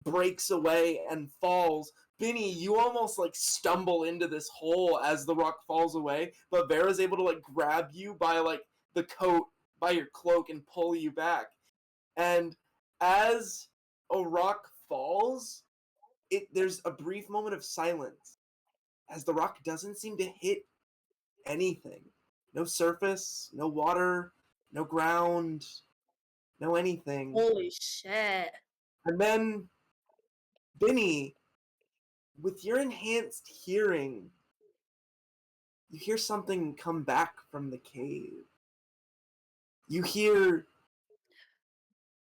breaks away and falls. Bhinni, you almost like stumble into this hole as the rock falls away, but Vera's able to like grab you by like the coat, by your cloak, and pull you back. And as a rock falls, there's a brief moment of silence as the rock doesn't seem to hit anything. No surface, no water, no ground, no anything. Holy shit. And then, Bhinni, with your enhanced hearing, you hear something come back from the cave. You hear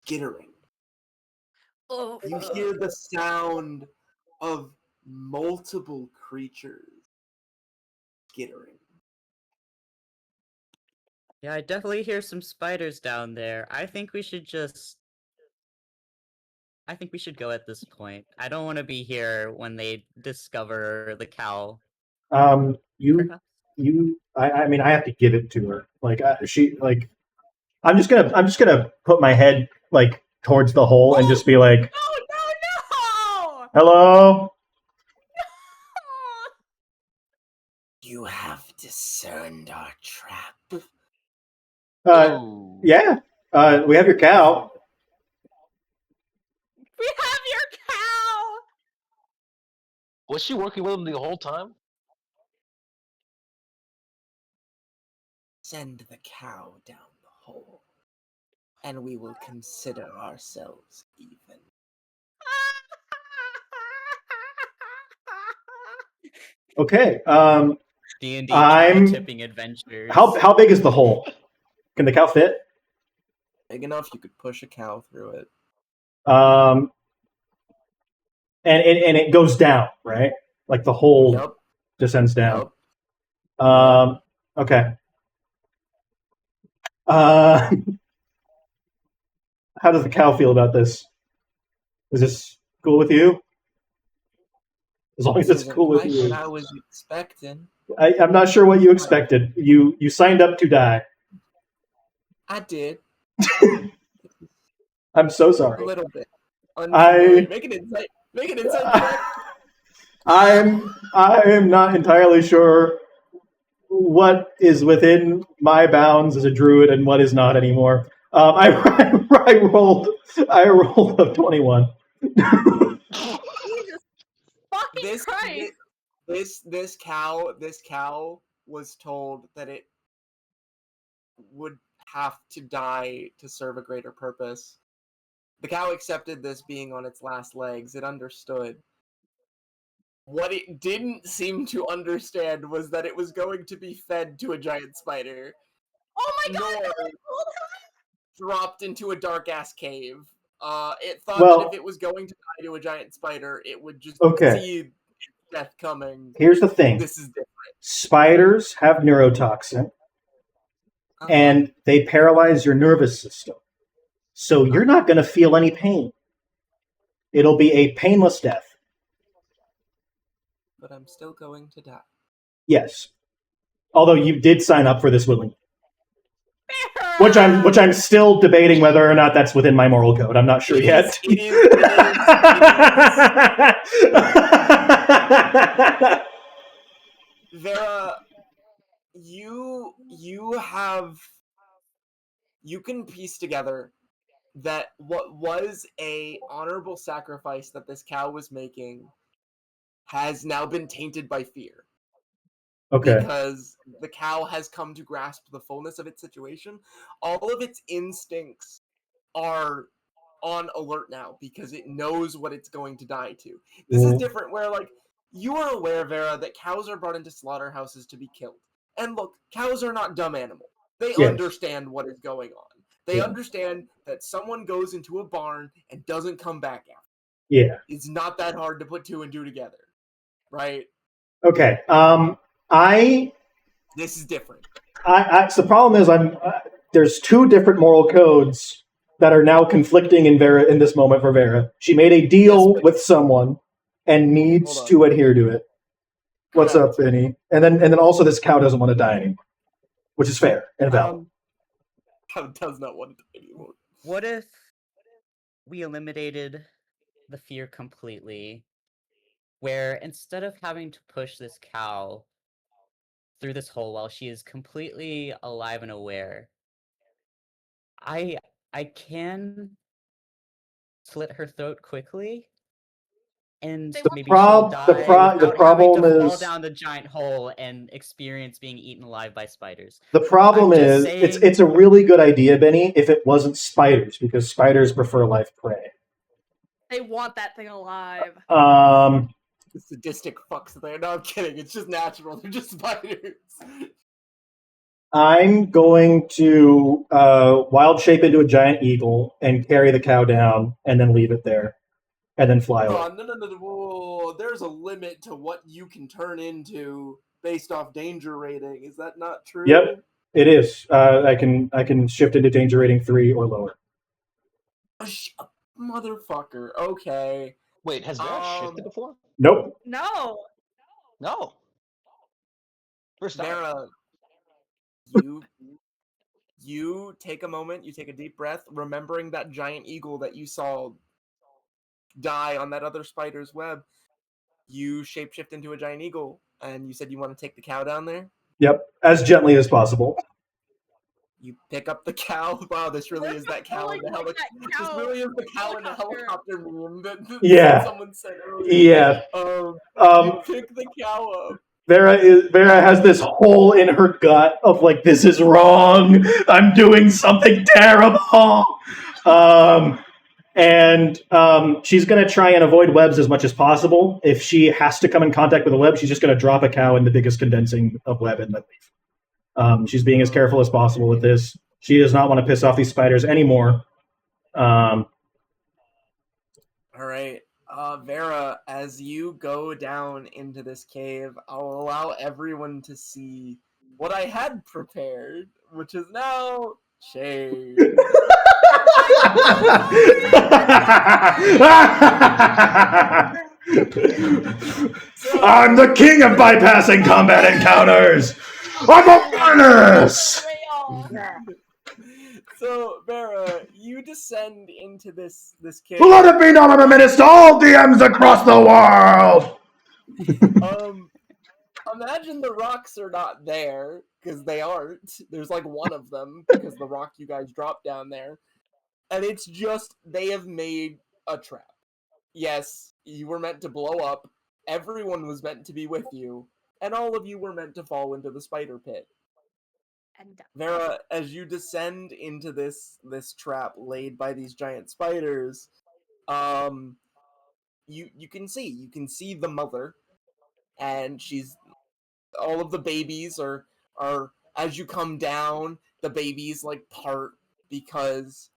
skittering. Oh, You hear the sound of multiple creatures skittering. Yeah, I definitely hear some spiders down there. I think we should go at this point. I don't want to be here when they discover the cow. I mean, I have to give it to her. Like, I'm just gonna put my head like towards the hole and just be like, no! "Hello." You have discerned our trap. Yeah. We have your cow. We have your cow! Was she working with him the whole time? Send the cow down the hole, and we will consider ourselves even. Okay. D&D cow tipping adventures. How big is the hole? Can the cow fit? Big enough you could push a cow through it. And it goes down, right? Like the hole descends down. Yep. Okay. How does the cow feel about this? Is this cool with you? As long as it's cool with you. What I was expecting. I'm not sure what you expected. You signed up to die. I did. I'm so sorry. A little bit. Make an insight check. I am not entirely sure what is within my bounds as a druid and what is not anymore. I rolled a 21. Jesus fucking Christ! This cow was told that it would have to die to serve a greater purpose. The cow accepted this being on its last legs. It understood. What it didn't seem to understand was that it was going to be fed to a giant spider. Oh my god! Nor dropped into a dark-ass cave. It thought that if it was going to die to a giant spider, it would just see death coming. Here's the thing. This is different. Spiders have neurotoxin, and they paralyze your nervous system. So you're not going to feel any pain. It'll be a painless death. But I'm still going to die. Yes. Although you did sign up for this willingly. Which I'm still debating whether or not that's within my moral code. I'm not sure yet. It is. Vera, you can piece together that what was a honorable sacrifice that this cow was making has now been tainted by fear. Okay. Because the cow has come to grasp the fullness of its situation. All of its instincts are on alert now because it knows what it's going to die to. This is different where, like, you are aware, Vera, that cows are brought into slaughterhouses to be killed. And look, cows are not dumb animals. They understand what is going on. They understand that someone goes into a barn and doesn't come back out. Yeah. It's not that hard to put two and two together. Right? Okay. This is different. So the problem is there's two different moral codes that are now conflicting in this moment for Vera. She made a deal with someone and needs to adhere to it. What's up, Bhinni? And then also this cow doesn't want to die anymore, which is fair and valid. Cow does not want to die anymore. What if we eliminated the fear completely, where instead of having to push this cow through this hole while she is completely alive and aware, I can slit her throat quickly, and maybe she'll die without having to fall down the giant hole and experience being eaten alive by spiders. The problem is, it's a really good idea, Bhinni, if it wasn't spiders, because spiders prefer live prey. They want that thing alive. The sadistic fucks there. No, I'm kidding. It's just natural. They're just spiders. I'm going to wild shape into a giant eagle and carry the cow down, and then leave it there, and then fly away. No. Whoa. There's a limit to what you can turn into based off danger rating. Is that not true? Yep, it is. I can shift into danger rating 3 or lower. Motherfucker. Okay. Wait, has Vera shifted before? Nope. No. First time. Vera, you take a moment, you take a deep breath, remembering that giant eagle that you saw die on that other spider's web. You shapeshift into a giant eagle, and you said you want to take the cow down there? Yep, as gently as possible. You pick up the cow. Wow, this really is that cow in the helicopter. This really is the cow in the helicopter meme that someone said earlier. Yeah. You pick the cow up. Vera has this hole in her gut of like, this is wrong. I'm doing something terrible. And she's going to try and avoid webs as much as possible. If she has to come in contact with a web, she's just going to drop a cow in the biggest condensing of web and then leave. She's being as careful as possible with this. She does not want to piss off these spiders anymore. All right. Vera, as you go down into this cave, I'll allow everyone to see what I had prepared, which is now changed. I'm the king of bypassing combat encounters! I'm a menace! So, Vera, you descend into this cave. Let it be known I'm a menace to all DMs across the world! Imagine the rocks are not there, because they aren't. There's like one of them, because the rock you guys dropped down there. And it's just, they have made a trap. Yes, you were meant to blow up, everyone was meant to be with you, and all of you were meant to fall into the spider pit. Vera, as you descend into this trap laid by these giant spiders, you can see the mother, and all of the babies are as you come down, the babies like part because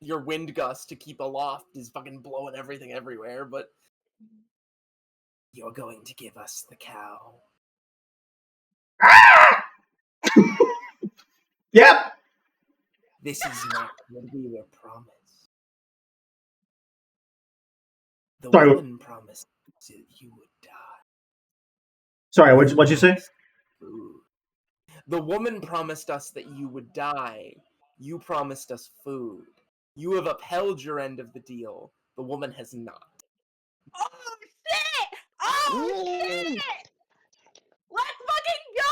your wind gust to keep aloft is fucking blowing everything everywhere, but you're going to give us the cow. Yep. This is not what we were promised. The woman promised that you would die. Sorry, what'd you say? The woman promised us that you would die. You promised us food. You have upheld your end of the deal. The woman has not. Oh shit! Oh shit! Let's fucking go!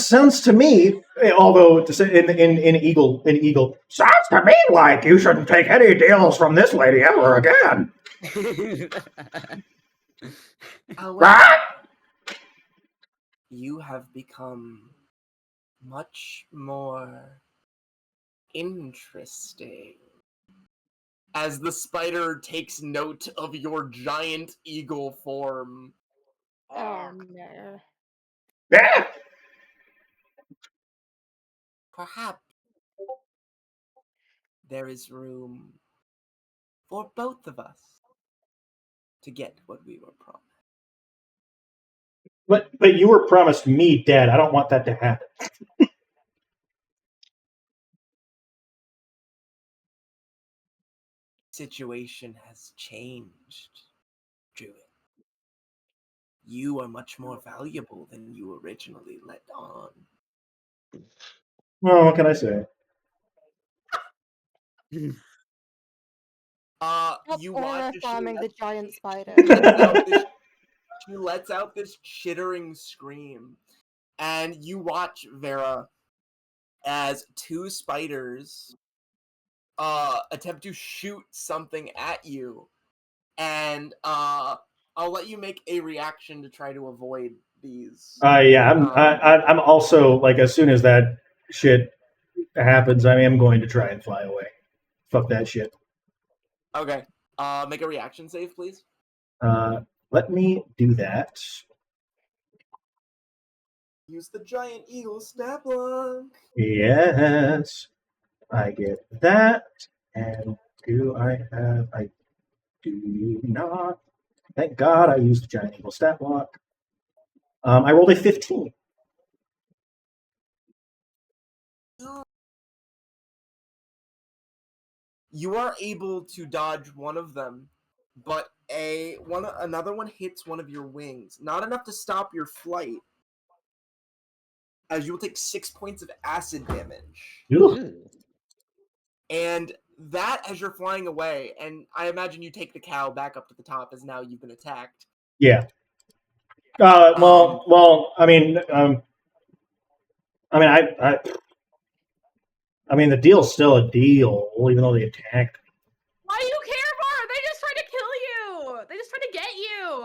Sounds to me, although in Eagle, sounds to me like you shouldn't take any deals from this lady ever again. However, you have become much more interesting. As the spider takes note of your giant eagle form. Oh no. Yeah. Perhaps there is room for both of us to get what we were promised. But you were promised me dead. I don't want that to happen. Situation has changed, Druid. you are much more valuable than you originally let on. Well, what can I say? Stop You honor watch as farming the giant spider. she lets out this chittering scream, and you watch, Vera, as two spiders attempt to shoot something at you, and I'll let you make a reaction to try to avoid these. Yeah, I'm also like, as soon as that shit happens, I am going to try and fly away. Fuck that shit. Okay. Make a reaction save, please. Let me do that. Use the giant eagle stat block. Yes, I get that. And do I have? I do not. Thank God I used the giant eagle stat block. I rolled a 15. You are able to dodge one of them, but another one hits one of your wings. Not enough to stop your flight, as you will take 6 points of acid damage. And that, as you're flying away, and I imagine you take the cow back up to the top as now you've been attacked. Yeah. Well. I mean, I mean, the deal's still a deal, even though they attacked. Why do you care, Bar? They just tried to kill you. They just tried to get you.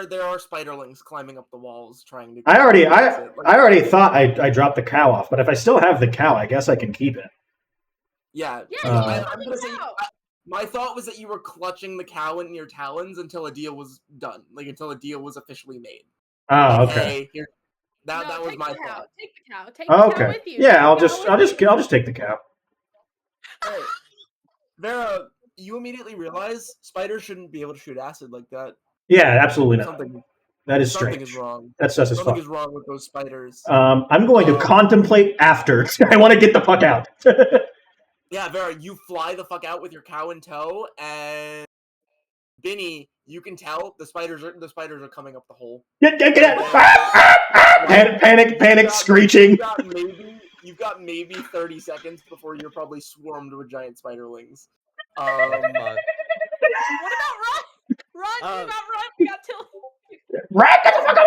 There are spiderlings climbing up the walls trying to. I already thought I dropped the cow off, but if I still have the cow, I guess I can keep it. Yeah. I'm gonna say. My thought was that you were clutching the cow in your talons until a deal was done, like until a deal was officially made. Oh, like, okay. Hey, here, that was my thought. Take the cow. Take the cow with you. Yeah, I'll just take the cow. Hey, Vera, you immediately realize spiders shouldn't be able to shoot acid like that. Yeah, absolutely not. That is strange. Something is wrong. That's just as Something fuck. is wrong with those spiders. I'm going to contemplate after. I want to get the fuck out. Yeah, Vera, you fly the fuck out with your cow in tow, and Bhinni, you can tell the spiders are coming up the hole. Get out! Panic, screeching. You've got maybe 30 seconds before you're probably swarmed with giant spiderlings. What about Run? Run! You got Run! We got till. Run! Get the fuck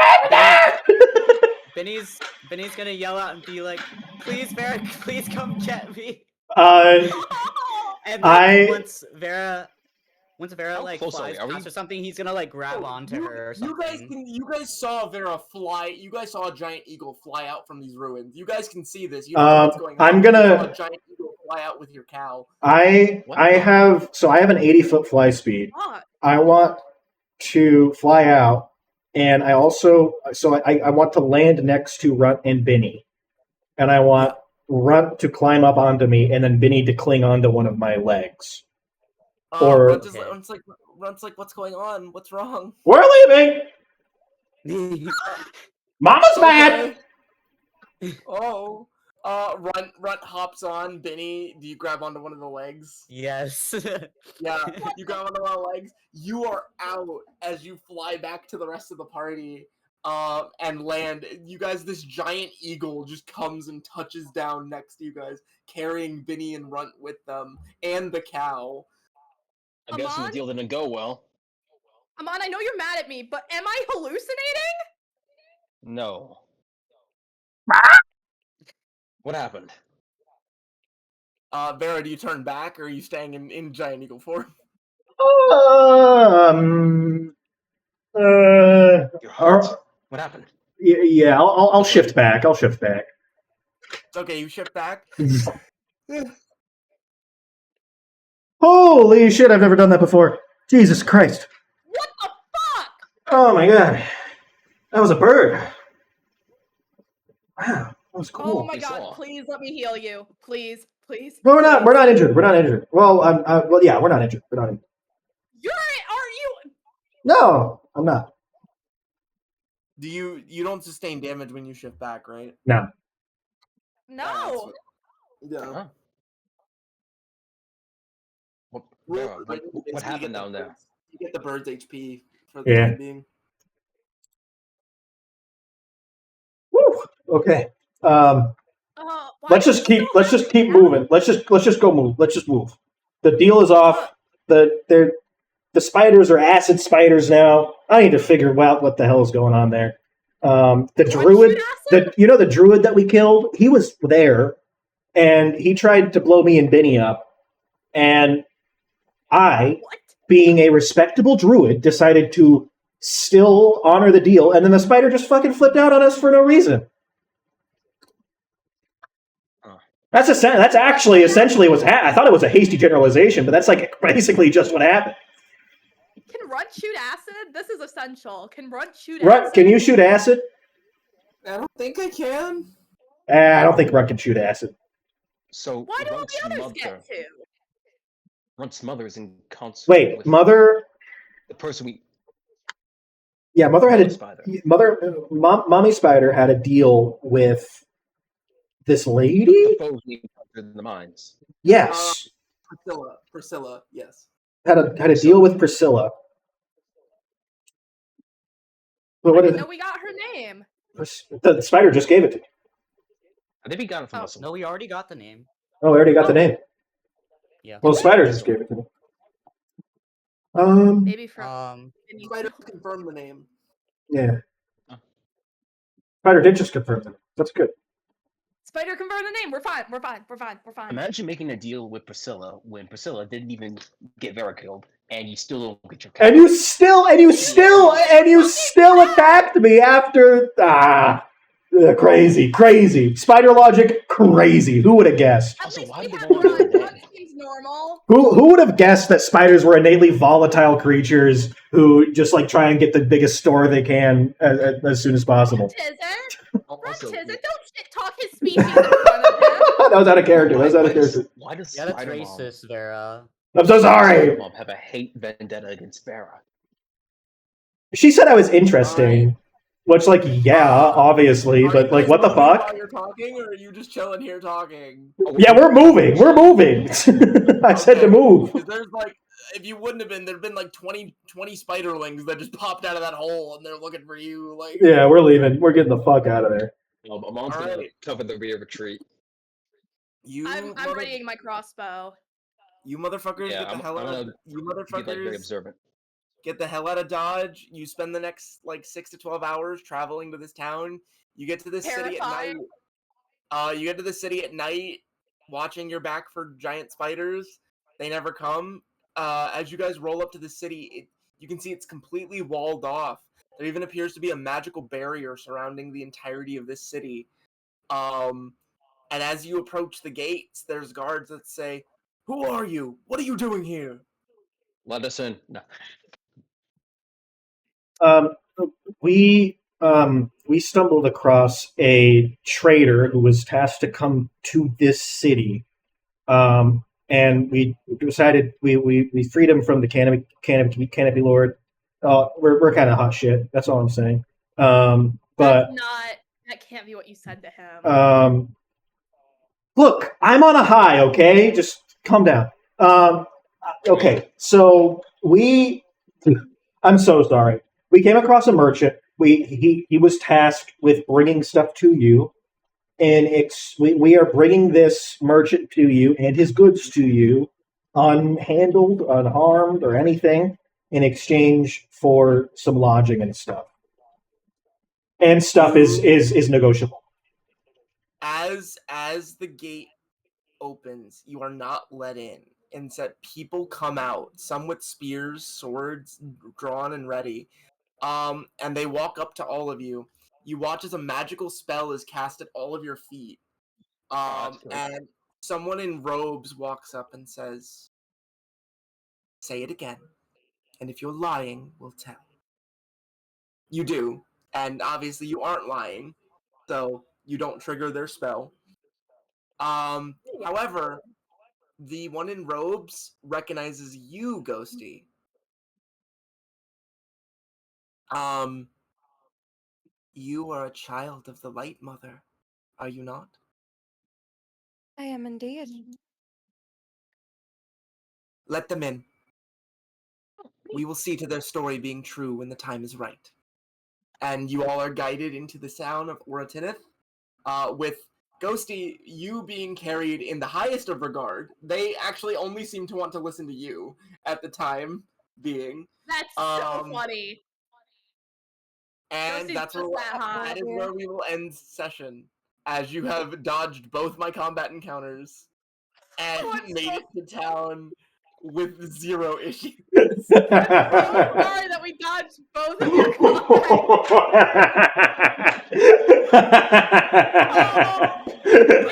away! Benny's gonna yell out and be like, "Please, Vera, please come get me." And once Vera like flies past or something, he's gonna like grab onto her or something. You guys saw Vera fly. You guys saw a giant eagle fly out from these ruins. You guys can see this. You don't know what's going on. You saw a giant eagle fly out with your cow. I have an 80-foot fly speed. I want to fly out, and I also I want to land next to Runt and Bhinni, and I want Runt to climb up onto me, and then Bhinni to cling onto one of my legs. Runt's like, what's going on? What's wrong? We're leaving. Mama's mad. Oh. Runt hops on. Bhinni, do you grab onto one of the legs? Yes. Yeah, you grab onto one of the legs. You are out as you fly back to the rest of the party. And land. You guys, this giant eagle just comes and touches down next to you guys, carrying Bhinni and Runt with them, and the cow. I'm guessing the deal didn't go well. Amon, I know you're mad at me, but am I hallucinating? No. What happened? Vera, do you turn back, or are you staying in giant eagle form? What happened? Yeah, I'll shift back. Okay, you shift back. Holy shit! I've never done that before. Jesus Christ! What the fuck? Oh my god, that was a bird. Wow, that was cool. Oh my god! Please let me heal you. Please. No, we're not injured. Well, yeah, we're not injured. Aren't you? No, I'm not. Do you don't sustain damage when you shift back, right? No. No. Yeah. What happened down there? You get the bird's HP for the time being. Okay. Why Let's do just we keep still let's have just keep that? moving. Let's just go move. Let's just move. The deal is off. The spiders are acid spiders now. I need to figure out what the hell is going on there. The druid, the druid that we killed, he was there, and he tried to blow me and Bhinni up, and I, being a respectable druid, decided to still honor the deal, and then the spider just fucking flipped out on us for no reason. That's actually essentially what's happened. I thought it was a hasty generalization, but that's like basically just what happened. Can Runt shoot acid? This is essential. Can Runt shoot Runt, acid? can you shoot acid? I don't think I can. I don't think Runt can shoot acid. So Why do all Runt's the others mother, get to? Runt's mother is in concert Wait, with mother. the person we. Yeah, mother had Spider. Mommy Spider had a deal with this lady. The foes we encountered in the mines. Yes, Priscilla. Yes. Had a deal with Priscilla. But I didn't know we got her name. The spider just gave it to me. I think we got it from us. No, we already got the name. Oh, we already got the name. Yeah. Well, the spider just gave it to me. Maybe from Spider confirmed the name. Yeah. Spider did just confirm that. That's good. Spider confirmed the name. We're fine. We're fine. We're fine. We're fine. Imagine making a deal with Priscilla when Priscilla didn't even get Vera killed, and you still don't get your. And you still attacked me after. Crazy. Spider logic, crazy. Who would have guessed? At least we have Runt seems normal. Who would have guessed that spiders were innately volatile creatures who just like try and get the biggest store they can as soon as possible? Runt isn't. Don't shit talk his species in front of him. That was out of character. Why does Yeah, that's racist, Vera. I'm so sorry. Spider Mom have a hate vendetta against Vera? She said I was interesting. Which, like, yeah, obviously, but like, what the fuck? While you're talking, or are you just chilling here talking? Yeah, we're moving. I said to move. Because there's like, if you wouldn't have been, there'd been like 20 spiderlings that just popped out of that hole, and they're looking for you. Like, yeah, we're leaving. We're getting the fuck out of there. Mom's gonna cover the rear retreat. I'm readying my crossbow. You motherfuckers Yeah, get the hell out of you motherfuckers. Like very observant. Get the hell out of Dodge. You spend the next like 6 to 12 hours traveling to this town. You get to this city at night. You get to the city at night, watching your back for giant spiders. They never come. As you guys roll up to the city, you can see it's completely walled off. There even appears to be a magical barrier surrounding the entirety of this city. And as you approach the gates, there's guards that say, "Who are you? What are you doing here?" Let us in. No. We stumbled across a trader who was tasked to come to this city, and we decided we freed him from the canopy lord. We're kind of hot shit. That's all I'm saying. But that can't be what you said to him. Look, I'm on a high. Okay, just calm down. Okay, so I'm so sorry. We came across a merchant. He was tasked with bringing stuff to you, and we are bringing this merchant to you and his goods to you, unhandled, unharmed, or anything, in exchange for some lodging and stuff. And stuff is negotiable. As the gate opens, you are not let in. Instead, people come out, some with spears, swords drawn and ready. And they walk up to all of you. You watch as a magical spell is cast at all of your feet. And someone in robes walks up and says, "Say it again. And if you're lying, we'll tell." You do. And obviously you aren't lying. So you don't trigger their spell. However, the one in robes recognizes you, Ghosty. You are a child of the Light Mother, are you not? I am indeed. Let them in. We will see to their story being true when the time is right. And you all are guided into the town of Oratinith. with Ghosty, you being carried in the highest of regard. They actually only seem to want to listen to you at the time being. That's so funny. And Ghosty's that's where just that hot. that is where we will end session, as you have dodged both my combat encounters and made it to town with 0 issues. I'm so sorry that we dodged both of your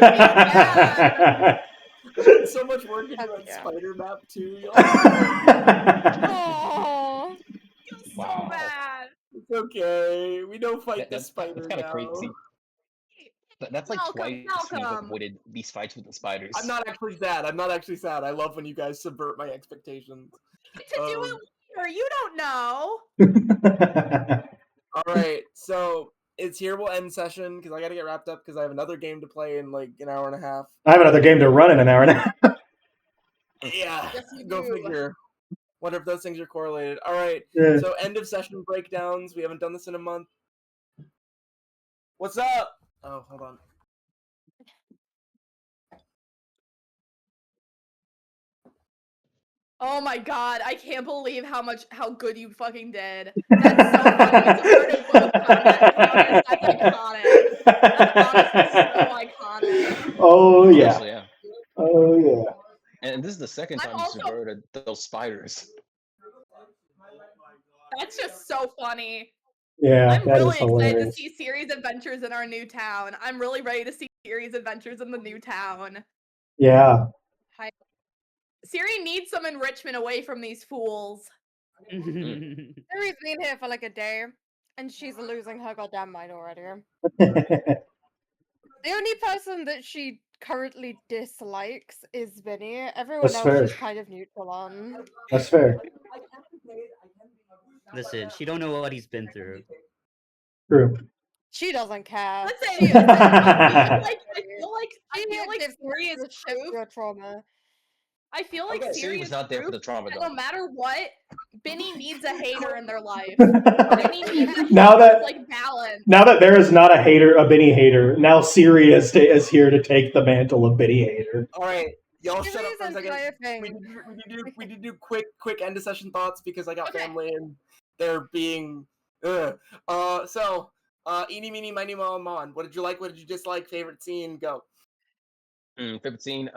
I put so much work into that spider map too, y'all. Oh, so bad. It's okay. We don't fight the spider That's kind of now. crazy. That's like twice we've Malcolm. avoided these fights with the spiders. I'm not actually sad. I'm not actually sad. I love when you guys subvert my expectations. To do it later, you don't know. All right, so it's here. We'll end session because I got to get wrapped up because I have another game to play in like an hour and a half. I have another game to run in an hour and a half. Yeah, yes, you go do. figure. Wonder if those things are correlated. All right, Yeah. so end of session breakdowns. We haven't done this in a month. What's up? Oh, hold on. Oh my god, I can't believe how good you fucking did. That's so funny. You subverted both combat encounters. That's iconic. That's honestly so iconic. Oh yeah. Honestly, yeah. Oh yeah. And this is the second time you subverted those spiders. That's just so funny. Yeah, I'm that really is excited to hilarious. see Ciri's adventures in our new town. I'm really ready to see Ciri's adventures in the new town. Yeah. Ciri needs some enrichment away from these fools. Ciri's been here for like a day, and she's losing her goddamn mind already. The only person that she currently dislikes is Bhinni. Everyone That's else fair. she's kind of neutral on. That's fair. Listen, she don't know what he's been through. True. She doesn't care. Let's say She it. I feel like gives Ciri is shit proof. your trauma. I feel like Ciri Ciri was is not there for proof the trauma, that though. no matter what, Bhinni needs a hater in their life. Bhinni needs a Now hater, that- like balance. Now that Vera's not a hater, a Bhinni hater, now Cyri is here to take the mantle of Bhinni hater. All right, y'all shut up Ciri's for a second. entire thing. We need to do quick end of session thoughts because I got family and they're being. Eeny, meeny, miny, moe, Amon. What did you like? What did you dislike? Favorite scene? Go. Favorite scene?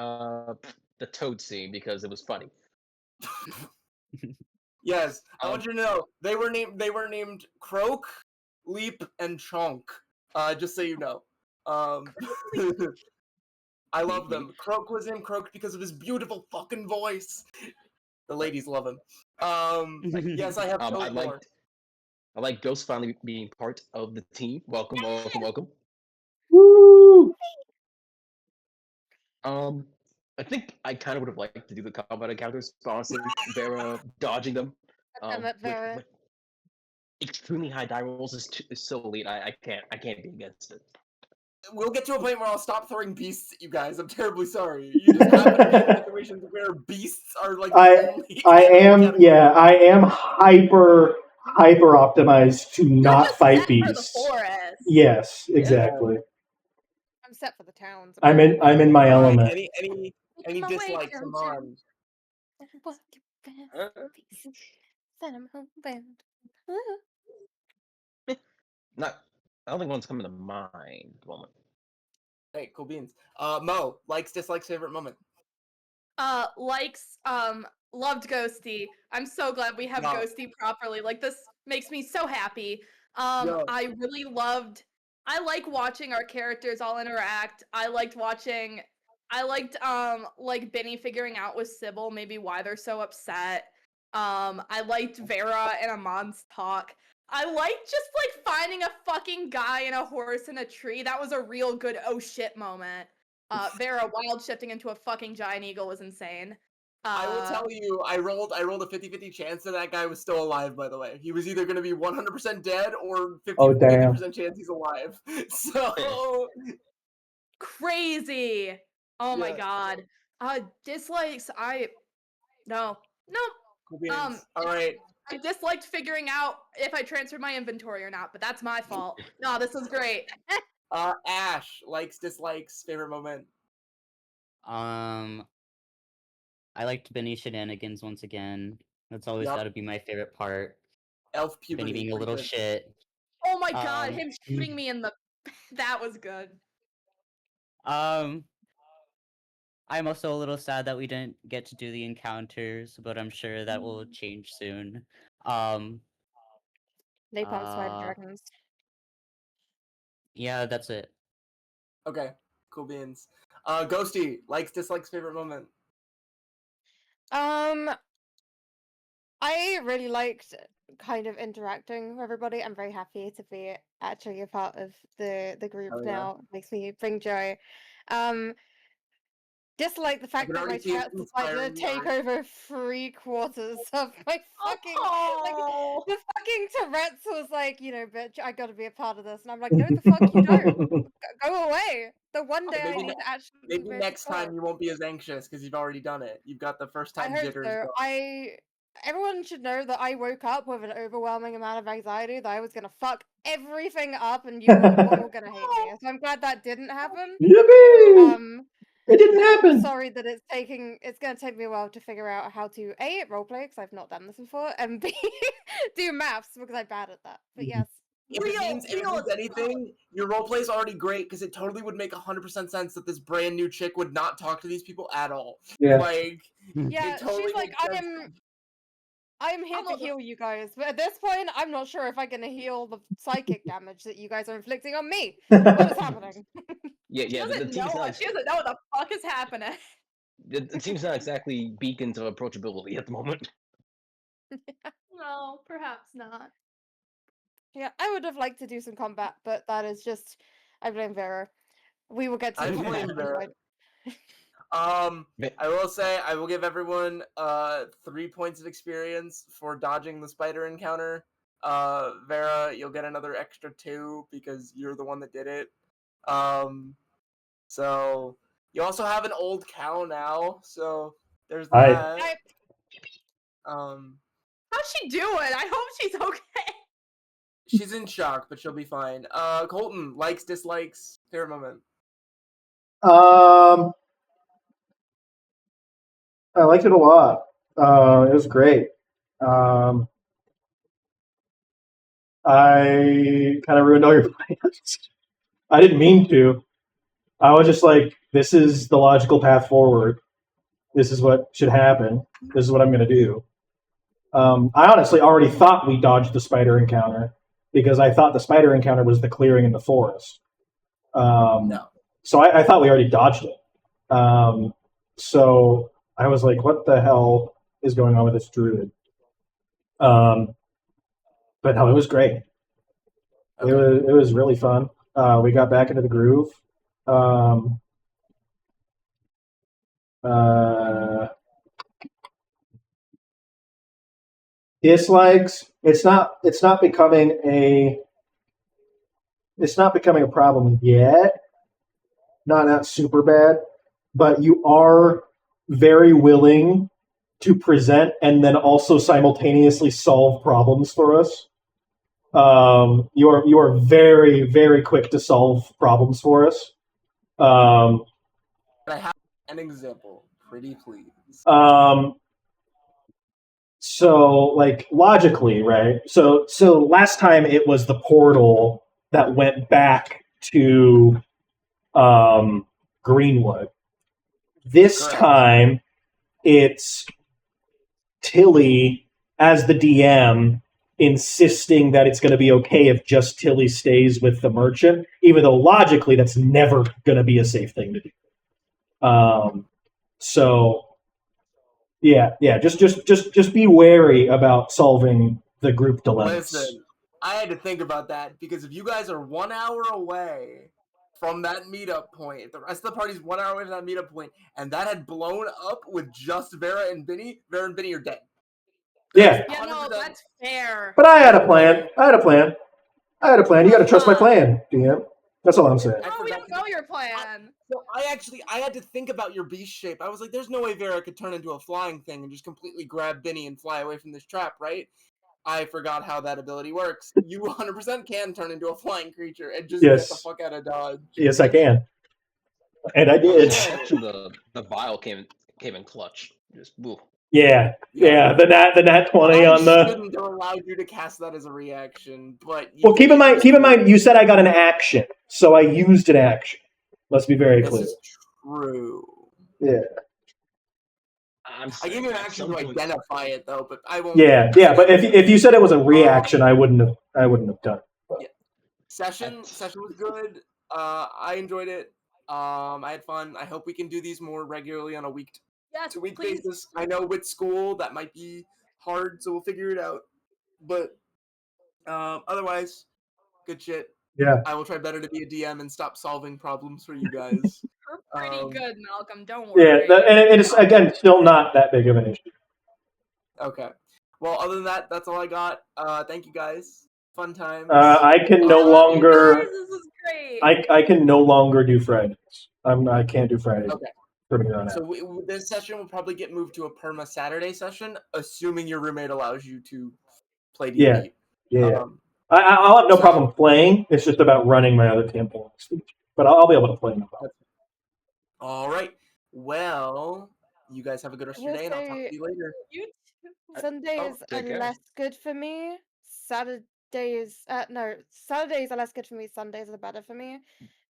The toad scene because it was funny. Yes, I want you to know they were named Croak, Leap, and Chonk. Just so you know. I love them. Croak was named Croak because of his beautiful fucking voice. The ladies love him. Yes, I have toad more. I like Ghost finally being part of the team. Welcome. Woo! I think I kind of would have liked to do the combat encounters, but honestly, Vera dodging them with extremely high die rolls is so elite. I can't be against it. We'll get to a point where I'll stop throwing beasts at you guys. I'm terribly sorry. You just happen to be in situations where beasts are like I am hyper optimized to not fight beasts. Yes, exactly. I'm set for the towns. I'm in my element. Any dislikes? Come on. I don't think one's coming to mind at the moment. Hey, cool beans. Mo, likes, dislikes, favorite moment. Loved Ghosty. I'm so glad we have Ghosty properly. Like, this makes me so happy. I really loved. I like watching our characters all interact. I liked Bhinni figuring out with Sybil maybe why they're so upset. I liked Vera and Amon's talk. I liked just like finding a fucking guy and a horse in a tree. That was a real good oh shit moment. Vera wild shifting into a fucking giant eagle was insane. I will tell you, I rolled a 50-50 chance that guy was still alive, by the way. He was either going to be 100% dead or 50% chance he's alive. So crazy. Oh my god. Dislikes, no. All right. I disliked figuring out if I transferred my inventory or not, but that's my fault. No, this was great. Ash, likes, dislikes, favorite moment. I liked Bhinni shenanigans once again. That's always Yup. got to be my favorite part. Elf Bhinni puberty. being a pretty little good. shit. Oh my god, him shooting me in the. That was good. I'm also a little sad that we didn't get to do the encounters, but I'm sure that will change soon. Napalm Spider Uh, Dragons. yeah, that's it. Okay, cool beans. Ghosty, likes, dislikes, favorite moment. I really liked kind of interacting with everybody. I'm very happy to be actually a part of the group Oh, yeah. now. Makes me bring joy. Dislike the fact can that my already see it chat decided to inspiring take art. over 3/4 of my fucking Oh. like the fucking Tourette's was like, bitch, I gotta be a part of this, and I'm like, no, the fuck you don't. Go away. The one day I Maybe need to actually Maybe be able next to talk. time you won't be as anxious because you've already done it. You've got the first I time hope jitters. so. Going. Everyone should know that I woke up with an overwhelming amount of anxiety that I was gonna fuck everything up and you all were all gonna hate me. So I'm glad that didn't happen. Yippee! It didn't happen. Sorry that it's gonna take me a while to figure out how to A, roleplay, because I've not done this before, and B, do maths because I'm bad at that. But yes. If it means anything, your roleplay is already great because it totally would make 100% sense that this brand new chick would not talk to these people at all. Yeah. Like, Yeah, it totally she's like, makes sense. I'm here to heal you guys, but at this point, I'm not sure if I'm gonna heal the psychic damage that you guys are inflicting on me. What is happening? Yeah, She yeah. doesn't know what the fuck is happening. The team's not exactly beacons of approachability at the moment. No, perhaps not. Yeah, I would have liked to do some combat, but that is just I blame Vera. We will get to I the combat blame at some Vera. point. I will say I will give everyone 3 points of experience for dodging the spider encounter. Vera, you'll get another extra 2 because you're the one that did it. So you also have an old cow now, so there's that. How's she doing? I hope she's okay. She's in shock, but she'll be fine. Colton, likes, dislikes, favorite moment. I liked it a lot. It was great. I kind of ruined all your plans. I didn't mean to. I was just like, this is the logical path forward. This is what should happen. This is what I'm going to do. I honestly already thought we dodged the spider encounter because I thought the spider encounter was the clearing in the forest. No. So I thought we already dodged it. So I was like, what the hell is going on with this druid? But no, it was great. Okay. It was really fun. We got back into the groove. Dislikes. It's not becoming a problem yet. Not super bad, but you are very willing to present and then also simultaneously solve problems for us. You are very, very quick to solve problems for us. I have an example, pretty please. So, like, logically, right? So last time it was the portal that went back to Greenwood. This time, it's Tilly as the DM insisting that it's going to be okay if just Tilly stays with the merchant, even though logically that's never going to be a safe thing to do. So yeah, just be wary about solving the group dilemmas. Listen, I had to think about that because if you guys are 1 hour away from that meetup point, the rest of the party's 1 hour away from that meetup point, and that had blown up with just Vera and Bhinni are dead. Yeah. Yeah, no, that's fair. But I had a plan. You got to trust my plan, DM. That's all I'm saying. No, we don't know your plan. I had to think about your beast shape. I was like, there's no way Vera could turn into a flying thing and just completely grab Bhinni and fly away from this trap, right? I forgot how that ability works. You 100% can turn into a flying creature and just Yes. get the fuck out of dodge. Yes, I can. And I For did. this section, the vial came in clutch. Just woo. Yeah. The nat 20 I on the. shouldn't have allowed you to cast that as a reaction, but Well, keep in mind, you said I got an action, so I used an action. Let's be very clear. This is true. Yeah. I gave you an action to identify it though, but I won't. Yeah, but if you said it was a reaction, I wouldn't have done it. But. Yeah. Session was good. I enjoyed it. I had fun. I hope we can do these more regularly on a week-to-week basis. I know with school that might be hard, so we'll figure it out. But otherwise, good shit. Yeah. I will try better to be a DM and stop solving problems for you guys. We're pretty good, Malcolm. Don't worry. Yeah, and it's again still not that big of an issue. Okay. Well, other than that, that's all I got. Thank you guys. Fun times. I can no longer. This is great. I can no longer do Fridays. I can't do Fridays. Okay. From here on out. So this session will probably get moved to a perma Saturday session, assuming your roommate allows you to play D&D. Yeah. I'll have no problem playing. It's just about running my other campaign speech. But I'll be able to play no problem. All right. Well, you guys have a good rest of your day, and I'll talk to you later. You too. Sundays are less good for me. Saturdays are less good for me. Sundays are better for me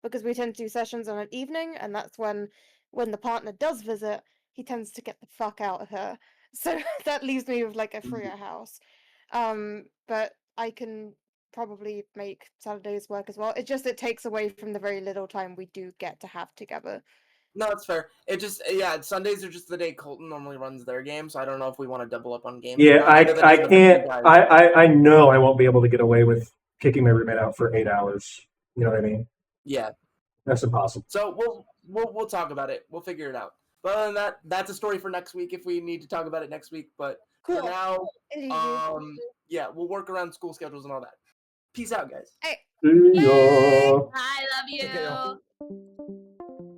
because we tend to do sessions on an evening, and that's when the partner does visit, he tends to get the fuck out of her. So that leaves me with like a freer house. But I can probably make Saturdays work as well. It takes away from the very little time we do get to have together. No, it's fair. It just Sundays are just the day Colton normally runs their game, so I don't know if we want to double up on games. Yeah, I can't. I know I won't be able to get away with kicking my roommate out for 8 hours. You know what I mean? Yeah, that's impossible. So we'll talk about it. We'll figure it out. But other than that, that's a story for next week if we need to talk about it next week. But for now, we'll work around school schedules and all that. Peace out, guys. Hey. See ya. I love you.